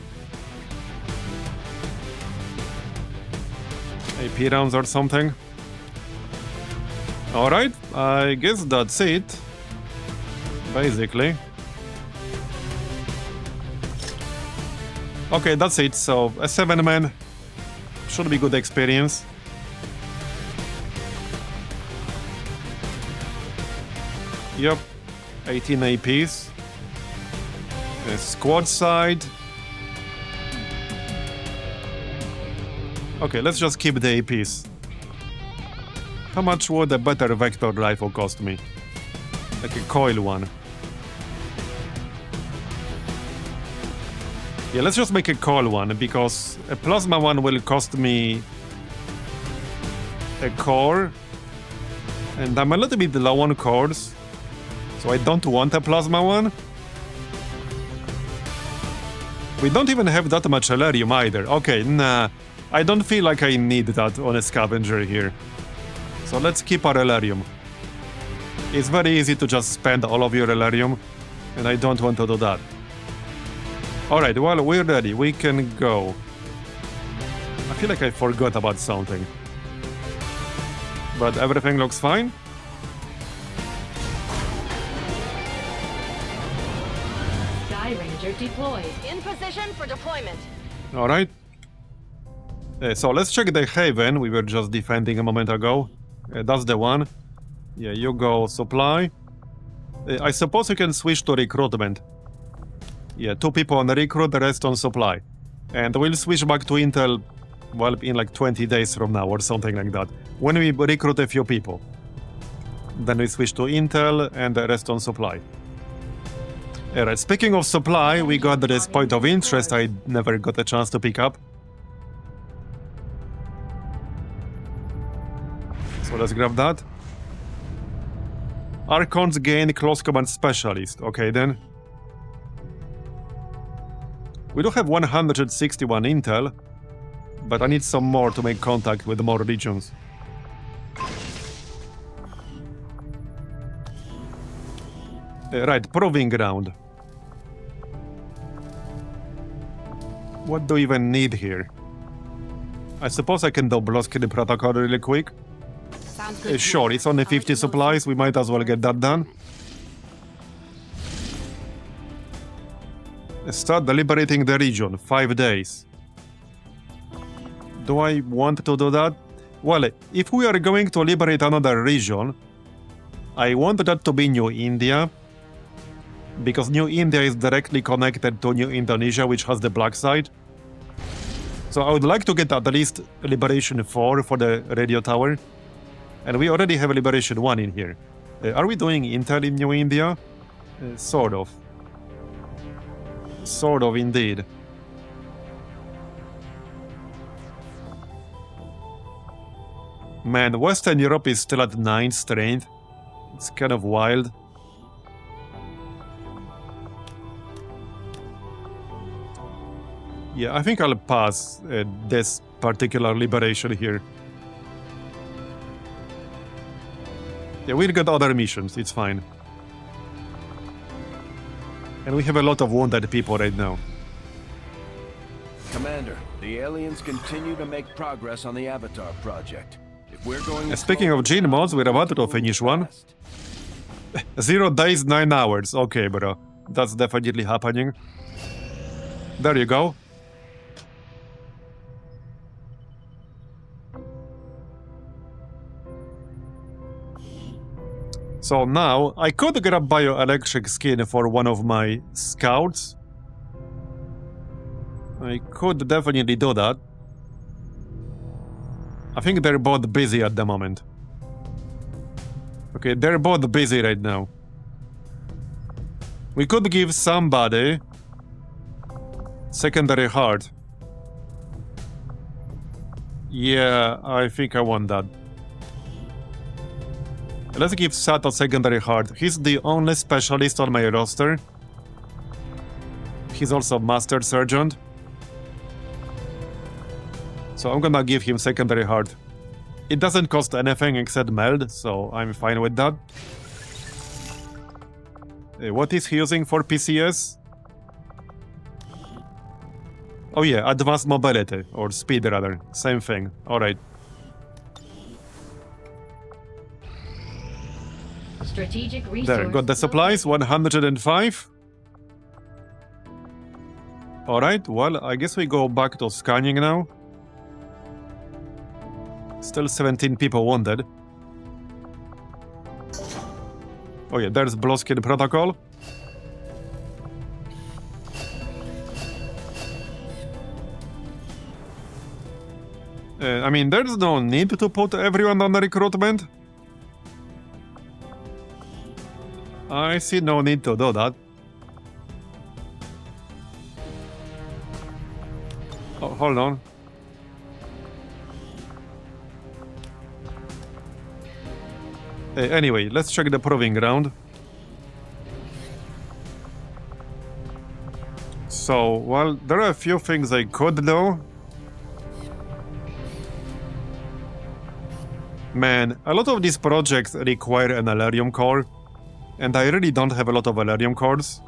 A: AP rounds or something. Alright, I guess that's it. Basically. Okay, that's it. So, a 7-man should be good experience. Yep, 18 APs. Squad side. Okay, let's just keep the APs. How much would a better vector rifle cost me? Like a coil one. Yeah, let's just make a coil one, because a plasma one will cost me a core. And I'm a little bit low on cores, so I don't want a plasma one. We don't even have that much Elerium either. Okay, nah. I don't feel like I need that on a scavenger here. So let's keep our Elerium. It's very easy to just spend all of your Elerium, and I don't want to do that. Alright, well, we're ready. We can go. I feel like I forgot about something. But everything looks fine.
G: Sky Ranger deployed.
B: In position for deployment.
A: Alright. So let's check the Haven we were just defending a moment ago. That's the one. Yeah, you go supply. I suppose you can switch to recruitment. Yeah, 2 people on the recruit, the rest on supply. And we'll switch back to Intel, well, in like 20 days from now or something like that. When we recruit a few people. Then we switch to Intel and the rest on supply. Alright, speaking of supply, we got this point of interest I never got a chance to pick up. So let's grab that. Archons gain close combat specialist. Okay then. We do have 161 intel, But I need some more to make contact with more regions. Right, proving ground. What do we even need here? I suppose I can double-block the protocol really quick.
F: Sounds good.
A: Sure, it's only 50 supplies, we might as well get that done. Start deliberating the region, 5 days. Do I want to do that? Well, if we are going to liberate another region, I want that to be New India, because New India is directly connected to New Indonesia, which has the black side. So I would like to get at least Liberation 4 for the radio tower. And we already have Liberation 1 in here. Are we doing Intel in New India? Sort of. Sort of, indeed. Man, Western Europe is still at 9 strength. It's kind of wild. Yeah, I think I'll pass this particular liberation here. Yeah, we'll get other missions, it's fine. And we have a lot of wounded people right now.
H: Commander, the aliens continue to make progress on the Avatar project. If we're going
A: Speaking of gene mods, we're about to finish one. 0 days, 9 hours. Okay, bro. That's definitely happening. There you go. So now, I could grab bioelectric skin for one of my scouts. I could definitely do that. I think they're both busy at the moment. Okay, they're both busy right now. We could give somebody secondary heart. Yeah, I think I want that. Let's give Sato secondary heart. He's the only specialist on my roster. He's also Master Sergeant. So I'm gonna give him secondary heart. It doesn't cost anything except meld, so I'm fine with that. What is he using for PCS? Oh yeah, advanced mobility, or speed rather. Same thing. Alright.
G: Strategic resource.
A: There, got the supplies, 105. Alright, well, I guess we go back to scanning now. Still 17 people wounded. Oh yeah, there's Bloskin protocol. I mean, there's no need to put everyone on the recruitment. I see no need to do that. Oh, hold on. Anyway, let's check the proving ground. So, well, there are a few things I could do. Man, a lot of these projects require an Elerium core, and I really don't have a lot of Elerium cores.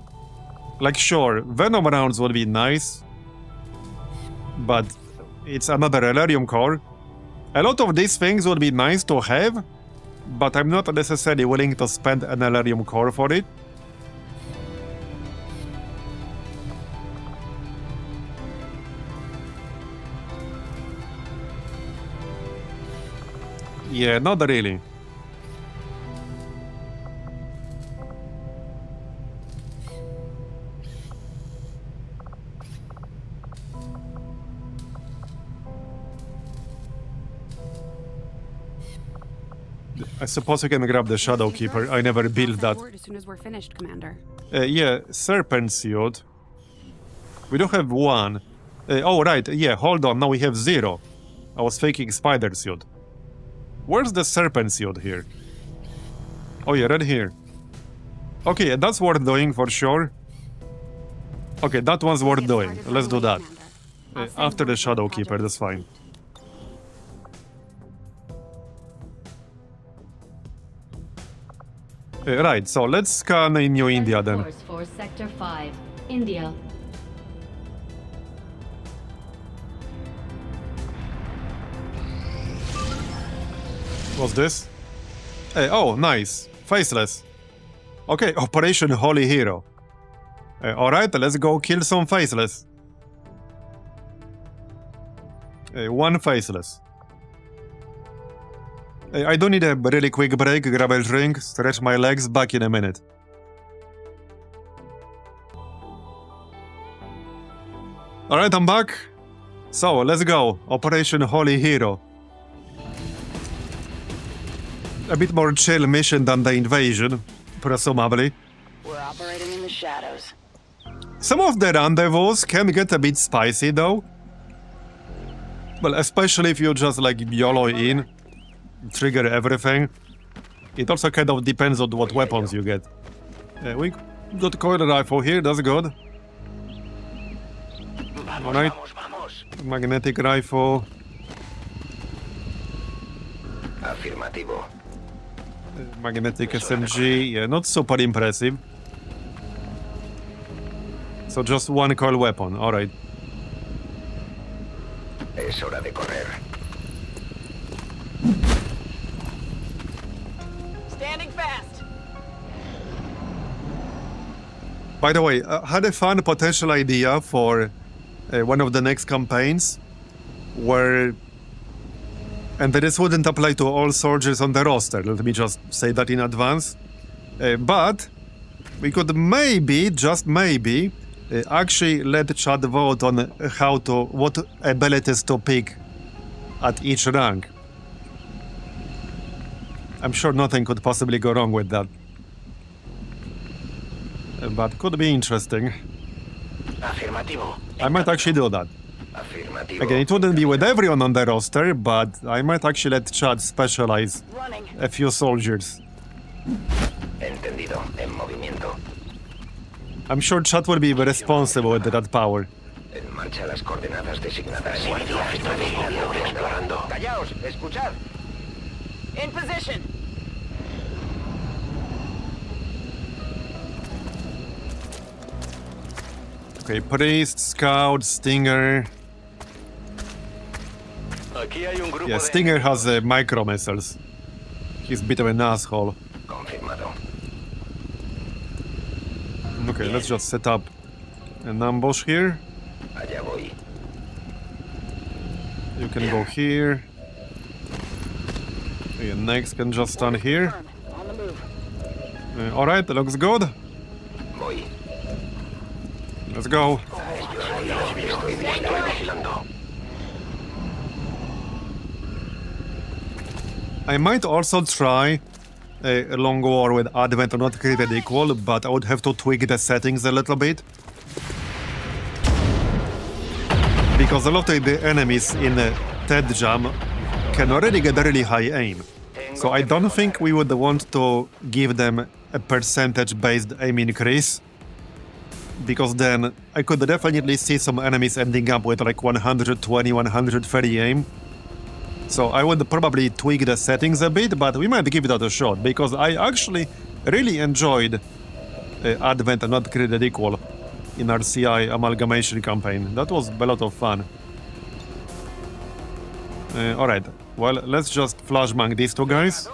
A: Like, sure, Venom rounds would be nice, but it's another Elerium core. A lot of these things would be nice to have, but I'm not necessarily willing to spend an Elerium core for it. Yeah, not really. I suppose we can grab the Shadow Keeper. I never built that.
F: As soon as we're finished, Commander.
A: Yeah, Serpent Suit. We don't have one. Oh, right. Yeah, hold on. Now we have 0. I was faking Spider Suit. Where's the Serpent Suit here? Oh, yeah, right here. Okay, that's worth doing for sure. Okay, that one's worth doing. Let's do that. After the Shadow Keeper, that's fine. Right, so let's scan in New India then.
G: Course for Sector 5, India.
A: What's this? Oh, nice. Faceless. Okay, Operation Holy Hero. Alright, let's go kill some Faceless. One Faceless. I do need a really quick break, grab a drink, stretch my legs, back in a minute. Alright, I'm back. So, let's go. Operation Holy Hero. A bit more chill mission than the invasion, presumably.
B: We're operating in the shadows.
A: Some of the rendezvous can get a bit spicy though. Well, especially if you just like YOLO in, trigger everything. It also kind of depends on what weapons you get. We got coil rifle here, that's good. Alright, magnetic rifle.
D: Afirmativo.
A: Magnetic SMG, yeah, not super impressive. So just one coil weapon, alright.
D: Es hora de correr.
B: Standing fast.
A: By the way, I had a fun potential idea for one of the next campaigns where... And this wouldn't apply to all soldiers on the roster, let me just say that in advance. But we could maybe, just maybe, actually let Chad vote on what abilities to pick at each rank. I'm sure nothing could possibly go wrong with that. But could be interesting.
D: Afirmativo.
A: I might actually do that.
D: Afirmativo.
A: Again, it wouldn't be with everyone on the roster, but I might actually let Chad specialize
B: Running.
A: a few soldiers.
D: Entendido. En movimiento.
A: I'm sure Chad will be responsible with that power.
D: En marcha las coordenadas designadas. Explorando. Callaos, escuchad.
B: In position.
A: Okay, Priest, Scout, Stinger.
D: Aquí hay un grupo
A: Yeah, Stinger has micro missiles. He's a bit of an asshole.
D: Confirmado.
A: Okay, let's just set up an ambush here.
D: Allá voy.
A: You can go here. Okay, next can just stand here.
B: Confirmed. On the move.
A: Alright, that looks good.
D: Voy.
A: Let's go.
D: Estoy vigilando.
A: I might also try a long war with Advent not created equal, but I would have to tweak the settings a little bit. Because a lot of the enemies in TedJam can already get a really high aim. So I don't think we would want to give them a percentage-based aim increase. Because then I could definitely see some enemies ending up with like 120, 130 aim. So I would probably tweak the settings a bit, but we might give that a shot, because I actually really enjoyed Advent and Not Created Equal in our CI Amalgamation campaign. That was a lot of fun. Alright, well, let's just flashbang these two guys.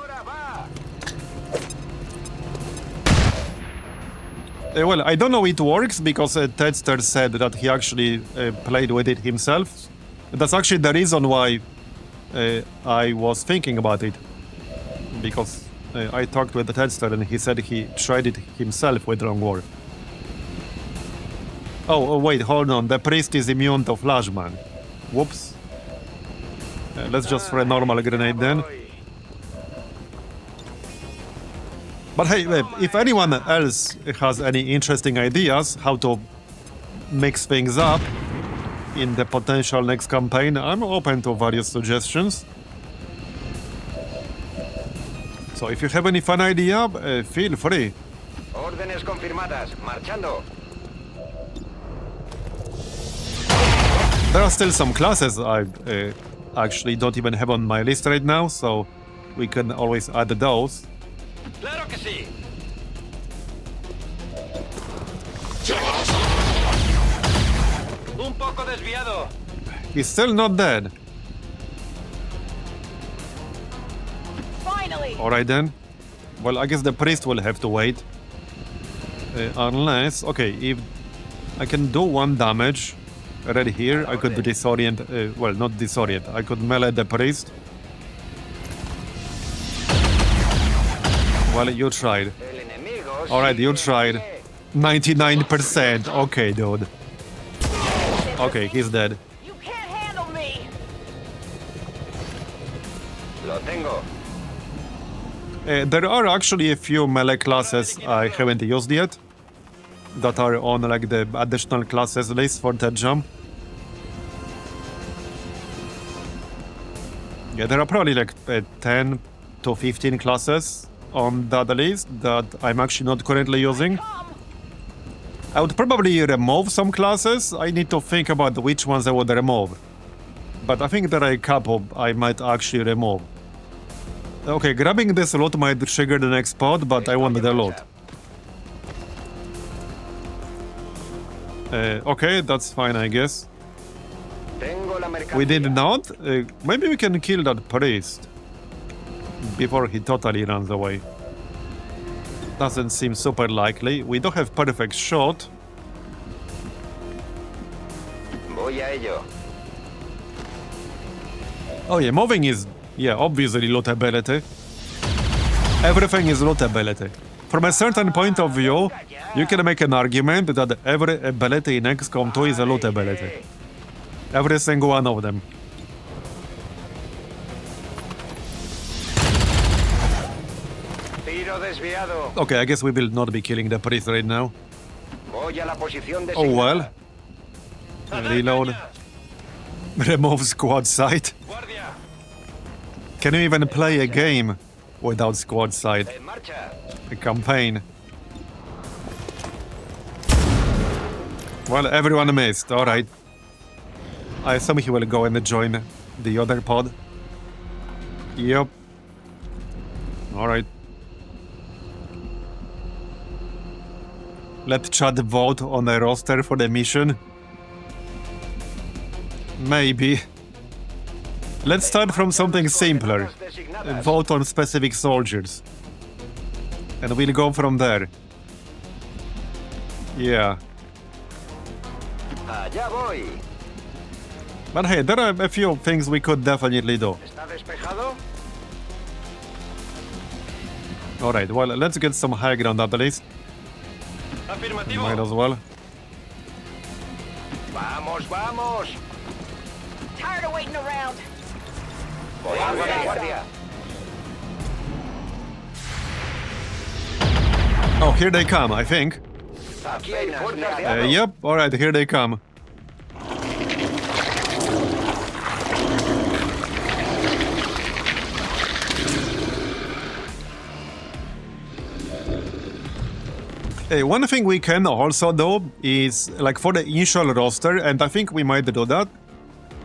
A: Well, I don't know it works, because Tedster said that he actually played with it himself. That's actually the reason why I was thinking about it, because I talked with the Tedster and he said he tried it himself with Long War. Oh, wait, hold on, the priest is immune to flashbang. Whoops. Let's just throw a normal grenade then. But hey, if anyone else has any interesting ideas how to mix things up in the potential next campaign, I'm open to various suggestions. So if you have any fun idea, feel free.
D: Órdenes confirmadas. Marchando.
A: There are still some classes I actually don't even have on my list right now, so we can always add those.
D: Claro que sí. Un poco desviado.
A: He's still not dead.
B: Finally!
A: Alright then. Well, I guess the priest will have to wait. Unless... Okay, if I can do 1 damage right here, I could disorient... well, not disorient. I could melee the priest. Well, you tried.
D: El enemigo
A: Alright, you
D: sigue
A: tried.
D: en pie.
A: 99%. Okay, dude. Okay, he's dead.
B: You can't handle me!
D: Lo tengo.
A: There are actually a few melee classes I haven't used yet that are on like the additional classes list for TedJam. Yeah, there are probably like 10 to 15 classes on that list that I'm actually not currently using. I would probably remove some classes. I need to think about which ones I would remove. But I think there are a couple I might actually remove. Okay, grabbing this loot might trigger the next pod, but I want the loot. Okay, that's fine, I guess.
D: Tengo la mercancía.
A: We did not? Maybe we can kill that priest before he totally runs away. Doesn't seem super likely. We don't have perfect shot.
D: Voy a ello.
A: Oh yeah, moving is, yeah, obviously lootability. Everything is lootability. From a certain point of view, you can make an argument that every ability in XCOM 2 is a loot ability. Every single one of them.
D: Tiro desviado.
A: Okay, I guess we will not be killing the priest right now.
D: Voy a la posición de
A: Oh well. Reload. Remove squad sight.
D: Guardia.
A: Can you even play a game without squad sight?
D: En marcha.
A: A campaign. Well, everyone missed. Alright. I assume he will go and join the other pod. Yep. Alright. Let chat vote on a roster for the mission. Maybe. Let's start from something simpler. Vote on specific soldiers. And we'll go from there. Yeah.
D: Allá voy.
A: But hey, there are a few things we could definitely do.
D: ¿Está despejado?
A: Alright, well, let's get some high ground at least.
D: Afirmativo.
A: Might as well.
D: Vamos, vamos.
B: Tired of waiting around.
D: Voy a la guardia.
A: Oh, here they come, I think.
D: Aquí hay fuerzas de aro.
A: Yep, alright, here they come. One thing we can also do is, like, for the initial roster, and I think we might do that.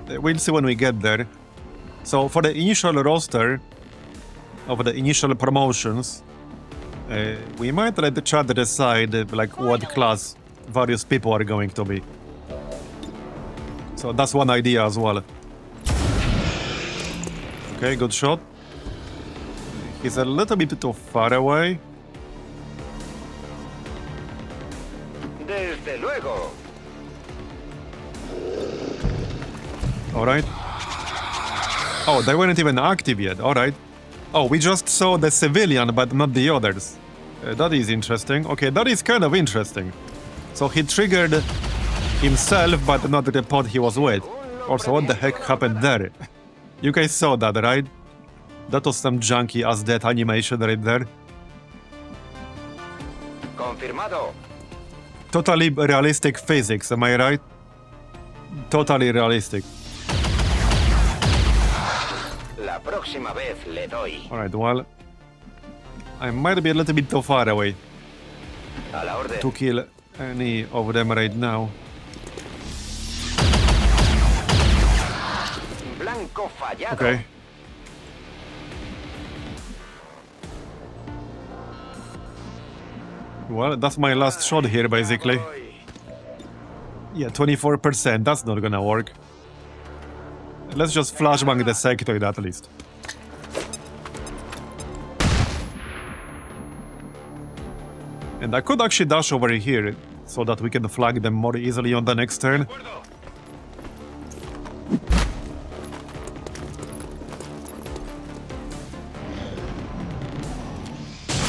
A: We'll see when we get there. So, for the initial roster of the initial promotions, we might let the chat decide, like, what class various people are going to be. So, that's one idea as well. Okay, good shot. He's a little bit too far away.
D: Desde luego.
A: Alright. Oh, they weren't even active yet. Alright. Oh, we just saw the civilian, but not the others. That is interesting. Okay, that is kind of interesting. So he triggered himself, but not the pod he was with. Also, what the heck happened there? You guys saw that, right? That was some junky as death animation right there.
D: Confirmado.
A: Totally realistic physics, am I right? Totally realistic.
D: La próxima vez le doy.
A: Alright, well, I might be a little bit too far away
D: A la orden.
A: to kill any of them right now.
D: blanco fallado.
A: Okay. Well, that's my last shot here, basically. Yeah, 24%. That's not gonna work. Let's just flashbang the sectoid at least. And I could actually dash over here so that we can flag them more easily on the next turn.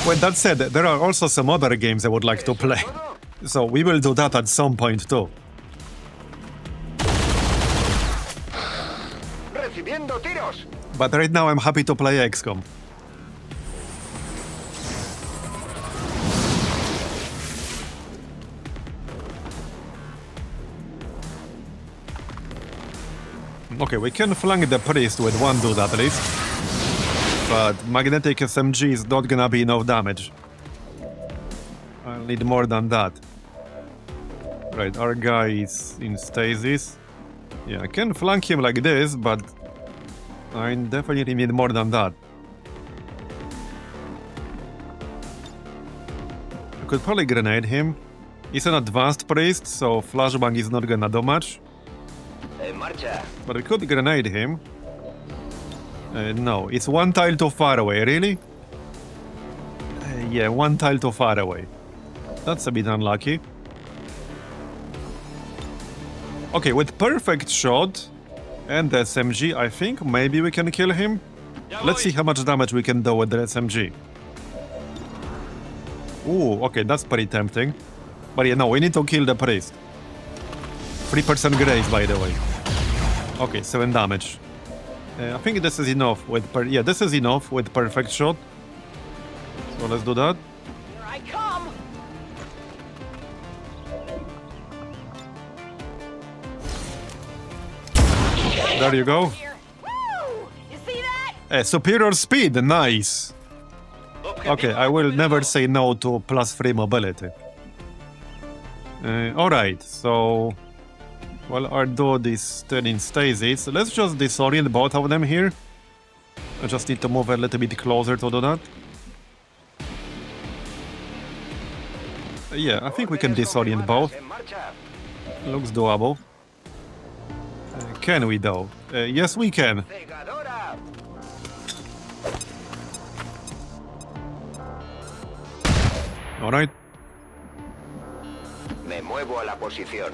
A: With that said, there are also some other games I would like to play. So we will do that at some point too.
D: Recibiendo tiros.
A: But right now I'm happy to play XCOM. Okay, we can flank the priest with one dude at least. But magnetic SMG is not gonna be enough damage. I'll need more than that. Right, our guy is in stasis. Yeah, I can flank him like this, but I definitely need more than that. I could probably grenade him. He's an advanced priest, so flashbang is not gonna do much.
D: En marcha.
A: But we could grenade him. No, it's one tile too far away, really? Yeah, one tile too far away. That's a bit unlucky. Okay, with perfect shot and the SMG, I think maybe we can kill him. Let's see how much damage we can do with the SMG. Ooh, okay, that's pretty tempting. But yeah, no, we need to kill the priest. 3% grace, by the way. Okay, 7 damage. I think this is enough with yeah, this is enough with perfect shot. So let's do that.
B: Here I come!
A: There you go.
B: Here. Woo! You see that?
A: Superior speed, nice. Okay, I will never say no to +3 mobility. Alright, so... Well, our dude is still in stasis. Let's just disorient both of them here. I just need to move a little bit closer to do that. Yeah, I think we can disorient both.
D: En marcha.
A: Looks doable. Can we though? Yes, we can.
D: Cegadora.
A: Alright.
D: Me muevo a la posición.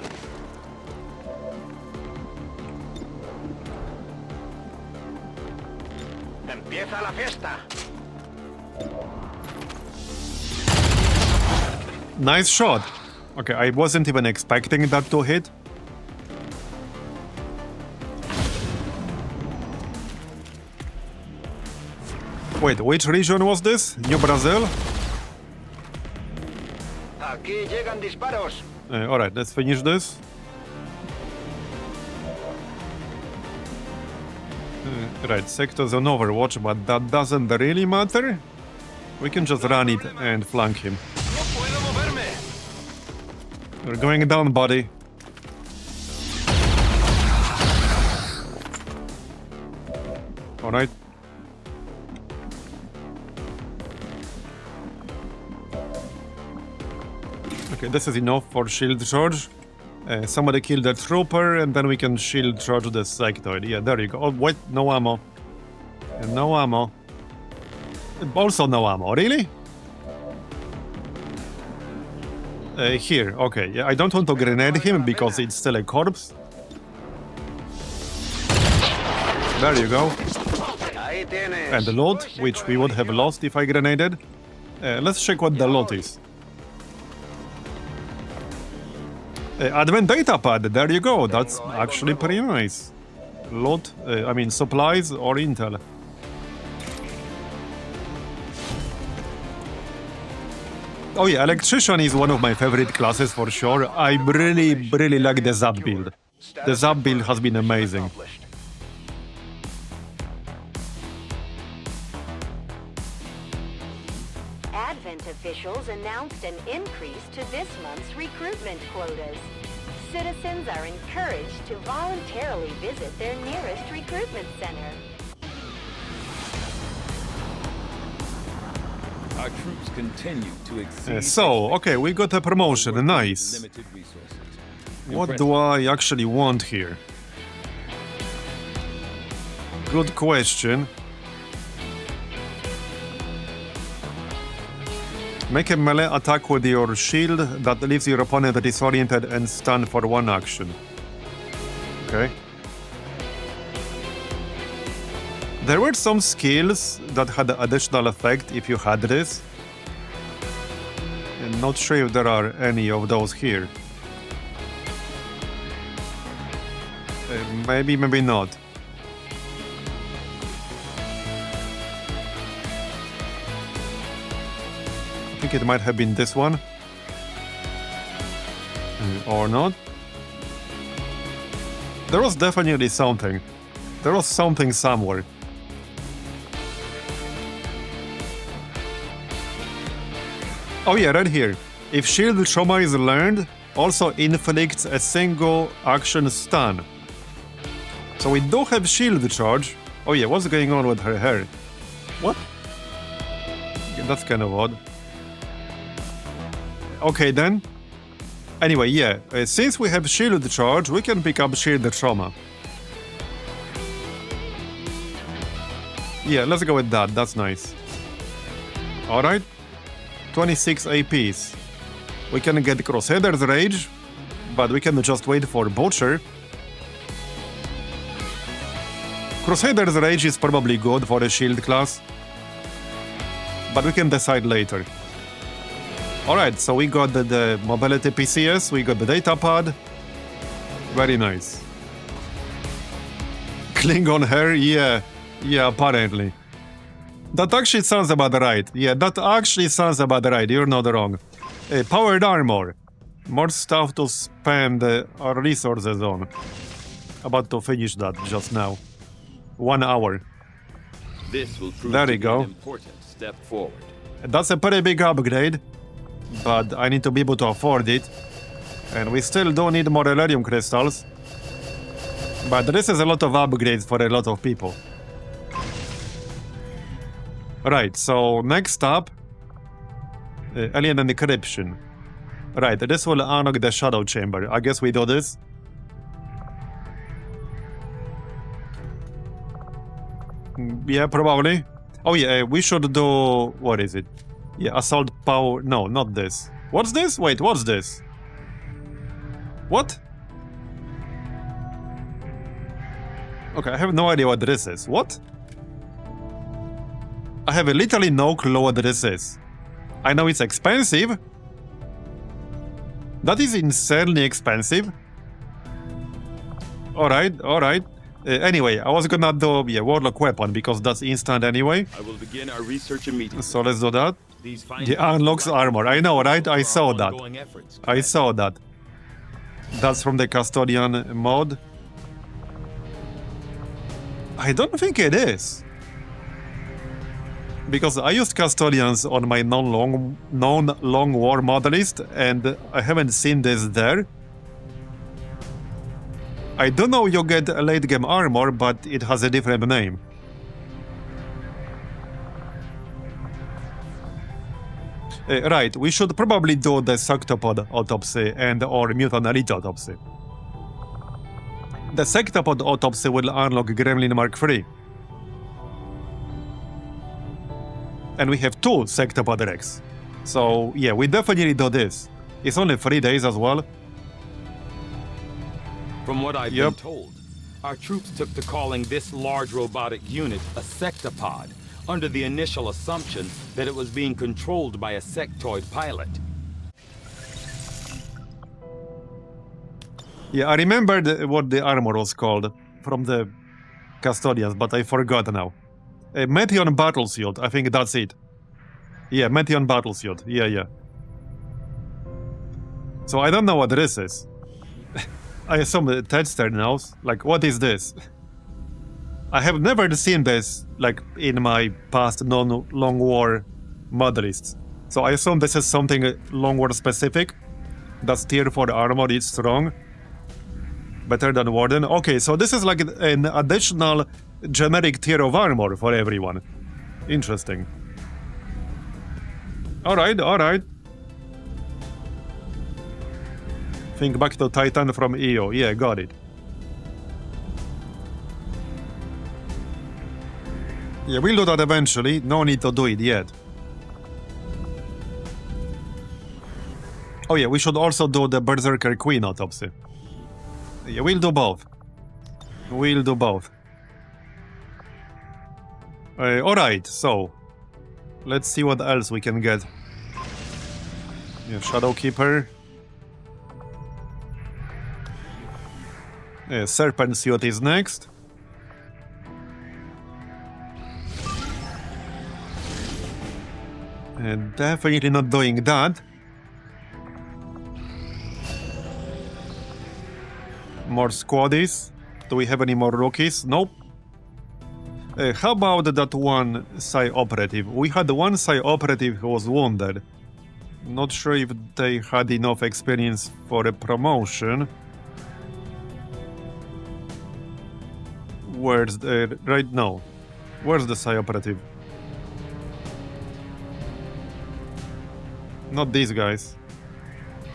D: Empieza la fiesta.
A: Nice shot. Okay, I wasn't even expecting that to hit. Wait, which region was this? New Brazil?
D: Aquí llegan disparos.
A: Alright, let's finish this. Right, sectors on Overwatch, but that doesn't really matter. We can just run it and flank him. We're going down, buddy. Alright. Okay, this is enough for shield charge. Somebody kill the trooper, and then we can shield charge the sectoid. Yeah, there you go. Oh, wait, no ammo. No ammo. Also no ammo, really? Here, okay. Yeah, I don't want to grenade him because it's still a corpse. There you go.
D: Ahí tienes.
A: And the loot, which we would have lost if I grenaded. Let's check what the loot is. Advent datapad, there you go. That's actually pretty nice. Loot, I mean supplies or intel. Oh yeah, electrician is one of my favorite classes for sure. I really like the Zap build. The Zap build has been amazing.
E: Advent officials announced an increase to this month's recruitment quotas. Citizens are encouraged to voluntarily visit their nearest recruitment center.
H: Our troops continue to exceed.
A: So, okay, we got a promotion, nice.
H: Limited resources.
A: What do I actually want here? Good question. Make a melee attack with your shield that leaves your opponent disoriented and stunned for one action. Okay. There were some skills that had additional effect if you had this. I'm not sure if there are any of those here. Maybe, maybe not. I think it might have been this one. Or not. There was definitely something. There was something somewhere. Oh yeah, right here. If shield trauma is learned, also inflicts a single action stun. So we do have shield charge. Oh yeah, what's going on with her hair? What? Yeah, that's kind of odd. Okay then. Anyway, yeah, since we have shield charge, we can pick up shield trauma. Yeah, let's go with that, that's nice. Alright. 26 APs. We can get Crusader's Rage, but we can just wait for Butcher. Crusader's Rage is probably good for a shield class, but we can decide later. Alright, so we got the mobility PCS, we got the data pad. Very nice. Klingon hair, yeah, apparently. That actually sounds about right. Yeah, that actually sounds about right. You're not wrong. Powered armor. More stuff to spend our resources on. About to finish that just now. 1 hour.
H: This will prove
A: There
H: to
A: you
H: be
A: go.
H: an important step forward.
A: That's a pretty big upgrade, but I need to be able to afford it. And we still do need more Elerium crystals. But this is a lot of upgrades for a lot of people. Right, so next up, Alien Encryption. Right, this will unlock the Shadow Chamber. I guess we do this. Yeah, probably. Oh yeah, we should do... what is it? Yeah, Assault Power... no, not this. What's this? Wait, what's this? What? Okay, I have no idea what this is. What? I have literally no clue what this is. I know it's expensive. That is insanely expensive. Alright, alright. Anyway, I was gonna do Warlock Weapon because that's instant anyway.
H: I will begin our research immediately.
A: So let's do that.
H: These
A: The unlocks armor. I know, right? I saw that.
H: ongoing efforts.
A: I saw that. That's from the Custodian mod. I don't think it is. Because I used Custodians on my non-long war modelist, and I haven't seen this there. I don't know you get a late game armor, but it has a different name. Right, we should probably do the Sectopod Autopsy and or Mutant Elite Autopsy. The Sectopod Autopsy will unlock Gremlin Mark III. And we have 2 Sectopod Rex. So yeah, we definitely do this. It's only 3 days as well.
I: From what I've
A: Yep.
I: been told, our troops took to calling this large robotic unit a sectopod, under the initial assumption that it was being controlled by a sectoid pilot.
A: Yeah, I remembered what the armor was called from the Custodians, but I forgot now. Meteon Battlesuit, I think that's it. Yeah, Meteon Battlesuit, yeah. So I don't know what this is. I assume Ted's turn now. Like, what is this? I have never seen this, like, in my past non-long war modelists. So I assume this is something long war specific. That's tier 4 armor, it's strong. Better than Warden. Okay, so this is like an additional generic tier of armor for everyone. Interesting. Alright, alright. Think back to Titan from EO. Yeah, got it. Yeah, we'll do that eventually. No need to do it yet. Oh yeah, we should also do the Berserker Queen autopsy. Yeah, we'll do both. We'll do both. Alright, so let's see what else we can get. Yeah, Shadowkeeper. Yeah, Serpent Suit is next. Definitely not doing that. More squaddies. Do we have any more rookies? Nope. How about that one Psi operative? We had one Psi operative who was wounded. Not sure if they had enough experience for a promotion. Where's the... right now? Where's the Psi operative? Not these guys.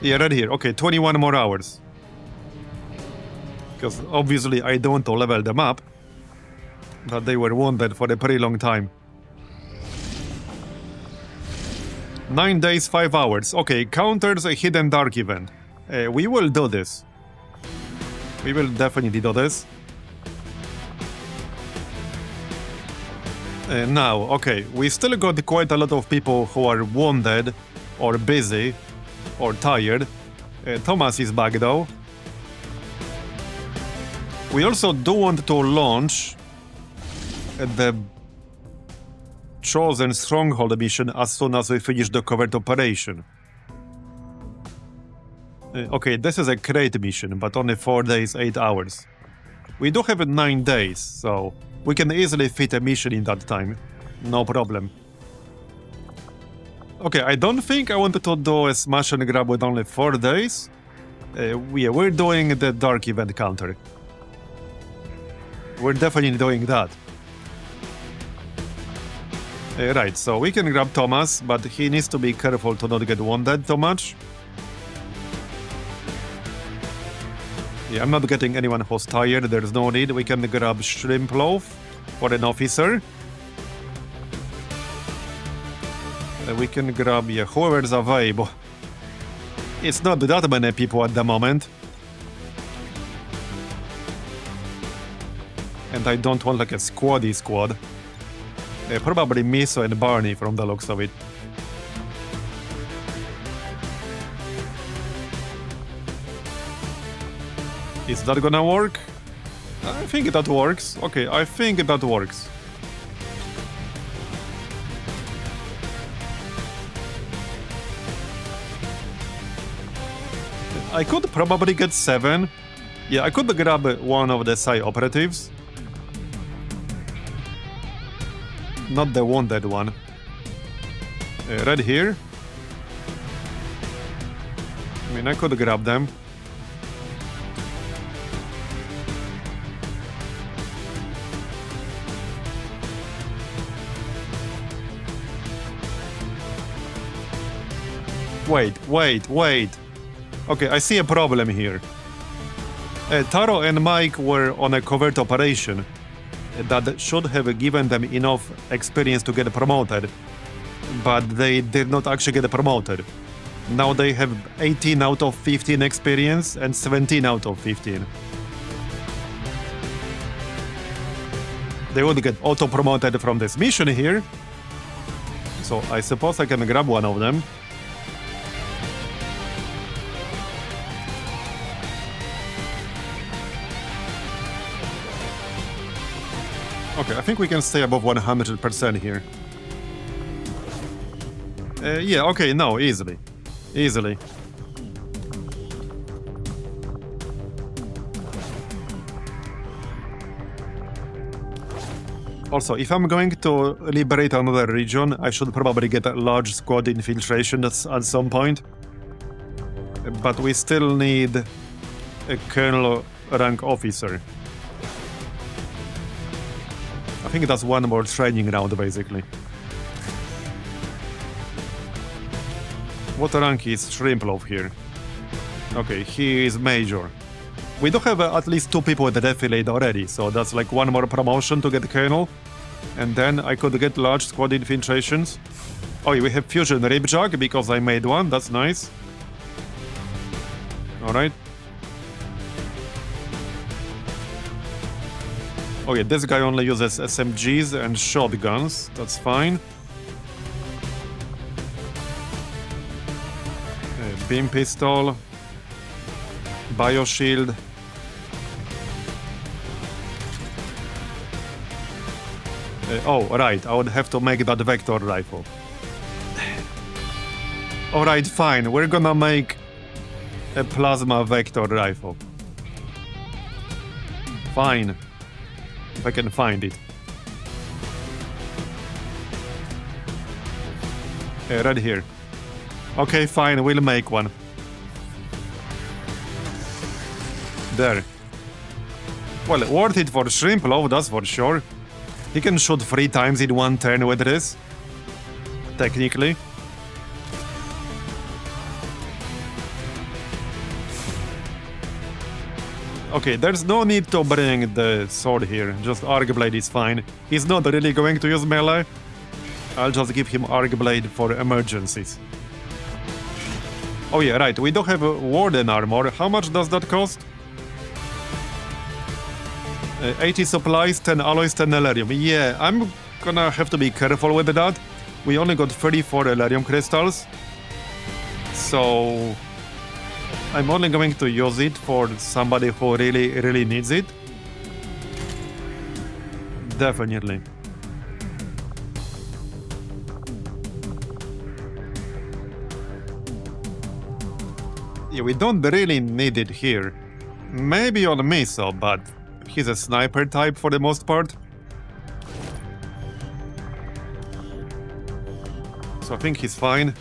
A: Yeah, right here. Okay, 21 more hours. Because obviously I don't want to level them up. But they were wounded for a pretty long time. 9 days, 5 hours. Okay, counters a hidden dark event. We will do this. We will definitely do this. Now, okay, we still got quite a lot of people who are wounded, or busy, or tired. Thomas is back though. We also do want to launch the Chosen Stronghold mission as soon as we finish the covert operation. Okay, this is a crate mission, but only 4 days, 8 hours. We do have 9 days, so we can easily fit a mission in that time. No problem. Okay, I don't think I wanted to do a smash and grab with only 4 days. Yeah, we're doing the dark event counter. We're definitely doing that. Right, so we can grab Thomas, but he needs to be careful to not get wounded too much. Yeah, I'm not getting anyone who's tired, there's no need. We can grab Shrimp Loaf for an officer. We can grab, yeah, whoever's available. It's not that many people at the moment. And I don't want like a squaddy squad. Probably Miso and Barney from the looks of it. Is that gonna work? I think that works. Okay, I think that works. I could probably get 7. Yeah, I could grab one of the Psi operatives. Not the wounded one. Right here. I mean, I could grab them. Wait. Okay, I see a problem here. Taro and Mike were on a covert operation that should have given them enough experience to get promoted, but they did not actually get promoted. Now they have 18 out of 15 experience and 17 out of 15. They would get auto-promoted from this mission here, so I suppose I can grab one of them. Okay, I think we can stay above 100% here. Yeah, okay, no, easily. Easily. Also, if I'm going to liberate another region, I should probably get a large squad infiltration at some point. But we still need a Colonel rank officer. I think that's one more training round, basically. What rank is Shrimplov here? Okay, he is major. We do have at least 2 people with the defilade already, so that's like one more promotion to get colonel. And then I could get large squad infiltrations. Oh, yeah, we have fusion ribjag because I made one, that's nice. Alright. Oh yeah, this guy only uses SMGs and shotguns, that's fine. Beam pistol. Bioshield. Oh, right, I would have to make that vector rifle. Alright, fine, we're gonna make a plasma vector rifle. Fine. If I can find it. Right here. Okay, fine, we'll make one. There. Well, worth it for Shrimplov, that's for sure. He can shoot 3 times in one turn with this. Technically. Okay, there's no need to bring the sword here, just Arc Blade is fine. He's not really going to use melee. I'll just give him Arc Blade for emergencies. Oh yeah, right, we do have a Warden armor. How much does that cost? 80 supplies, 10 alloys, 10 Elerium. Yeah, I'm gonna have to be careful with that. We only got 34 Elerium crystals. So I'm only going to use it for somebody who really needs it. Definitely. Yeah, we don't really need it here. Maybe on Miso, but he's a sniper type for the most part. So I think he's fine.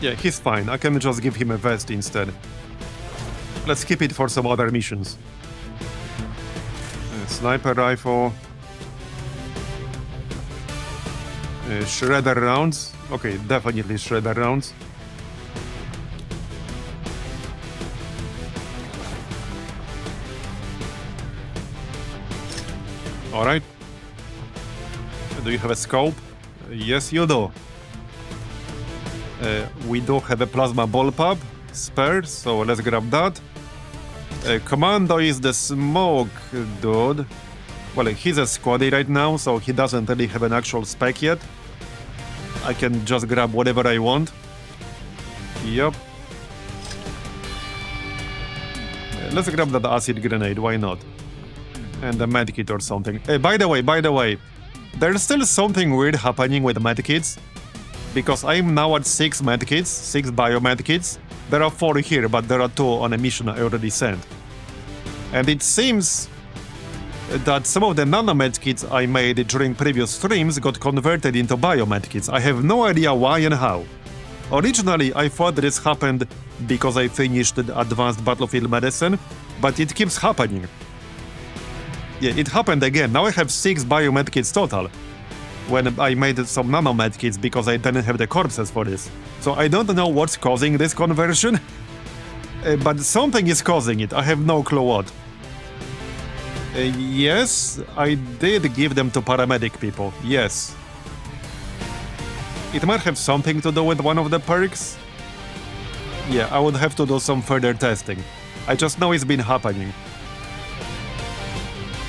A: Yeah, he's fine. I can just give him a vest instead. Let's keep it for some other missions. Sniper rifle. Shredder rounds. Okay, definitely shredder rounds. Alright. Do you have a scope? Yes, you do. We do have a plasma bullpup spare, so let's grab that. Commando is the smoke dude. Well, he's a squaddy right now, so he doesn't really have an actual spec yet. I can just grab whatever I want. Yup. Let's grab that acid grenade, why not? And a medkit or something. By the way, there's still something weird happening with medkits. Because I'm now at 6 medkits, 6 biomedkits. There are 4 here, but there are 2 on a mission I already sent. And it seems that some of the nanomedkits I made during previous streams got converted into biomedkits. I have no idea why and how. Originally, I thought this happened because I finished the advanced battlefield medicine, but it keeps happening. Yeah, it happened again. Now I have 6 biomedkits total. When I made some nanomedkits because I didn't have the corpses for this. So I don't know what's causing this conversion, but something is causing it. I have no clue what. Yes, I did give them to paramedic people, yes. It might have something to do with one of the perks. Yeah, I would have to do some further testing. I just know it's been happening.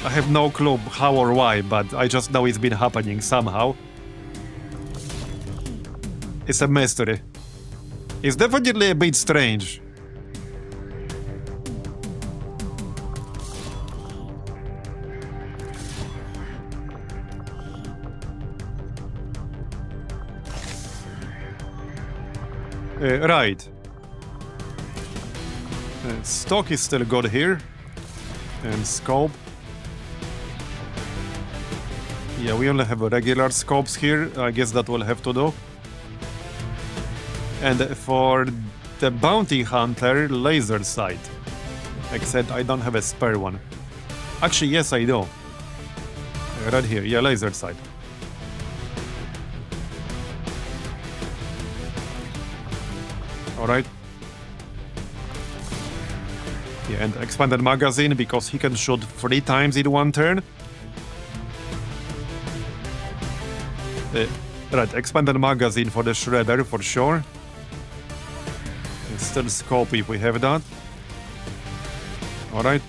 A: I have no clue how or why, but I just know it's been happening somehow. It's a mystery. It's definitely a bit strange. Right. Stock is still good here. And scope. Yeah, we only have regular scopes here. I guess that will have to do. And for the bounty hunter, laser sight. Except I don't have a spare one. Actually, yes, I do. Right here, yeah, laser sight. Alright. Yeah, and expanded magazine because he can shoot 3 times in one turn. Right, expanded magazine for the shredder for sure. Still scope if we have that. Alright.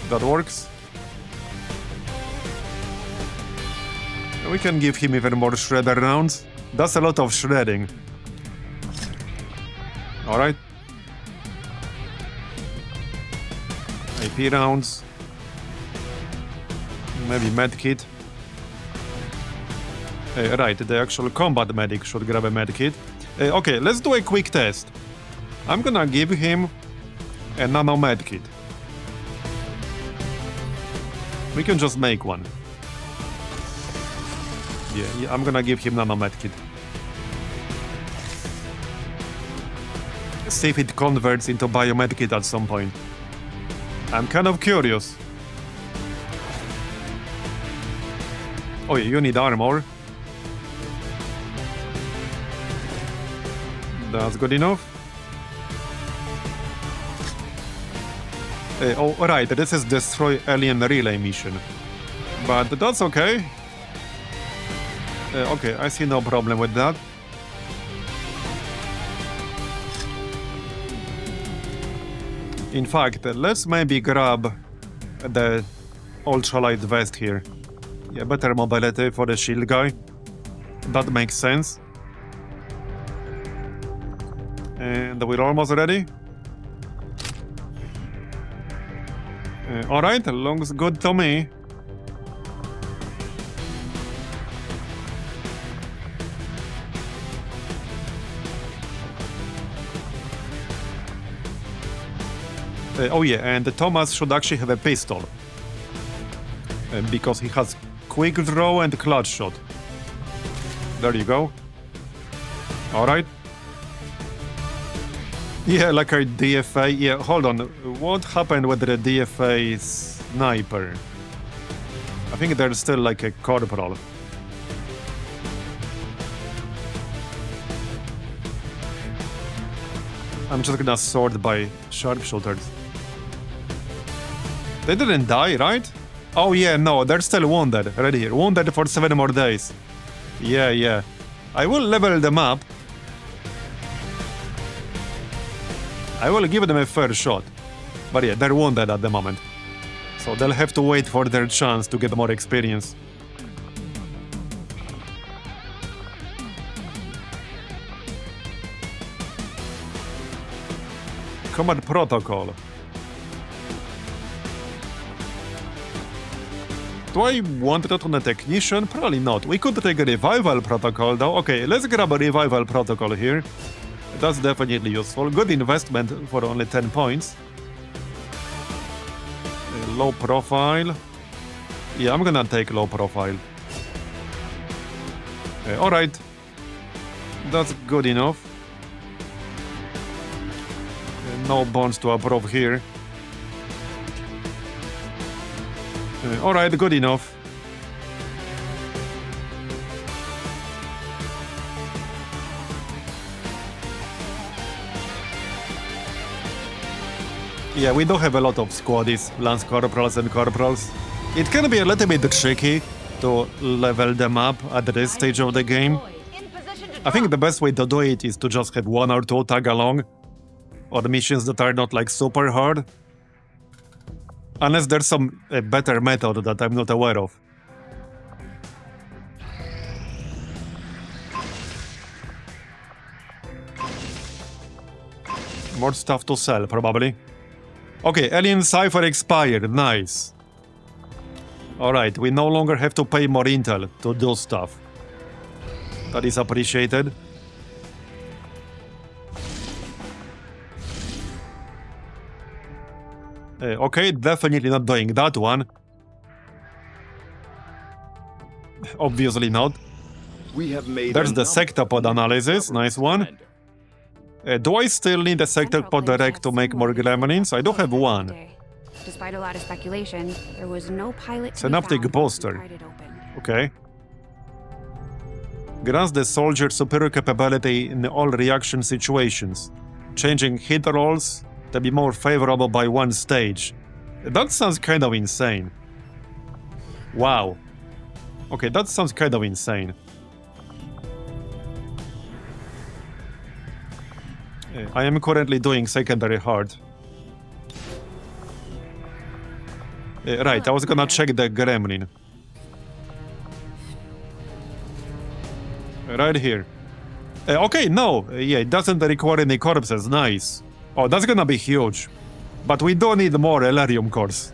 A: That works. We can give him even more shredder rounds. That's a lot of shredding. Alright. AP rounds. Maybe medkit. Right, the actual combat medic should grab a medkit. Okay, let's do a quick test. I'm gonna give him a nano medkit. We can just make one. Yeah, I'm gonna give him nano medkit. See if it converts into biomedkit at some point. I'm kind of curious. Oh yeah, you need armor. That's good enough. Oh, right, this is Destroy Alien Relay mission. But that's okay. Okay, I see no problem with that. In fact, let's maybe grab the ultralight vest here. Yeah, better mobility for the shield guy. That makes sense. And we're almost ready. Alright, looks good to me. Oh yeah, and Thomas should actually have a pistol. Because he has quick draw and clutch shot. There you go. Alright. Yeah, like our DFA. Yeah, hold on. What happened with the DFA sniper? I think there's still like a corporal. I'm just gonna sort by sharpshooters. They didn't die, right? Oh yeah, no, they're still wounded. Right here. Wounded for 7 more days. Yeah. I will level them up. I will give them a fair shot. But yeah, they're wounded at the moment. So they'll have to wait for their chance to get more experience. Combat protocol. Do I want that on a technician? Probably not. We could take a revival protocol though. Okay, let's grab a revival protocol here. That's definitely useful. Good investment for only 10 points. Low profile. Yeah, I'm gonna take low profile. Alright. That's good enough. No bonds to approve here. Alright, good enough. Yeah, we do have a lot of squaddies, lance corporals and corporals. It can be a little bit tricky to level them up at this stage of the game. I think the best way to do it is to just have 1 or 2 tag along. Or missions that are not like super hard. Unless there's some better method that I'm not aware of. More stuff to sell, probably. Okay, Alien Cipher expired, nice. Alright, we no longer have to pay more intel to do stuff. That is appreciated. Okay, definitely not doing that one. Obviously not.
I: We have made
A: There's the
I: enough
A: sectopod analysis, nice one.
I: Commander.
A: Do I still need a sectopod direct to make more gremlins? I do have one.
F: Despite a lot of speculation, there was no pilot to be
A: Synaptic
F: found
A: booster.
F: when we pried it open.
A: Okay. Grants the soldier superior capability in all reaction situations, changing hit rolls to be more favorable by one stage. That sounds kind of insane. Wow. Okay, that sounds kind of insane. I am currently doing secondary hard. Right, I was gonna check the gremlin. Right here. Okay, no. Yeah, it doesn't require any corpses. Nice. Oh, that's gonna be huge. But we don't need more Elarium cores.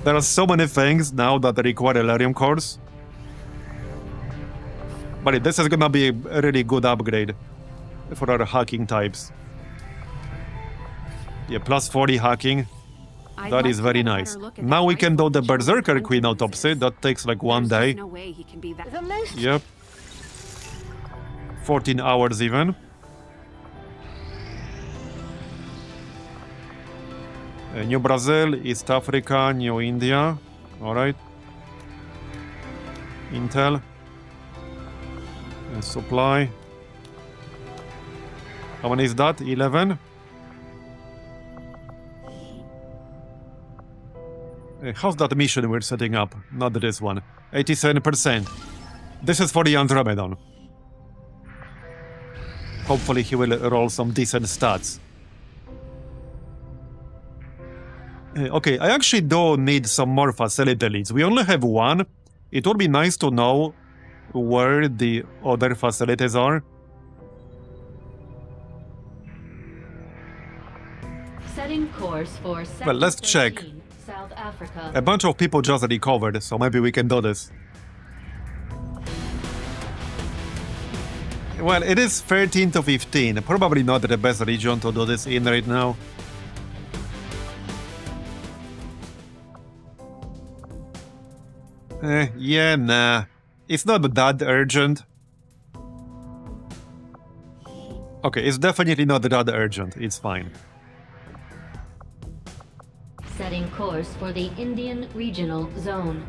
A: There are so many things now that require Elarium cores. But this is gonna be a really good upgrade for our hacking types. Yeah, plus 40 hacking. That is very nice. Now we can do the Berserker Queen autopsy. That takes like one day.
F: No way he can be that.
E: The most
A: Yep. 14 hours even. New Brazil, East Africa, New India. Alright. Intel. Supply. How many is that? 11? How's that mission we're setting up? Not this one. 87%. This is for the Andromedon. Hopefully he will roll some decent stats. Okay, I actually do need some more facility leads. We only have one. It would be nice to know where the other facilities are.
G: Setting course for Sector
A: Well, let's check.
G: 13, South Africa.
A: A bunch of people just recovered, so maybe we can do this. Well, it is 13 to 15. Probably not the best region to do this in right now. Yeah, nah. It's not that urgent. Okay, it's definitely not that urgent. It's fine.
G: Setting course for the Indian Regional Zone.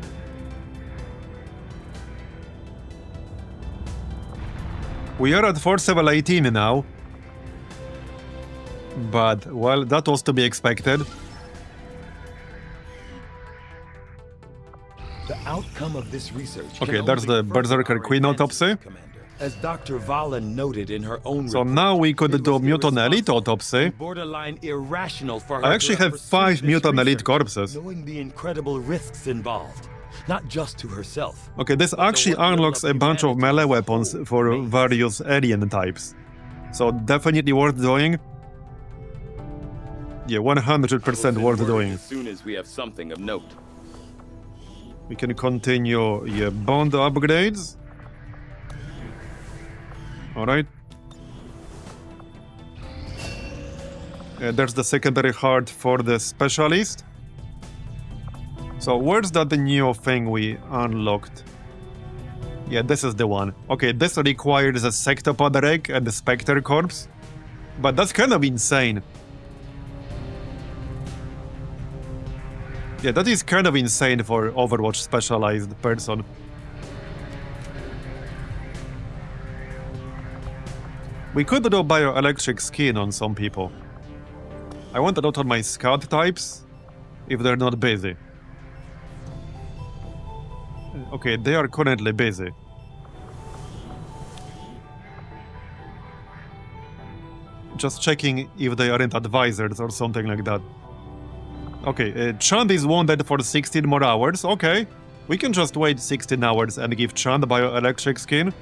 A: We are at Force Level 18 now. But, well, that was to be expected.
I: The outcome of this research.
A: Okay,
I: can
A: there's
I: only
A: the
I: further
A: Berserker
I: our
A: Queen
I: advances,
A: autopsy.
I: Commander. As Dr. Vala noted in her own
A: So
I: report,
A: now we could
I: it
A: do
I: was
A: Mutant Elite
I: irresponsible
A: autopsy.
I: and borderline irrational for her
A: I
I: to
A: actually have
I: pursued
A: 5
I: this
A: Mutant Elite
I: research,
A: corpses.
I: knowing the incredible risks involved, not just to herself.
A: Okay, this actually unlocks a bunch of melee weapons for various alien types. So definitely worth doing. Yeah, 100% worth doing.
I: As soon as we have something of note.
A: We can continue, yeah, bond upgrades. Alright. There's the secondary heart for the specialist. So where's that new thing we unlocked? Yeah, this is the one. Okay, this requires a sectopod egg and the Spectre corpse. But that's kind of insane. Yeah, that is kind of insane for Overwatch specialized person. We could do bioelectric skin on some people. I want to note on my scout types, if they're not busy. Okay, they are currently busy. Just checking if they aren't advisors or something like that. Okay, Chand is wounded for 16 more hours. Okay, we can just wait 16 hours and give Chand bioelectric skin.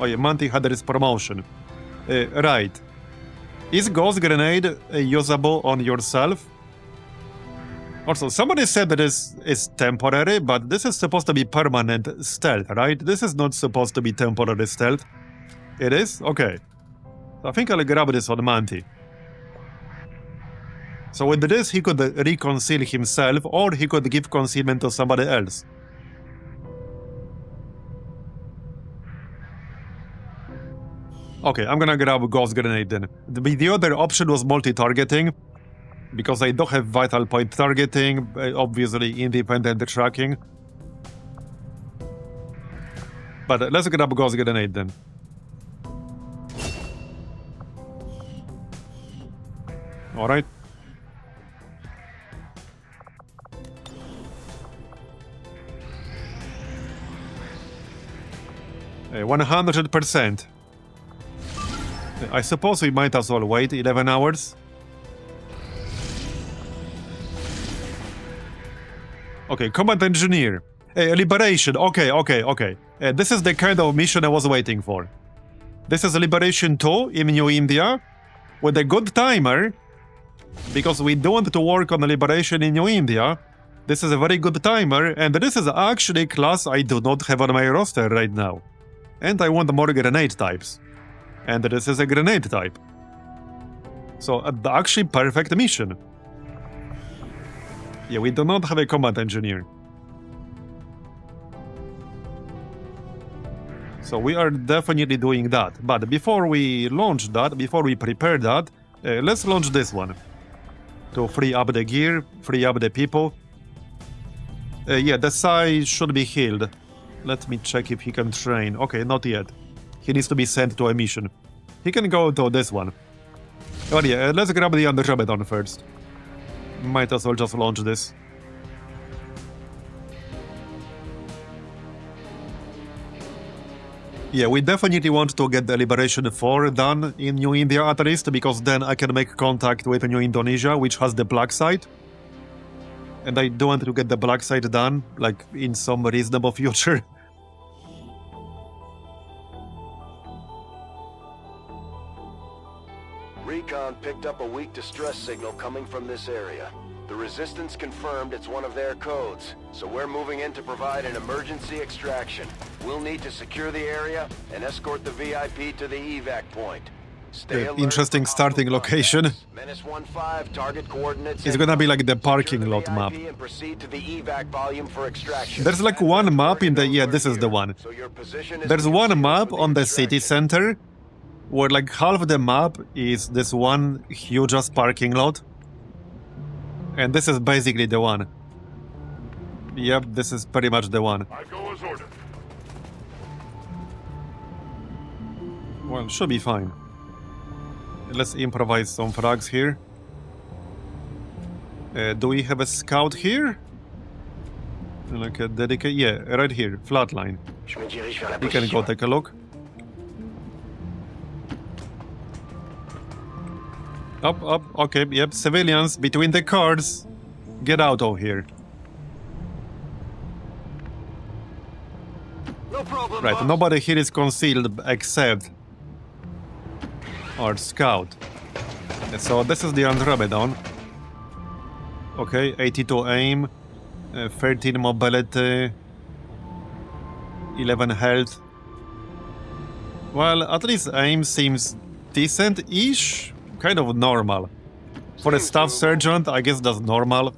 A: Oh yeah, Manti had his promotion. Right. Is Ghost Grenade usable on yourself? Also, somebody said that this is temporary, but this is supposed to be permanent stealth, right? This is not supposed to be temporary stealth. It is? Okay. So I think I'll grab this on Manti. So with this, he could reconcile himself, or he could give concealment to somebody else. Okay, I'm gonna grab a Ghost Grenade then. The other option was multi-targeting, because I don't have Vital Point targeting, obviously independent tracking. But let's grab Ghost Grenade then. Alright. 100%. I suppose we might as well wait 11 hours. Okay, Combat Engineer. Liberation. Okay. This is the kind of mission I was waiting for. This is Liberation 2 in New India with a good timer, because we don't want to work on Liberation in New India. This is a very good timer, and this is actually a class I do not have on my roster right now. And I want more grenade types. And this is a grenade type. So, actually perfect mission. Yeah, we do not have a combat engineer. So we are definitely doing that. But before we launch that, before we prepare that, let's launch this one. To free up the gear, free up the people. Yeah, the Sai should be healed. Let me check if he can train. Okay, not yet. He needs to be sent to a mission. He can go to this one. Oh yeah, let's grab the Andromedon first. Might as well just launch this. Yeah, we definitely want to get the Liberation 4 done in New India at least, because then I can make contact with New Indonesia, which has the black site. And I do want to get the black site done, like, in some reasonable future.
H: Recon picked up a weak distress signal coming from this area. The Resistance confirmed it's one of their codes, so we're moving in to provide an emergency extraction. We'll need to secure the area and escort the VIP to the evac point. Stay alert.
A: Interesting starting location.
H: Menace 1-5, target coordinates.
A: It's gonna be like the parking lot map.
H: And proceed to the evac volume for extraction.
A: There's like one map in the... Yeah, this is the one.
H: So your position is
A: There's one map on the city center, where like half of the map is this one huge ass parking lot. And this is basically the one. Yep, this is pretty much the one.
C: I go as ordered.
A: Well, should be fine. Let's improvise some frags here. Do we have a scout here? Like a dedicated... Yeah, right here, flatline. You can go take a look. Up, okay, yep, civilians between the cars. Get out of here.
H: No problem,
A: Right,
H: boss.
A: nobody here is concealed except our scout. So this is the Andromedon. Okay, 82 aim, 13 mobility, 11 health. Well, at least aim seems decent-ish. Kind of normal. For a staff sergeant, I guess that's normal.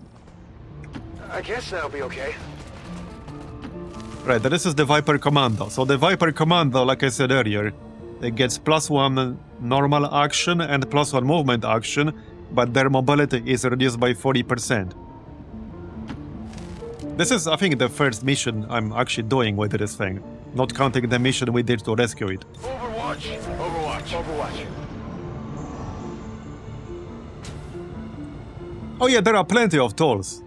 H: I guess that'll be okay.
A: Right, this is the Viper Commando. So the Viper Commando, like I said earlier, it gets +1 normal action and +1 movement action, but their mobility is reduced by 40%. This is, I think, the first mission I'm actually doing with this thing, not counting the mission we did to rescue it.
H: Overwatch.
A: Oh yeah, there are plenty of tools.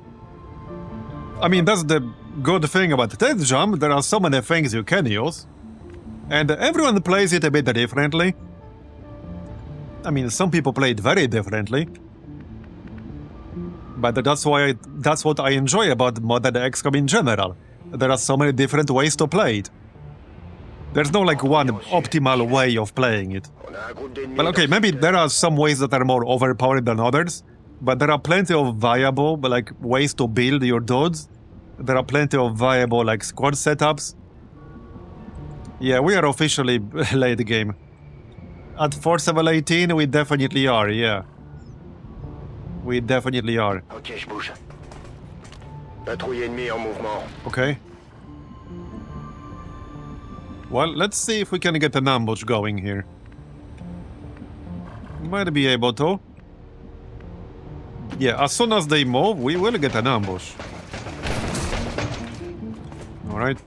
A: I mean, that's the good thing about TedJam, there are so many things you can use. And everyone plays it a bit differently. I mean, some people play it very differently. But that's what I enjoy about modern XCOM in general. There are so many different ways to play it. There's no like one optimal way of playing it. Well, okay, maybe there are some ways that are more overpowered than others. But there are plenty of viable, like, ways to build your dudes. There are plenty of viable, like, squad setups. Yeah, we are officially late game. At Force Level 18, we definitely are, yeah. We definitely are.
D: Ok, je bouge. Patrouille ennemie en mouvement.
A: Okay. Well, let's see if we can get an ambush going here. Might be able to. Yeah, as soon as they move, we will get an ambush. Alright.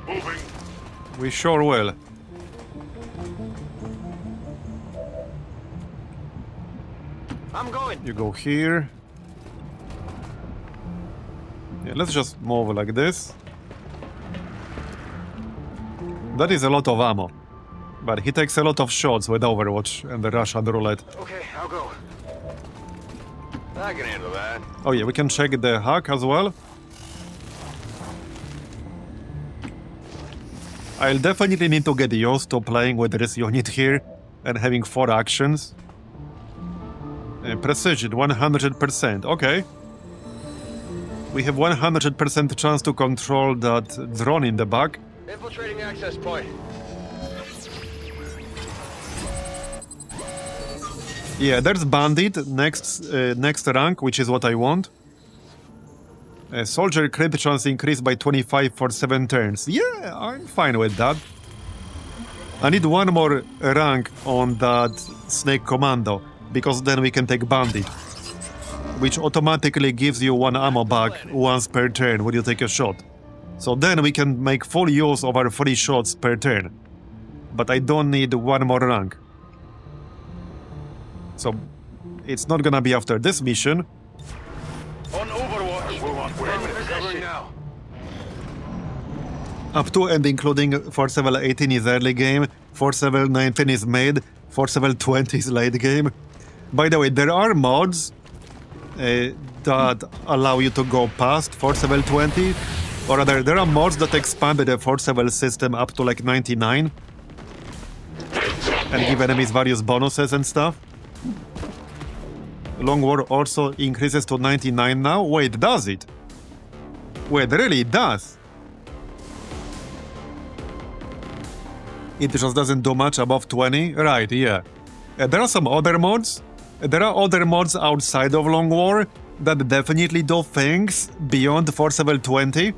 C: Moving.
A: We sure will.
D: I'm going.
A: You go here. Yeah, let's just move like this. That is a lot of ammo. But he takes a lot of shots with Overwatch and the Russian roulette.
D: Okay, I'll go. I can handle that.
A: Oh yeah, we can check the hack as well. I'll definitely need to get used to playing with this unit here and having 4 actions. Precision, 100%. Okay. We have 100% chance to control that drone in the back.
D: Infiltrating access point.
A: Yeah, there's Bandit, next rank, which is what I want. Soldier crit chance increased by 25 for 7 turns. Yeah, I'm fine with that. I need one more rank on that Snake Commando, because then we can take Bandit, which automatically gives you 1 ammo back once per turn when you take a shot. So then we can make full use of our 3 shots per turn. But I don't need one more rank. So it's not gonna be after this mission.
C: On Overwatch. We're in
D: Position now.
A: Up to and including Force Level 18 is early game, Force Level 19 is mid, Force Level 20 is late game. By the way, there are mods that allow you to go past Force Level 20. Or rather, there are mods that expand the Force Level system up to like 99. And give enemies various bonuses and stuff. Long War also increases to 99 now? Wait, does it? Wait, really, it does? It just doesn't do much above 20? Right, yeah. There are some other mods. There are other mods outside of Long War that definitely do things beyond Force Level 20.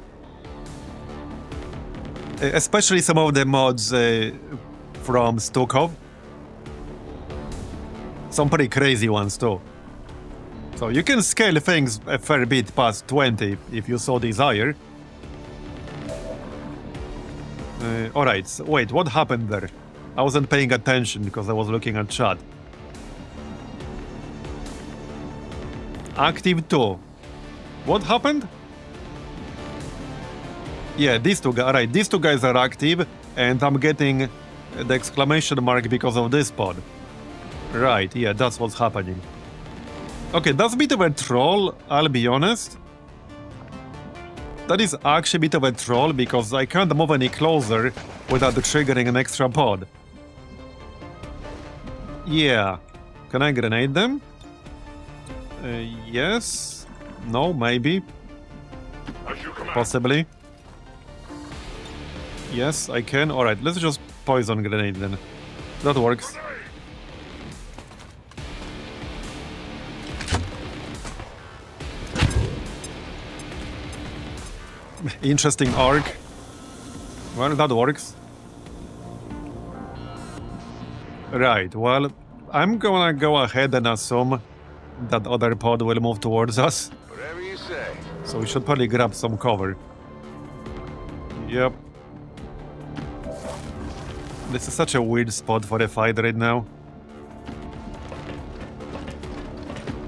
A: Especially some of the mods from Stukov. Some pretty crazy ones too. So you can scale things a fair bit past 20 if you so desire. Alright, so wait, what happened there? I wasn't paying attention because I was looking at chat. Active 2. What happened? Yeah, these two guys, right, these 2 guys are active, and I'm getting the exclamation mark because of this pod. Right, yeah, that's what's happening. Okay, that's a bit of a troll, I'll be honest. That is actually a bit of a troll because I can't move any closer without triggering an extra pod. Yeah. Can I grenade them? Yes. No, maybe.
C: As you command.
A: Possibly. Yes, I can. Alright, let's just poison grenade then. That works. Interesting arc. Well, that works. Right, well, I'm gonna go ahead and assume that other pod will move towards us.
D: Whatever you say.
A: So we should probably grab some cover. Yep. This is such a weird spot for a fight right now.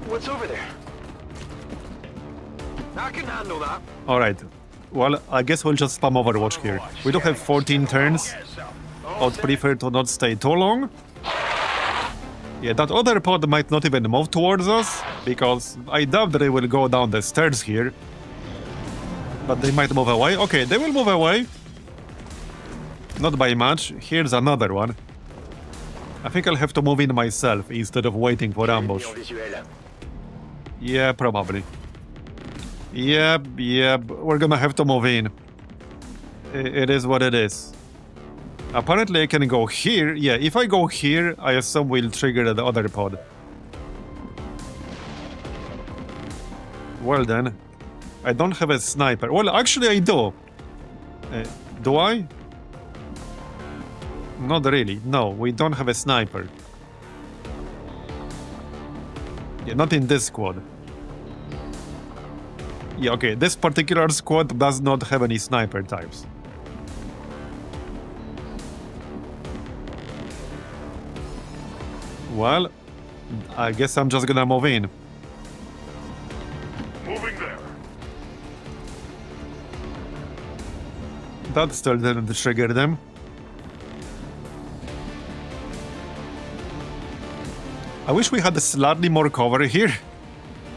D: What's over there? I can handle that.
A: Alright. Well, I guess we'll just spam Overwatch here. We do have 14 turns. I'd prefer to not stay too long. Yeah, that other pod might not even move towards us, because I doubt they will go down the stairs here. But they might move away. Okay, they will move away. Not by much. Here's another one. I think I'll have to move in myself instead of waiting for ambush. Yeah, probably. Yep, we're gonna have to move in. It is what it is. Apparently I can go here. Yeah, if I go here, I assume we'll trigger the other pod. Well then, I don't have a sniper. Well, actually I do. Do I? Not really. No, we don't have a sniper. Yeah, not in this squad. Yeah, okay, this particular squad does not have any sniper types. Well, I guess I'm just gonna move in.
C: Moving there.
A: That still didn't trigger them. I wish we had slightly more cover here.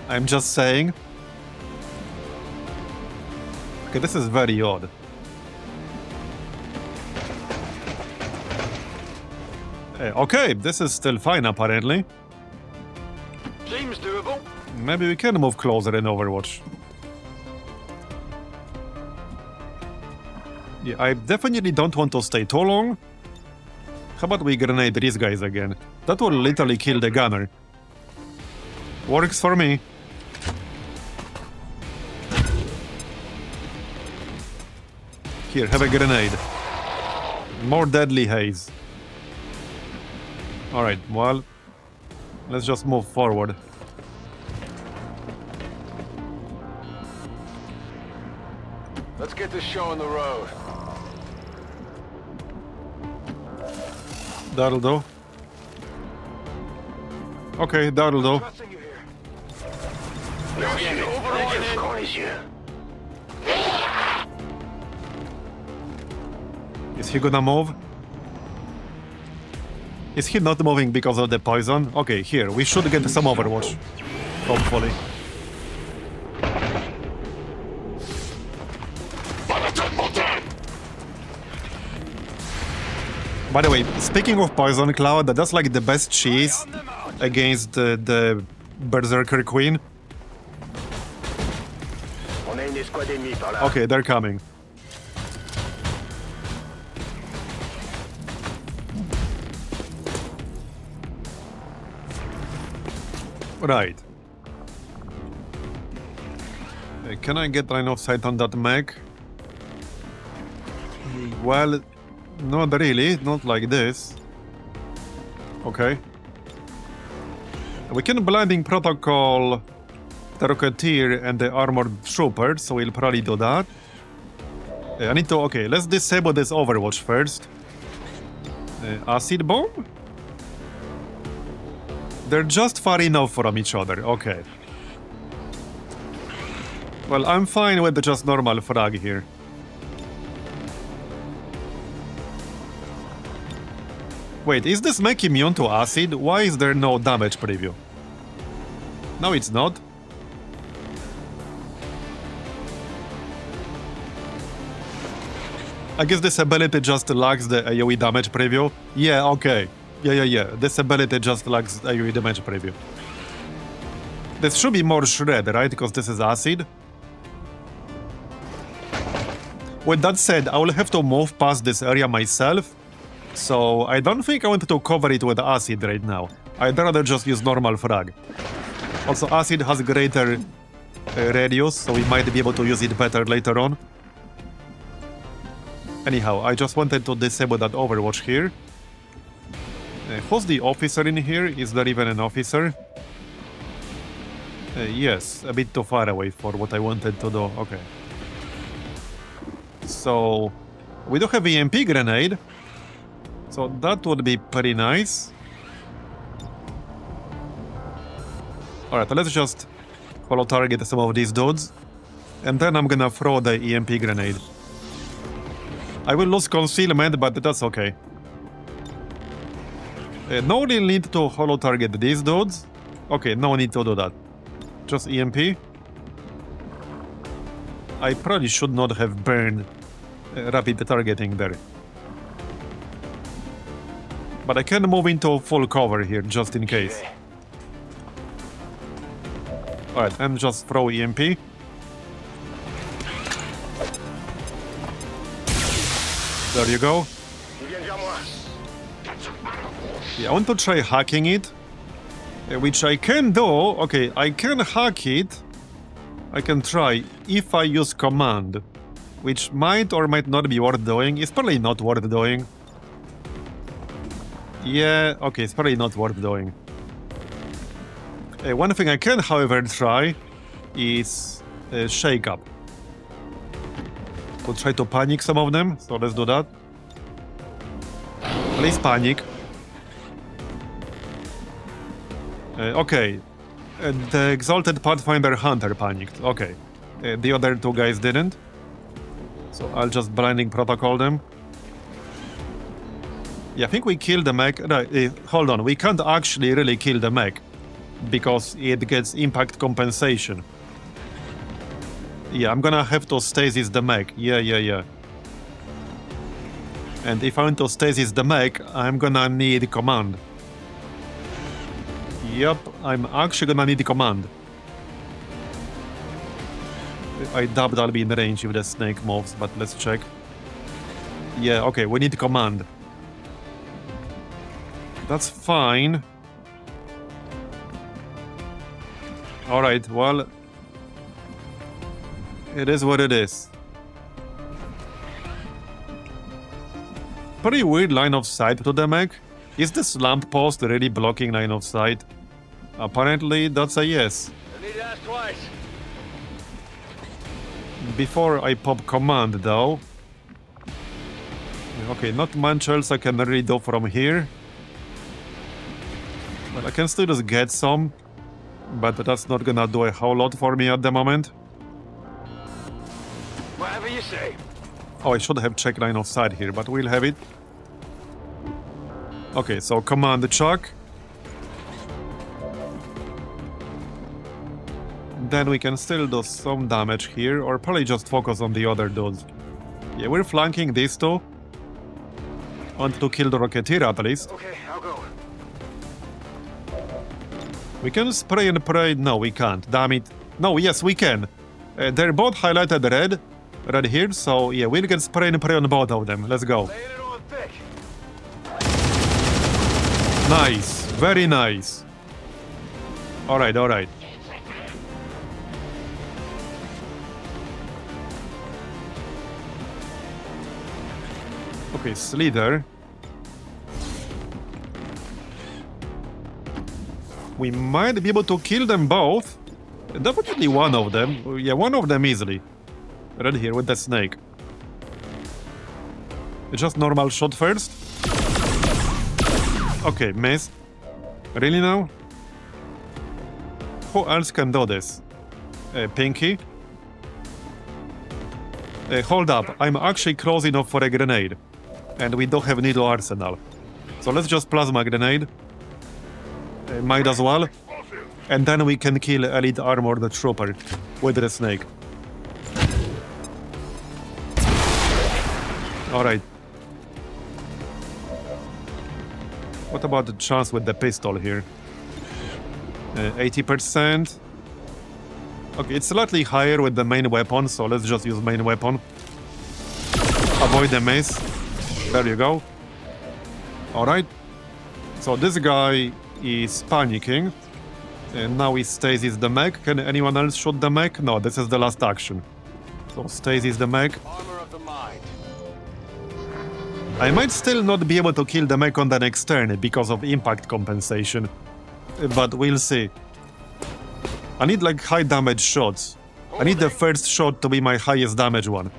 A: I'm just saying. Okay, this is very odd. Okay, this is still fine apparently.
H: Seems doable.
A: Maybe we can move closer in Overwatch. Yeah, I definitely don't want to stay too long. How about we grenade these guys again? That will literally kill the gunner. Works for me. Here, have a grenade. More deadly haze. Alright, well, let's just move forward.
H: Let's get this show on the road.
A: That'll do. Okay, that'll do.
H: Trusting you here.
A: Is he gonna move? Is he not moving because of the poison? Okay, here, we should get some Overwatch. Hopefully. By the way, speaking of Poison Cloud, that's like the best cheese against the Berserker Queen. Okay, they're coming. Right. Can I get line of sight on that mech? Well, not really, not like this. Okay. We can blinding protocol the Rocketeer and the Armored Trooper, so we'll probably do that. I need to, okay, let's disable this Overwatch first. Acid Bomb? They're just far enough from each other, okay. Well, I'm fine with the just normal frag here. Wait, is this mech immune to acid? Why is there no damage preview? No, it's not. I guess this ability just lacks the AoE damage preview. Yeah, okay. Yeah. This ability just lacks AoE damage preview. This should be more shred, right? Because this is acid. With that said, I will have to move past this area myself. So I don't think I want to cover it with acid right now. I'd rather just use normal frag. Also, acid has greater radius, so we might be able to use it better later on. Anyhow, I just wanted to disable that Overwatch here. Who's the officer in here? Is there even an officer? Yes, a bit too far away for what I wanted to do. Okay. So, we do have EMP grenade. So that would be pretty nice. Alright, let's just follow target some of these dudes. And then I'm gonna throw the EMP grenade. I will lose concealment, but that's okay. No real need to hollow target these dudes. Okay, no need to do that. Just EMP. I probably should not have burned rapid targeting there. But I can move into full cover here, just in case. Alright, and just throw EMP. There you go. Yeah, I want to try hacking it. Which I can do. Okay, I can hack it. I can try if I use command, which might or might not be worth doing. It's probably not worth doing. Yeah, okay, it's probably not worth doing. One thing I can, however, try is shake up. We'll try to panic some of them, so let's do that. Please panic. Okay. The Exalted Pathfinder Hunter panicked. Okay. The other two guys didn't. So I'll just blinding protocol them. Yeah, I think we killed the mech. No, hold on. We can't actually really kill the mech because it gets impact compensation. Yeah, I'm gonna have to stasis the mech. Yeah. And if I want to stasis the mech, I'm gonna need command. Yep, I'm actually gonna need command. I doubt I'll be in range if the snake moves, but let's check. Yeah, okay, we need command. That's fine. Alright, well... It is what it is. Pretty weird line of sight to the mech. Is this lamppost really blocking line of sight? Apparently, that's a yes.
D: I need to ask twice.
A: Before I pop command, though... Okay, not much else I can really do from here. But I can still just get some. But that's not gonna do a whole lot for me at the moment.
D: Whatever you say.
A: Oh, I should have checked line of sight here, but we'll have it. Okay, so command chuck. Then we can still do some damage here, or probably just focus on the other dudes. Yeah, we're flanking these two. Want to kill the Rocketeer at least.
D: Okay, I'll go.
A: We can spray and pray. No, we can't. Damn it. No, yes, we can. They're both highlighted red. Red here, so yeah, we'll get spray and pray on both of them. Let's go.
D: Laying it on thick.
A: Nice. Very nice. Alright. Okay, Slither. We might be able to kill them both. Definitely one of them. Yeah, one of them easily. Right here with the snake. Just normal shot first. Okay, miss. Really now? Who else can do this? Pinky? Hold up, I'm actually close enough for a grenade. And we don't have needle arsenal. So let's just plasma grenade. Might as well. And then we can kill Elite Armored Trooper with the snake. Alright. What about the chance with the pistol here? 80%. Okay, it's slightly higher with the main weapon, so let's just use main weapon. Avoid the mace. There you go. Alright. So this guy is panicking. And now he stasis the mech. Can anyone else shoot the mech? No, this is the last action. So stasis the mech.
D: Armor of the mind.
A: I might still not be able to kill the mech on the next turn because of impact compensation. But we'll see. I need like high damage shots. I need the first shot to be my highest damage one.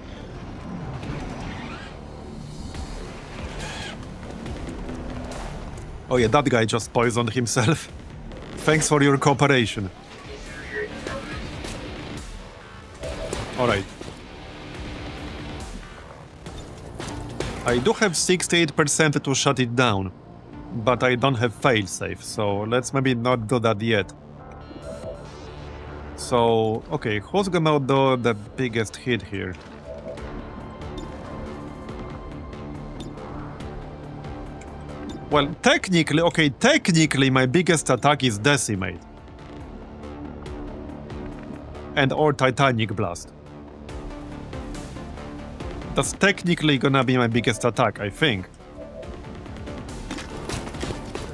A: Oh yeah, that guy just poisoned himself. Thanks for your cooperation. Alright. I do have 68% to shut it down. But I don't have failsafe, so let's maybe not do that yet. So, okay, who's gonna do the biggest hit here? Well, technically my biggest attack is Decimate. And or Titanic Blast. That's technically gonna be my biggest attack, I think.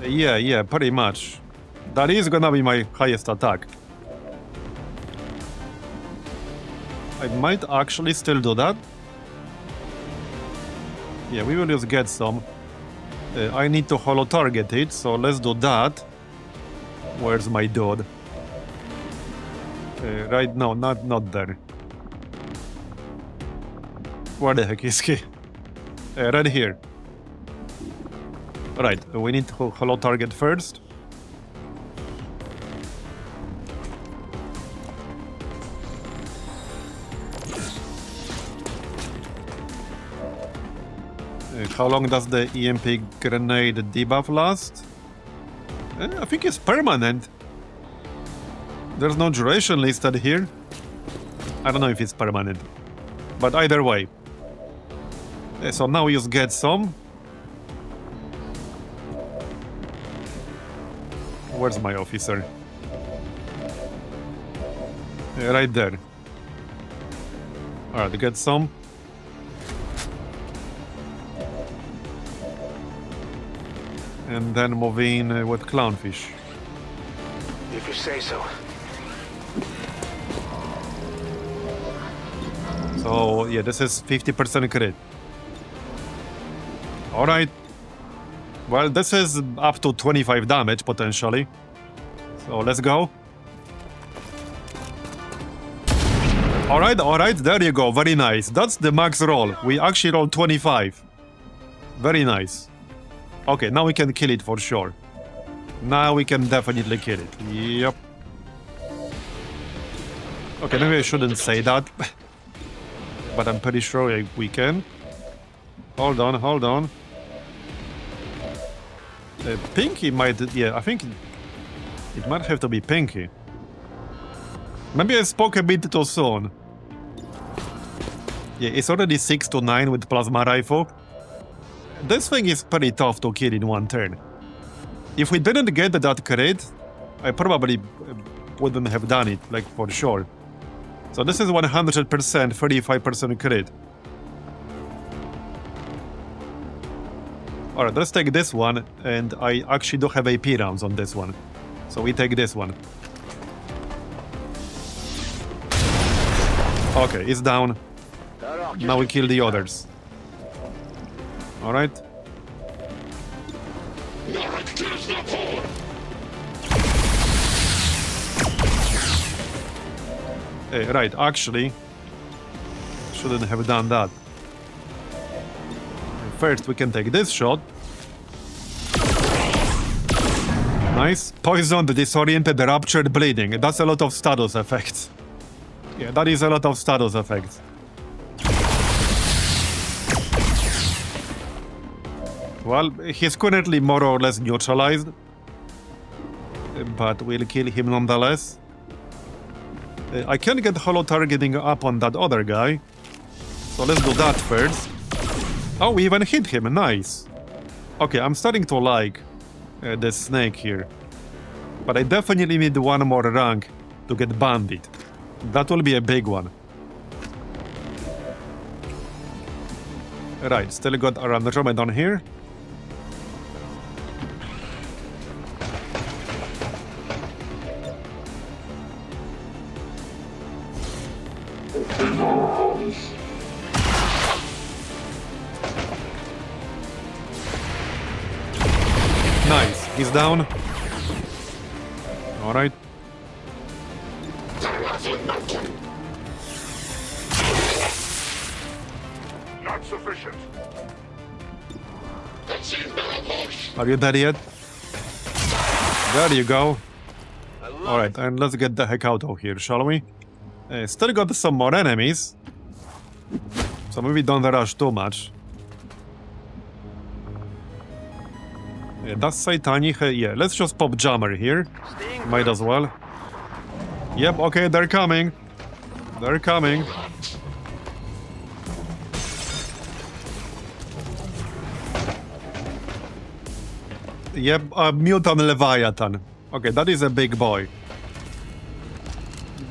A: Yeah, pretty much. That is gonna be my highest attack. I might actually still do that. Yeah, we will just get some. I need to holo target it, so let's do that. Where's my dude? Right now, not there. Where the heck is he? Right here. Right, we need to holo target first. How long does the EMP grenade debuff last? I think it's permanent. There's no duration listed here. I don't know if it's permanent. But either way. So now we just get some. Where's my officer? Right there. Alright, get some. And then move in with clownfish.
D: If you say so.
A: So yeah, this is 50% crit. Alright. Well, this is up to 25 damage potentially. So let's go. Alright, there you go. Very nice. That's the max roll. We actually rolled 25. Very nice. Okay, now we can kill it for sure. Now we can definitely kill it. Yep. Okay, maybe I shouldn't say that. But I'm pretty sure we can. Hold on. Pinky might... Yeah, I think it might have to be Pinky. Maybe I spoke a bit too soon. Yeah, it's already 6 to 9 with plasma rifle. This thing is pretty tough to kill in one turn. If we didn't get that crit, I probably wouldn't have done it, like for sure. So this is 100%, 35% crit. Alright, let's take this one, and I actually do have AP rounds on this one. So we take this one. Okay, it's down. Now we kill the others. Alright. Right, actually, shouldn't have done that. First, we can take this shot. Nice. Poisoned, disoriented, ruptured, bleeding. That's a lot of status effects. Yeah, that is a lot of status effects. Well, he's currently more or less neutralized. But we'll kill him nonetheless. I can get holo targeting up on that other guy. So let's do that first. Oh, we even hit him. Nice. Okay, I'm starting to like the snake here. But I definitely need one more rank to get bandit. That will be a big one. Right, still got our Andromedon here. Nice, he's down. Alright.
C: Not sufficient.
A: Are you dead yet? There you go. Alright, and let's get the heck out of here, shall we? Still got some more enemies. So maybe don't rush too much. Yeah, that's Satanic. Yeah, let's just pop Jammer here. Might as well. Yep, okay, they're coming. They're coming. Yep, Mutant Leviathan. Okay, that is a big boy.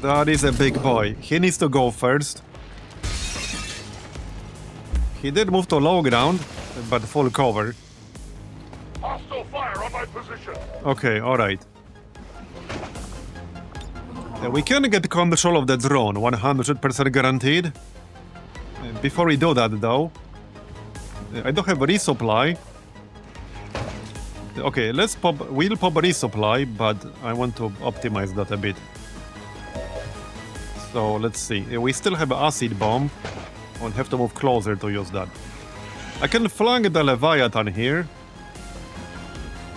A: That is a big boy. He needs to go first. He did move to low ground, but full cover.
C: Hostile fire on my position.
A: Okay, alright. We can get control of the drone, 100% guaranteed. Before we do that, though, I don't have a resupply. Okay, we'll pop a resupply, but I want to optimize that a bit. So let's see. We still have an acid bomb. I'll have to move closer to use that. I can flank the Leviathan here.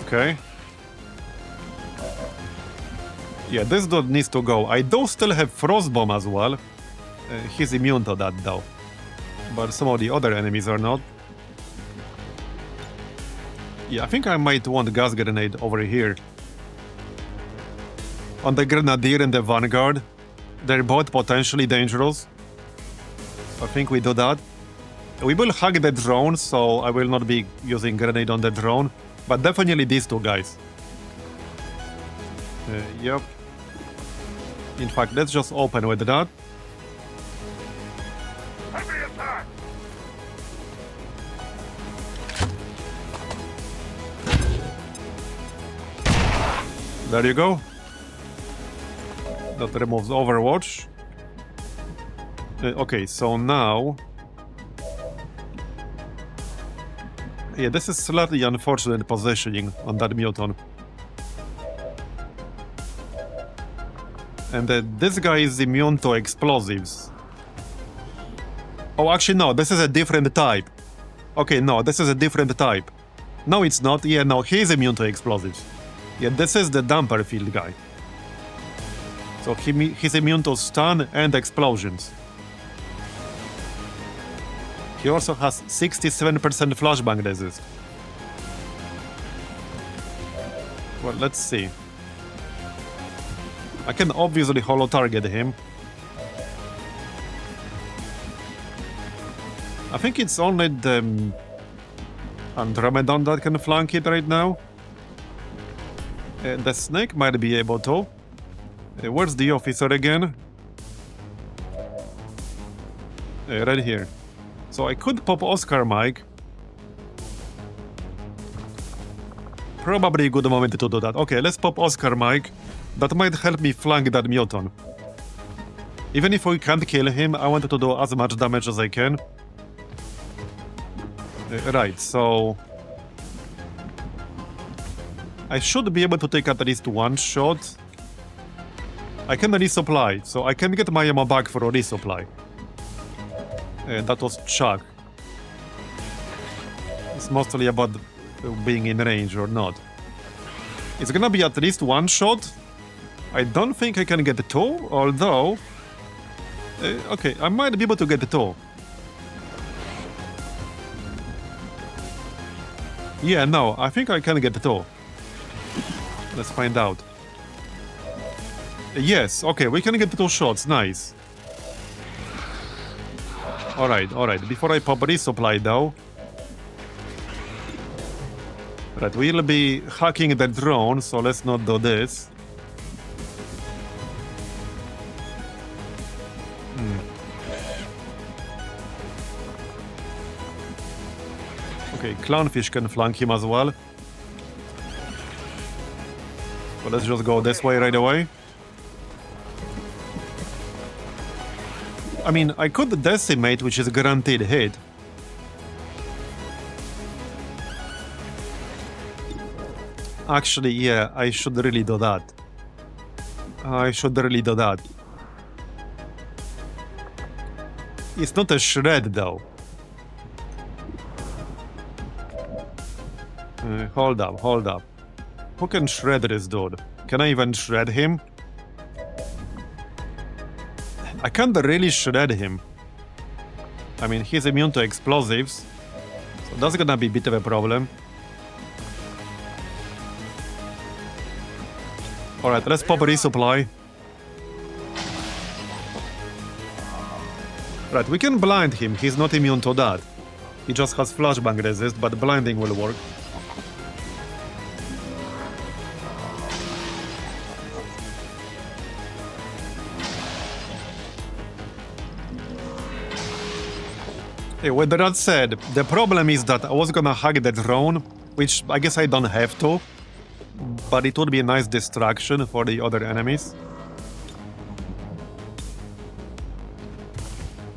A: Okay. Yeah, this dude needs to go. I do still have Frost Bomb as well. He's immune to that though. But some of the other enemies are not. Yeah, I think I might want Gas Grenade over here. On the Grenadier and the Vanguard. They're both potentially dangerous. I think we do that. We will hug the drone, so I will not be using Grenade on the drone. But definitely these two guys. Yep. In fact, let's just open with that.
C: Heavy attack!
A: There you go. That removes Overwatch. Okay, so now... Yeah, this is slightly unfortunate positioning on that Muton. And this guy is immune to explosives. Oh, actually no, this is a different type. Okay, no, this is a different type. No, it's not. Yeah, no, he's immune to explosives. Yeah, this is the damper field guy. So he's immune to stun and explosions. He also has 67% flashbang resist. Well, let's see. I can obviously holo target him. I think it's only the Andromedon that can flank it right now. The snake might be able to. Where's the officer again? Right here. So I could pop Oscar Mike. Probably a good moment to do that. Okay, let's pop Oscar Mike. That might help me flank that Muton. Even if we can't kill him, I want to do as much damage as I can. Right, so... I should be able to take at least one shot. I can resupply, so I can get my ammo back for a resupply. That was Chuck. It's mostly about being in range or not. It's gonna be at least one shot. I don't think I can get two, although... okay, I might be able to get two. Yeah, no, I think I can get two. Let's find out. Yes, okay, we can get two shots, nice. Alright, before I pop resupply though. Right, we'll be hacking the drone, so let's not do this. Okay, Clownfish can flank him as well. So let's just go this way right away. I mean, I could decimate, which is a guaranteed hit. Actually, yeah, I should really do that. It's not a shred, though. Hold up. Who can shred this dude? Can I even shred him? I can't really shred him. I mean, he's immune to explosives, so that's gonna be a bit of a problem. Alright, let's pop a resupply. Right, we can blind him, he's not immune to that. He just has flashbang resist, but blinding will work. With that said, the problem is that I was gonna hug the drone, which I guess I don't have to, but it would be a nice distraction for the other enemies.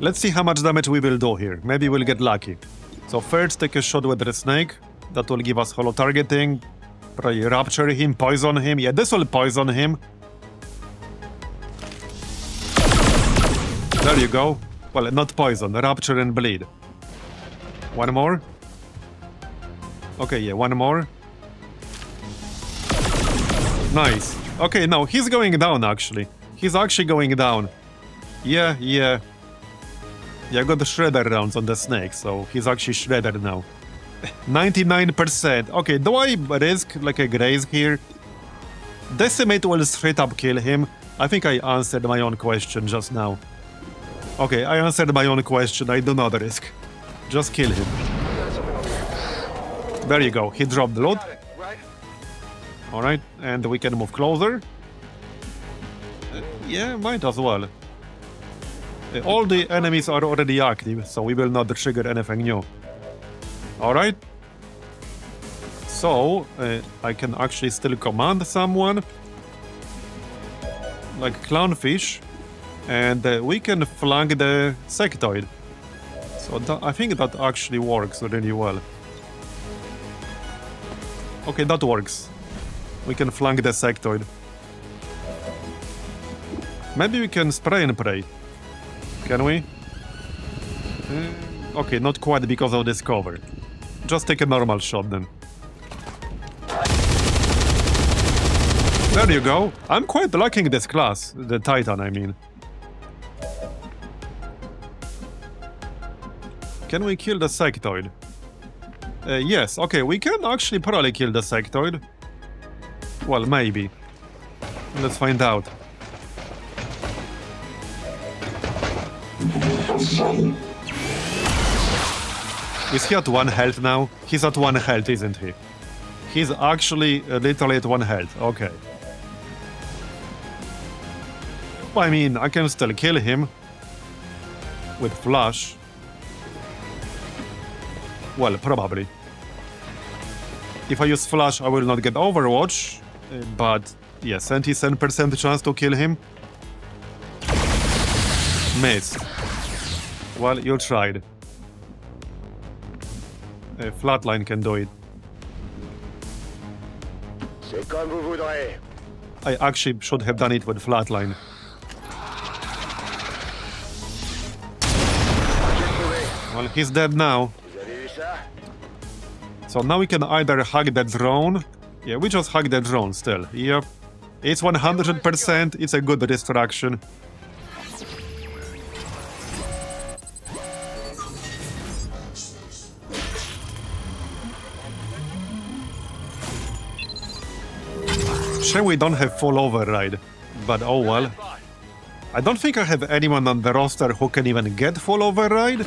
A: Let's see how much damage we will do here. Maybe we'll get lucky. So first take a shot with the snake. That will give us holo targeting. Probably rapture him, poison him. Yeah, this will poison him. There you go. Well, not poison, rapture and bleed. One more. Okay, yeah, one more. Nice. Okay, no, he's going down, actually. He's actually going down. Yeah. Yeah, I got the shredder rounds on the snake, so he's actually shredded now. 99%. Okay, do I risk like a graze here? Decimate will straight up kill him. I think I answered my own question just now. Okay, I answered my own question. I do not risk. Just kill him. There you go. He dropped the loot. Alright, and we can move closer. Yeah, might as well. All the enemies are already active, so we will not trigger anything new. Alright. So, I can actually still command someone. Like Clownfish. And we can flank the sectoid. So I think that actually works really well. Okay, that works. We can flank the sectoid. Maybe we can spray and pray. Can we? Okay, not quite because of this cover. Just take a normal shot then. There you go. I'm quite liking this class. The Titan, I mean. Can we kill the sectoid? Yes, okay, we can actually probably kill the sectoid. Well, maybe. Let's find out. Is he at 1 health now? He's at 1 health, isn't he? He's actually literally at 1 health. Okay. I mean, I can still kill him with flash. Well, probably. If I use flash, I will not get Overwatch, but yes, 77% chance to kill him. Missed. Well, you tried. Flatline can do it. I actually should have done it with Flatline. Well, he's dead now. So now we can either hug the drone. Yeah, we just hug the drone still. Yep. It's 100%. It's a good distraction. Shame we don't have full override. But oh well. I don't think I have anyone on the roster who can even get full override.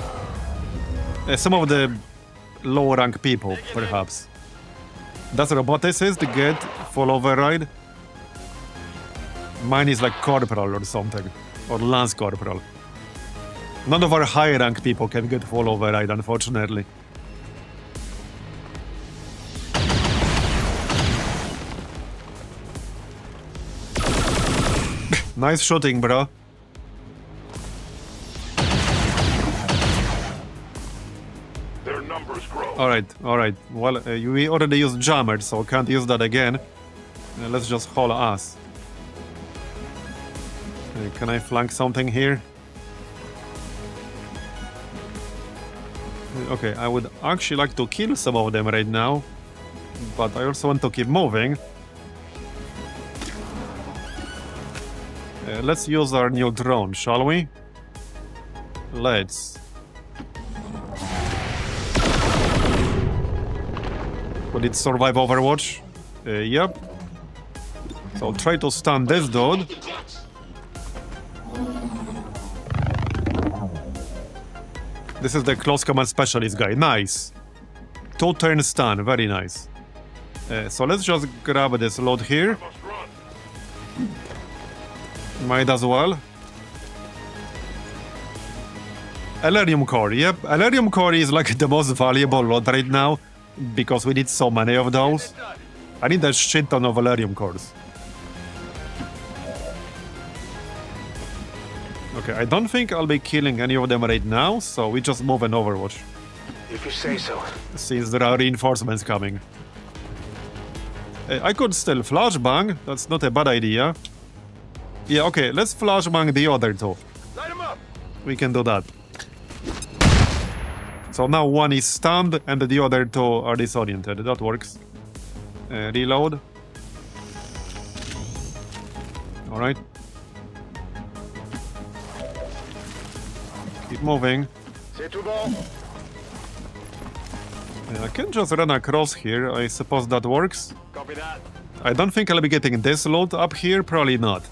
A: Some of the low rank people, perhaps. Does roboticist get full override? Mine is like corporal or something, or lance corporal. None of our high rank people can get full override, unfortunately. Nice shooting, bro. Alright. Well, we already used Jammer, so can't use that again. Let's just haul ass. Can I flank something here? Okay, I would actually like to kill some of them right now, but I also want to keep moving. Let's use our new drone, shall we? Let's. Would it survive Overwatch? Yep. So try to stun this dude. This is the close command specialist guy. Nice. 2-turn stun. Very nice. So let's just grab this load here. Might as well. Elerium core. Yep. Elerium core is like the most valuable load right now. Because we need so many of those. I need a shit ton of Elerium cores. Okay, I don't think I'll be killing any of them right now, so we just move an Overwatch.
D: If you say so.
A: Since there are reinforcements coming. I could still flashbang, that's not a bad idea. Yeah, okay, let's flashbang the other two.
D: Light him up!
A: We can do that. So now one is stunned and the other two are disoriented. That works. Reload. Alright. Keep moving.
D: C'est tout bon.
A: I can just run across here. I suppose that works.
D: Copy that.
A: I don't think I'll be getting this load up here. Probably not.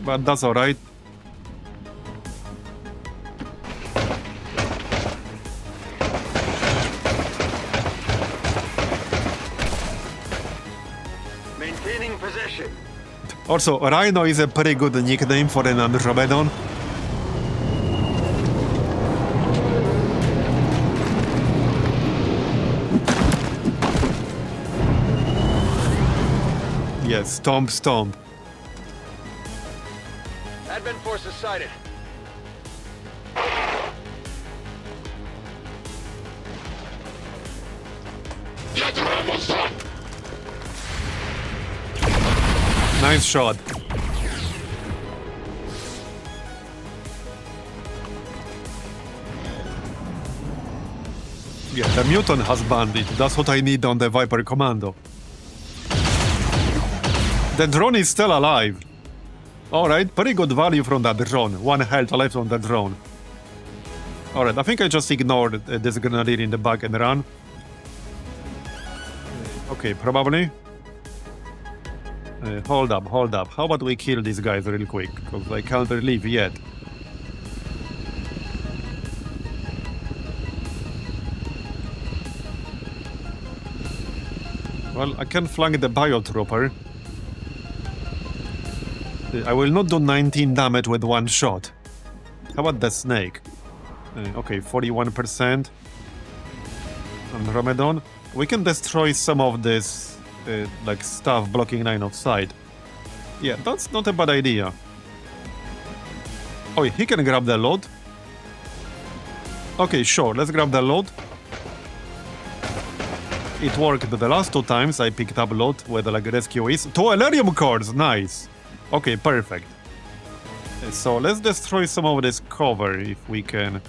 A: But that's alright.
D: Maintaining position.
A: Also, Rhino is a pretty good nickname for an Andromedon. Yes, stomp, stomp.
D: Advent forces sighted.
A: Nice shot. Yeah, the mutant has bandit. That's what I need on the Viper Commando. The drone is still alive. Alright, pretty good value from that drone. 1 health left on the drone. Alright, I think I just ignored this grenadier in the back and run. Okay, probably. Hold up, hold up. How about we kill these guys real quick? Because I can't leave yet. Well, I can flank the biotrooper. I will not do 19 damage with one shot. How about the snake? Okay, 41%. Andromedon. We can destroy some of this like stuff blocking line of sight. Yeah, that's not a bad idea. Oh, he can grab the load. Okay, sure, let's grab the load. It worked the last 2 times I picked up load with like rescuees. 2 Elerium cores, nice. Okay, perfect. So let's destroy some of this cover if we can.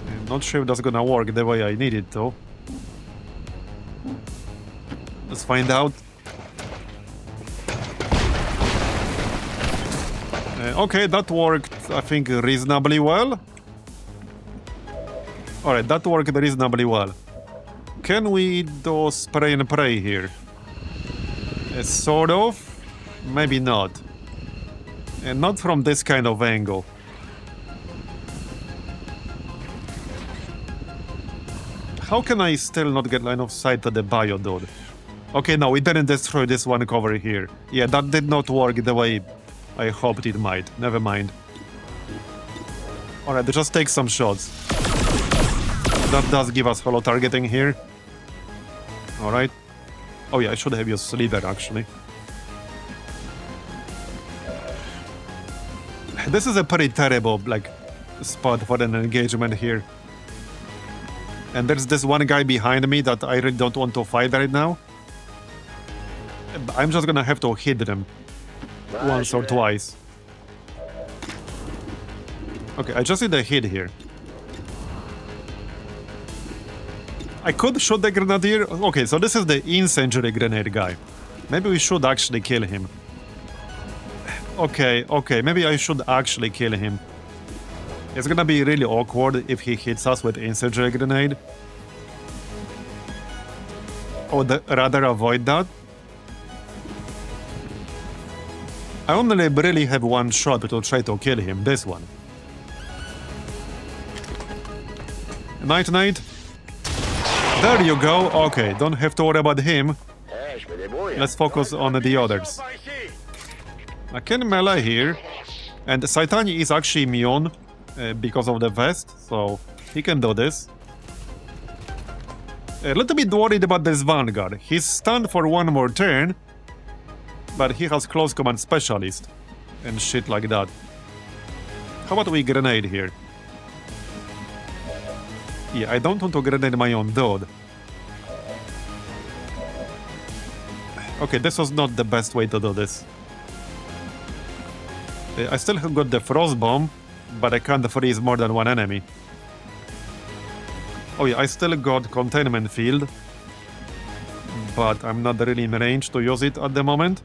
A: I'm not sure if that's gonna work the way I need it to. Let's find out. Okay, that worked, I think, reasonably well. Alright, that worked reasonably well. Can we do spray and pray here? Sort of. Maybe not. And not from this kind of angle. How can I still not get line of sight to the bio dude? Okay, no, we didn't destroy this one cover here. Yeah, that did not work the way I hoped it might. Never mind. Alright, just take some shots. That does give us holo targeting here. Alright. Oh yeah, I should have used Slither actually. This is a pretty terrible, like, spot for an engagement here. And there's this one guy behind me that I really don't want to fight right now. I'm just gonna have to hit them once or twice. Okay, I just need a hit here. I could shoot the grenadier. Okay, so this is the incendiary grenade guy. Maybe we should actually kill him. Okay, maybe I should actually kill him. It's gonna be really awkward if he hits us with incendiary grenade. Or rather avoid that. I only really have one shot to try to kill him, this one. Night night. There you go, okay, don't have to worry about him. Let's focus on the others. I can melee here, and Saitani is actually immune because of the vest, so he can do this. A little bit worried about this Vanguard. He's stunned for one more turn, but he has close command specialist. and shit like that. How about we grenade here? Yeah, I don't want to grenade my own dude. Okay, this was not the best way to do this. I still have got the frost bomb, but I can't freeze more than one enemy. Oh yeah, I still got containment field, but I'm not really in range to use it at the moment.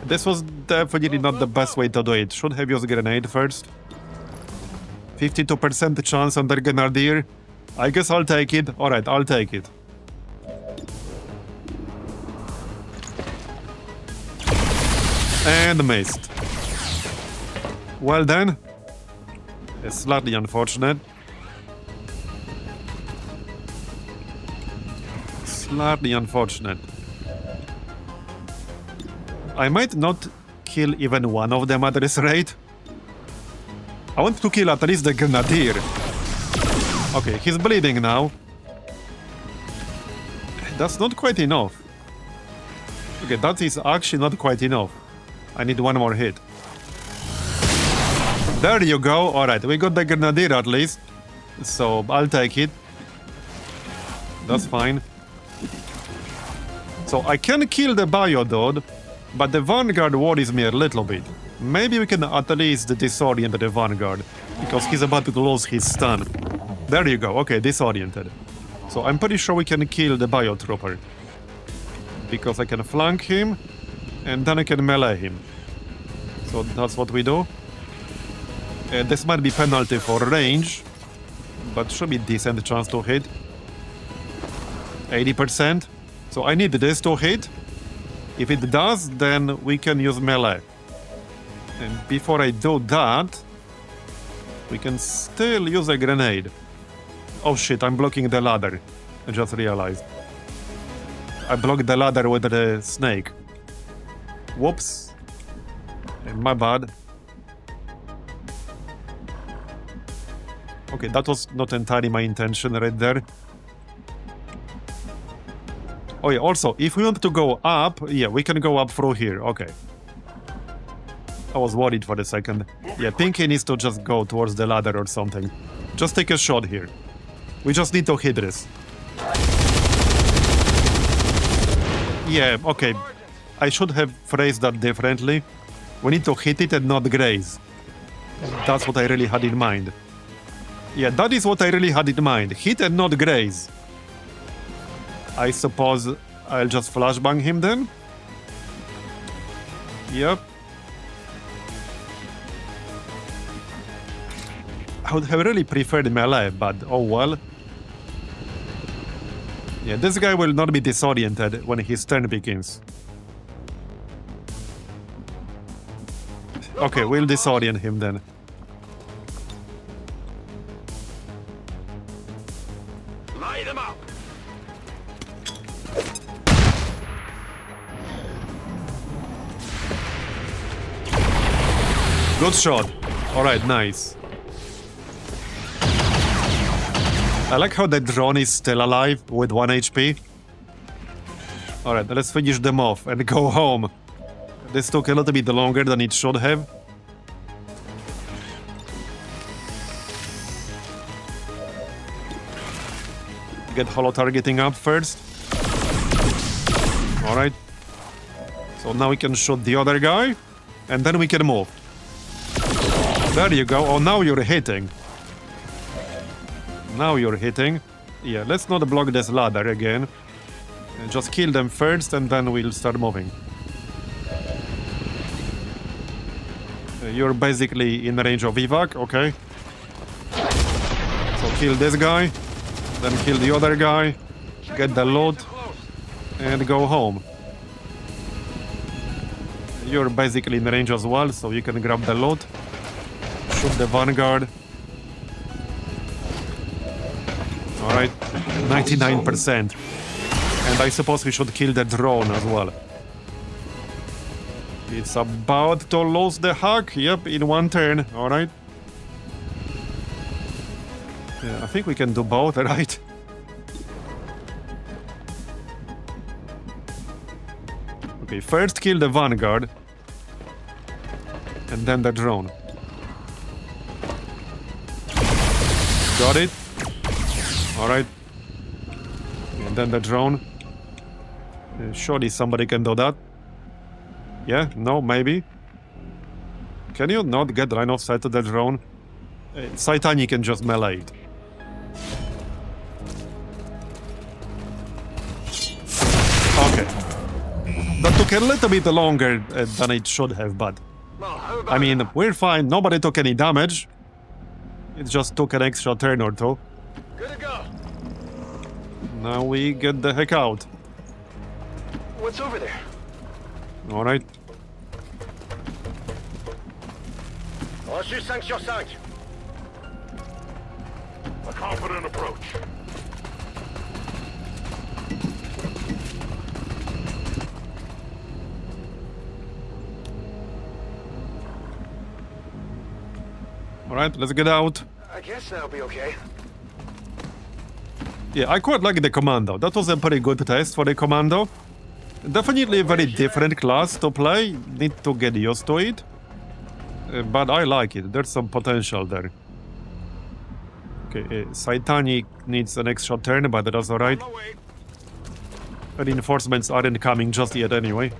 A: This was definitely not the best way to do it. Should have used grenade first. 52% chance on the Grenadier. I guess I'll take it. Alright, I'll take it. And missed. Well then. It's slightly unfortunate. Slightly unfortunate. I might not kill even one of them at this rate. I want to kill at least the Grenadier. Okay, he's bleeding now. That's not quite enough. Okay, that is actually not quite enough. I need one more hit. There you go. Alright, we got the Grenadier at least. So, I'll take it. That's fine. So, I can kill the Bio Dude, but the Vanguard worries me a little bit. Maybe we can at least disorient the Vanguard, because he's about to lose his stun. There you go. Okay, disoriented. So, I'm pretty sure we can kill the Bio Trooper. Because I can flank him, and then I can melee him. So, that's what we do. This might be penalty for range, but should be decent chance to hit. 80%. So I need this to hit. If it does, then we can use melee. And before I do that, we can still use a grenade. Oh shit, I'm blocking the ladder. I just realized. I blocked the ladder with the snake. Whoops. My bad. Okay, that was not entirely my intention right there. Oh yeah, also, if we want to go up, yeah, we can go up through here, okay. I was worried for a second. Yeah, Pinky needs to just go towards the ladder or something. Just take a shot here. We just need to hit this. Yeah, okay. I should have phrased that differently. We need to hit it and not graze. That's what I really had in mind. Yeah, that is what I really had in mind. Hit and not graze. I suppose I'll just flashbang him then? Yep. I would have really preferred melee, but oh well. Yeah, this guy will not be disoriented when his turn begins. Okay, we'll disorient him then.
C: Light them up.
A: Good shot. Alright, nice. I like how the drone is still alive with 1 HP. Alright, let's finish them off and go home. This took a little bit longer than it should have. Get holo targeting up first. Alright. So now we can shoot the other guy. And then we can move. There you go. Oh, now you're hitting. Now you're hitting. Yeah, let's not block this ladder again. Just kill them first and then we'll start moving. You're basically in range of evac, okay. So kill this guy. Then kill the other guy. Get the loot. And go home. You're basically in range as well, so you can grab the loot. Shoot the Vanguard. Alright, 99%. And I suppose we should kill the drone as well. It's about to lose the hack. Yep, in one turn. Alright. Yeah, I think we can do both, right? Okay, first kill the Vanguard. And then the drone. Got it. Alright. And then the drone. Surely somebody can do that. Yeah? No? Maybe? Can you not get line of sight to the drone? Saitani can just melee it. Okay. That took a little bit longer than it should have, but... I mean, we're fine. Nobody took any damage. It just took an extra turn or two.
H: Good to go.
A: Now we get the heck out.
H: What's over there?
A: Alright.
D: Reçu 5 sur 5.
C: A confident approach.
A: Alright, let's get out.
H: I guess that'll be okay.
A: Yeah, I quite like the Commando. That was a pretty good test for the Commando. Definitely a very different class to play. Need to get used to it. But I like it. There's some potential there. Okay, Saitani needs an extra turn, but that's alright. Reinforcements aren't coming just yet anyway.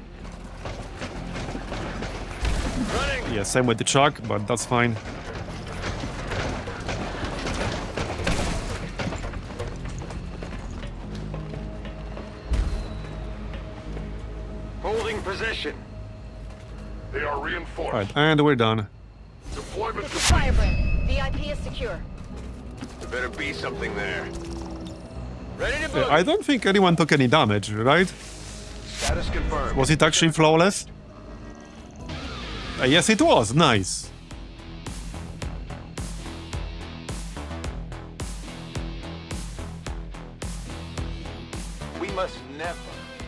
A: Yeah, same with the Chuck, but that's fine.
H: Holding position.
C: They are reinforced.
A: Alright, and we're done.
C: Deployment
B: This is Firebrand. VIP is secure.
H: There better be something there.
B: Ready to move.
A: I don't think anyone took any damage, right?
H: Status confirmed.
A: Was it actually flawless? Yes, it was. Nice.
J: We must never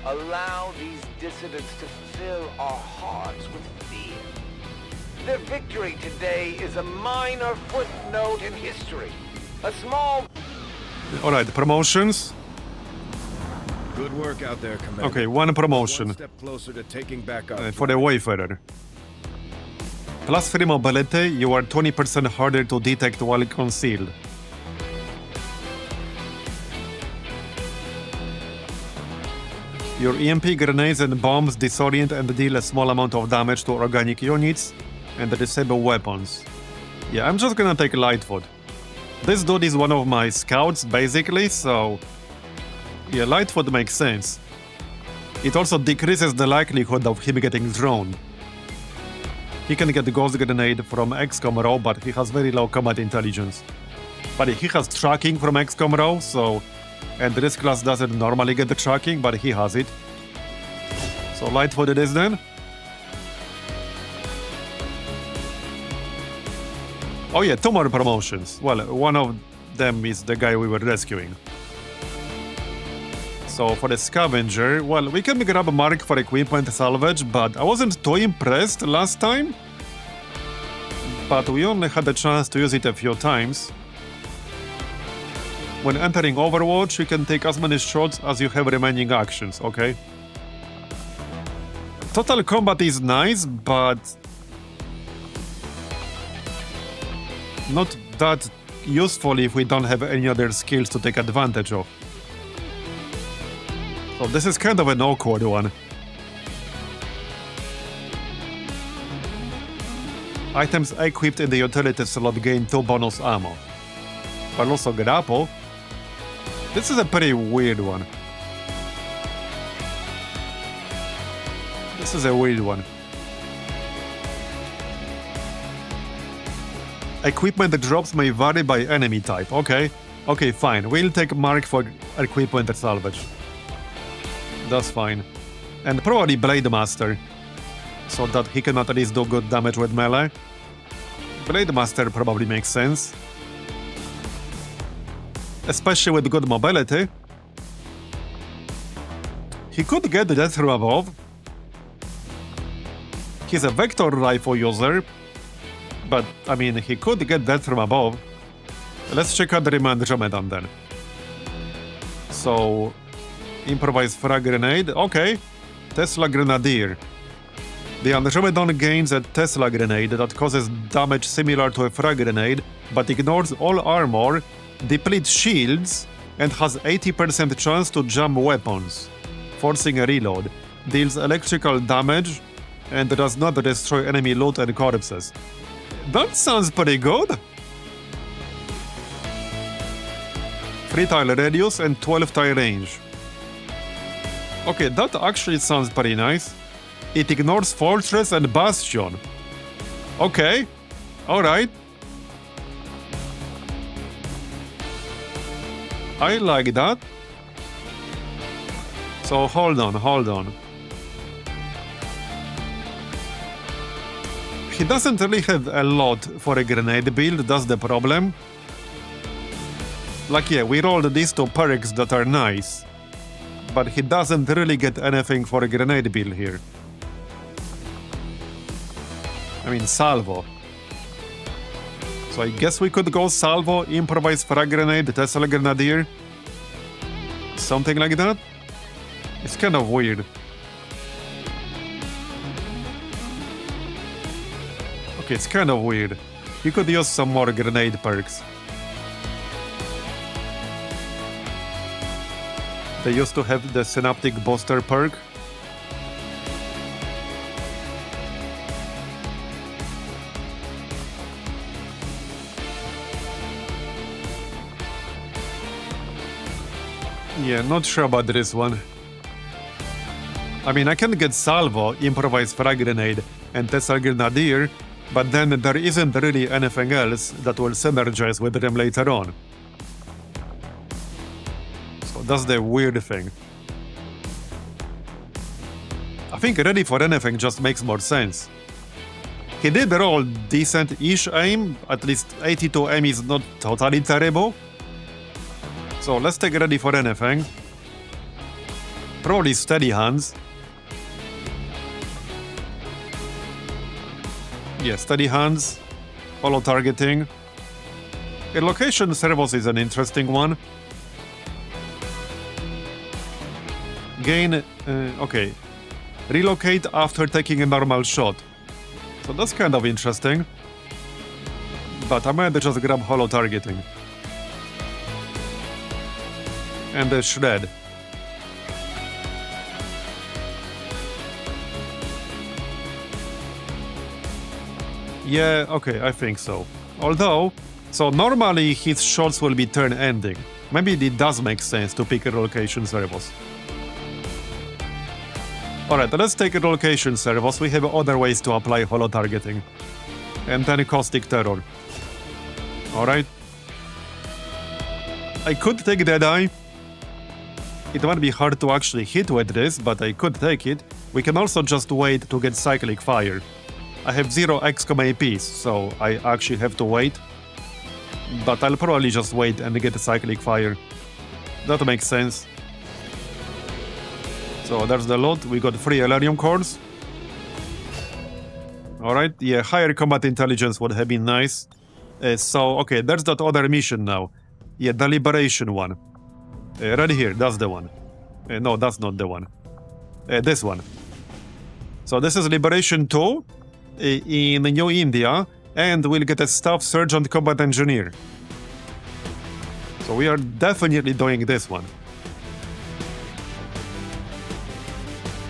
J: allow these dissidents to fill our hearts with fear. Their victory today is a minor footnote in history. A small...
A: Alright, promotions.
K: Good work out there, Commander.
A: Okay, one promotion.
K: One step closer to taking back our
A: For the Wayfarer. Plus 3 mobility, you are 20% harder to detect while concealed. Your EMP grenades and bombs disorient and deal a small amount of damage to organic units and disable weapons. Yeah, I'm just gonna take Lightfoot. This dude is one of my scouts, basically, so... yeah, Lightfoot makes sense. It also decreases the likelihood of him getting drawn. He can get the Ghost Grenade from XCOM Row, but he has very low combat intelligence. But he has tracking from XCOM Row, so... and this class doesn't normally get the tracking, but he has it. So Lightfoot it is then. Oh yeah, 2 more promotions. Well, one of them is the guy we were rescuing. So for the Scavenger, well, we can grab a mark for equipment salvage, but I wasn't too impressed last time. But we only had the chance to use it a few times. When entering Overwatch, you can take as many shots as you have remaining actions, okay? Total combat is nice, but... not that useful if we don't have any other skills to take advantage of. So this is kind of an awkward one. Items equipped in the utility slot gain 2 bonus ammo. But also grapple. This is a pretty weird one. This is a weird one. Equipment drops may vary by enemy type. Okay. Okay, fine. We'll take mark for equipment salvage. That's fine. And probably Blade Master. So that he can at least do good damage with melee. Blade Master probably makes sense. Especially with good mobility. He could get that from above. He's a vector rifle user. But, I mean, he could get that from above. Let's check out the remand Andromedan then. So... improvised frag grenade, okay. Tesla Grenadier. The Andromedon gains a Tesla grenade that causes damage similar to a frag grenade, but ignores all armor, depletes shields, and has 80% chance to jam weapons, forcing a reload, deals electrical damage, and does not destroy enemy loot and corpses. That sounds pretty good! 3-tile radius and 12-tile range. Okay, that actually sounds pretty nice. It ignores Fortress and Bastion. Okay, alright. I like that. So hold on. He doesn't really have a lot for a grenade build, that's the problem. Like, yeah, we rolled these two perks that are nice, but he doesn't really get anything for a grenade build here. I mean, Salvo. So I guess we could go Salvo, Improvise Frag Grenade, Tesla Grenadier. Something like that. It's kind of weird. Okay, it's kind of weird. You could use some more grenade perks. They used to have the Synaptic Booster perk. Yeah, not sure about this one. I mean, I can get Salvo, Improvise Frag Grenade, and Tesla Grenadier, but then there isn't really anything else that will synergize with them later on. So that's the weird thing. I think Ready for Anything just makes more sense. He did roll decent-ish aim, at least 82 aim is not totally terrible. So let's take Ready for Anything. Probably Steady Hands. Yeah, Steady Hands. Follow targeting. Location servos is an interesting one. Gain... okay. Relocate after taking a normal shot. So that's kind of interesting. But I might just grab hollow targeting. And the shred. Yeah, okay, I think so. Although, so normally his shots will be turn ending. Maybe it does make sense to pick a relocation servos. Alright, let's take a relocation servos. We have other ways to apply hollow targeting. And then Caustic Terror. Alright. I could take Deadeye. It might be hard to actually hit with this, but I could take it. We can also just wait to get Cyclic Fire. I have 0 XCOM APs, so I actually have to wait. But I'll probably just wait and get a Cyclic Fire. That makes sense. So there's the loot. We got 3 Elerium cores. Alright, yeah, higher combat intelligence would have been nice. So, okay, there's that other mission now. Yeah, the Liberation one. Right here, that's the one. No, that's not the one. This one. So this is Liberation 2 in New India, and we'll get a Staff Sergeant Combat Engineer. So we are definitely doing this one.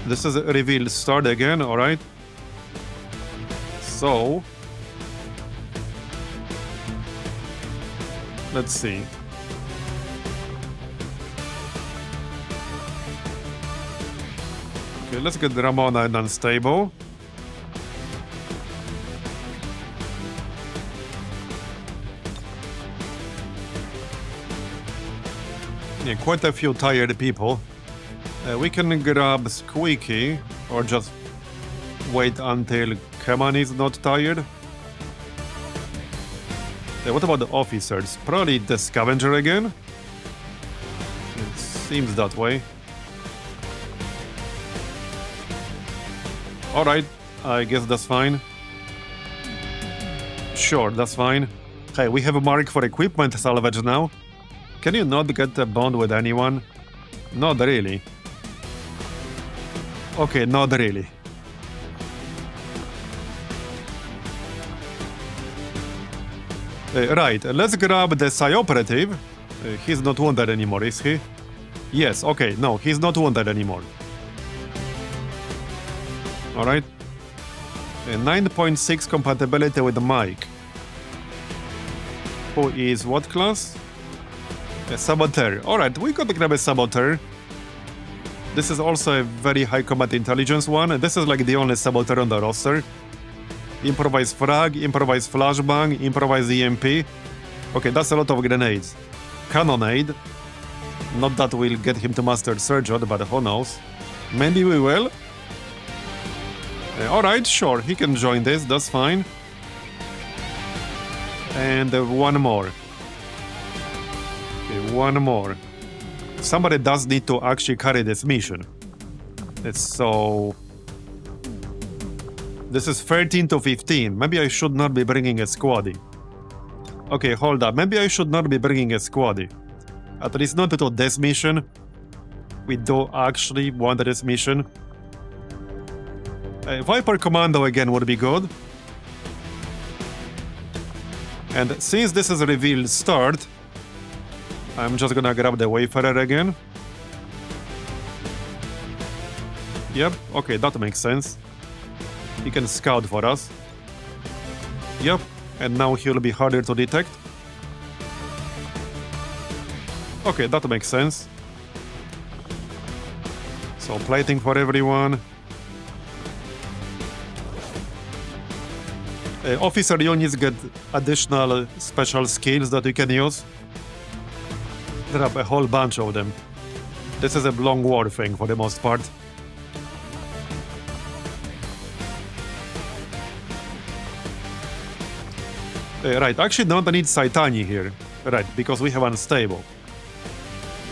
A: This is a reveal start again, alright. So... let's see. Okay, let's get Ramona and Unstable. Yeah, quite a few tired people. We can grab Squeaky, or just wait until Keman is not tired. What about the officers? Probably the Scavenger again? It seems that way. Alright, I guess that's fine. Sure, that's fine. Hey, we have a mark for equipment salvage now. Can you not get a bond with anyone? Not really. Okay, not really. Right, let's grab the Psi operative. He's not wounded anymore, is he? Yes, okay, no, he's not wounded anymore. Alright. 9.6 compatibility with Mike. Who is what class? A Saboteur. Alright, we could grab a Saboteur. This is also a very high combat intelligence one. This is like the only Saboteur on the roster. Improvise frag, improvise flashbang, improvise EMP. Okay, that's a lot of grenades. Cannonade. Not that we'll get him to master Surgeon, but who knows. Maybe we will. Alright, sure, he can join this, that's fine. And one more. Okay, one more. Somebody does need to actually carry this mission. So... This is 13 to 15. Maybe I should not be bringing a squaddy. Okay, hold up. Maybe I should not be bringing a squaddy. At least not to this mission. We do actually want this mission. Viper Commando again would be good. And since this is a revealed start, I'm just gonna grab the Wayfarer again. Yep, okay, that makes sense. He can scout for us. Yep, and now he'll be harder to detect. Okay, that makes sense. So plating for everyone. Officer units get additional special skills that you can use. There are a whole bunch of them. This is a long war thing for the most part. Right, actually don't need Saitani here. Right, because we have Unstable.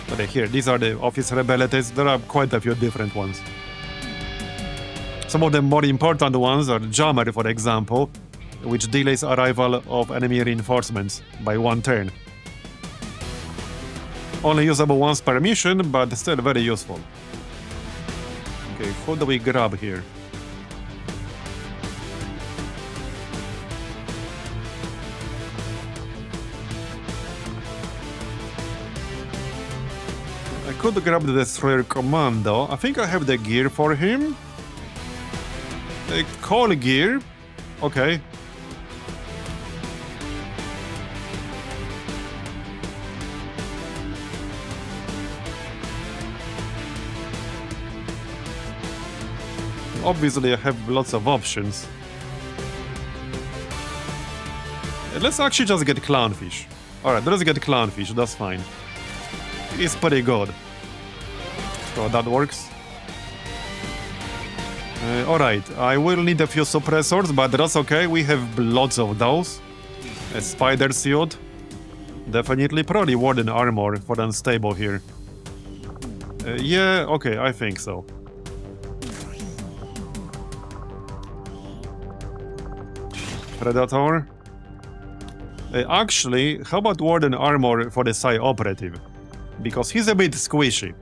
A: But here, these are the officer abilities. There are quite a few different ones. Some of the more important ones are Jammer, for example, which delays arrival of enemy reinforcements by 1 turn. Only usable once per mission, but still very useful. Okay, who do we grab here? I could grab the Destroyer Commando. I think I have the gear for him. Call gear. Okay. Obviously, I have lots of options. Let's actually just get Clownfish. Alright, let's get Clownfish, that's fine. It's pretty good. So that works. Alright, I will need a few suppressors, but that's okay, we have lots of those. A spider suit. Definitely, probably Warden armor for Unstable here. Yeah, okay, I think so. Predator. Actually, how about Warden armor for the Psi operative? Because he's a bit squishy.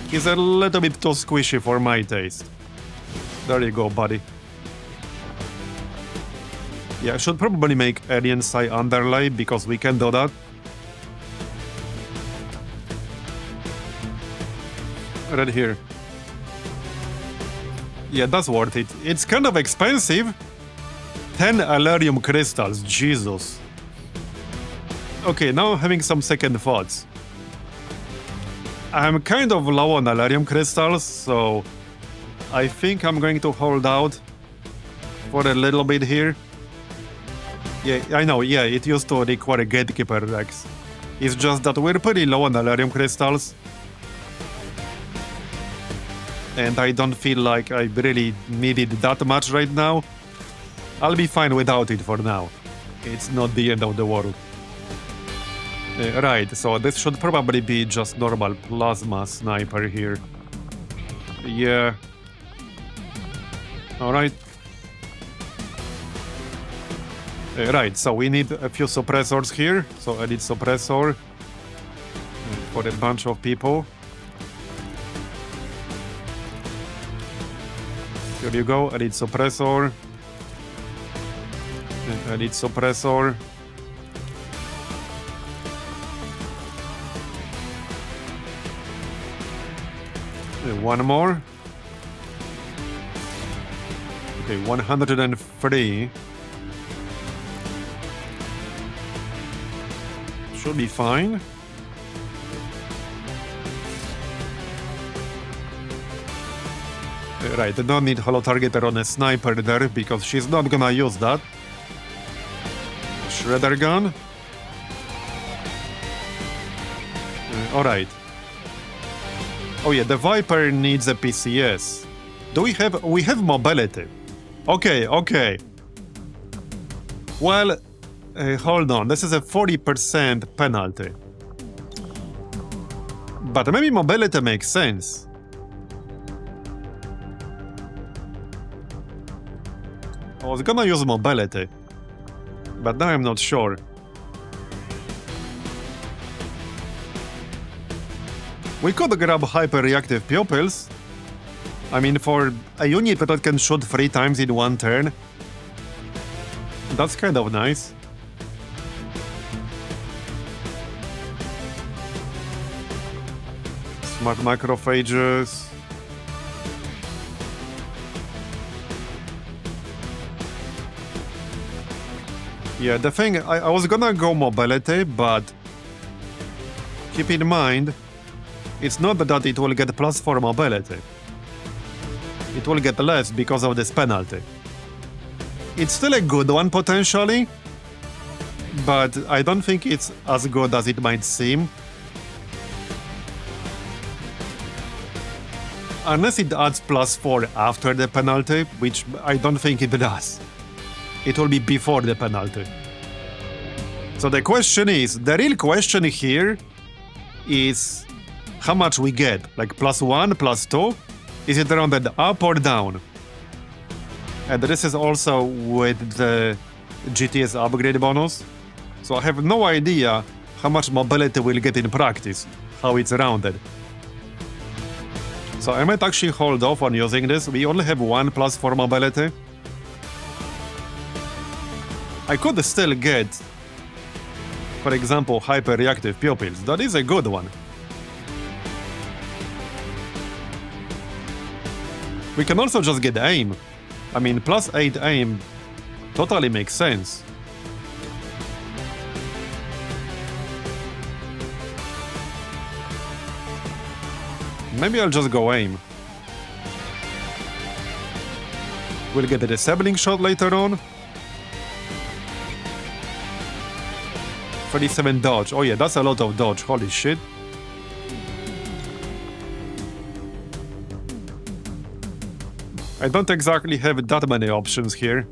A: He's a little bit too squishy for my taste. There you go, buddy. Yeah, I should probably make Alien Psi underlay, because we can do that. Right here. Yeah, that's worth it. It's kind of expensive. 10 Alerium crystals, Jesus. Okay, now I'm having some second thoughts. I'm kind of low on Alerium crystals, so I think I'm going to hold out for a little bit here. Yeah, I know, yeah, it used to require Gatekeeper Rex. It's just that we're pretty low on Alerium crystals. And I don't feel like I really need it that much right now. I'll be fine without it for now. It's not the end of the world. Right, so this should probably be just normal plasma sniper here. Yeah. Alright. Right, so we need a few suppressors here. So I need suppressor for a bunch of people. Here you go, elite suppressor. Elite suppressor. One more. Okay, 103. Should be fine. Right, I don't need holo targeter on a sniper there because she's not gonna use that. Shredder gun. Alright. Oh yeah, the Viper needs a PCS. Do we have... we have mobility. Okay, okay. Well, hold on, this is a 40% penalty. But maybe mobility makes sense. I was gonna use mobility, but now I'm not sure. We could grab hyper-reactive pupils. I mean, for a unit that can shoot 3 times in one turn, that's kind of nice. Smart macrophages. Yeah, the thing, I was gonna go mobility, but keep in mind, it's not that it will get +4 mobility. It will get less because of this penalty. It's still a good one potentially, but I don't think it's as good as it might seem. Unless it adds +4 after the penalty, which I don't think it does. It will be before the penalty. So the question is, the real question here is how much we get, like +1, +2? Is it rounded up or down? And this is also with the GTS upgrade bonus. So I have no idea how much mobility we'll get in practice, how it's rounded. So I might actually hold off on using this. We only have 1 +4 mobility. I could still get, for example, hyper-reactive pupils. That is a good one. We can also just get aim. I mean, +8 aim totally makes sense. Maybe I'll just go aim. We'll get a disabling shot later on. 37 dodge. Oh yeah, that's a lot of dodge. Holy shit. I don't exactly have that many options here.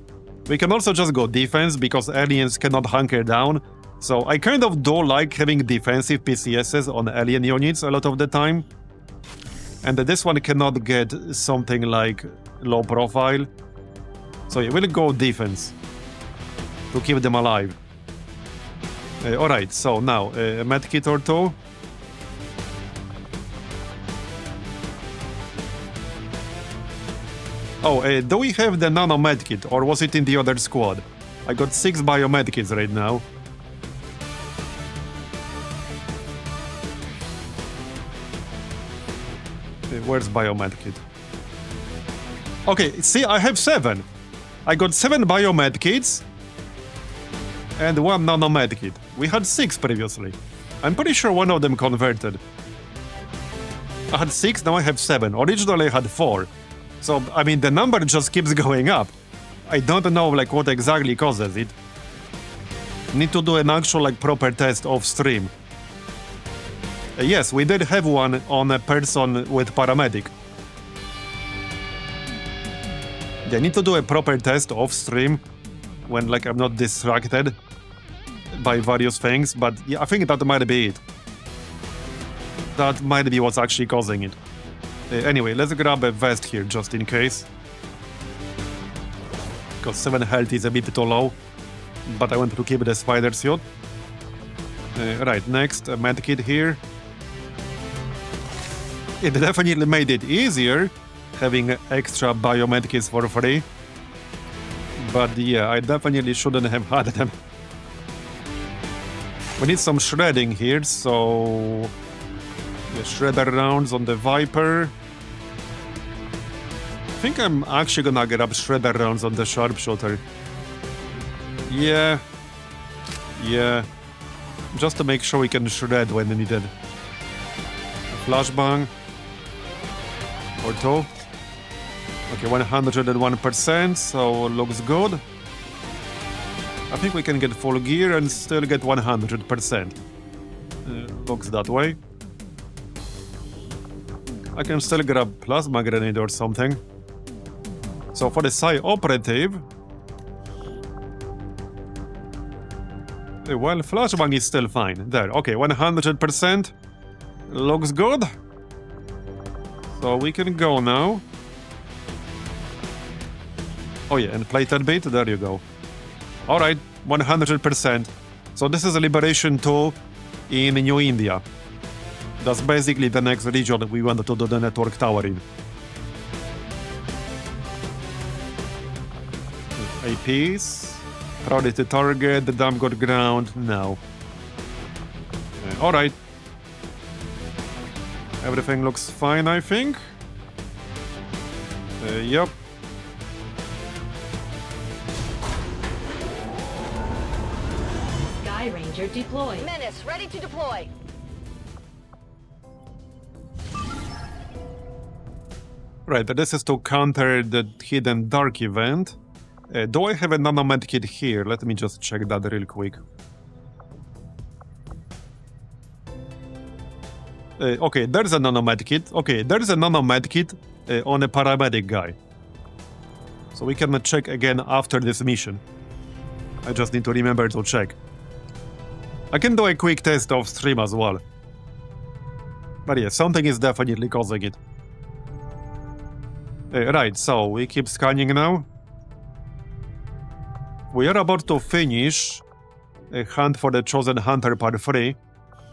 A: We can also just go defense because aliens cannot hunker down. So I kind of do like having defensive PCSs on alien units a lot of the time. And this one cannot get something like low profile. So yeah, we'll go defense to keep them alive. Alright, so now a medkit or 2. Oh, do we have the nano medkit, or was it in the other squad? I got 6 biomedkits right now. Where's biomedkit? Okay, see, I have 7. I got 7 biomedkits and 1 nano medkit. We had 6 previously. I'm pretty sure one of them converted. I had 6, now I have 7. Originally I had 4. So, I mean, the number just keeps going up. I don't know, like, what exactly causes it. Need to do an actual, like, proper test off stream. Yes, we did have one on a person with paramedic. Yeah, I need to do a proper test off stream when, like, I'm not distracted by various things, but yeah, I think that might be it. That might be what's actually causing it. Anyway, let's grab a vest here just in case. Because 7 health is a bit too low, but I want to keep the spider suit. Right, next, a medkit here. It definitely made it easier having extra biomedkits for free. But yeah, I definitely shouldn't have had them. We need some shredding here, so... the shredder rounds on the Viper. I think I'm actually gonna grab shredder rounds on the sharpshooter. Yeah. Just to make sure we can shred when needed. Flashbang. Or two. Okay, 101%, so looks good. I think we can get full gear and still get 100%. Looks that way. I can still grab plasma grenade or something. So for the Psi operative... well, flashbang is still fine. There, okay, 100%. Looks good. So we can go now. Oh yeah, and plated bit, there you go. Alright, 100%. So this is a Liberation 2 in New India. That's basically the next region we want to do the network tower in. APs. Priority target, the dam got ground, no. Alright. Everything looks fine, I think. Yep.
G: Sky Ranger deployed.
B: Menace, ready to deploy.
A: Right, this is to counter the hidden dark event. Do I have a nanomed kit here? Let me just check that real quick. Okay, there's a nanomed kit. Okay, there's a nanomed kit on a paramedic guy. So we can check again after this mission. I just need to remember to check. I can do a quick test off stream as well. But yeah, something is definitely causing it. Right, so we keep scanning now. We are about to finish a Hunt for the Chosen Hunter Part 3.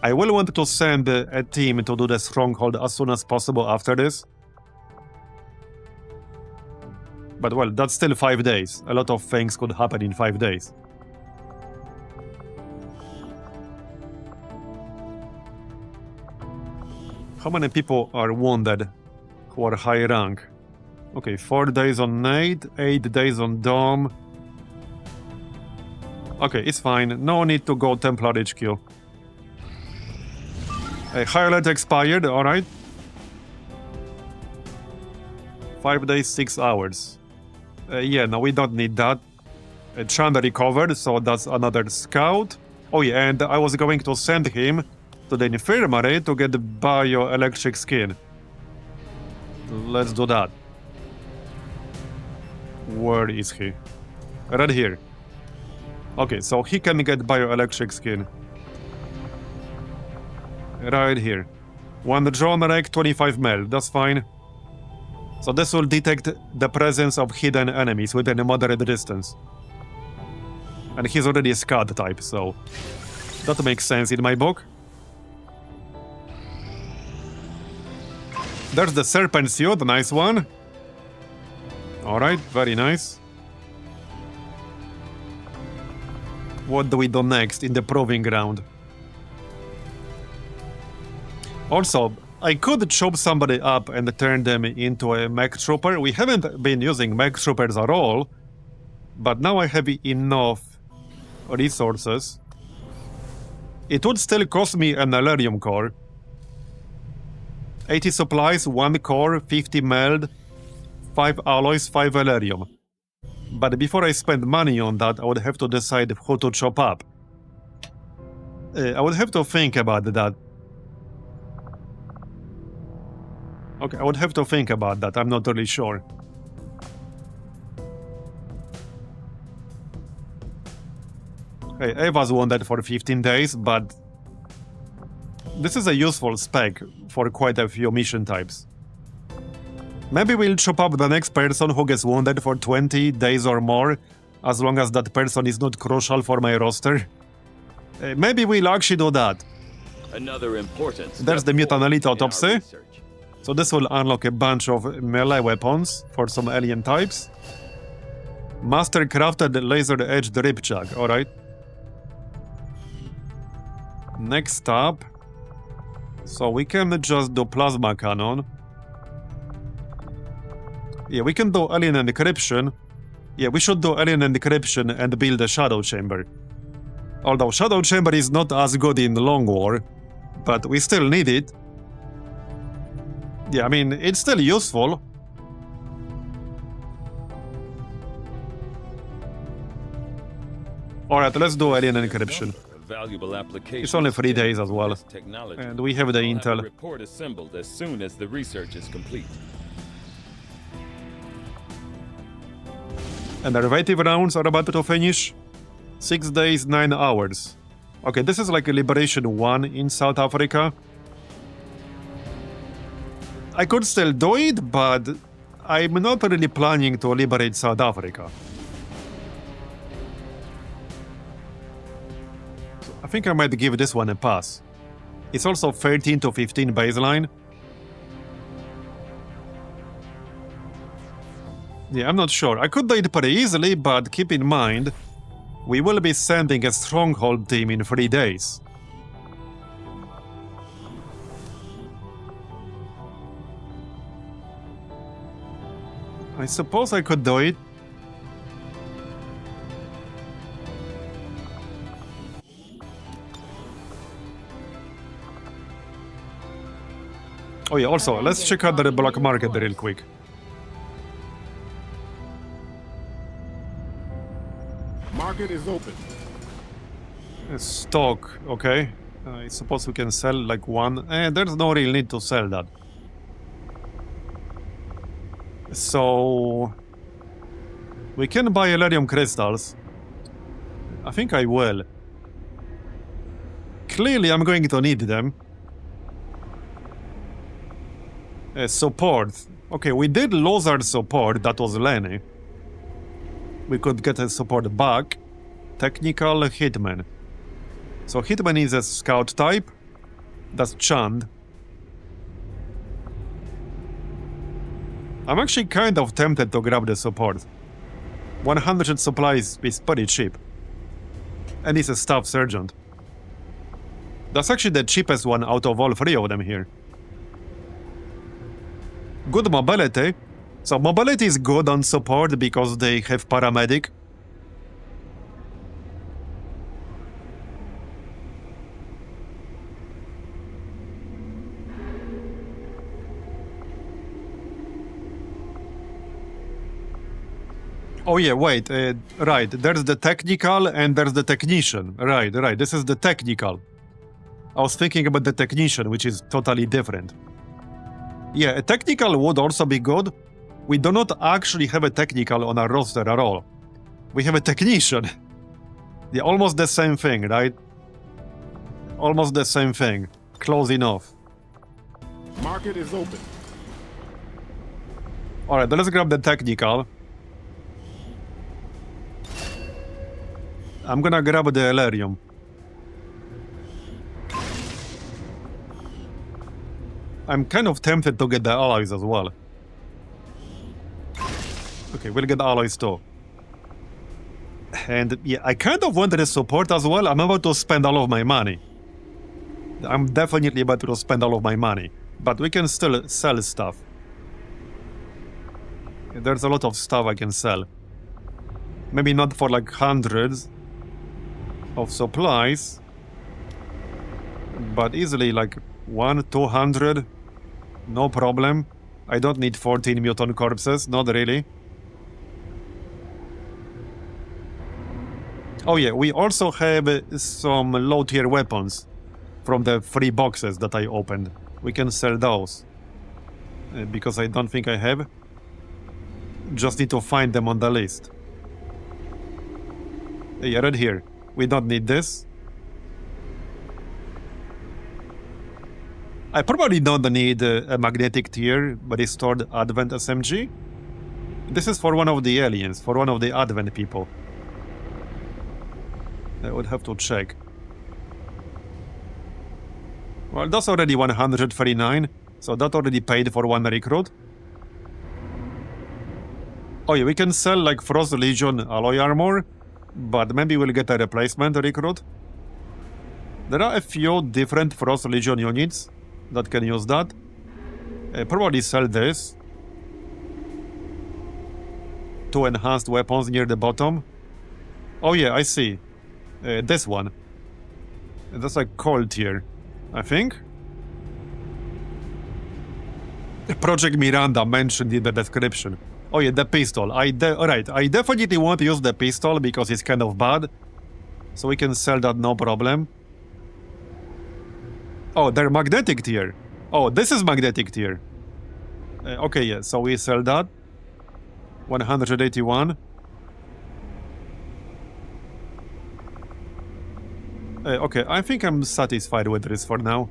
A: I will want to send a team to do the Stronghold as soon as possible after this. But well, that's still 5 days. A lot of things could happen in 5 days. How many people are wounded who are high rank? Okay, 4 days on Nate, 8 days on Dom. Okay, it's fine. No need to go Templar HQ. High alert expired, alright. 5 days, 6 hours. Yeah, no, we don't need that. Chandler recovered, so that's another scout. Oh yeah, and I was going to send him to the infirmary to get the bioelectric skin. Let's do that. Where is he? Right here. Okay, so he can get bioelectric skin. Right here. 1 drone rec, 25 mil, that's fine. So this will detect the presence of hidden enemies within a moderate distance. And he's already a SCAD type, so that makes sense in my book. There's the Serpent Suit, nice one. Alright, very nice. What do we do next in the proving ground? Also, I could chop somebody up and turn them into a mech trooper. We haven't been using mech troopers at all, but now I have enough resources. It would still cost me an Elerium core. 80 supplies, 1 core, 50 meld, 5 alloys, 5 Elerium. But before I spend money on that, I would have to decide who to chop up. I would have to think about that. Okay, I would have to think about that, I'm not really sure. Hey, Eva's wounded for 15 days, but this is a useful spec for quite a few mission types. Maybe we'll chop up the next person who gets wounded for 20 days or more, as long as that person is not crucial for my roster. Maybe we'll actually do that.
I: Another important
A: There's the mutant elite autopsy. So this will unlock a bunch of melee weapons for some alien types. Master crafted laser-edged ripjack, alright. Next up, so we can just do plasma cannon. Yeah, we can do alien encryption. Yeah, we should do alien encryption and build a shadow chamber. Although shadow chamber is not as good in long war, but we still need it. Yeah, I mean, it's still useful. Alright, let's do alien encryption.
I: Valuable application.
A: It's only 3 days as well. And we have the intel.
I: Report assembled as soon as the research is complete.
A: And derivative rounds are about to finish. 6 days, 9 hours. Okay, this is like a Liberation 1 in South Africa. I could still do it, but I'm not really planning to liberate South Africa. So I think I might give this one a pass. It's also 13 to 15 baseline. Yeah, I'm not sure. I could do it pretty easily, but keep in mind, we will be sending a stronghold team in 3 days. I suppose I could do it. Oh yeah, also, let's check out the black market real quick.
C: Market is open.
A: Stock, okay. I suppose we can sell like one. There's no real need to sell that. So we can buy Elerium crystals. I think I will. Clearly, I'm going to need them. Support. Okay, we did lose our support. That was Lenny. We could get a support back. Technical Hitman. So Hitman is a scout type. That's Chand. I'm actually kind of tempted to grab the support. 100 supplies is pretty cheap. And he's a staff sergeant. That's actually the cheapest one out of all 3 of them here. Good mobility. So mobility is good on support because they have paramedic. Oh yeah, wait, right, there's the technical and there's the technician. Right, this is the technical. I was thinking about the technician, which is totally different. Yeah, a technical would also be good. We do not actually have a technical on our roster at all. We have a technician. Yeah, almost the same thing, right? Almost the same thing. Close enough.
C: Market is open.
A: Alright, let's grab the technical. I'm gonna grab the Elerium. I'm kind of tempted to get the alloys as well. Okay, we'll get alloys too. And yeah, I kind of wanted the support as well. I'm about to spend all of my money. I'm definitely about to spend all of my money. But we can still sell stuff. There's a lot of stuff I can sell. Maybe not for like hundreds of supplies, but easily like 100-200, no problem. I don't need 14 mutant corpses, not really. Oh yeah, we also have some low-tier weapons from the 3 boxes that I opened. We can sell those, because I don't think I have. Just need to find them on the list. Yeah, right here. We don't need this. I probably don't need a magnetic tier, but restored Advent SMG. This is for one of the aliens, for one of the Advent people. I would have to check. Well, that's already 139. So that already paid for one recruit. Oh yeah, we can sell like Frost Legion alloy armor, but maybe we'll get a replacement recruit. There are a few different Frost Legion units that can use that. Probably sell this. 2 enhanced weapons near the bottom. Oh yeah, I see. This one. That's like cold tier, I think. Project Miranda mentioned in the description. Oh yeah, the pistol. Alright, I definitely want to use the pistol because it's kind of bad. So we can sell that, no problem. Oh, they're magnetic tier. Oh, this is magnetic tier. Okay, yeah, so we sell that. 181. Okay, I think I'm satisfied with this for now.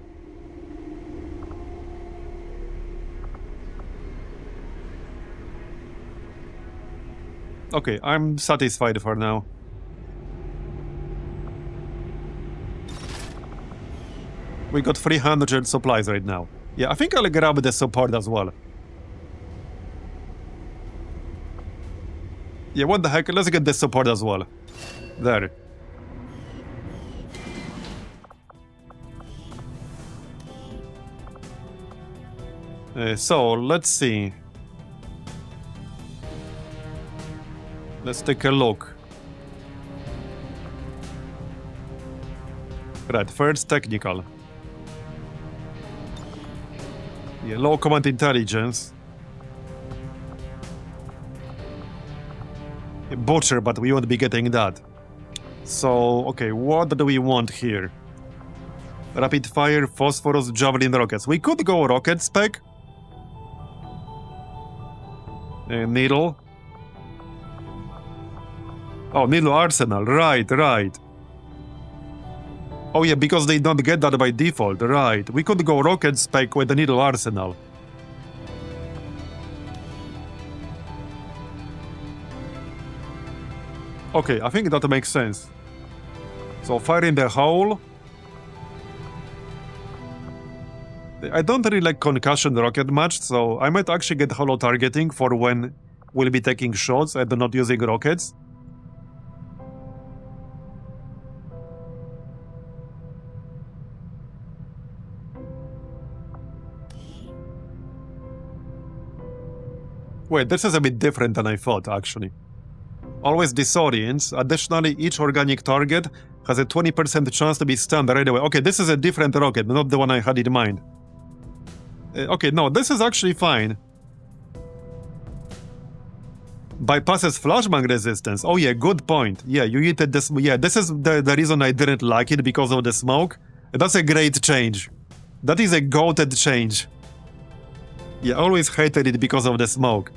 A: Okay, I'm satisfied for now. We got 300 supplies right now. Yeah, I think I'll grab the support as well. Yeah, what the heck? Let's get the support as well. There. So, let's see. Let's take a look. Right, first technical. Yeah, low command intelligence. Butcher, but we won't be getting that. So, okay, what do we want here? Rapid fire, phosphorus, javelin rockets. We could go rocket spec. Needle. Oh, needle arsenal. Right, right. Oh yeah, because they don't get that by default. Right. We could go rocket spec with the needle arsenal. Okay, I think that makes sense. So fire in the hole. I don't really like concussion rocket much, so I might actually get holo targeting for when we'll be taking shots and not using rockets. Wait, this is a bit different than I thought, actually. Always disorients. Additionally, each organic target has a 20% chance to be stunned right away. Okay, this is a different rocket, not the one I had in mind. Okay, no, this is actually fine. Bypasses flashbang resistance. Oh yeah, good point. Yeah, you hit this. Yeah, this is the reason I didn't like it, because of the smoke. That's a great change. That is a goated change. Yeah, I always hated it because of the smoke.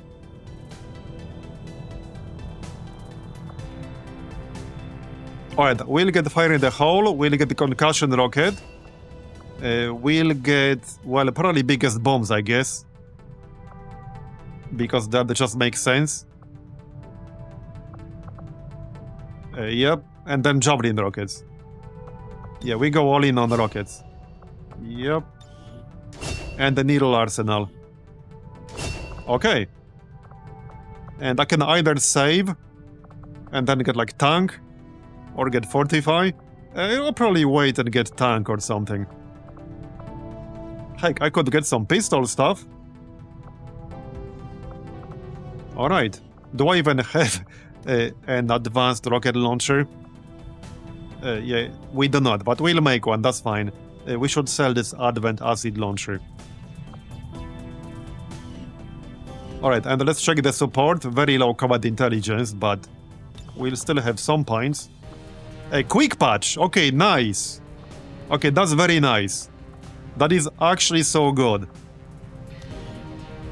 A: Alright, we'll get fire in the hole, we'll get the concussion rocket. We'll get, well, probably biggest bombs, I guess. Because that just makes sense. Yep, and then javelin rockets. Yeah, we go all in on the rockets. Yep. And the needle arsenal. Okay. And I can either save and then get like tank, or get fortify. I'll probably wait and get tank or something. Heck, I could get some pistol stuff. Alright. Do I even have an advanced rocket launcher? Yeah, we do not, but we'll make one, that's fine. We should sell this advent acid launcher. Alright, and let's check the support. Very low combat intelligence, but we'll still have some points. A quick patch! Okay, nice! Okay, that's very nice. That is actually so good.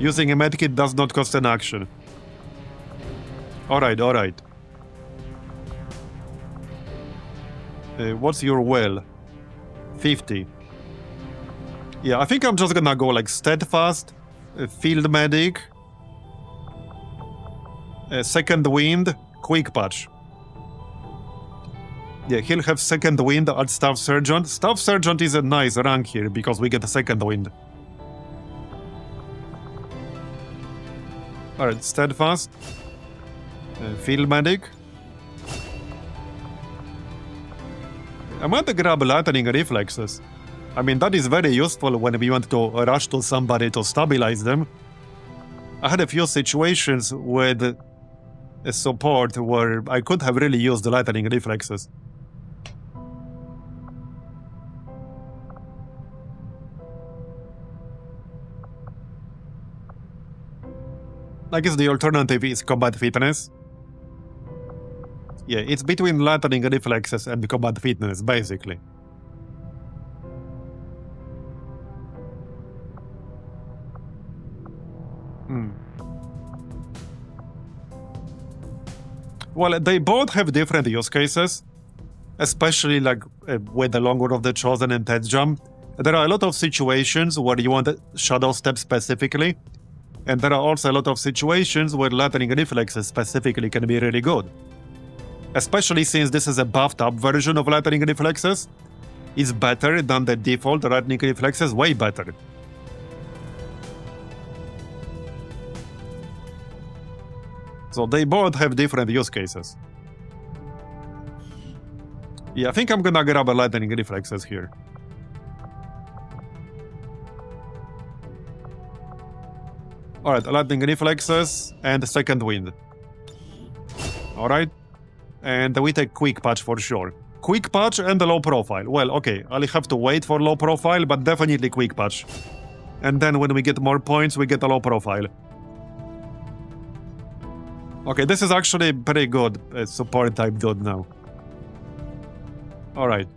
A: Using a medkit does not cost an action. Alright, alright. What's your well? 50. Yeah, I think I'm just gonna go like steadfast, field medic, second wind, quick patch. Yeah, he'll have second wind at staff sergeant. Staff sergeant is a nice rank here because we get a second wind. Alright, steadfast. Field medic. I'm going to grab lightning reflexes. I mean, that is very useful when we want to rush to somebody to stabilize them. I had a few situations with a support where I could have really used the lightning reflexes. I guess the alternative is combat fitness. Yeah, it's between lightning reflexes and combat fitness, basically. Well, they both have different use cases, especially like with the Longer of the Chosen and TedJam. There are a lot of situations where you want a Shadow Step specifically, and there are also a lot of situations where lightning reflexes specifically can be really good. Especially since this is a buffed up version of lightning reflexes, it's better than the default lightning reflexes, way better. So they both have different use cases. Yeah, I think I'm gonna grab a lightning reflexes here. Alright, lightning reflexes and second wind. Alright. And we take quick patch for sure. Quick patch and a low profile. Well, okay, I'll have to wait for low profile, but definitely quick patch. And then when we get more points, we get a low profile. Okay, this is actually pretty good support type dude now. Alright.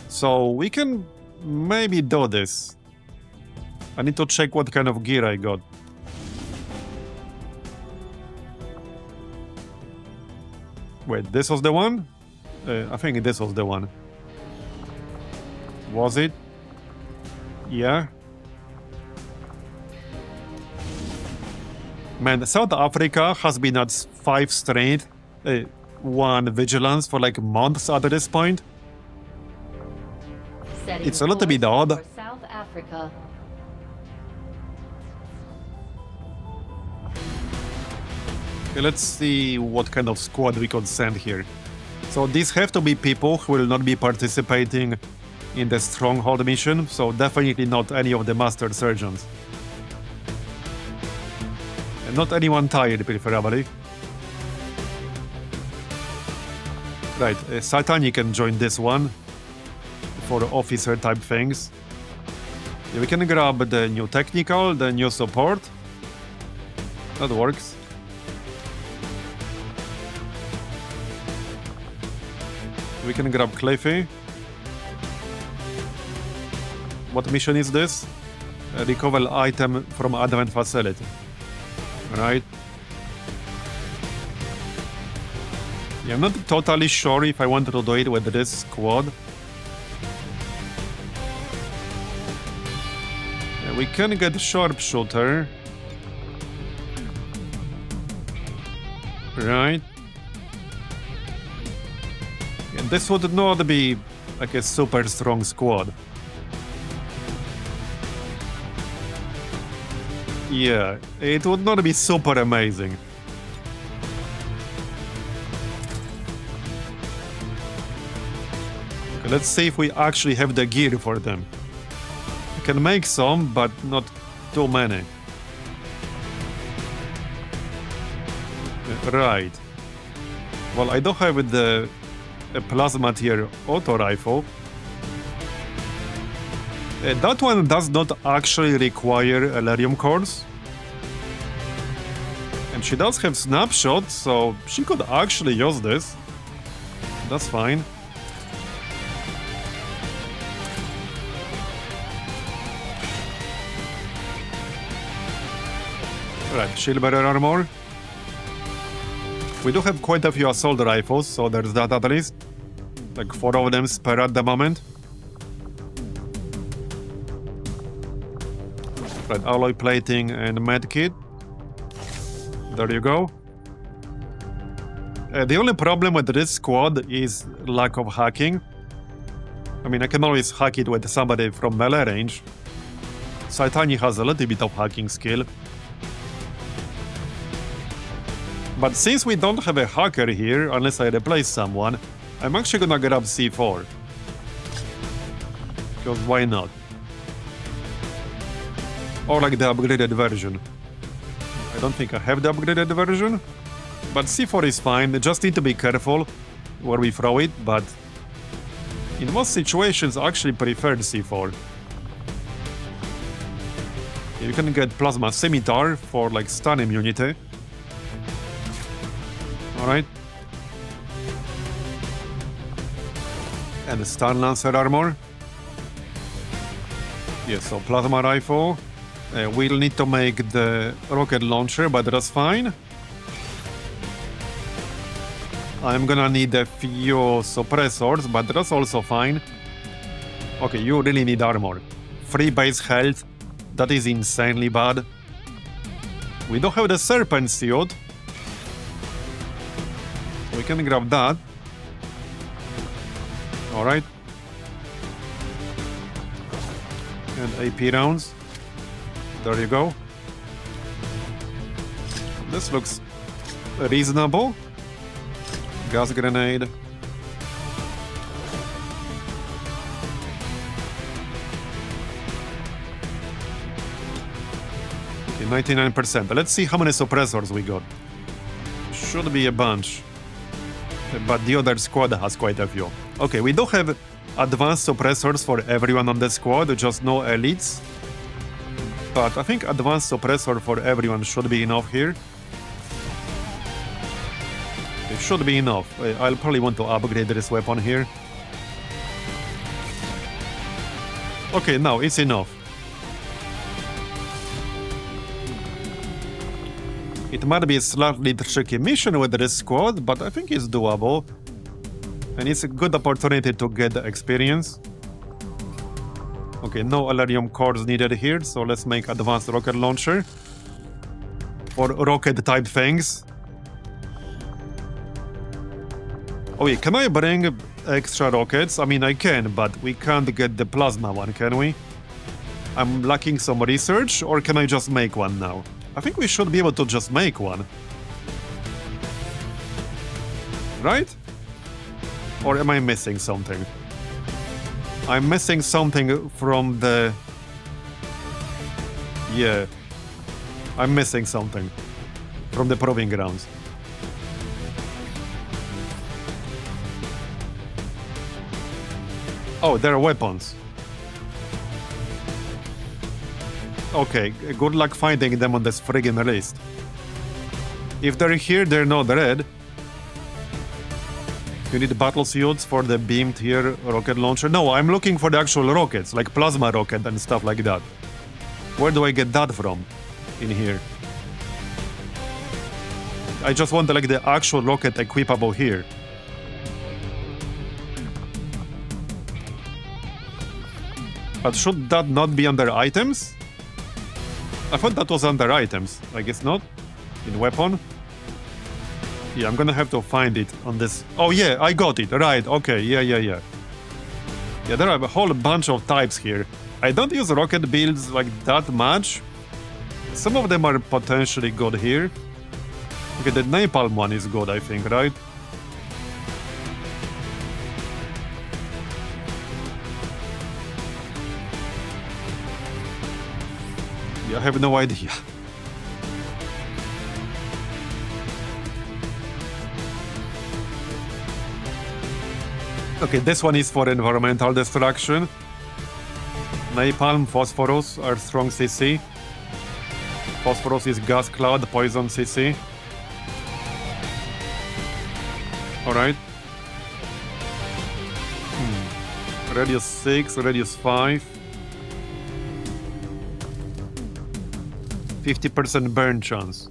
A: So we can maybe do this. I need to check what kind of gear I got. Wait, this was the one? I think this was the one. Was it? Yeah. Man, South Africa has been at 5 straight, 1 vigilance for like months at this point.
G: Setting
A: It's a little bit
G: course
A: odd.
G: for South Africa.
A: Okay, let's see what kind of squad we could send here. So these have to be people who will not be participating in the Stronghold mission, so definitely not any of the Master Surgeons. And not anyone tired, preferably. Right, Satani can join this one for officer type things. Yeah, we can grab the new technical, the new support. That works. We can grab Cliffy. What mission is this? Recover item from advent facility. Right. Yeah, I'm not totally sure if I wanted to do it with this squad. Yeah, we can get sharpshooter. Right. Yeah, this would not be like a super strong squad. Yeah, it would not be super amazing. Okay, let's see if we actually have the gear for them. We can make some, but not too many. Right. Well, I don't have the plasma tier auto rifle. That one does not actually require Elerium cores. And she does have snapshot, so she could actually use this. That's fine. Right, shield bearer armor. We do have quite a few assault rifles, so there's that at least. Like 4 of them spare at the moment. Right, alloy plating and medkit. There you go. The only problem with this squad is lack of hacking. I mean, I can always hack it with somebody from melee range. Saitani has a little bit of hacking skill. But since we don't have a hacker here, unless I replace someone, I'm actually gonna grab C4. Because why not? Or like the upgraded version. I don't think I have the upgraded version. But C4 is fine, I just need to be careful where we throw it, but in most situations I actually prefer C4. You can get Plasma Scimitar for like stun immunity. Alright. And the Stun Lancer armor. Yes, so Plasma Rifle. We'll need to make the rocket launcher, but that's fine. I'm gonna need a few suppressors, but that's also fine. Okay, you really need armor. 3 base health. That is insanely bad. We don't have the Serpent Suit. We can grab that. Alright. And AP rounds. There you go. This looks reasonable. Gas grenade. Okay, 99%. Let's see how many suppressors we got. Should be a bunch. But the other squad has quite a few. Okay, we do have advanced suppressors for everyone on the squad, just no elites. But I think advanced suppressor for everyone should be enough here. It should be enough. I'll probably want to upgrade this weapon here. Okay, now it's enough. It might be a slightly tricky mission with this squad, but I think it's doable. And it's a good opportunity to get the experience. Okay, no Alerium cores needed here, so let's make advanced rocket launcher. Or rocket type things. Oh yeah, can I bring extra rockets? I mean, I can, but we can't get the plasma one, can we? I'm lacking some research, or can I just make one now? I think we should be able to just make one. Right? Or am I missing something? I'm missing something from the... Yeah. I'm missing something from the proving grounds. Oh, there are weapons. Okay, good luck finding them on this friggin' list. If they're here, they're not red. You need battle suits for the beamed here rocket launcher. No, I'm looking for the actual rockets, like plasma rocket and stuff like that. Where do I get that from? In here. I just want like the actual rocket equipable here. But should that not be under items? I thought that was under items. I guess not. In weapon. Yeah, I'm gonna have to find it on this. Oh yeah, I got it. Right, okay, yeah. Yeah, there are a whole bunch of types here. I don't use rocket builds like that much. Some of them are potentially good here. Okay, the napalm one is good, I think, right? Yeah, I have no idea. Okay, this one is for environmental destruction. Napalm, phosphorus are strong CC. Phosphorus is gas cloud, poison CC. Alright. Radius 6, radius 5. 50% burn chance.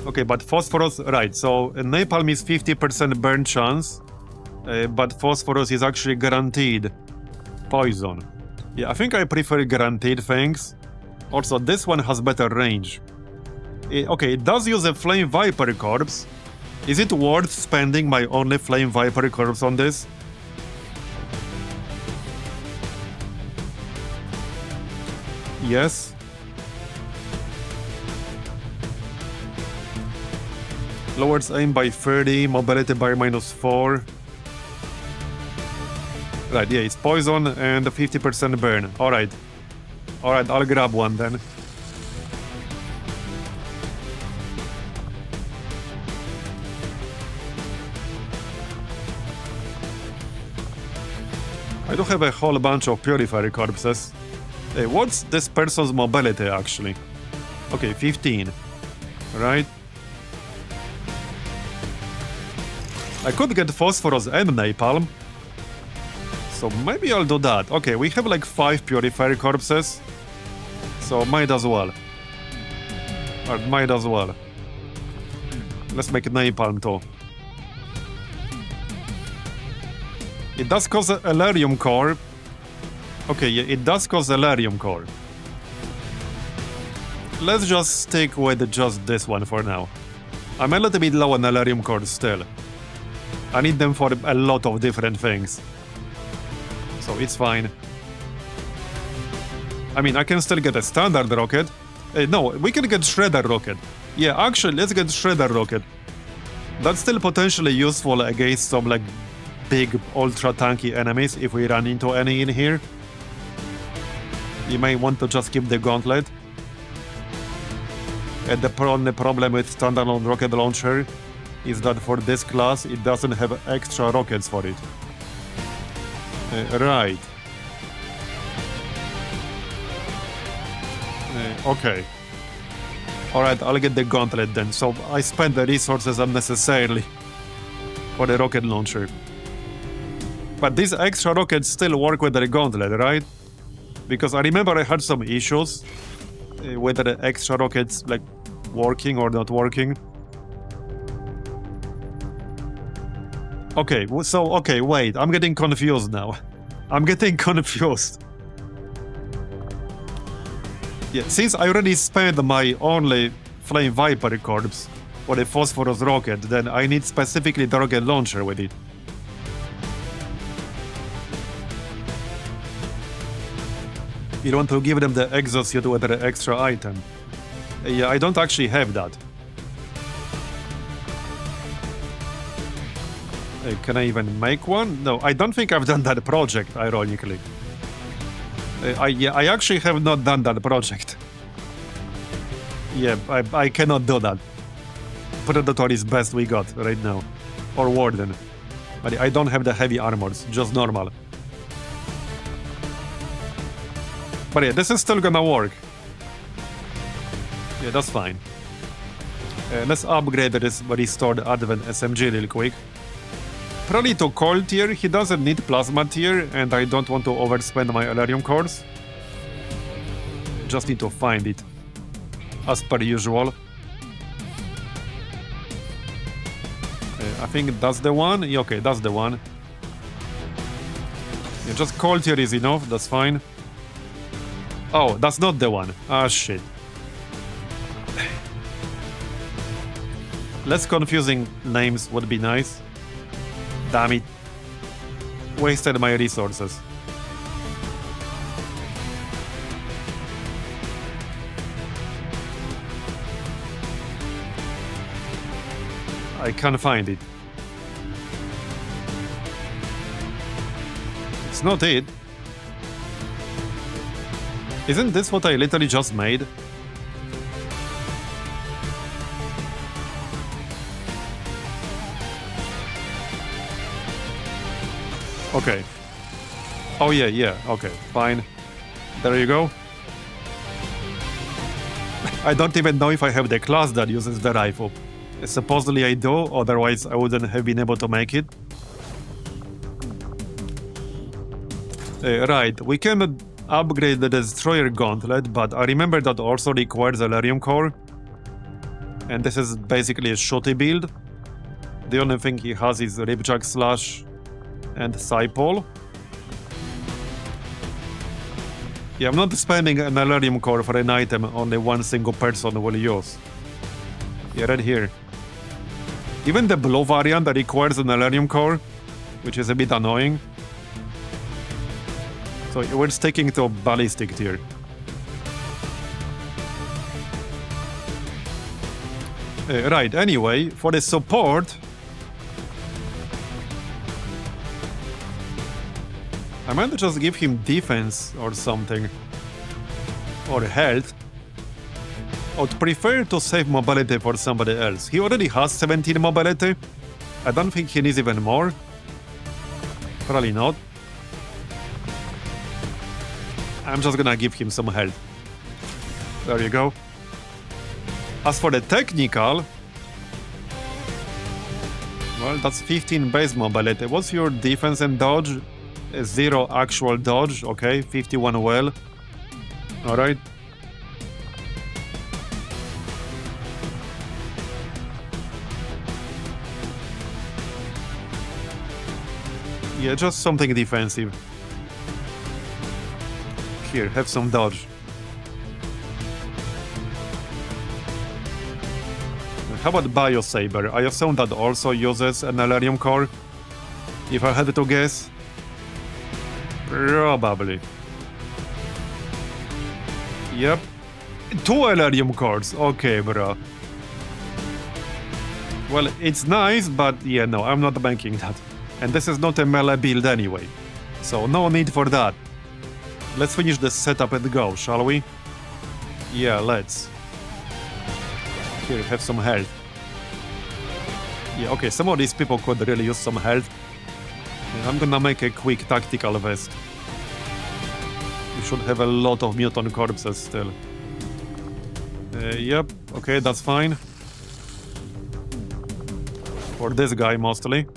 A: Okay, but phosphorus, right, so napalm is 50% burn chance, but phosphorus is actually guaranteed poison. Yeah, I think I prefer guaranteed things. Also, this one has better range. Okay, it does use a Flame Viper corpse. Is it worth spending my only Flame Viper corpse on this? Yes. Lowers aim by 30, mobility by -4. Right, yeah, it's poison and a 50% burn. Alright. Alright, I'll grab one then. I do have a whole bunch of purifier corpses. Hey, what's this person's mobility actually? Okay, 15. Right? I could get phosphorus and napalm. So maybe I'll do that. Okay, we have like 5 purifier corpses. So might as well. Or might as well. Let's make napalm too. It does cause a Elerium core. Okay, yeah, it does cause Elerium core. Let's just stick with just this one for now. I'm a little bit low on Elerium cores still. I need them for a lot of different things. So it's fine. I mean, I can still get a standard rocket. No, we can get Shredder rocket. Yeah, actually, let's get Shredder rocket. That's still potentially useful against some, like, big, ultra-tanky enemies if we run into any in here. You may want to just keep the gauntlet. And the only problem with standalone rocket launcher is that for this class, it doesn't have extra rockets for it. Right. Okay. Alright, I'll get the gauntlet then. So I spent the resources unnecessarily for the rocket launcher. But these extra rockets still work with the gauntlet, right? Because I remember I had some issues with the extra rockets, like, working or not working. Okay, so, okay, wait, I'm getting confused now. I'm getting confused. Yeah, since I already spent my only Flame Viper corpse for the Phosphorus rocket, then I need specifically the rocket launcher with it. You want to give them the exosuit with the extra item. Yeah, I don't actually have that. Can I even make one? No, I don't think I've done that project, ironically. I actually have not done that project. Yeah, I cannot do that. Predator is best we got right now. Or Warden. But I don't have the heavy armors, just normal. But yeah, this is still gonna work. Yeah, that's fine. Let's upgrade this restored Advent SMG real quick. Probably to cold tier, he doesn't need plasma tier, and I don't want to overspend my Elerium cores. Just need to find it. As per usual. I think that's the one. Yeah, okay, that's the one. Yeah, just cold tier is enough, that's fine. Oh, that's not the one. Ah, shit. Less confusing names would be nice. Damn it. Wasted my resources. I can't find it. It's not it. Isn't this what I literally just made? Okay. Oh yeah, okay, fine. There you go. I don't even know if I have the class that uses the rifle. Supposedly I do, otherwise I wouldn't have been able to make it. Right, we can upgrade the Destroyer Gauntlet, but I remember that also requires a Elerium core. And this is basically a shooty build. The only thing he has is Ripjack Slash and Psypole. Yeah, I'm not spending an Elerium core for an item only one single person will use. Yeah, right here. Even the blue variant that requires an Elerium core, which is a bit annoying. So we're sticking to ballistic tier. Right, anyway, for the support... I might just give him defense or something. Or health. I would prefer to save mobility for somebody else. He already has 17 mobility. I don't think he needs even more. Probably not. I'm just gonna give him some health. There you go. As for the technical... Well, that's 15 base mobility. What's your defense and dodge? 0 actual dodge, okay. 51 well. Alright. Yeah, just something defensive. Here, have some dodge. How about Biosaber? I assume that also uses an Elerium core. If I had to guess. Probably. Yep. 2 Elerium cores. Okay, bro. Well, it's nice, but yeah, no, I'm not banking that. And this is not a melee build anyway. So no need for that. Let's finish the setup and go, shall we? Yeah, let's. Here, have some health. Yeah, okay, some of these people could really use some health. I'm gonna make a quick tactical vest. We should have a lot of mutant corpses still. Yep, okay, that's fine. For this guy, mostly.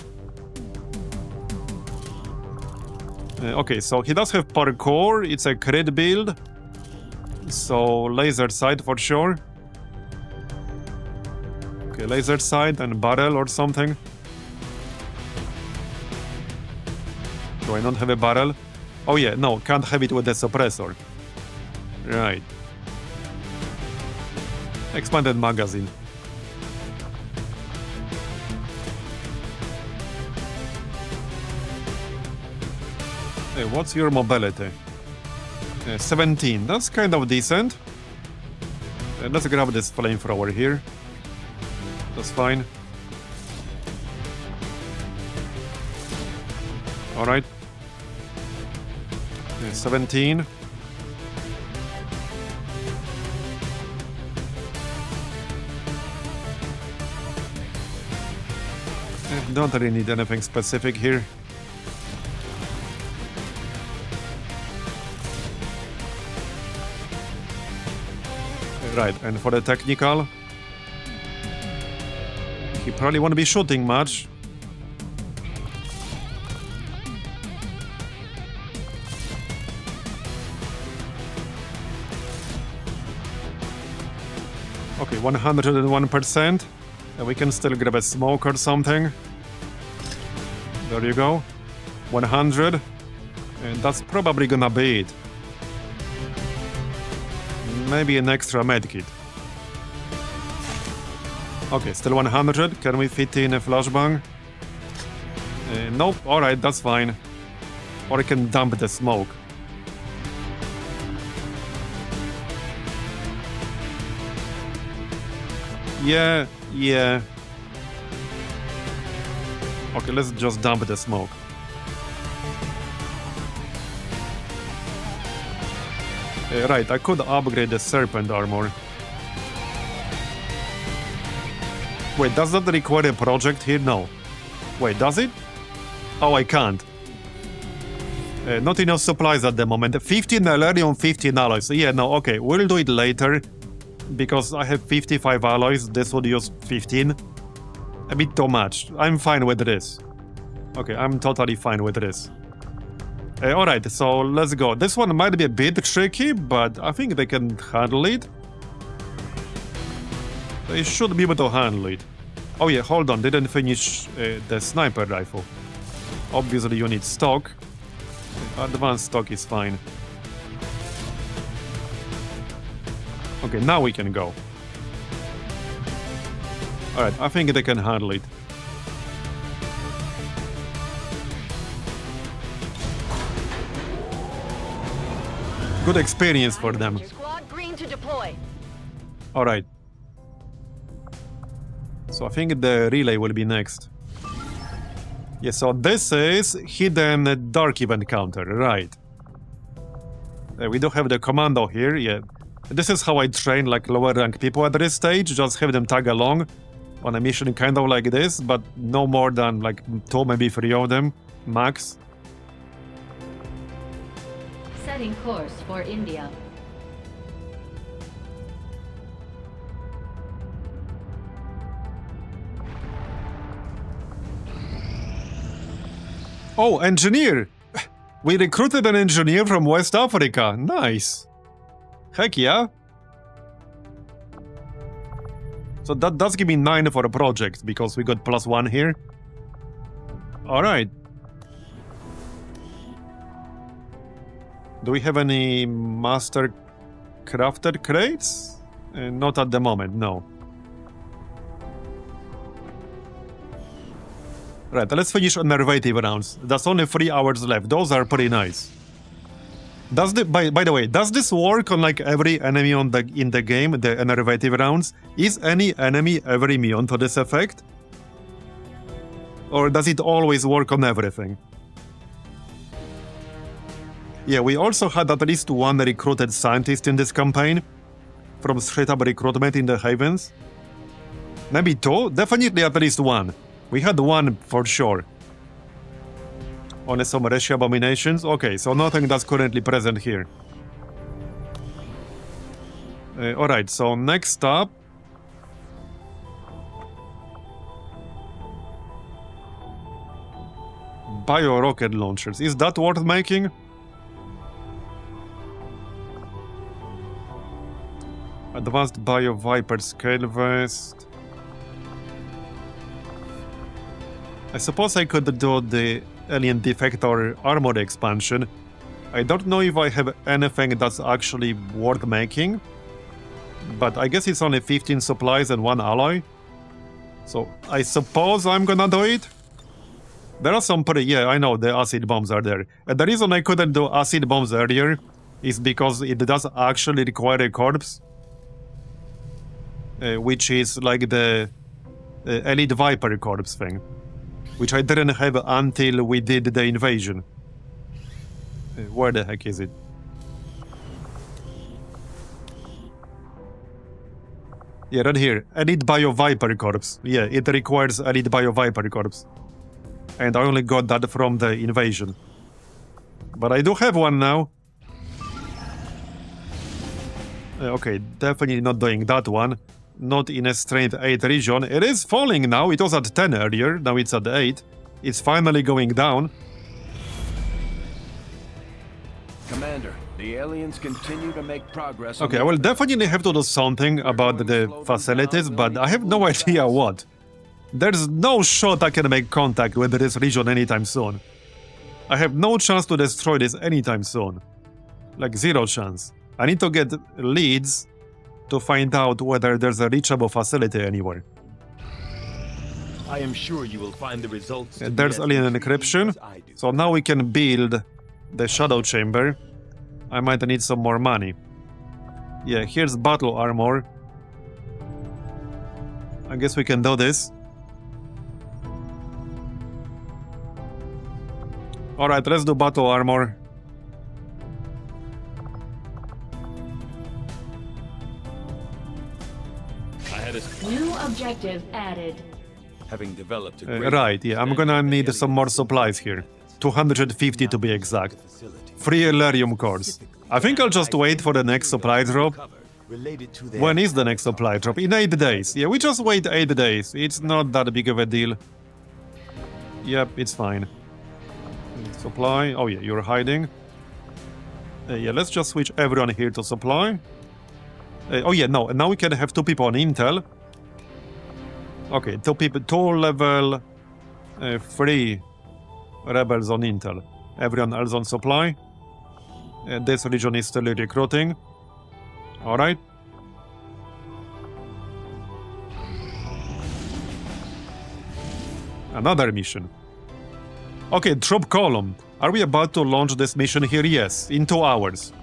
A: Okay, so he does have parkour, it's a crit build. So, laser sight for sure. Okay, laser sight and barrel or something. Do I not have a barrel? Oh yeah, no, can't have it with the suppressor. Right. Expanded magazine. Hey, what's your mobility? 17, that's kind of decent. Let's grab this flamethrower here. That's fine. Alright. 17. Don't really need anything specific here. Right, and for the technical, he probably won't be shooting much. Okay, 101%. And we can still grab a smoke or something. There you go. 100. And that's probably gonna be it. Maybe an extra medkit. Okay, still 100. Can we fit in a flashbang? Nope. Alright, that's fine. Or I can dump the smoke. Yeah. Okay, let's just dump the smoke. Right, I could upgrade the serpent armor. Wait, does that require a project here? No. Wait, does it? Oh, I can't. Not enough supplies at the moment. 15 Elerium, 15 alloys. Yeah, no, okay, we'll do it later. Because I have 55 alloys, this would use 15. A bit too much. I'm fine with this. Okay, I'm totally fine with this. Alright, so let's go. This one might be a bit tricky, but I think they can handle it. They should be able to handle it. Oh yeah, hold on, didn't finish the sniper rifle. Obviously you need stock. Advanced stock is fine. Okay, now we can go. Alright, I think they can handle it. Good experience for them.
B: Squad green to deploy.
A: Alright. So I think the relay will be next. Yeah, so this is hidden dark event counter, right. We do have the commando here, yeah. This is how I train like lower rank people at this stage, just have them tag along on a mission kind of like this, but no more than like 2, maybe 3 of them, max.
G: Setting course for India.
A: Oh, engineer! We recruited an engineer from West Africa. Nice. Heck yeah. So that does give me 9 for a project, because we got +1 here. Alright. Do we have any master crafted crates? Not at the moment, no. Right, let's finish innovative rounds. That's only 3 hours left. Those are pretty nice. Does by the way, does this work on like every enemy in the game, the innovative rounds? Is any enemy ever immune to this effect? Or does it always work on everything? Yeah, we also had at least 1 recruited scientist in this campaign. From straight up recruitment in the Havens. Maybe 2? Definitely at least 1. We had 1 for sure. Only some Reshi abominations? Okay, so nothing that's currently present here. Alright, so next up... Bio-rocket launchers. Is that worth making? Advanced Bio-Viper Scale Vest... I suppose I could do the Alien Defector Armor expansion. I don't know if I have anything that's actually worth making. But I guess it's only 15 supplies and 1 alloy. So I suppose I'm gonna do it. There are some pretty... yeah, I know the acid bombs are there. And the reason I couldn't do acid bombs earlier is because it does actually require a corpse. Which is like the Elite Viper corpse thing. Which I didn't have until we did the invasion. Where the heck is it? Yeah, right here. Elite Bio-Viper Corpse. Yeah, it requires Elite Bio-Viper Corpse. And I only got that from the invasion. But I do have one now. Okay, definitely not doing that one. Not in a strength 8 region. It is falling now. It was at 10 earlier. Now it's at 8. It's finally going down.
K: Commander, the aliens continue to make progress.
A: Okay, I will definitely have to do something about the facilities, but I have no idea what. There's no shot I can make contact with this region anytime soon. I have no chance to destroy this anytime soon. Like 0 chance. I need to get leads to find out whether there's a reachable facility anywhere.
I: I am sure you will find the results.
A: There's alien encryption, so now we can build the shadow chamber. I might need some more money. Yeah, here's battle armor. I guess we can do this. Alright, let's do battle armor.
G: New objective added.
I: Having developed a
A: Right, yeah, I'm gonna need some more supplies here. 250 to be exact. 3 Elerium cores. I think I'll just wait for the next supply drop. When is the next supply drop? In 8 days. Yeah, we just wait 8 days. It's not that big of a deal. Yep, it's fine. Supply. Oh yeah, you're hiding. Yeah, let's just switch everyone here to supply. Oh yeah, no, now we can have 2 people on Intel. Okay, 2 people, 2 level 3 rebels on Intel. Everyone else on supply. This region is still recruiting. Alright. Another mission. Okay, troop column. Are we about to launch this mission here? Yes, in 2 hours.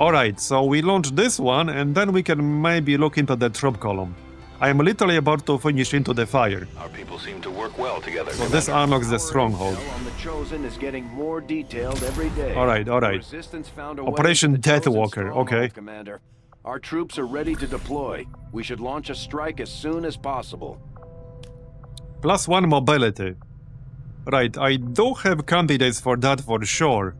A: Alright, so we launch this one, and then we can maybe look into the troop column. I am literally about to finish Into the Fire.
H: Our people seem to work well together.
A: So this unlocks the stronghold.
K: On the Chosen is getting more detailed every day.
A: Alright, alright.
K: The Resistance found a way
A: Operation
K: to the Chosen
A: Deathwalker,
K: stronghold,
A: okay.
K: Commander. Our troops are ready to deploy. We should launch a strike as soon as possible.
A: +1 mobility. Right, I do have candidates for that for sure.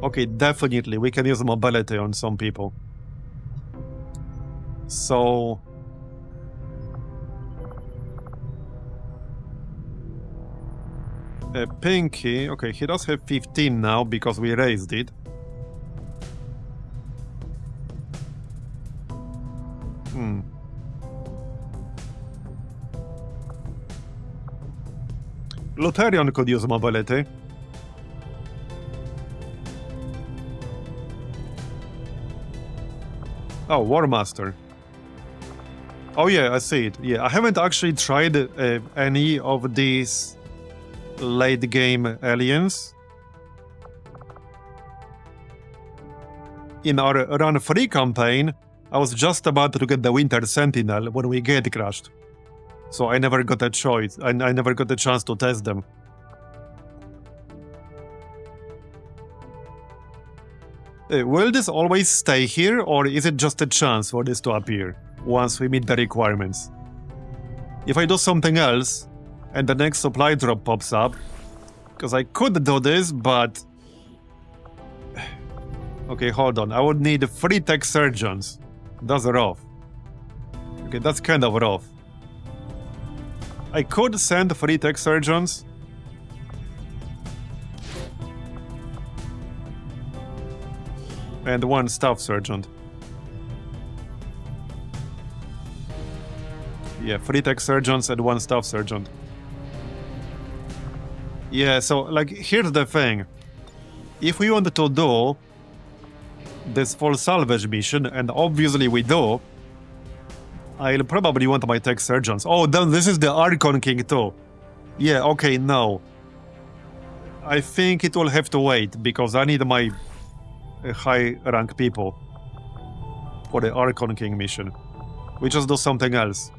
A: Okay, definitely, we can use mobility on some people. So... Pinky, okay, he does have 15 now because we raised it. Lutherian could use mobility. Oh, War Master. Oh yeah, I see it. Yeah, I haven't actually tried any of these late game aliens. In our Run Free campaign, I was just about to get the Winter Sentinel when we gate crashed. So I never got a choice, I never got a chance to test them. Will this always stay here, or is it just a chance for this to appear once we meet the requirements? If I do something else, and the next supply drop pops up, because I could do this, but... Okay, hold on, I would need 3 tech surgeons. That's rough. Okay, that's kind of rough. I could send 3 tech surgeons. And 1 staff sergeant. Yeah, 3 tech surgeons and 1 staff sergeant. Yeah, so, like, here's the thing. If we wanted to do this full salvage mission, and obviously we do, I'll probably want my tech surgeons. Oh, then this is the Archon King too. Yeah, okay, no. I think it will have to wait, because I need my high rank people for the Archon King mission. We just do something else.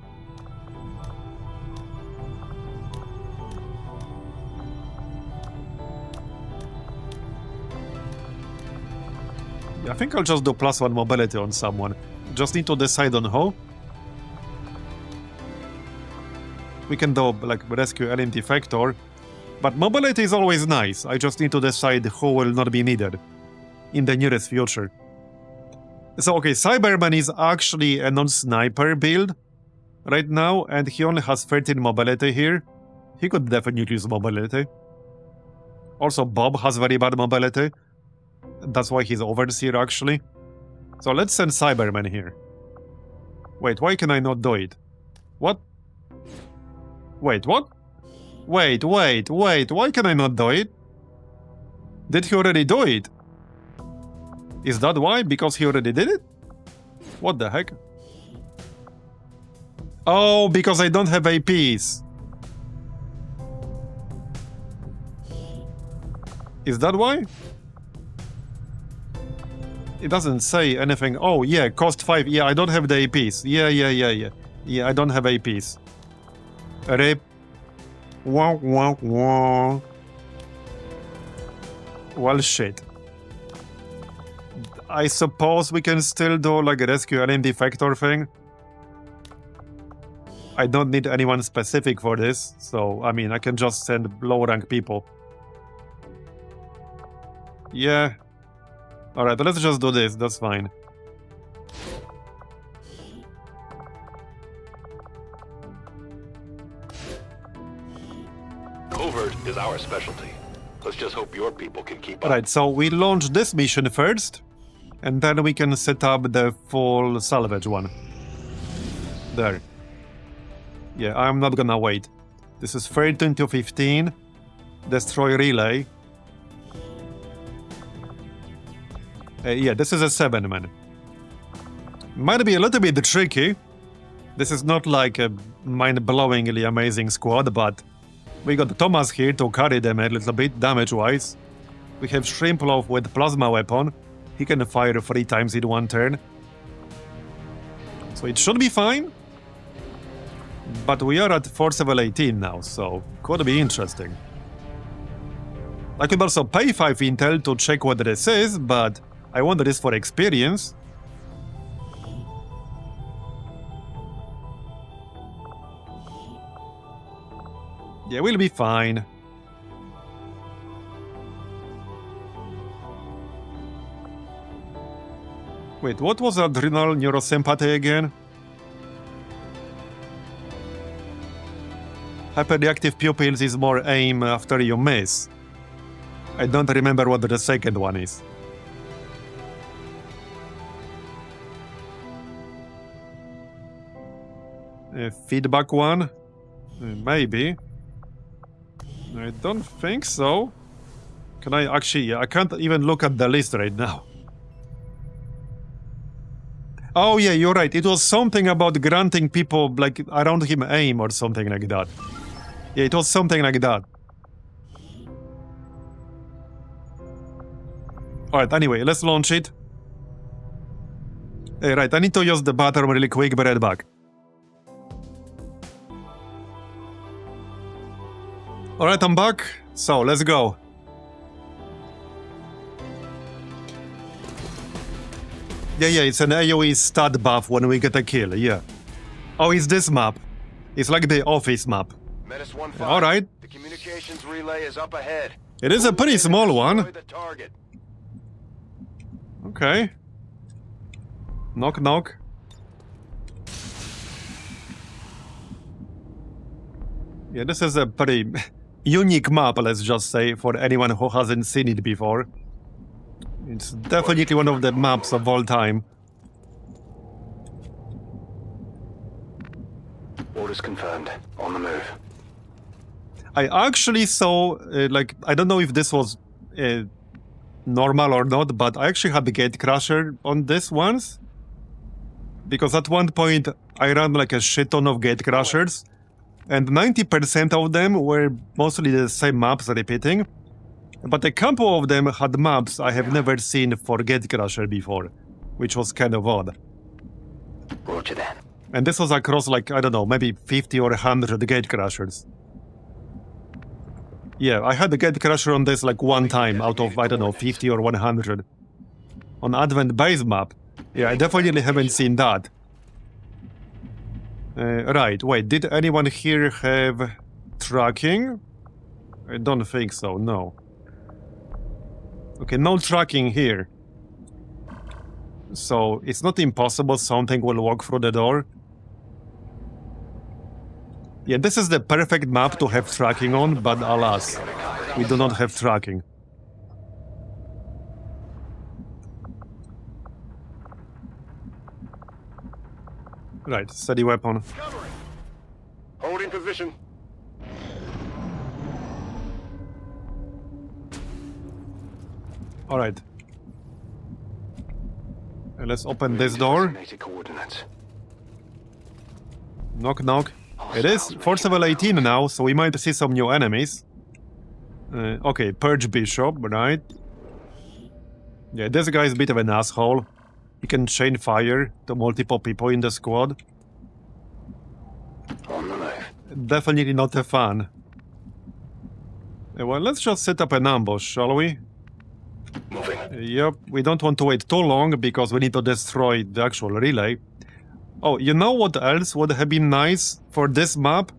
A: I think I'll just do +1 mobility on someone. Just need to decide on who. We can do, like, rescue alien defector. But mobility is always nice. I just need to decide who will not be needed in the nearest future. So, okay, Cyberman is actually a non-sniper build right now, and he only has 13 mobility here. He could definitely use mobility. Also, Bob has very bad mobility. That's why he's Overseer, actually. So let's send Cyberman here. Wait, why can I not do it? What? Wait, what? Wait, why can I not do it? Did he already do it? Is that why? Because he already did it? What the heck? Oh, because I don't have APs. Is that why? It doesn't say anything. Oh, yeah, cost 5. Yeah, I don't have the APs. Yeah. Yeah, I don't have APs. Rip. Wah, wah, wah. Well, shit. I suppose we can still do, like, a rescue alien defector thing. I don't need anyone specific for this, so, I mean, I can just send low-rank people. Yeah. Alright, let's just do this, that's fine.
H: Covert is our specialty. Let's just hope your people can keep up.
A: Alright, so we launch this mission first, and then we can set up the full salvage one. There. Yeah, I'm not gonna wait. This is 13 to 15. Destroy relay. Yeah, this is a 7-man. Might be a little bit tricky. This is not like a mind-blowingly amazing squad, but we got Thomas here to carry them a little bit, damage-wise. We have Shrimploff with plasma weapon. He can fire 3 times in 1 turn. So it should be fine. But we are at force level 18 now, so could be interesting. I could also pay 5 intel to check what this is, but I want this for experience. Yeah, we'll be fine. Wait, what was adrenal neurosympathy again? Hyperreactive pupils is more aim after you miss. I don't remember what the second one is. Feedback one? Maybe. I don't think so. Can I actually... I can't even look at the list right now. Oh yeah, you're right. It was something about granting people like around him aim or something like that. Yeah, it was something like that. Alright, anyway, let's launch it. Right, I need to use the bathroom really quick, be right back. Alright, I'm back. So, let's go. Yeah, it's an AoE stat buff when we get a kill, yeah. Oh, it's this map. It's like the office map. Alright.
H: The communications relay is up ahead.
A: It is a pretty small one.
H: The target.
A: Okay. Knock, knock. Yeah, this is a pretty unique map, let's just say, for anyone who hasn't seen it before. It's definitely one of the maps of all time.
H: Orders confirmed. On the move.
A: I actually saw, like, I don't know if this was normal or not, but I actually had the Gatecrasher on this once. Because at one point, I ran like a shit ton of Gatecrashers, and 90% of them were mostly the same maps repeating. But a couple of them had maps I have never seen for Gatecrasher before, which was kind of odd.
H: Roger that.
A: And this was across like, I don't know, maybe 50 or 100 Gatecrashers. Yeah, I had the Gatecrasher on this like one time out of, I don't know, 50 or 100. On Advent base map. Yeah, I definitely haven't seen that. Right, wait, did anyone here have tracking? I don't think so, no. Okay, no tracking here. So, it's not impossible something will walk through the door. Yeah, this is the perfect map to have tracking on, but alas, we do not have tracking. Right, steady weapon.
C: Hold in position.
A: Alright. Let's open this door. Knock, knock. It is force level 18 now, so we might see some new enemies. Okay, Purge Bishop, right? Yeah, this guy is a bit of an asshole. He can chain fire to multiple people in the squad. Definitely not a fan. Well, let's just set up an ambush, shall we? Yep, we don't want to wait too long because we need to destroy the actual relay. Oh, you know what else would have been nice for this map?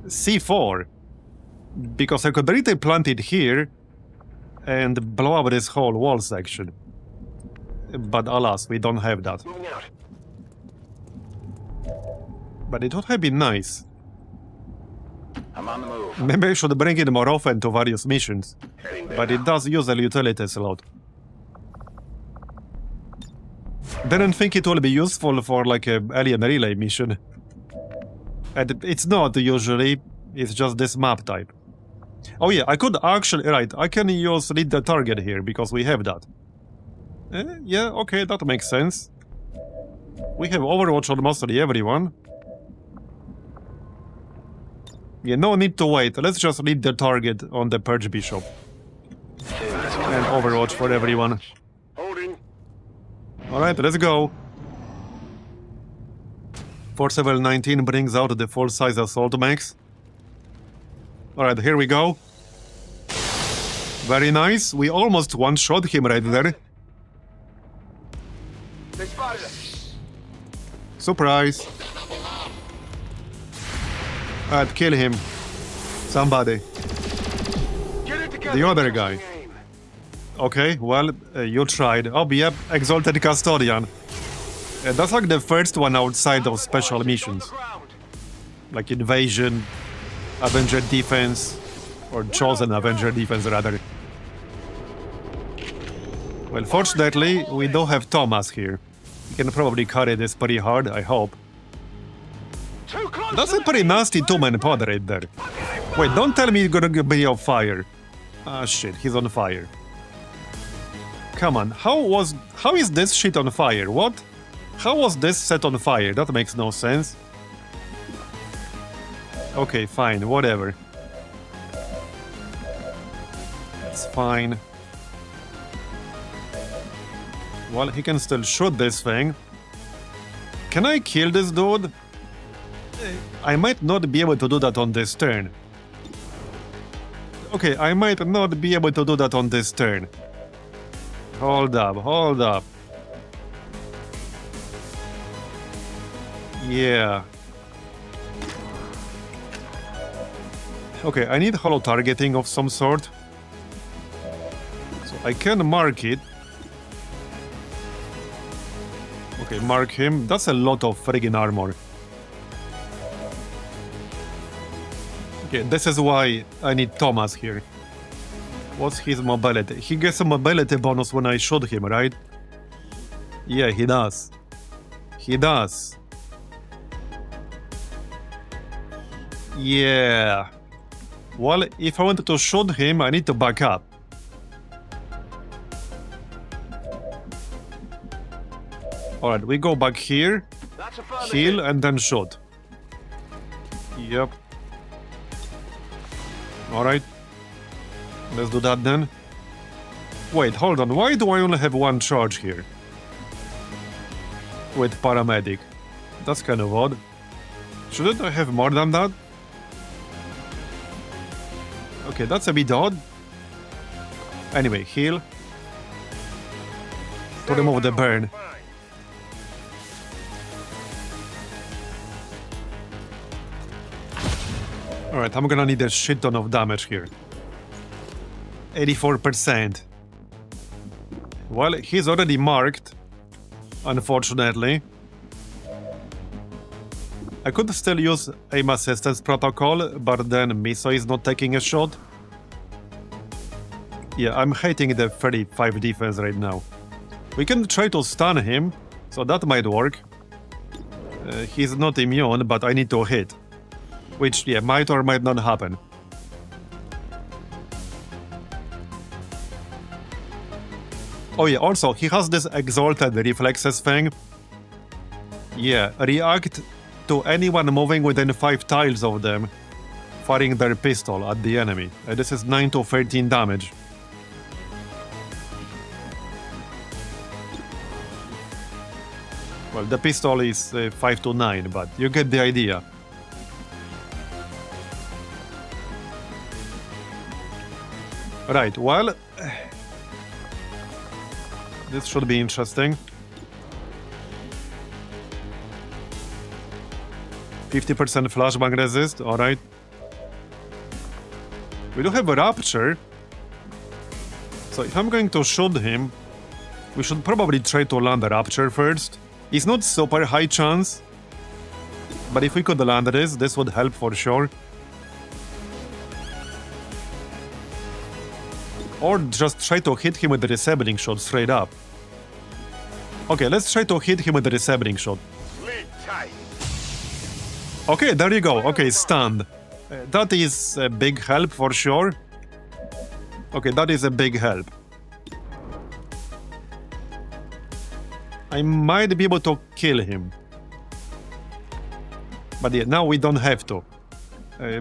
A: C4. Because I could really plant it here and blow up this whole wall section. But alas, we don't have that. But it would have been nice.
H: I'm on the move.
A: Maybe I should bring it more often to various missions. But it does use a utility slot. Didn't think it will be useful for like a alien relay mission. And it's not usually, it's just this map type. Oh yeah, I could actually, right, I can use lead the target here because we have that. Yeah, okay, that makes sense. We have Overwatch on mostly everyone. Yeah, no need to wait. Let's just lead the target on the Purge Bishop. And Overwatch for everyone.
C: Holding.
A: Alright, let's go. Force level 19 brings out the full-size assault mechs. Alright, here we go. Very nice. We almost one-shot him right there.
J: They spotted us.
A: Surprise. Alright, kill him. Somebody.
J: Get it together.
A: The other guy. Okay, well, you tried. Oh, yep, Exalted Custodian. That's like the first one outside of special missions. Like Invasion, Avenger Defense, or Chosen Avenger Defense, rather. Well, fortunately, we do have Thomas here. He can probably carry this pretty hard, I hope. That's a pretty nasty two-man pod right there. Wait, don't tell me you're gonna be on fire. Ah, shit, he's on fire. Come on, how is this shit on fire? What? How was this set on fire? That makes no sense. Okay, fine, whatever. It's fine. Well, he can still shoot this thing. Can I kill this dude? I might not be able to do that on this turn. Okay, I might not be able to do that on this turn. Hold up, hold up. Yeah. Okay, I need hollow targeting of some sort. So I can mark it. Okay, mark him. That's a lot of friggin' armor. Okay, this is why I need Thomas here. What's his mobility? He gets a mobility bonus when I shoot him, right? Yeah, he does. He does. Yeah. Well, if I wanted to shoot him, I need to back up. Alright, we go back here, heal, and then shoot. Yep. Alright. Let's do that then. Wait, hold on. Why do I only have one charge here? With paramedic. That's kind of odd. Shouldn't I have more than that? Okay, that's a bit odd. Anyway, heal. To remove the burn. Alright, I'm gonna need a shit ton of damage here. 84%. Well, he's already marked. Unfortunately. I could still use aim assistance protocol, but then Miso is not taking a shot. Yeah, I'm hating the 35 defense right now. We can try to stun him, so that might work. He's not immune, but I need to hit. Which, yeah, might or might not happen. Oh yeah, also, he has this exalted reflexes thing. Yeah, react to anyone moving within 5 tiles of them, firing their pistol at the enemy. This is 9 to 13 damage. Well, the pistol is 5 to 9, but you get the idea. Right, well... this should be interesting. 50% flashbang resist, alright. We do have a Rapture. So if I'm going to shoot him, we should probably try to land a Rapture first. It's not super high chance, but if we could land this would help for sure. Or just try to hit him with the disabling shot straight up. Okay, let's try to hit him with the disabling shot. Okay, there you go. Okay, stunned. That is a big help for sure. Okay, that is a big help. I might be able to kill him. But yeah, now we don't have to.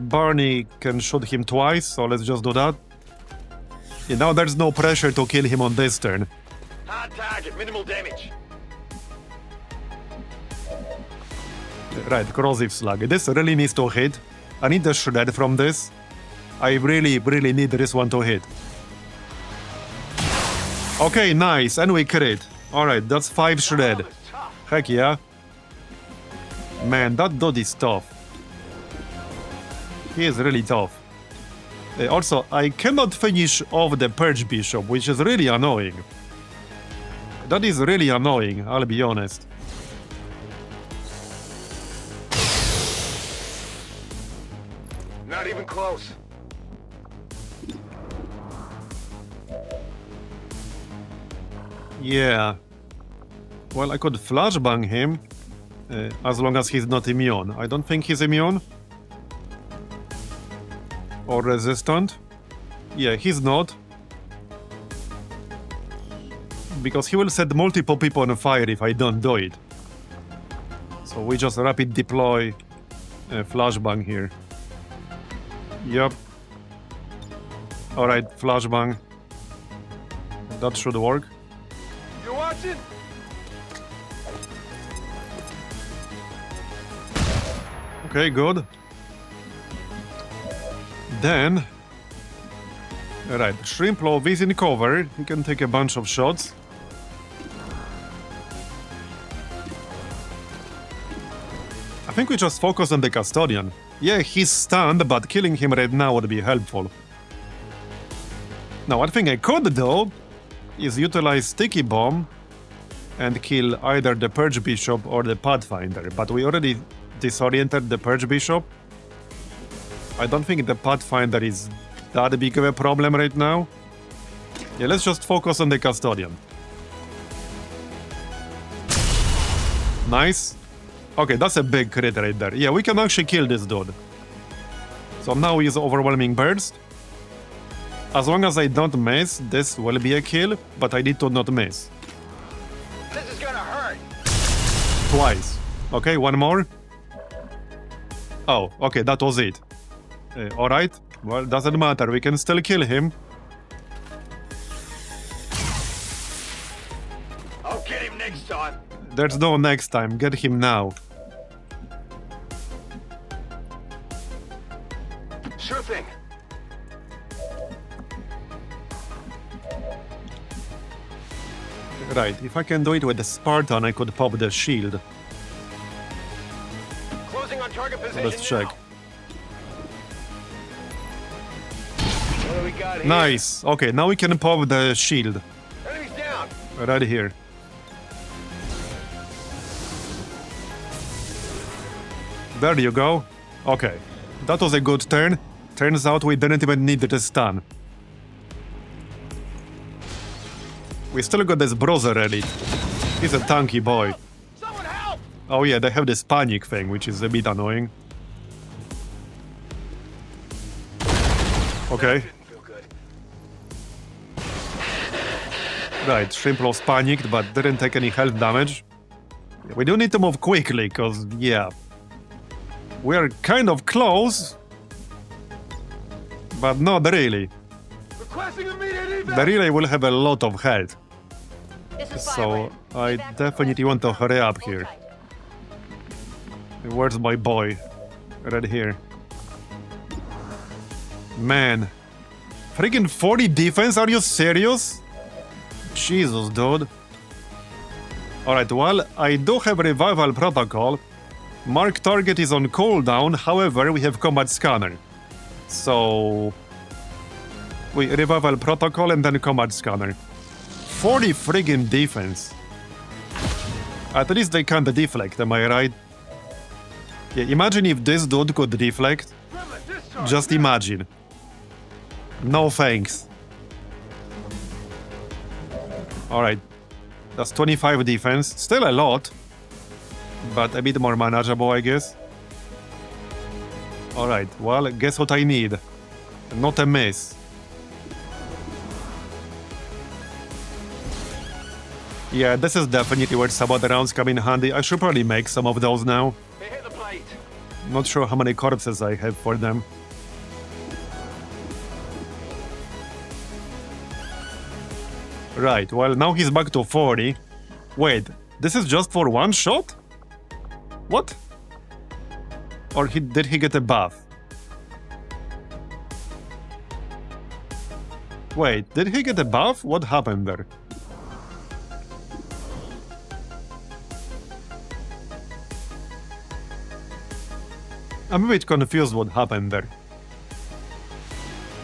A: Barney can shoot him twice, so let's just do that. Yeah, now there's no pressure to kill him on this turn.
J: Hard target, minimal damage.
A: Right, corrosive slug. This really needs to hit. I need the shred from this. I really need this one to hit. Okay, nice, and we crit. Alright, that's 5 shred. Heck yeah. Man, that dude is tough. He is really tough. Also, I cannot finish off the Purge Bishop, which is really annoying. That is really annoying, I'll be honest.
J: Not even close.
A: Yeah. Well, I could flashbang him, as long as he's not immune. I don't think he's immune. Or resistant. Yeah, he's not. Because he will set multiple people on fire if I don't do it. So we just rapid deploy flashbang here. Yep. Alright, flashbang. That should work.
J: You watching?
A: Okay, good. Then... Right, Shrimp Love is in cover. He can take a bunch of shots. I think we just focus on the Custodian. Yeah, he's stunned, but killing him right now would be helpful. Now, one thing I could do is utilize Sticky Bomb and kill either the Purge Bishop or the Pathfinder, but we already disoriented the Purge Bishop. I don't think the Pathfinder is that big of a problem right now. Yeah, let's just focus on the Custodian. Nice. Okay, that's a big crit right there. Yeah, we can actually kill this dude. So now he's Overwhelming Burst. As long as I don't miss, this will be a kill, but I need to not miss.
J: This is gonna hurt.
A: Twice. Okay, one more. Oh, okay, that was it. Alright, well, doesn't matter, we can still kill him.
J: I'll get him next time.
A: There's no next time, get him now.
J: Sure thing.
A: Right, if I can do it with the Spartan, I could pop the shield.
J: Closing on target position.
A: Let's check.
J: What do we got here?
A: Nice. Okay, now we can pop the shield.
J: Enemies down.
A: Right here. There you go. Okay. That was a good turn. Turns out we didn't even need the stun. We still got this Marbozir elite. He's a tanky boy.
J: Someone help!
A: Oh yeah, they have this panic thing, which is a bit annoying. Okay. Right, Shrimp lost panicked, but didn't take any health damage. We do need to move quickly, cause, yeah. We are kind of close. But not really.
J: Requesting immediate evac.
A: The relay will have a lot of health.
E: This is
A: So,
E: Firebird.
A: I
E: Evac
A: definitely want to hurry up here.
E: tight.
A: Where's my boy? Right here. Man. Freaking 40 defense? Are you serious? Jesus, dude. Alright, well, I do have Revival Protocol. Mark target is on cooldown, however, we have Combat Scanner. So... we Revival Protocol and then Combat Scanner. 40 friggin' defense. At least they can't deflect, am I right? Yeah, imagine if this dude could deflect. Just imagine. No thanks. Alright. That's 25 defense. Still a lot. But a bit more manageable, I guess. Alright, well, guess what I need? Not a miss. Yeah, this is definitely where some other rounds come in handy. I should probably make some of those now.
J: They hit the plate.
A: Not sure how many corpses I have for them. Right, well, now he's back to 40. Wait, this is just for one shot? What? Or did he get a buff? Wait, did he get a buff? What happened there? I'm a bit confused what happened there.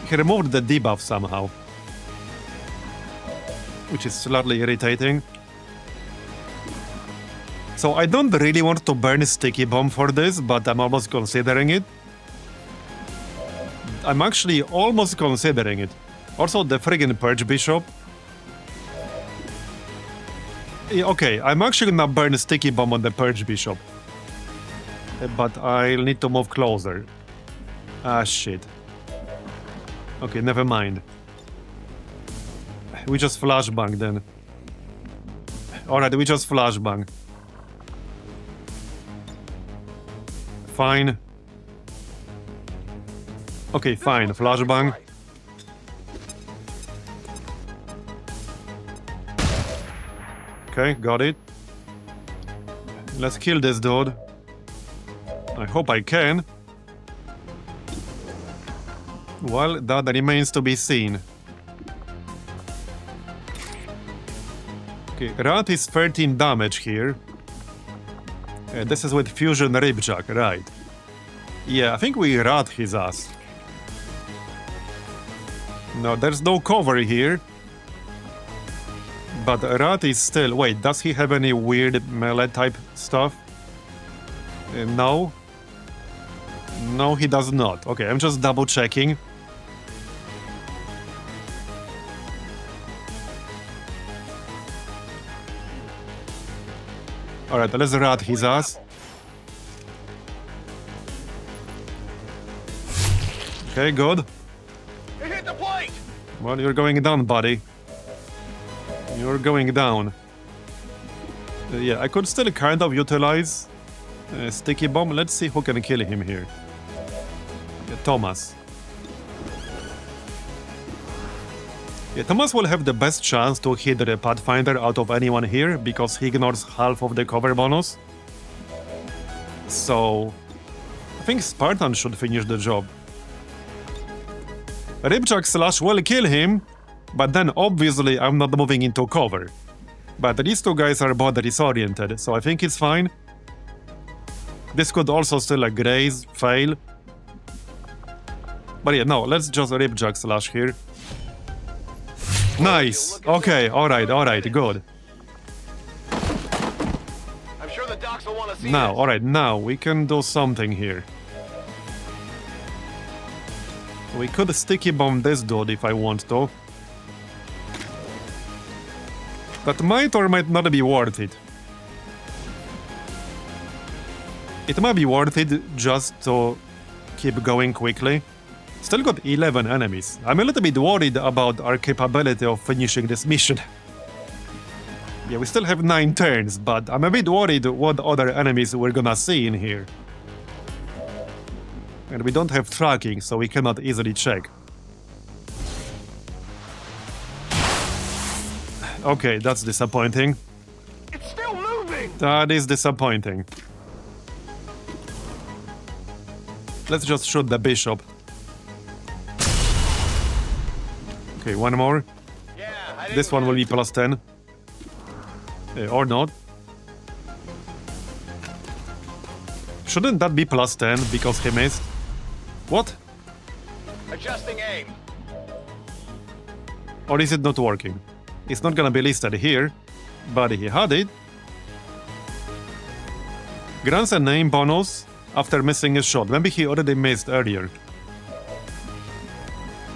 A: He removed the debuff somehow, which is slightly irritating. So I don't really want to burn Sticky Bomb for this, but I'm almost considering it. I'm actually almost considering it. Also, the friggin' Purge Bishop. Yeah, okay, I'm actually gonna burn Sticky Bomb on the Purge Bishop. But I'll need to move closer. Ah, shit. Okay, never mind. We just flashbang then. Alright, we just flashbang. Fine. Okay, fine, flashbang. Okay, got it. Let's kill this dude. I hope I can. Well, that remains to be seen. Okay, Rat is 13 damage here. This is with Fusion Ribjack, right. Yeah, I think we Rat his ass. No, there's no cover here. But Rat is still... Wait, does he have any weird melee type stuff? No. No, he does not. Okay, I'm just double checking. Alright, let's Rat his ass. Okay, good.
C: It hit the plate!
A: Well, you're going down, buddy. You're going down. Yeah, I could still kind of utilize Sticky Bomb. Let's see who can kill him here. Yeah, Thomas. Yeah, Thomas will have the best chance to hit the Pathfinder out of anyone here because he ignores half of the cover bonus. So, I think Spartan should finish the job. Ribjack Slash will kill him, but then obviously I'm not moving into cover. But these two guys are both disoriented, so I think it's fine. This could also still graze, fail. But yeah, no, let's just Ribjack Slash here. Nice! Okay, alright, good.
C: I'm sure the docs will want to see
A: Now,
C: this.
A: alright, now we can do something here. We could Sticky Bomb this dude if I want to. That might or might not be worth it. It might be worth it just to keep going quickly. Still got 11 enemies. I'm a little bit worried about our capability of finishing this mission. Yeah, we still have 9 turns, but I'm a bit worried what other enemies we're gonna see in here. And we don't have tracking, so we cannot easily check. Okay, that's disappointing.
C: It's still moving!
A: That is disappointing. Let's just shoot the bishop. Okay, one more.
C: Yeah, I didn't
A: This one will be plus 10. Or not. Shouldn't that be plus 10 because he missed? What?
C: Adjusting aim.
A: Or is it not working? It's not gonna be listed here, but he had it. Grants a name bonus after missing a shot. Maybe he already missed earlier.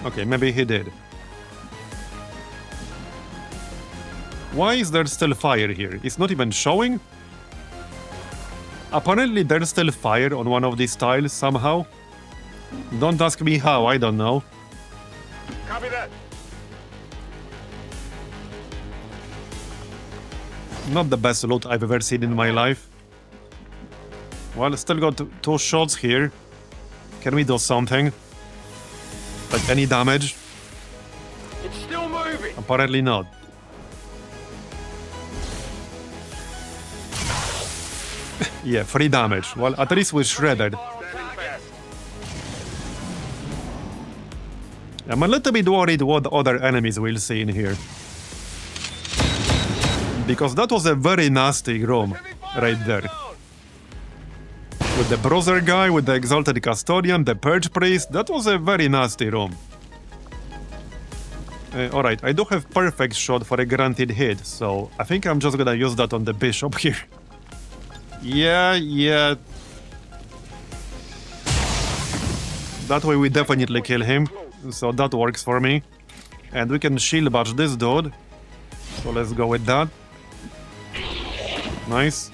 A: Okay, maybe he did. Why is there still fire here? It's not even showing? Apparently there's still fire on one of these tiles somehow. Don't ask me how, I don't know.
C: Copy that.
A: Not the best loot I've ever seen in my life. Well, still got 2 shots here. Can we do something? Like any damage?
C: It's still moving.
A: Apparently not. Yeah, 3 damage. Well, at least we shredded. I'm a little bit worried what other enemies we'll see in here. Because that was a very nasty room right there. With the brother guy, with the exalted custodian, the purge priest, that was a very nasty room. Alright, I do have perfect shot for a guaranteed hit, so I think I'm just gonna use that on the bishop here. Yeah. That way we definitely kill him, so that works for me. And we can shield bash this dude, so let's go with that. Nice.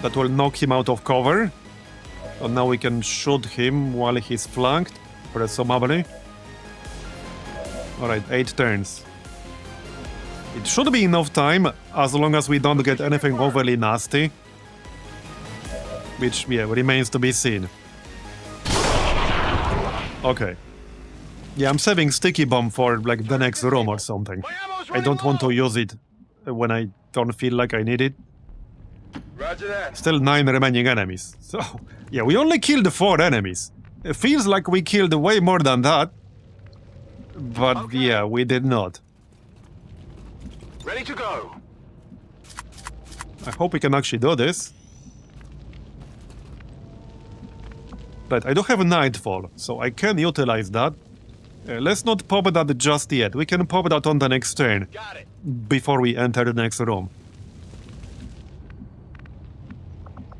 A: That will knock him out of cover. So now we can shoot him while he's flanked, presumably. Alright, 8 turns. It should be enough time, as long as we don't get anything overly nasty. Which, yeah, remains to be seen. Okay. Yeah, I'm saving Sticky Bomb for, like, the next room or something. I don't want to use it when I don't feel like I need it.
J: Roger that.
A: Still 9 remaining enemies. So, yeah, we only killed 4 enemies. It feels like we killed way more than that. But, okay. Yeah, we did not.
J: Ready to go.
A: I hope we can actually do this. Right, I do have Nightfall, so I can utilize that. Let's not pop that just yet. We can pop that on the next turn.
J: Got it.
A: Before we enter the next room.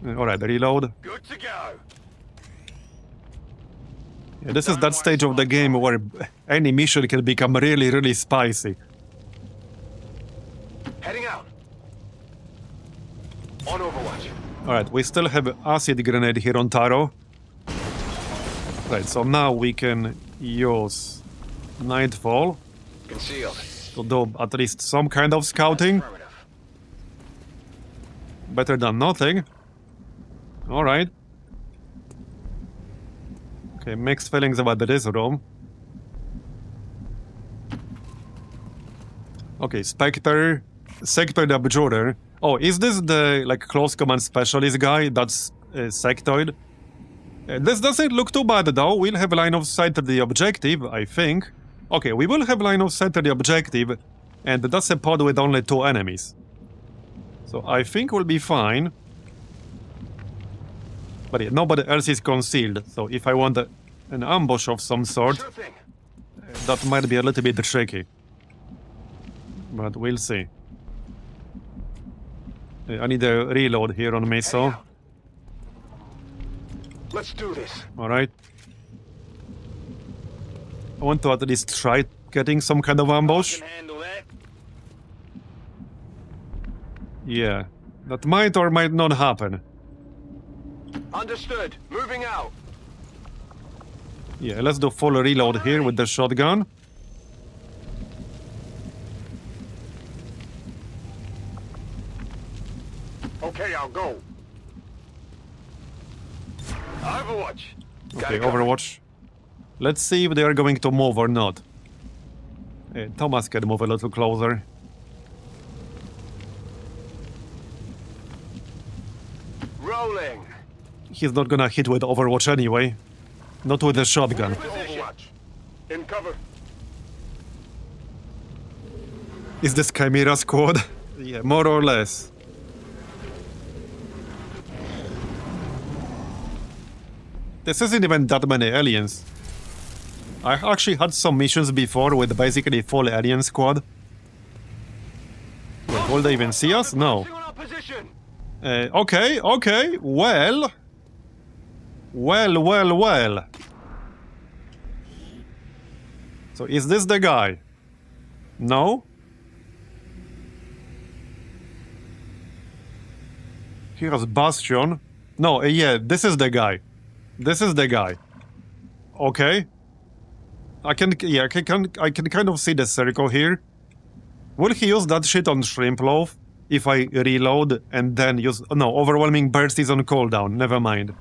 A: Alright, reload.
J: Good to go.
A: Yeah, this is that stage of the game where any mission can become really, really spicy.
J: Heading out. On Overwatch.
A: Alright, we still have acid grenade here on Taro. Right, so now we can use Nightfall
J: Concealed.
A: to do at least some kind of scouting. Better than nothing. Alright. Okay, mixed feelings about this room. Okay, Spectre, Sectoid Abjurer. Oh, is this the, like, close command specialist guy? That's Sectoid? This doesn't look too bad, though. We'll have line of sight to the objective, I think. Okay, we will have line of sight to the objective, and that's a pod with only 2 enemies. So I think we'll be fine. But yeah, nobody else is concealed, so if I want an ambush of some sort, that might be a little bit tricky. But we'll see. I need a reload here on me, so...
J: Let's do this.
A: Alright. I want to at least try getting some kind of ambush. Yeah. That might or might not happen.
J: Understood. Moving out.
A: Yeah, let's do full reload here with the shotgun.
J: Okay, I'll go. Overwatch.
A: Okay, Overwatch. Let's see if they are going to move or not. Thomas can move a little closer.
J: Rolling.
A: He's not gonna hit with Overwatch anyway. Not with the shotgun.
J: Overwatch. In cover.
A: Is this Chimera squad? Yeah, more or less. This isn't even that many aliens. I actually had some missions before with basically full alien squad. Wait, will they even see us? No. Okay, well. Well. So is this the guy? No? Here's Bastion. No, yeah, this is the guy. This is the guy. Okay. I can kind of see the circle here. Will he use that shit on Shrimp Loaf if I reload and then use... Oh, no, Overwhelming Burst is on cooldown. Never mind.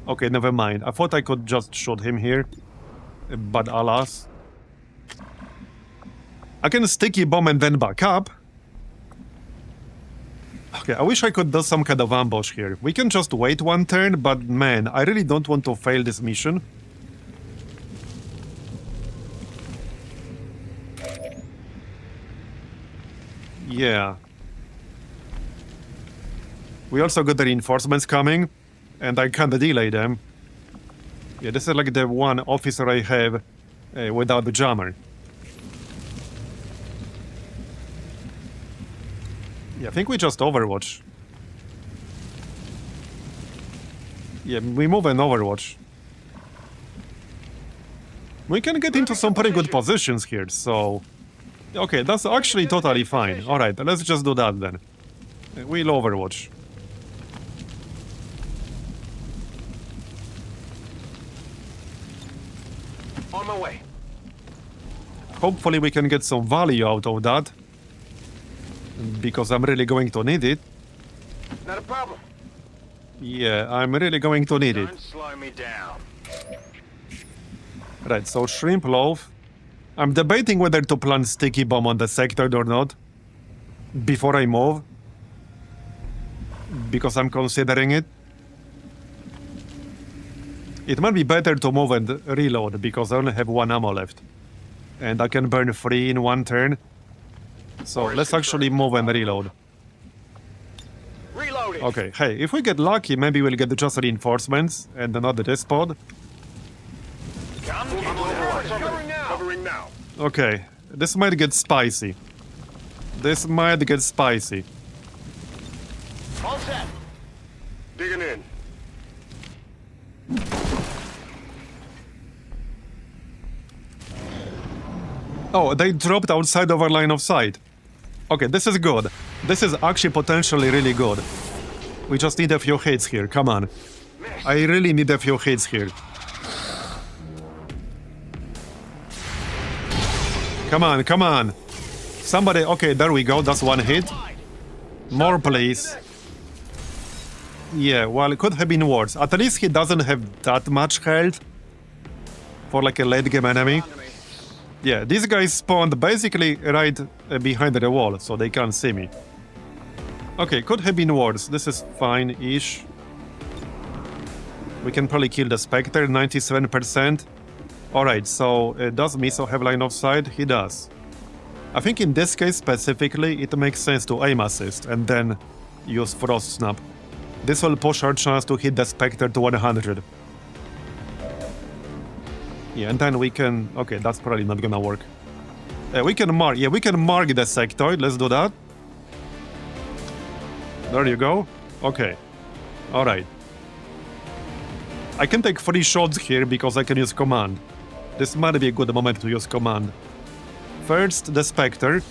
A: Okay, never mind. I thought I could just shoot him here. But alas. I can Sticky Bomb and then back up. Okay, I wish I could do some kind of ambush here. We can just wait one turn, but man, I really don't want to fail this mission. Yeah. We also got the reinforcements coming, and I can't delay them. Yeah, this is like the one officer I have without the jammer. Yeah, I think we just Overwatch. Yeah, we move in Overwatch. We can get into some pretty good positions here, so... Okay, that's actually totally fine. Alright, let's just do that then. We'll Overwatch.
J: On my way.
A: Hopefully we can get some value out of that. Because I'm really going to need it.
J: Not a problem.
A: Yeah, I'm really going to need it.
D: Don't slow me down.
A: Right, so Shrimp Loaf. I'm debating whether to plant Sticky Bomb on the sector or not. Before I move. Because I'm considering it. It might be better to move and reload, because I only have 1 ammo left. And I can burn 3 in 1 turn. So let's actually move and reload.
J: Reloading.
A: Okay, hey, if we get lucky, maybe we'll get just reinforcements and another respawn.
C: Covering now.
A: Okay, this might get spicy. This might get spicy.
J: All set.
C: Digging in.
A: Oh, they dropped outside of our line of sight. Okay, this is good. This is actually potentially really good. We just need a few hits here, come on. I really need a few hits here. Come on, come on. Somebody, okay, there we go, that's 1 hit. More please. Yeah, well, it could have been worse. At least he doesn't have that much health for like a late game enemy. Yeah, these guys spawned basically right behind the wall, so they can't see me. Okay, could have been worse. This is fine-ish. We can probably kill the Spectre, 97%. Alright, so does Miso have line of sight? He does. I think in this case specifically, it makes sense to aim assist and then use Frost Snap. This will push our chance to hit the Spectre to 100. Yeah, and then we can... Okay, that's probably not gonna work. We can mark... Yeah, we can mark the sectoid. Let's do that. There you go. Okay. Alright. I can take 3 shots here because I can use command. This might be a good moment to use command. First, the Spectre.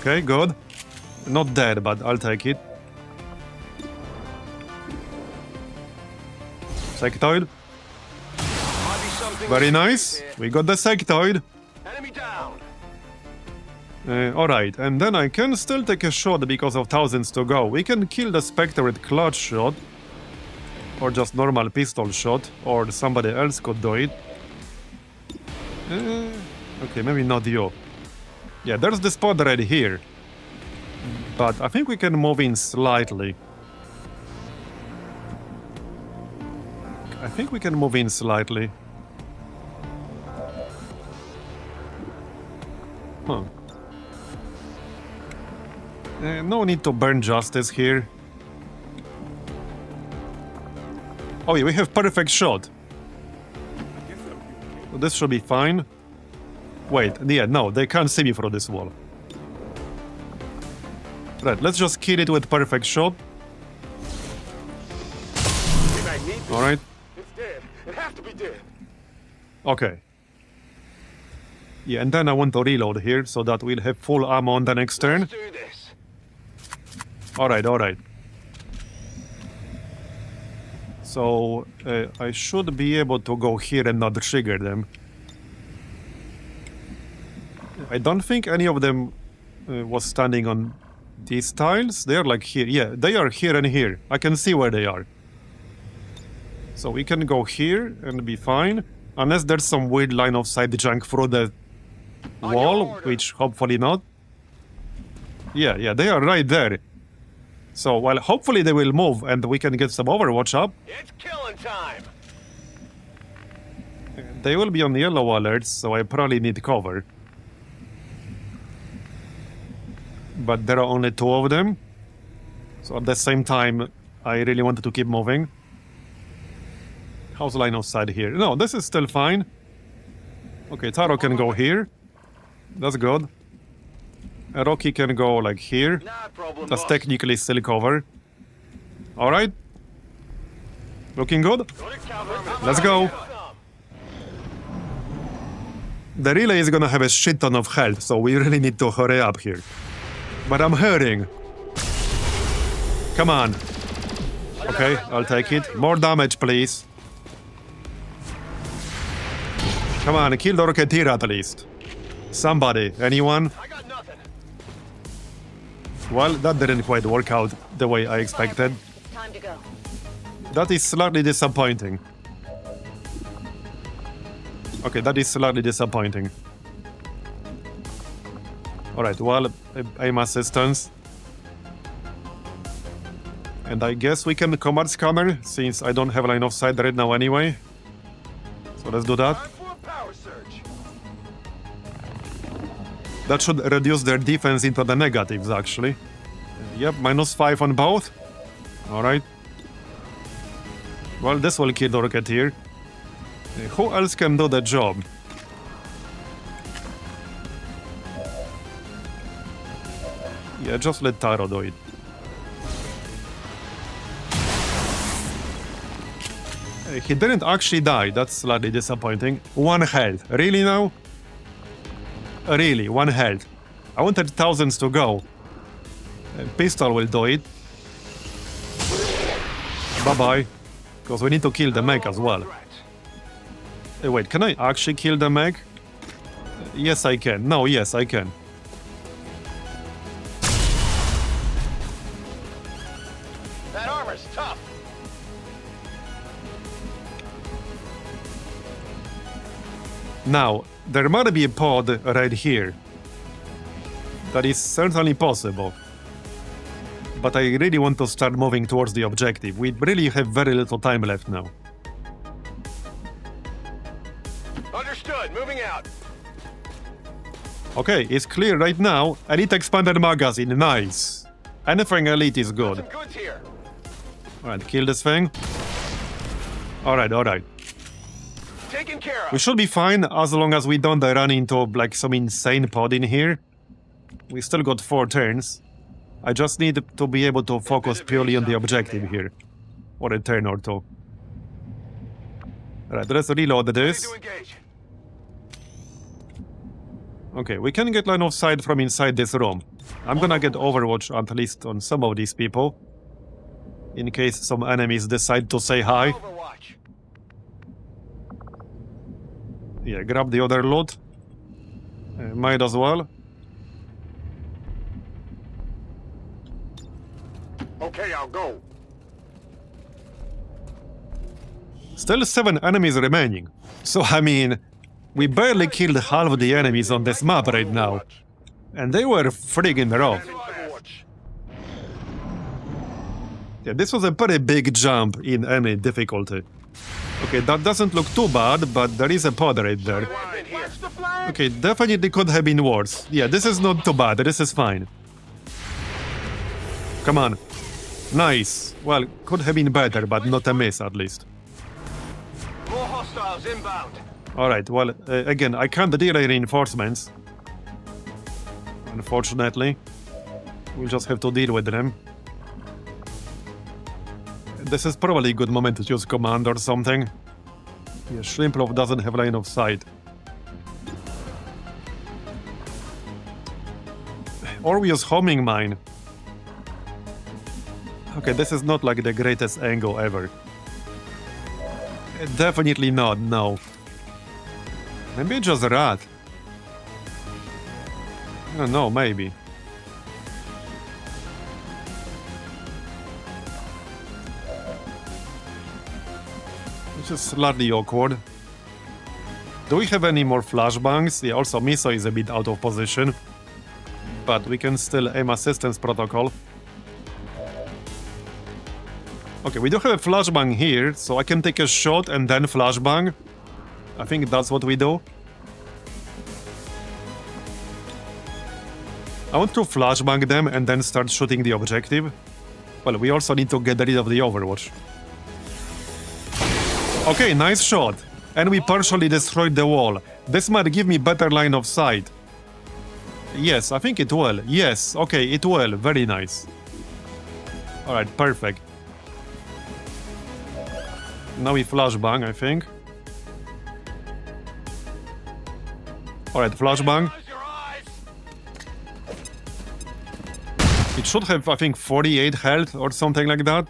A: Okay, good. Not dead, but I'll take it. Sectoid. Very nice. We got the sectoid.
J: Enemy down.
A: Alright, and then I can still take a shot because of thousands to go. We can kill the Spectre with clutch shot. Or just normal pistol shot. Or somebody else could do it. Okay, maybe not you. Yeah, there's the spot right here. But I think we can move in slightly. I think we can move in slightly. Huh. No need to burn justice here. Oh yeah, we have perfect shot. This should be fine. Wait, yeah, no, they can't see me through this wall. Right, let's just kill it with perfect shot. Alright.
C: It's dead. It has to be dead.
A: Okay. Yeah, and then I want to reload here so that we'll have full ammo on the next turn.
J: Let's do this.
A: Alright, alright. So, I should be able to go here and not trigger them. I don't think any of them was standing on these tiles. They are like here. Yeah, they are here and here. I can see where they are. So we can go here and be fine. Unless there's some weird line of sight junk through the wall, which hopefully not. Yeah, they are right there. So, well, hopefully they will move and we can get some Overwatch up.
J: It's killing time.
A: They will be on yellow alerts, so I probably need cover. But there are only 2 of them. So at the same time, I really wanted to keep moving. How's line of sight here? No, this is still fine. Okay, Taro can go here. That's good. Rocky can go like here. That's technically still cover. Alright. Looking good. Let's go. The relay is gonna have a shit ton of health, so we really need to hurry up here. But I'm hurting. Come on. Okay, I'll take it. More damage, please. Come on, kill the Rocketeer at least. Somebody. Anyone? Well, that didn't quite work out the way I expected.
B: Time to go.
A: That is slightly disappointing. Okay, that is slightly disappointing. Alright, well, aim assistance. And I guess we can combat scanner, since I don't have line of sight right now anyway. So let's do that. That should reduce their defense into the negatives, actually. Yep, -5 on both. Alright. Well, this will kill the Rocketeer. Who else can do the job? Yeah, just let Taro do it. He didn't actually die, that's slightly disappointing. 1 health. Really now? Really, 1 health. I wanted thousands to go. Pistol will do it. Bye-bye. Because we need to kill the mech as well. Wait, can I actually kill the mech? Yes, I can. No, yes, I can.
J: That armor's tough.
A: Now, there might be a pod right here. That is certainly possible. But I really want to start moving towards the objective. We really have very little time left now.
J: Understood. Moving out.
A: Okay, it's clear right now. Elite expanded magazine, nice. Anything elite is good.
J: Some goods here.
A: Alright, kill this thing. Alright.
J: Taken care of.
A: We should be fine as long as we don't run into like some insane pod in here. We still got 4 turns. I just need to be able to focus purely on the objective here. Or a turn or 2. Alright, let's reload this. Okay, we can get line of sight from inside this room. I'm gonna get Overwatch at least on some of these people. In case some enemies decide to say hi. Yeah, grab the other loot. Might as well.
C: Okay, I'll go.
A: Still 7 enemies remaining. So, I mean, we barely killed half of the enemies on this map right now. And they were friggin' rough. Yeah, this was a pretty big jump in enemy difficulty. Okay, that doesn't look too bad, but there is a pod right there. Okay, definitely could have been worse. Yeah, this is not too bad, this is fine. Come on. Nice. Well, could have been better, but not a miss at least.
J: More hostiles inbound.
A: Alright, well, again, I can't delay reinforcements. Unfortunately. We'll just have to deal with them. This is probably a good moment to choose command or something. Yeah, Shrimplov doesn't have line of sight. Or we use homing mine. Okay, this is not like the greatest angle ever. Definitely not, no. Maybe just a rat. I don't know, maybe. Which is slightly awkward. Do we have any more flashbangs? Yeah, also Miso is a bit out of position. but we can still aim assistance protocol. Okay, we do have a flashbang here, so I can take a shot and then flashbang. I think that's what we do. I want to flashbang them and then start shooting the objective. Well, we also need to get rid of the Overwatch. Okay, nice shot. And we partially destroyed the wall. This might give me better line of sight. Yes, I think it will. Yes, okay, it will. Very nice. Alright, perfect. Now we flashbang, I think. Alright, flashbang. It should have, I think, 48 health or something like that.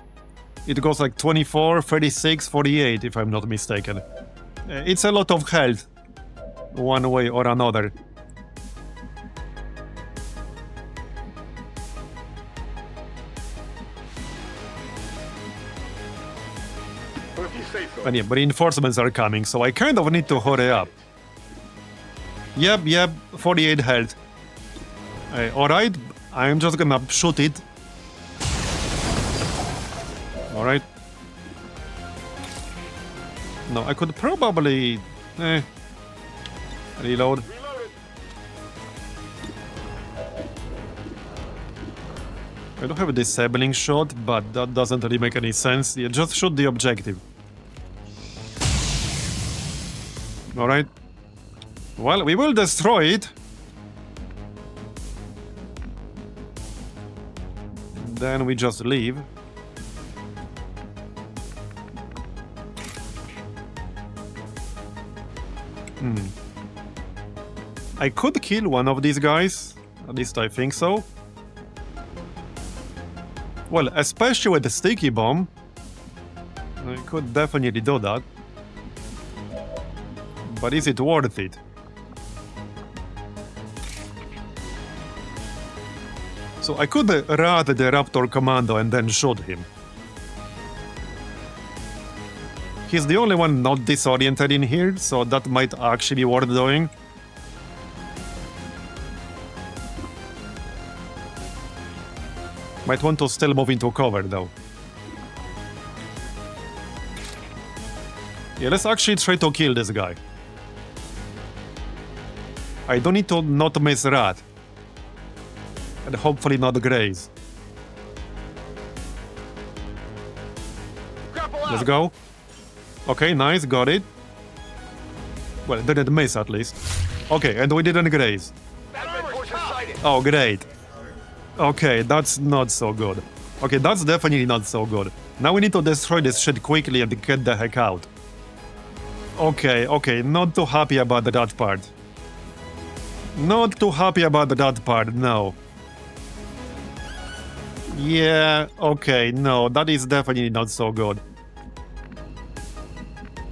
A: It goes like 24, 36, 48, if I'm not mistaken. It's a lot of health, one way or another. And yeah, reinforcements are coming, so I kind of need to hurry up. Yep, 48 health. Alright, I'm just gonna shoot it. Alright. No, I could probably... reload. I don't have a disabling shot, but that doesn't really make any sense. Yeah, just shoot the objective. Alright. Well, we will destroy it. Then we just leave. I could kill one of these guys. At least I think so. Well, especially with the sticky bomb. I could definitely do that. But is it worth it? So I could rat the Raptor Commando and then shoot him. He's the only one not disoriented in here, so that might actually be worth doing. Might want to still move into cover, though. Yeah, let's actually try to kill this guy. I don't need to not miss Rat. And hopefully not Graze. Let's go. Okay, nice, got it. Well, didn't miss at least. Okay, and we didn't graze. Oh, great. Okay, that's not so good. Okay, that's definitely not so good. Now we need to destroy this shit quickly and get the heck out. Okay, not too happy about that part. Not too happy about that part, no. Yeah, okay, no, that is definitely not so good.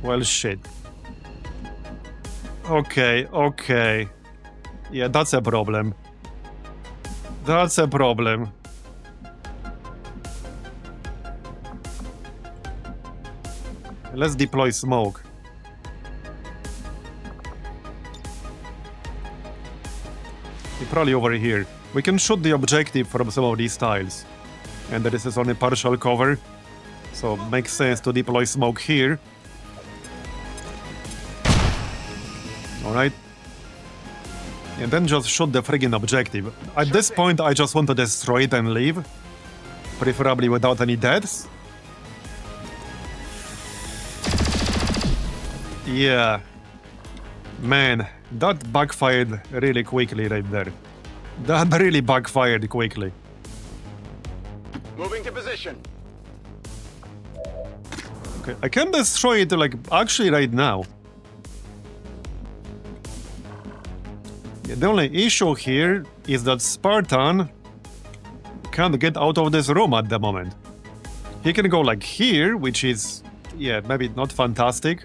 A: Well, shit. Okay. Yeah, that's a problem. That's a problem. Let's deploy smoke. Probably over here. We can shoot the objective from some of these tiles. And this is only partial cover. So makes sense to deploy smoke here. Alright. And then just shoot the friggin' objective. At this point, I just want to destroy it and leave. Preferably without any deaths. Yeah. Man, that backfired really quickly right there. That really backfired quickly.
J: Moving to position.
A: Okay, I can destroy it, like, actually right now. Yeah, the only issue here is that Spartan can't get out of this room at the moment. He can go like here, which is, yeah, maybe not fantastic.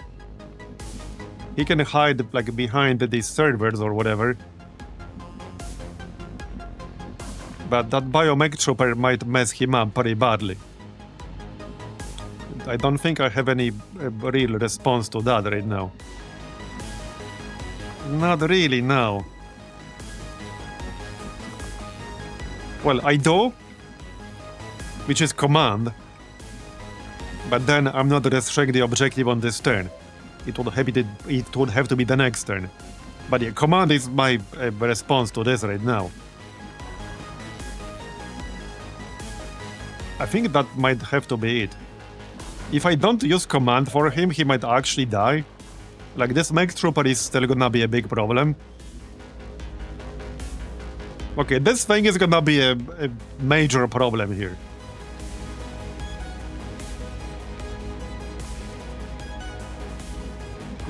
A: He can hide like behind these servers or whatever. But that biomech trooper might mess him up pretty badly. I don't think I have any real response to that right now. Not really, no. Well, I do, which is command, but then I'm not restricting the objective on this turn. It would have to be the next turn. But yeah, command is my response to this right now. I think that might have to be it. If I don't use command for him, he might actually die. Like, this mech trooper is still gonna be a big problem. Okay, this thing is gonna be a major problem here.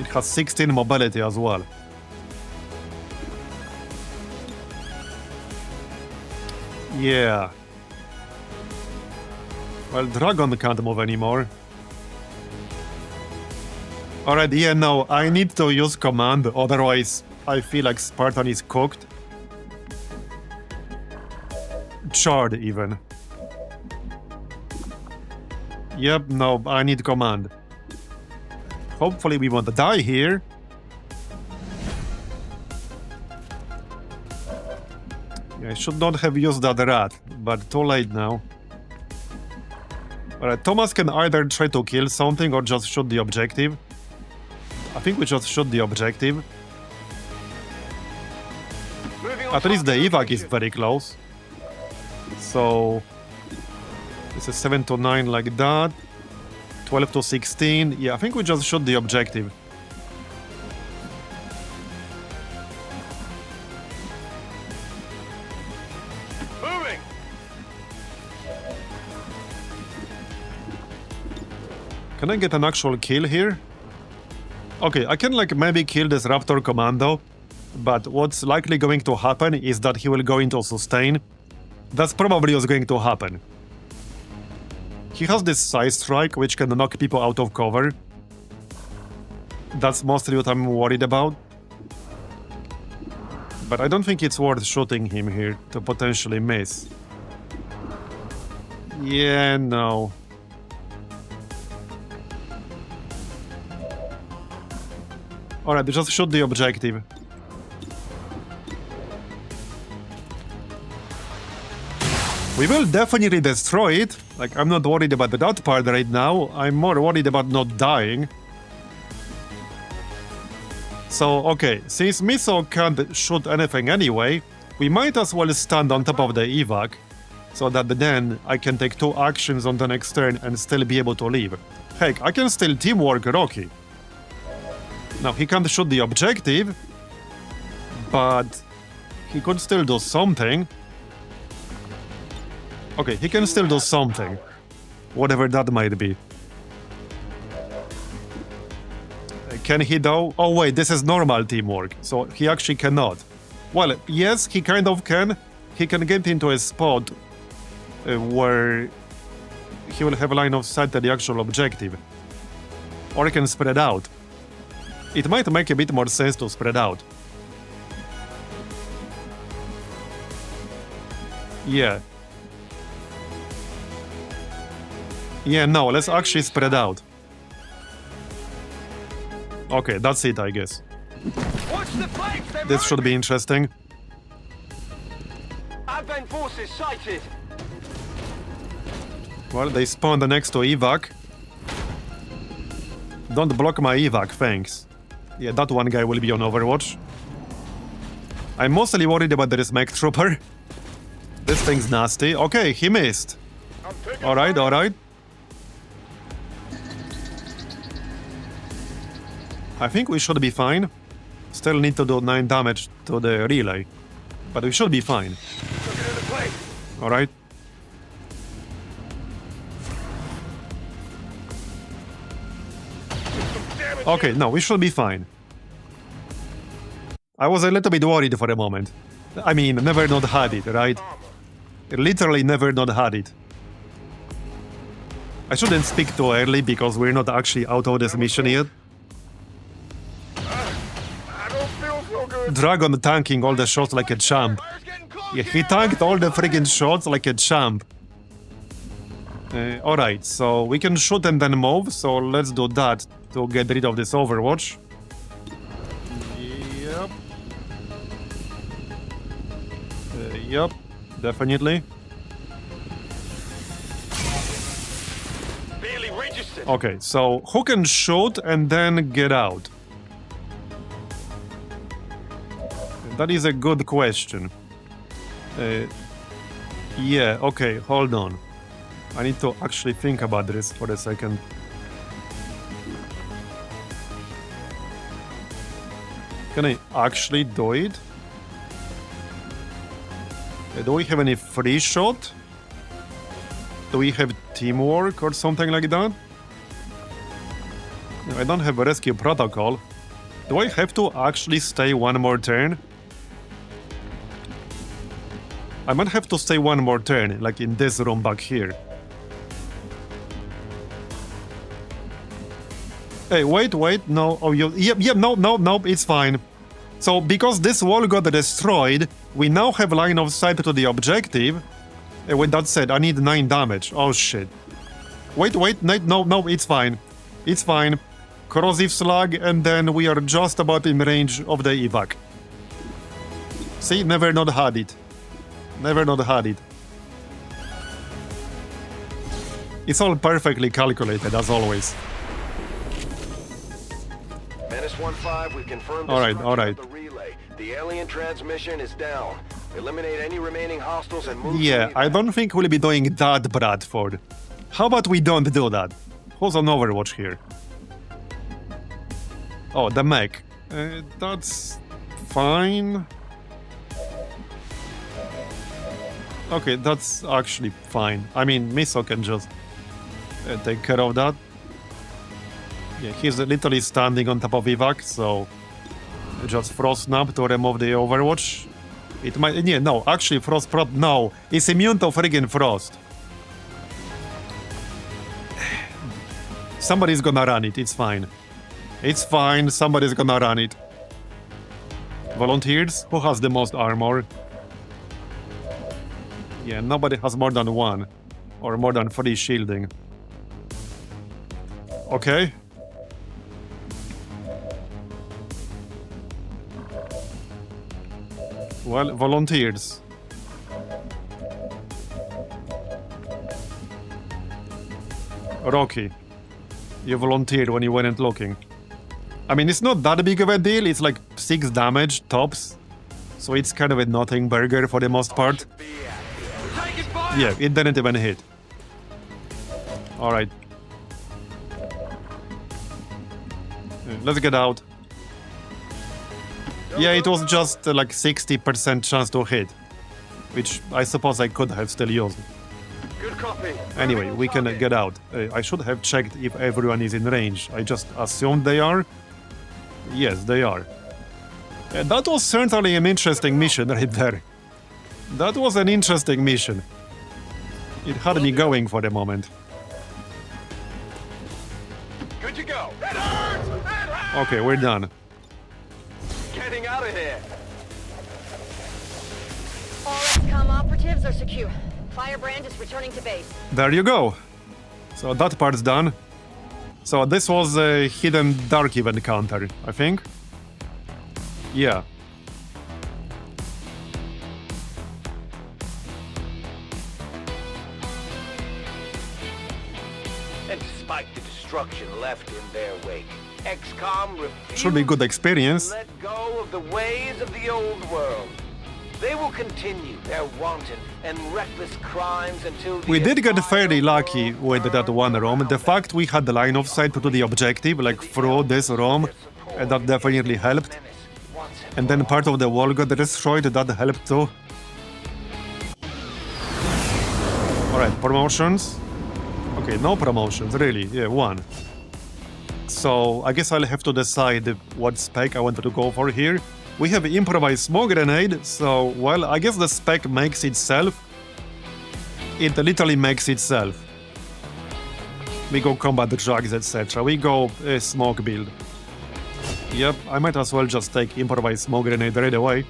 A: It has 16 mobility as well. Yeah. Well, Dragon can't move anymore. Alright, yeah, no, I need to use command, otherwise I feel like Spartan is cooked. Charred, even. Yep, no, I need command. Hopefully we won't die here. Yeah, I should not have used that rat, but too late now. Alright, Thomas can either try to kill something or just shoot the objective. I think we just shoot the objective. At least the evac is very close. So... This is 7 to 9 like that. 12 to 16. Yeah, I think we just shoot the objective.
C: Moving!
A: Can I get an actual kill here? Okay, I can like maybe kill this Raptor Commando, but what's likely going to happen is that he will go into sustain. That's probably what's going to happen. He has this side strike, which can knock people out of cover. That's mostly what I'm worried about. But I don't think it's worth shooting him here to potentially miss. Yeah, no. Alright, just shoot the objective. We will definitely destroy it. Like, I'm not worried about that part right now. I'm more worried about not dying. So, okay, since Miso can't shoot anything anyway, we might as well stand on top of the evac, so that then I can take 2 actions on the next turn and still be able to leave. Heck, I can still teamwork Rocky. Now, he can't shoot the objective, but he could still do something. Okay, he can still do something. Whatever that might be. Can he though? Oh wait, this is normal teamwork, so he actually cannot. Well, yes, he kind of can. He can get into a spot where he will have a line of sight at the actual objective. Or he can spread out. It might make a bit more sense to spread out. Yeah. Yeah, no, let's actually spread out. Okay, that's it, I guess.
J: Watch the flanks, they're
A: This should be interesting.
J: Advent forces sighted.
A: Well, they spawned next to evac. Don't block my evac, thanks. Yeah, that one guy will be on Overwatch. I'm mostly worried about this mech trooper. This thing's nasty. Okay, he missed. Alright, alright. I think we should be fine. Still need to do 9 damage to the relay. But we should be fine. Alright. Okay, no, we should be fine. I was a little bit worried for a moment. I mean, never not had it, right? Literally never not had it. I shouldn't speak too early because we're not actually out of this mission yet. Dragon tanking all the shots like a champ. Yeah, he tanked all the freaking shots like a champ. Alright, so we can shoot and then move, so let's do that to get rid of this Overwatch. Yep. Yep. definitely.
C: Barely registered.
A: Okay, so who can shoot and then get out? That is a good question. Yeah, okay, hold on. I need to actually think about this for a second. Can I actually do it? Do we have any free shot? Do we have teamwork or something like that? I don't have a rescue protocol. Do I have to actually stay one more turn? I might have to stay one more turn, like in this room back here. Hey, wait, no, oh, yep, no, it's fine. So, because this wall got destroyed, we now have line of sight to the objective. With that said, I need 9 damage. Oh, shit. Wait, no, it's fine. It's fine. Corrosive slug, and then we are just about in range of the evac. See, never not had it. Never not had it. It's all perfectly calculated, as always.
H: Menace 1-5, we confirmed the
A: All right,
H: structure
A: all right.
H: of the relay. The alien transmission is down. Eliminate any remaining hostiles and move.
A: Yeah,
H: to the
A: I
H: evac.
A: don't think we'll be doing that, Bradford. How about we don't do that? Who's on Overwatch here? Oh, the mech. That's fine. Okay, that's actually fine. I mean, Miso can just take care of that. Yeah, he's literally standing on top of evac, so just Frost Snap to remove the Overwatch. It might, yeah, no, actually Frost Prot, no, it's immune to friggin' Frost. Somebody's gonna run it, it's fine. It's fine, somebody's gonna run it. Volunteers? Who has the most armor? Yeah, nobody has more than 1. Or more than 3 shielding. Okay. Well, volunteers. Rocky, you volunteered when you weren't looking. I mean, it's not that big of a deal. It's like 6 damage, tops. So it's kind of a nothing burger for the most part. Yeah, it didn't even hit. Alright. Let's get out. Yeah, it was just like 60% chance to hit. Which I suppose I could have still used.
C: Good copy.
A: Anyway, we can get out. I should have checked if everyone is in range. I just assumed they are. Yes, they are. That was certainly an interesting mission right there. That was an interesting mission. It had me going for the moment.
C: Good to go. It hurts! It hurts!
A: Okay, we're done.
C: Getting out of here.
B: All XCOM operatives are secure. Firebrand is returning to base.
A: There you go. So that part's done. So this was a hidden dark event counter, I think. Yeah.
J: And despite the destruction left in their wake, XCOM refused
A: Should be good experience.
J: to let go of the ways of the old world. They will continue their wanton and reckless crimes until the
A: We did get
J: entire
A: fairly lucky
J: world
A: with that one room. The fact we had the line of sight to the objective, like through this room, that definitely helped. And then part of the wall got destroyed, that helped too. Alright, promotions. Okay, no promotions, really. Yeah, 1. So, I guess I'll have to decide what spec I wanted to go for here. We have improvised smoke grenade, so, well, I guess the spec makes itself. It literally makes itself. We go combat drugs, etc. We go smoke build. Yep, I might as well just take improvised smoke grenade right away.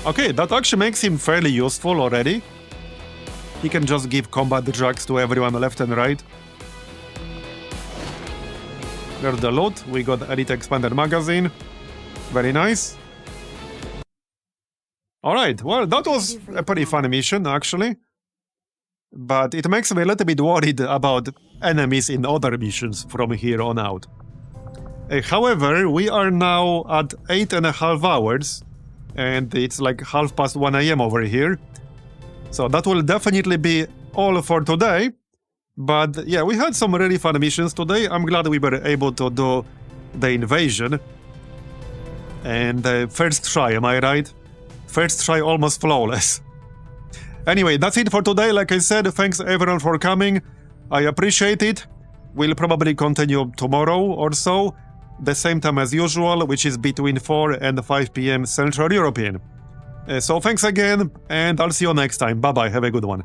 A: Okay, that actually makes him fairly useful already. He can just give combat drugs to everyone left and right. There's the loot. We got Elite Expanded Magazine. Very nice. Alright, well, that was a pretty fun mission, actually. But it makes me a little bit worried about enemies in other missions from here on out. However, we are now at 8.5 hours, and it's like 1:30 AM over here. So that will definitely be all for today. But yeah, we had some really fun missions today. I'm glad we were able to do the invasion. And first try, am I right? First try almost flawless. Anyway, that's it for today. Like I said, thanks everyone for coming. I appreciate it. We'll probably continue tomorrow or so, the same time as usual, which is between 4 and 5 PM Central European. So thanks again, and I'll see you next time. Bye-bye. Have a good one.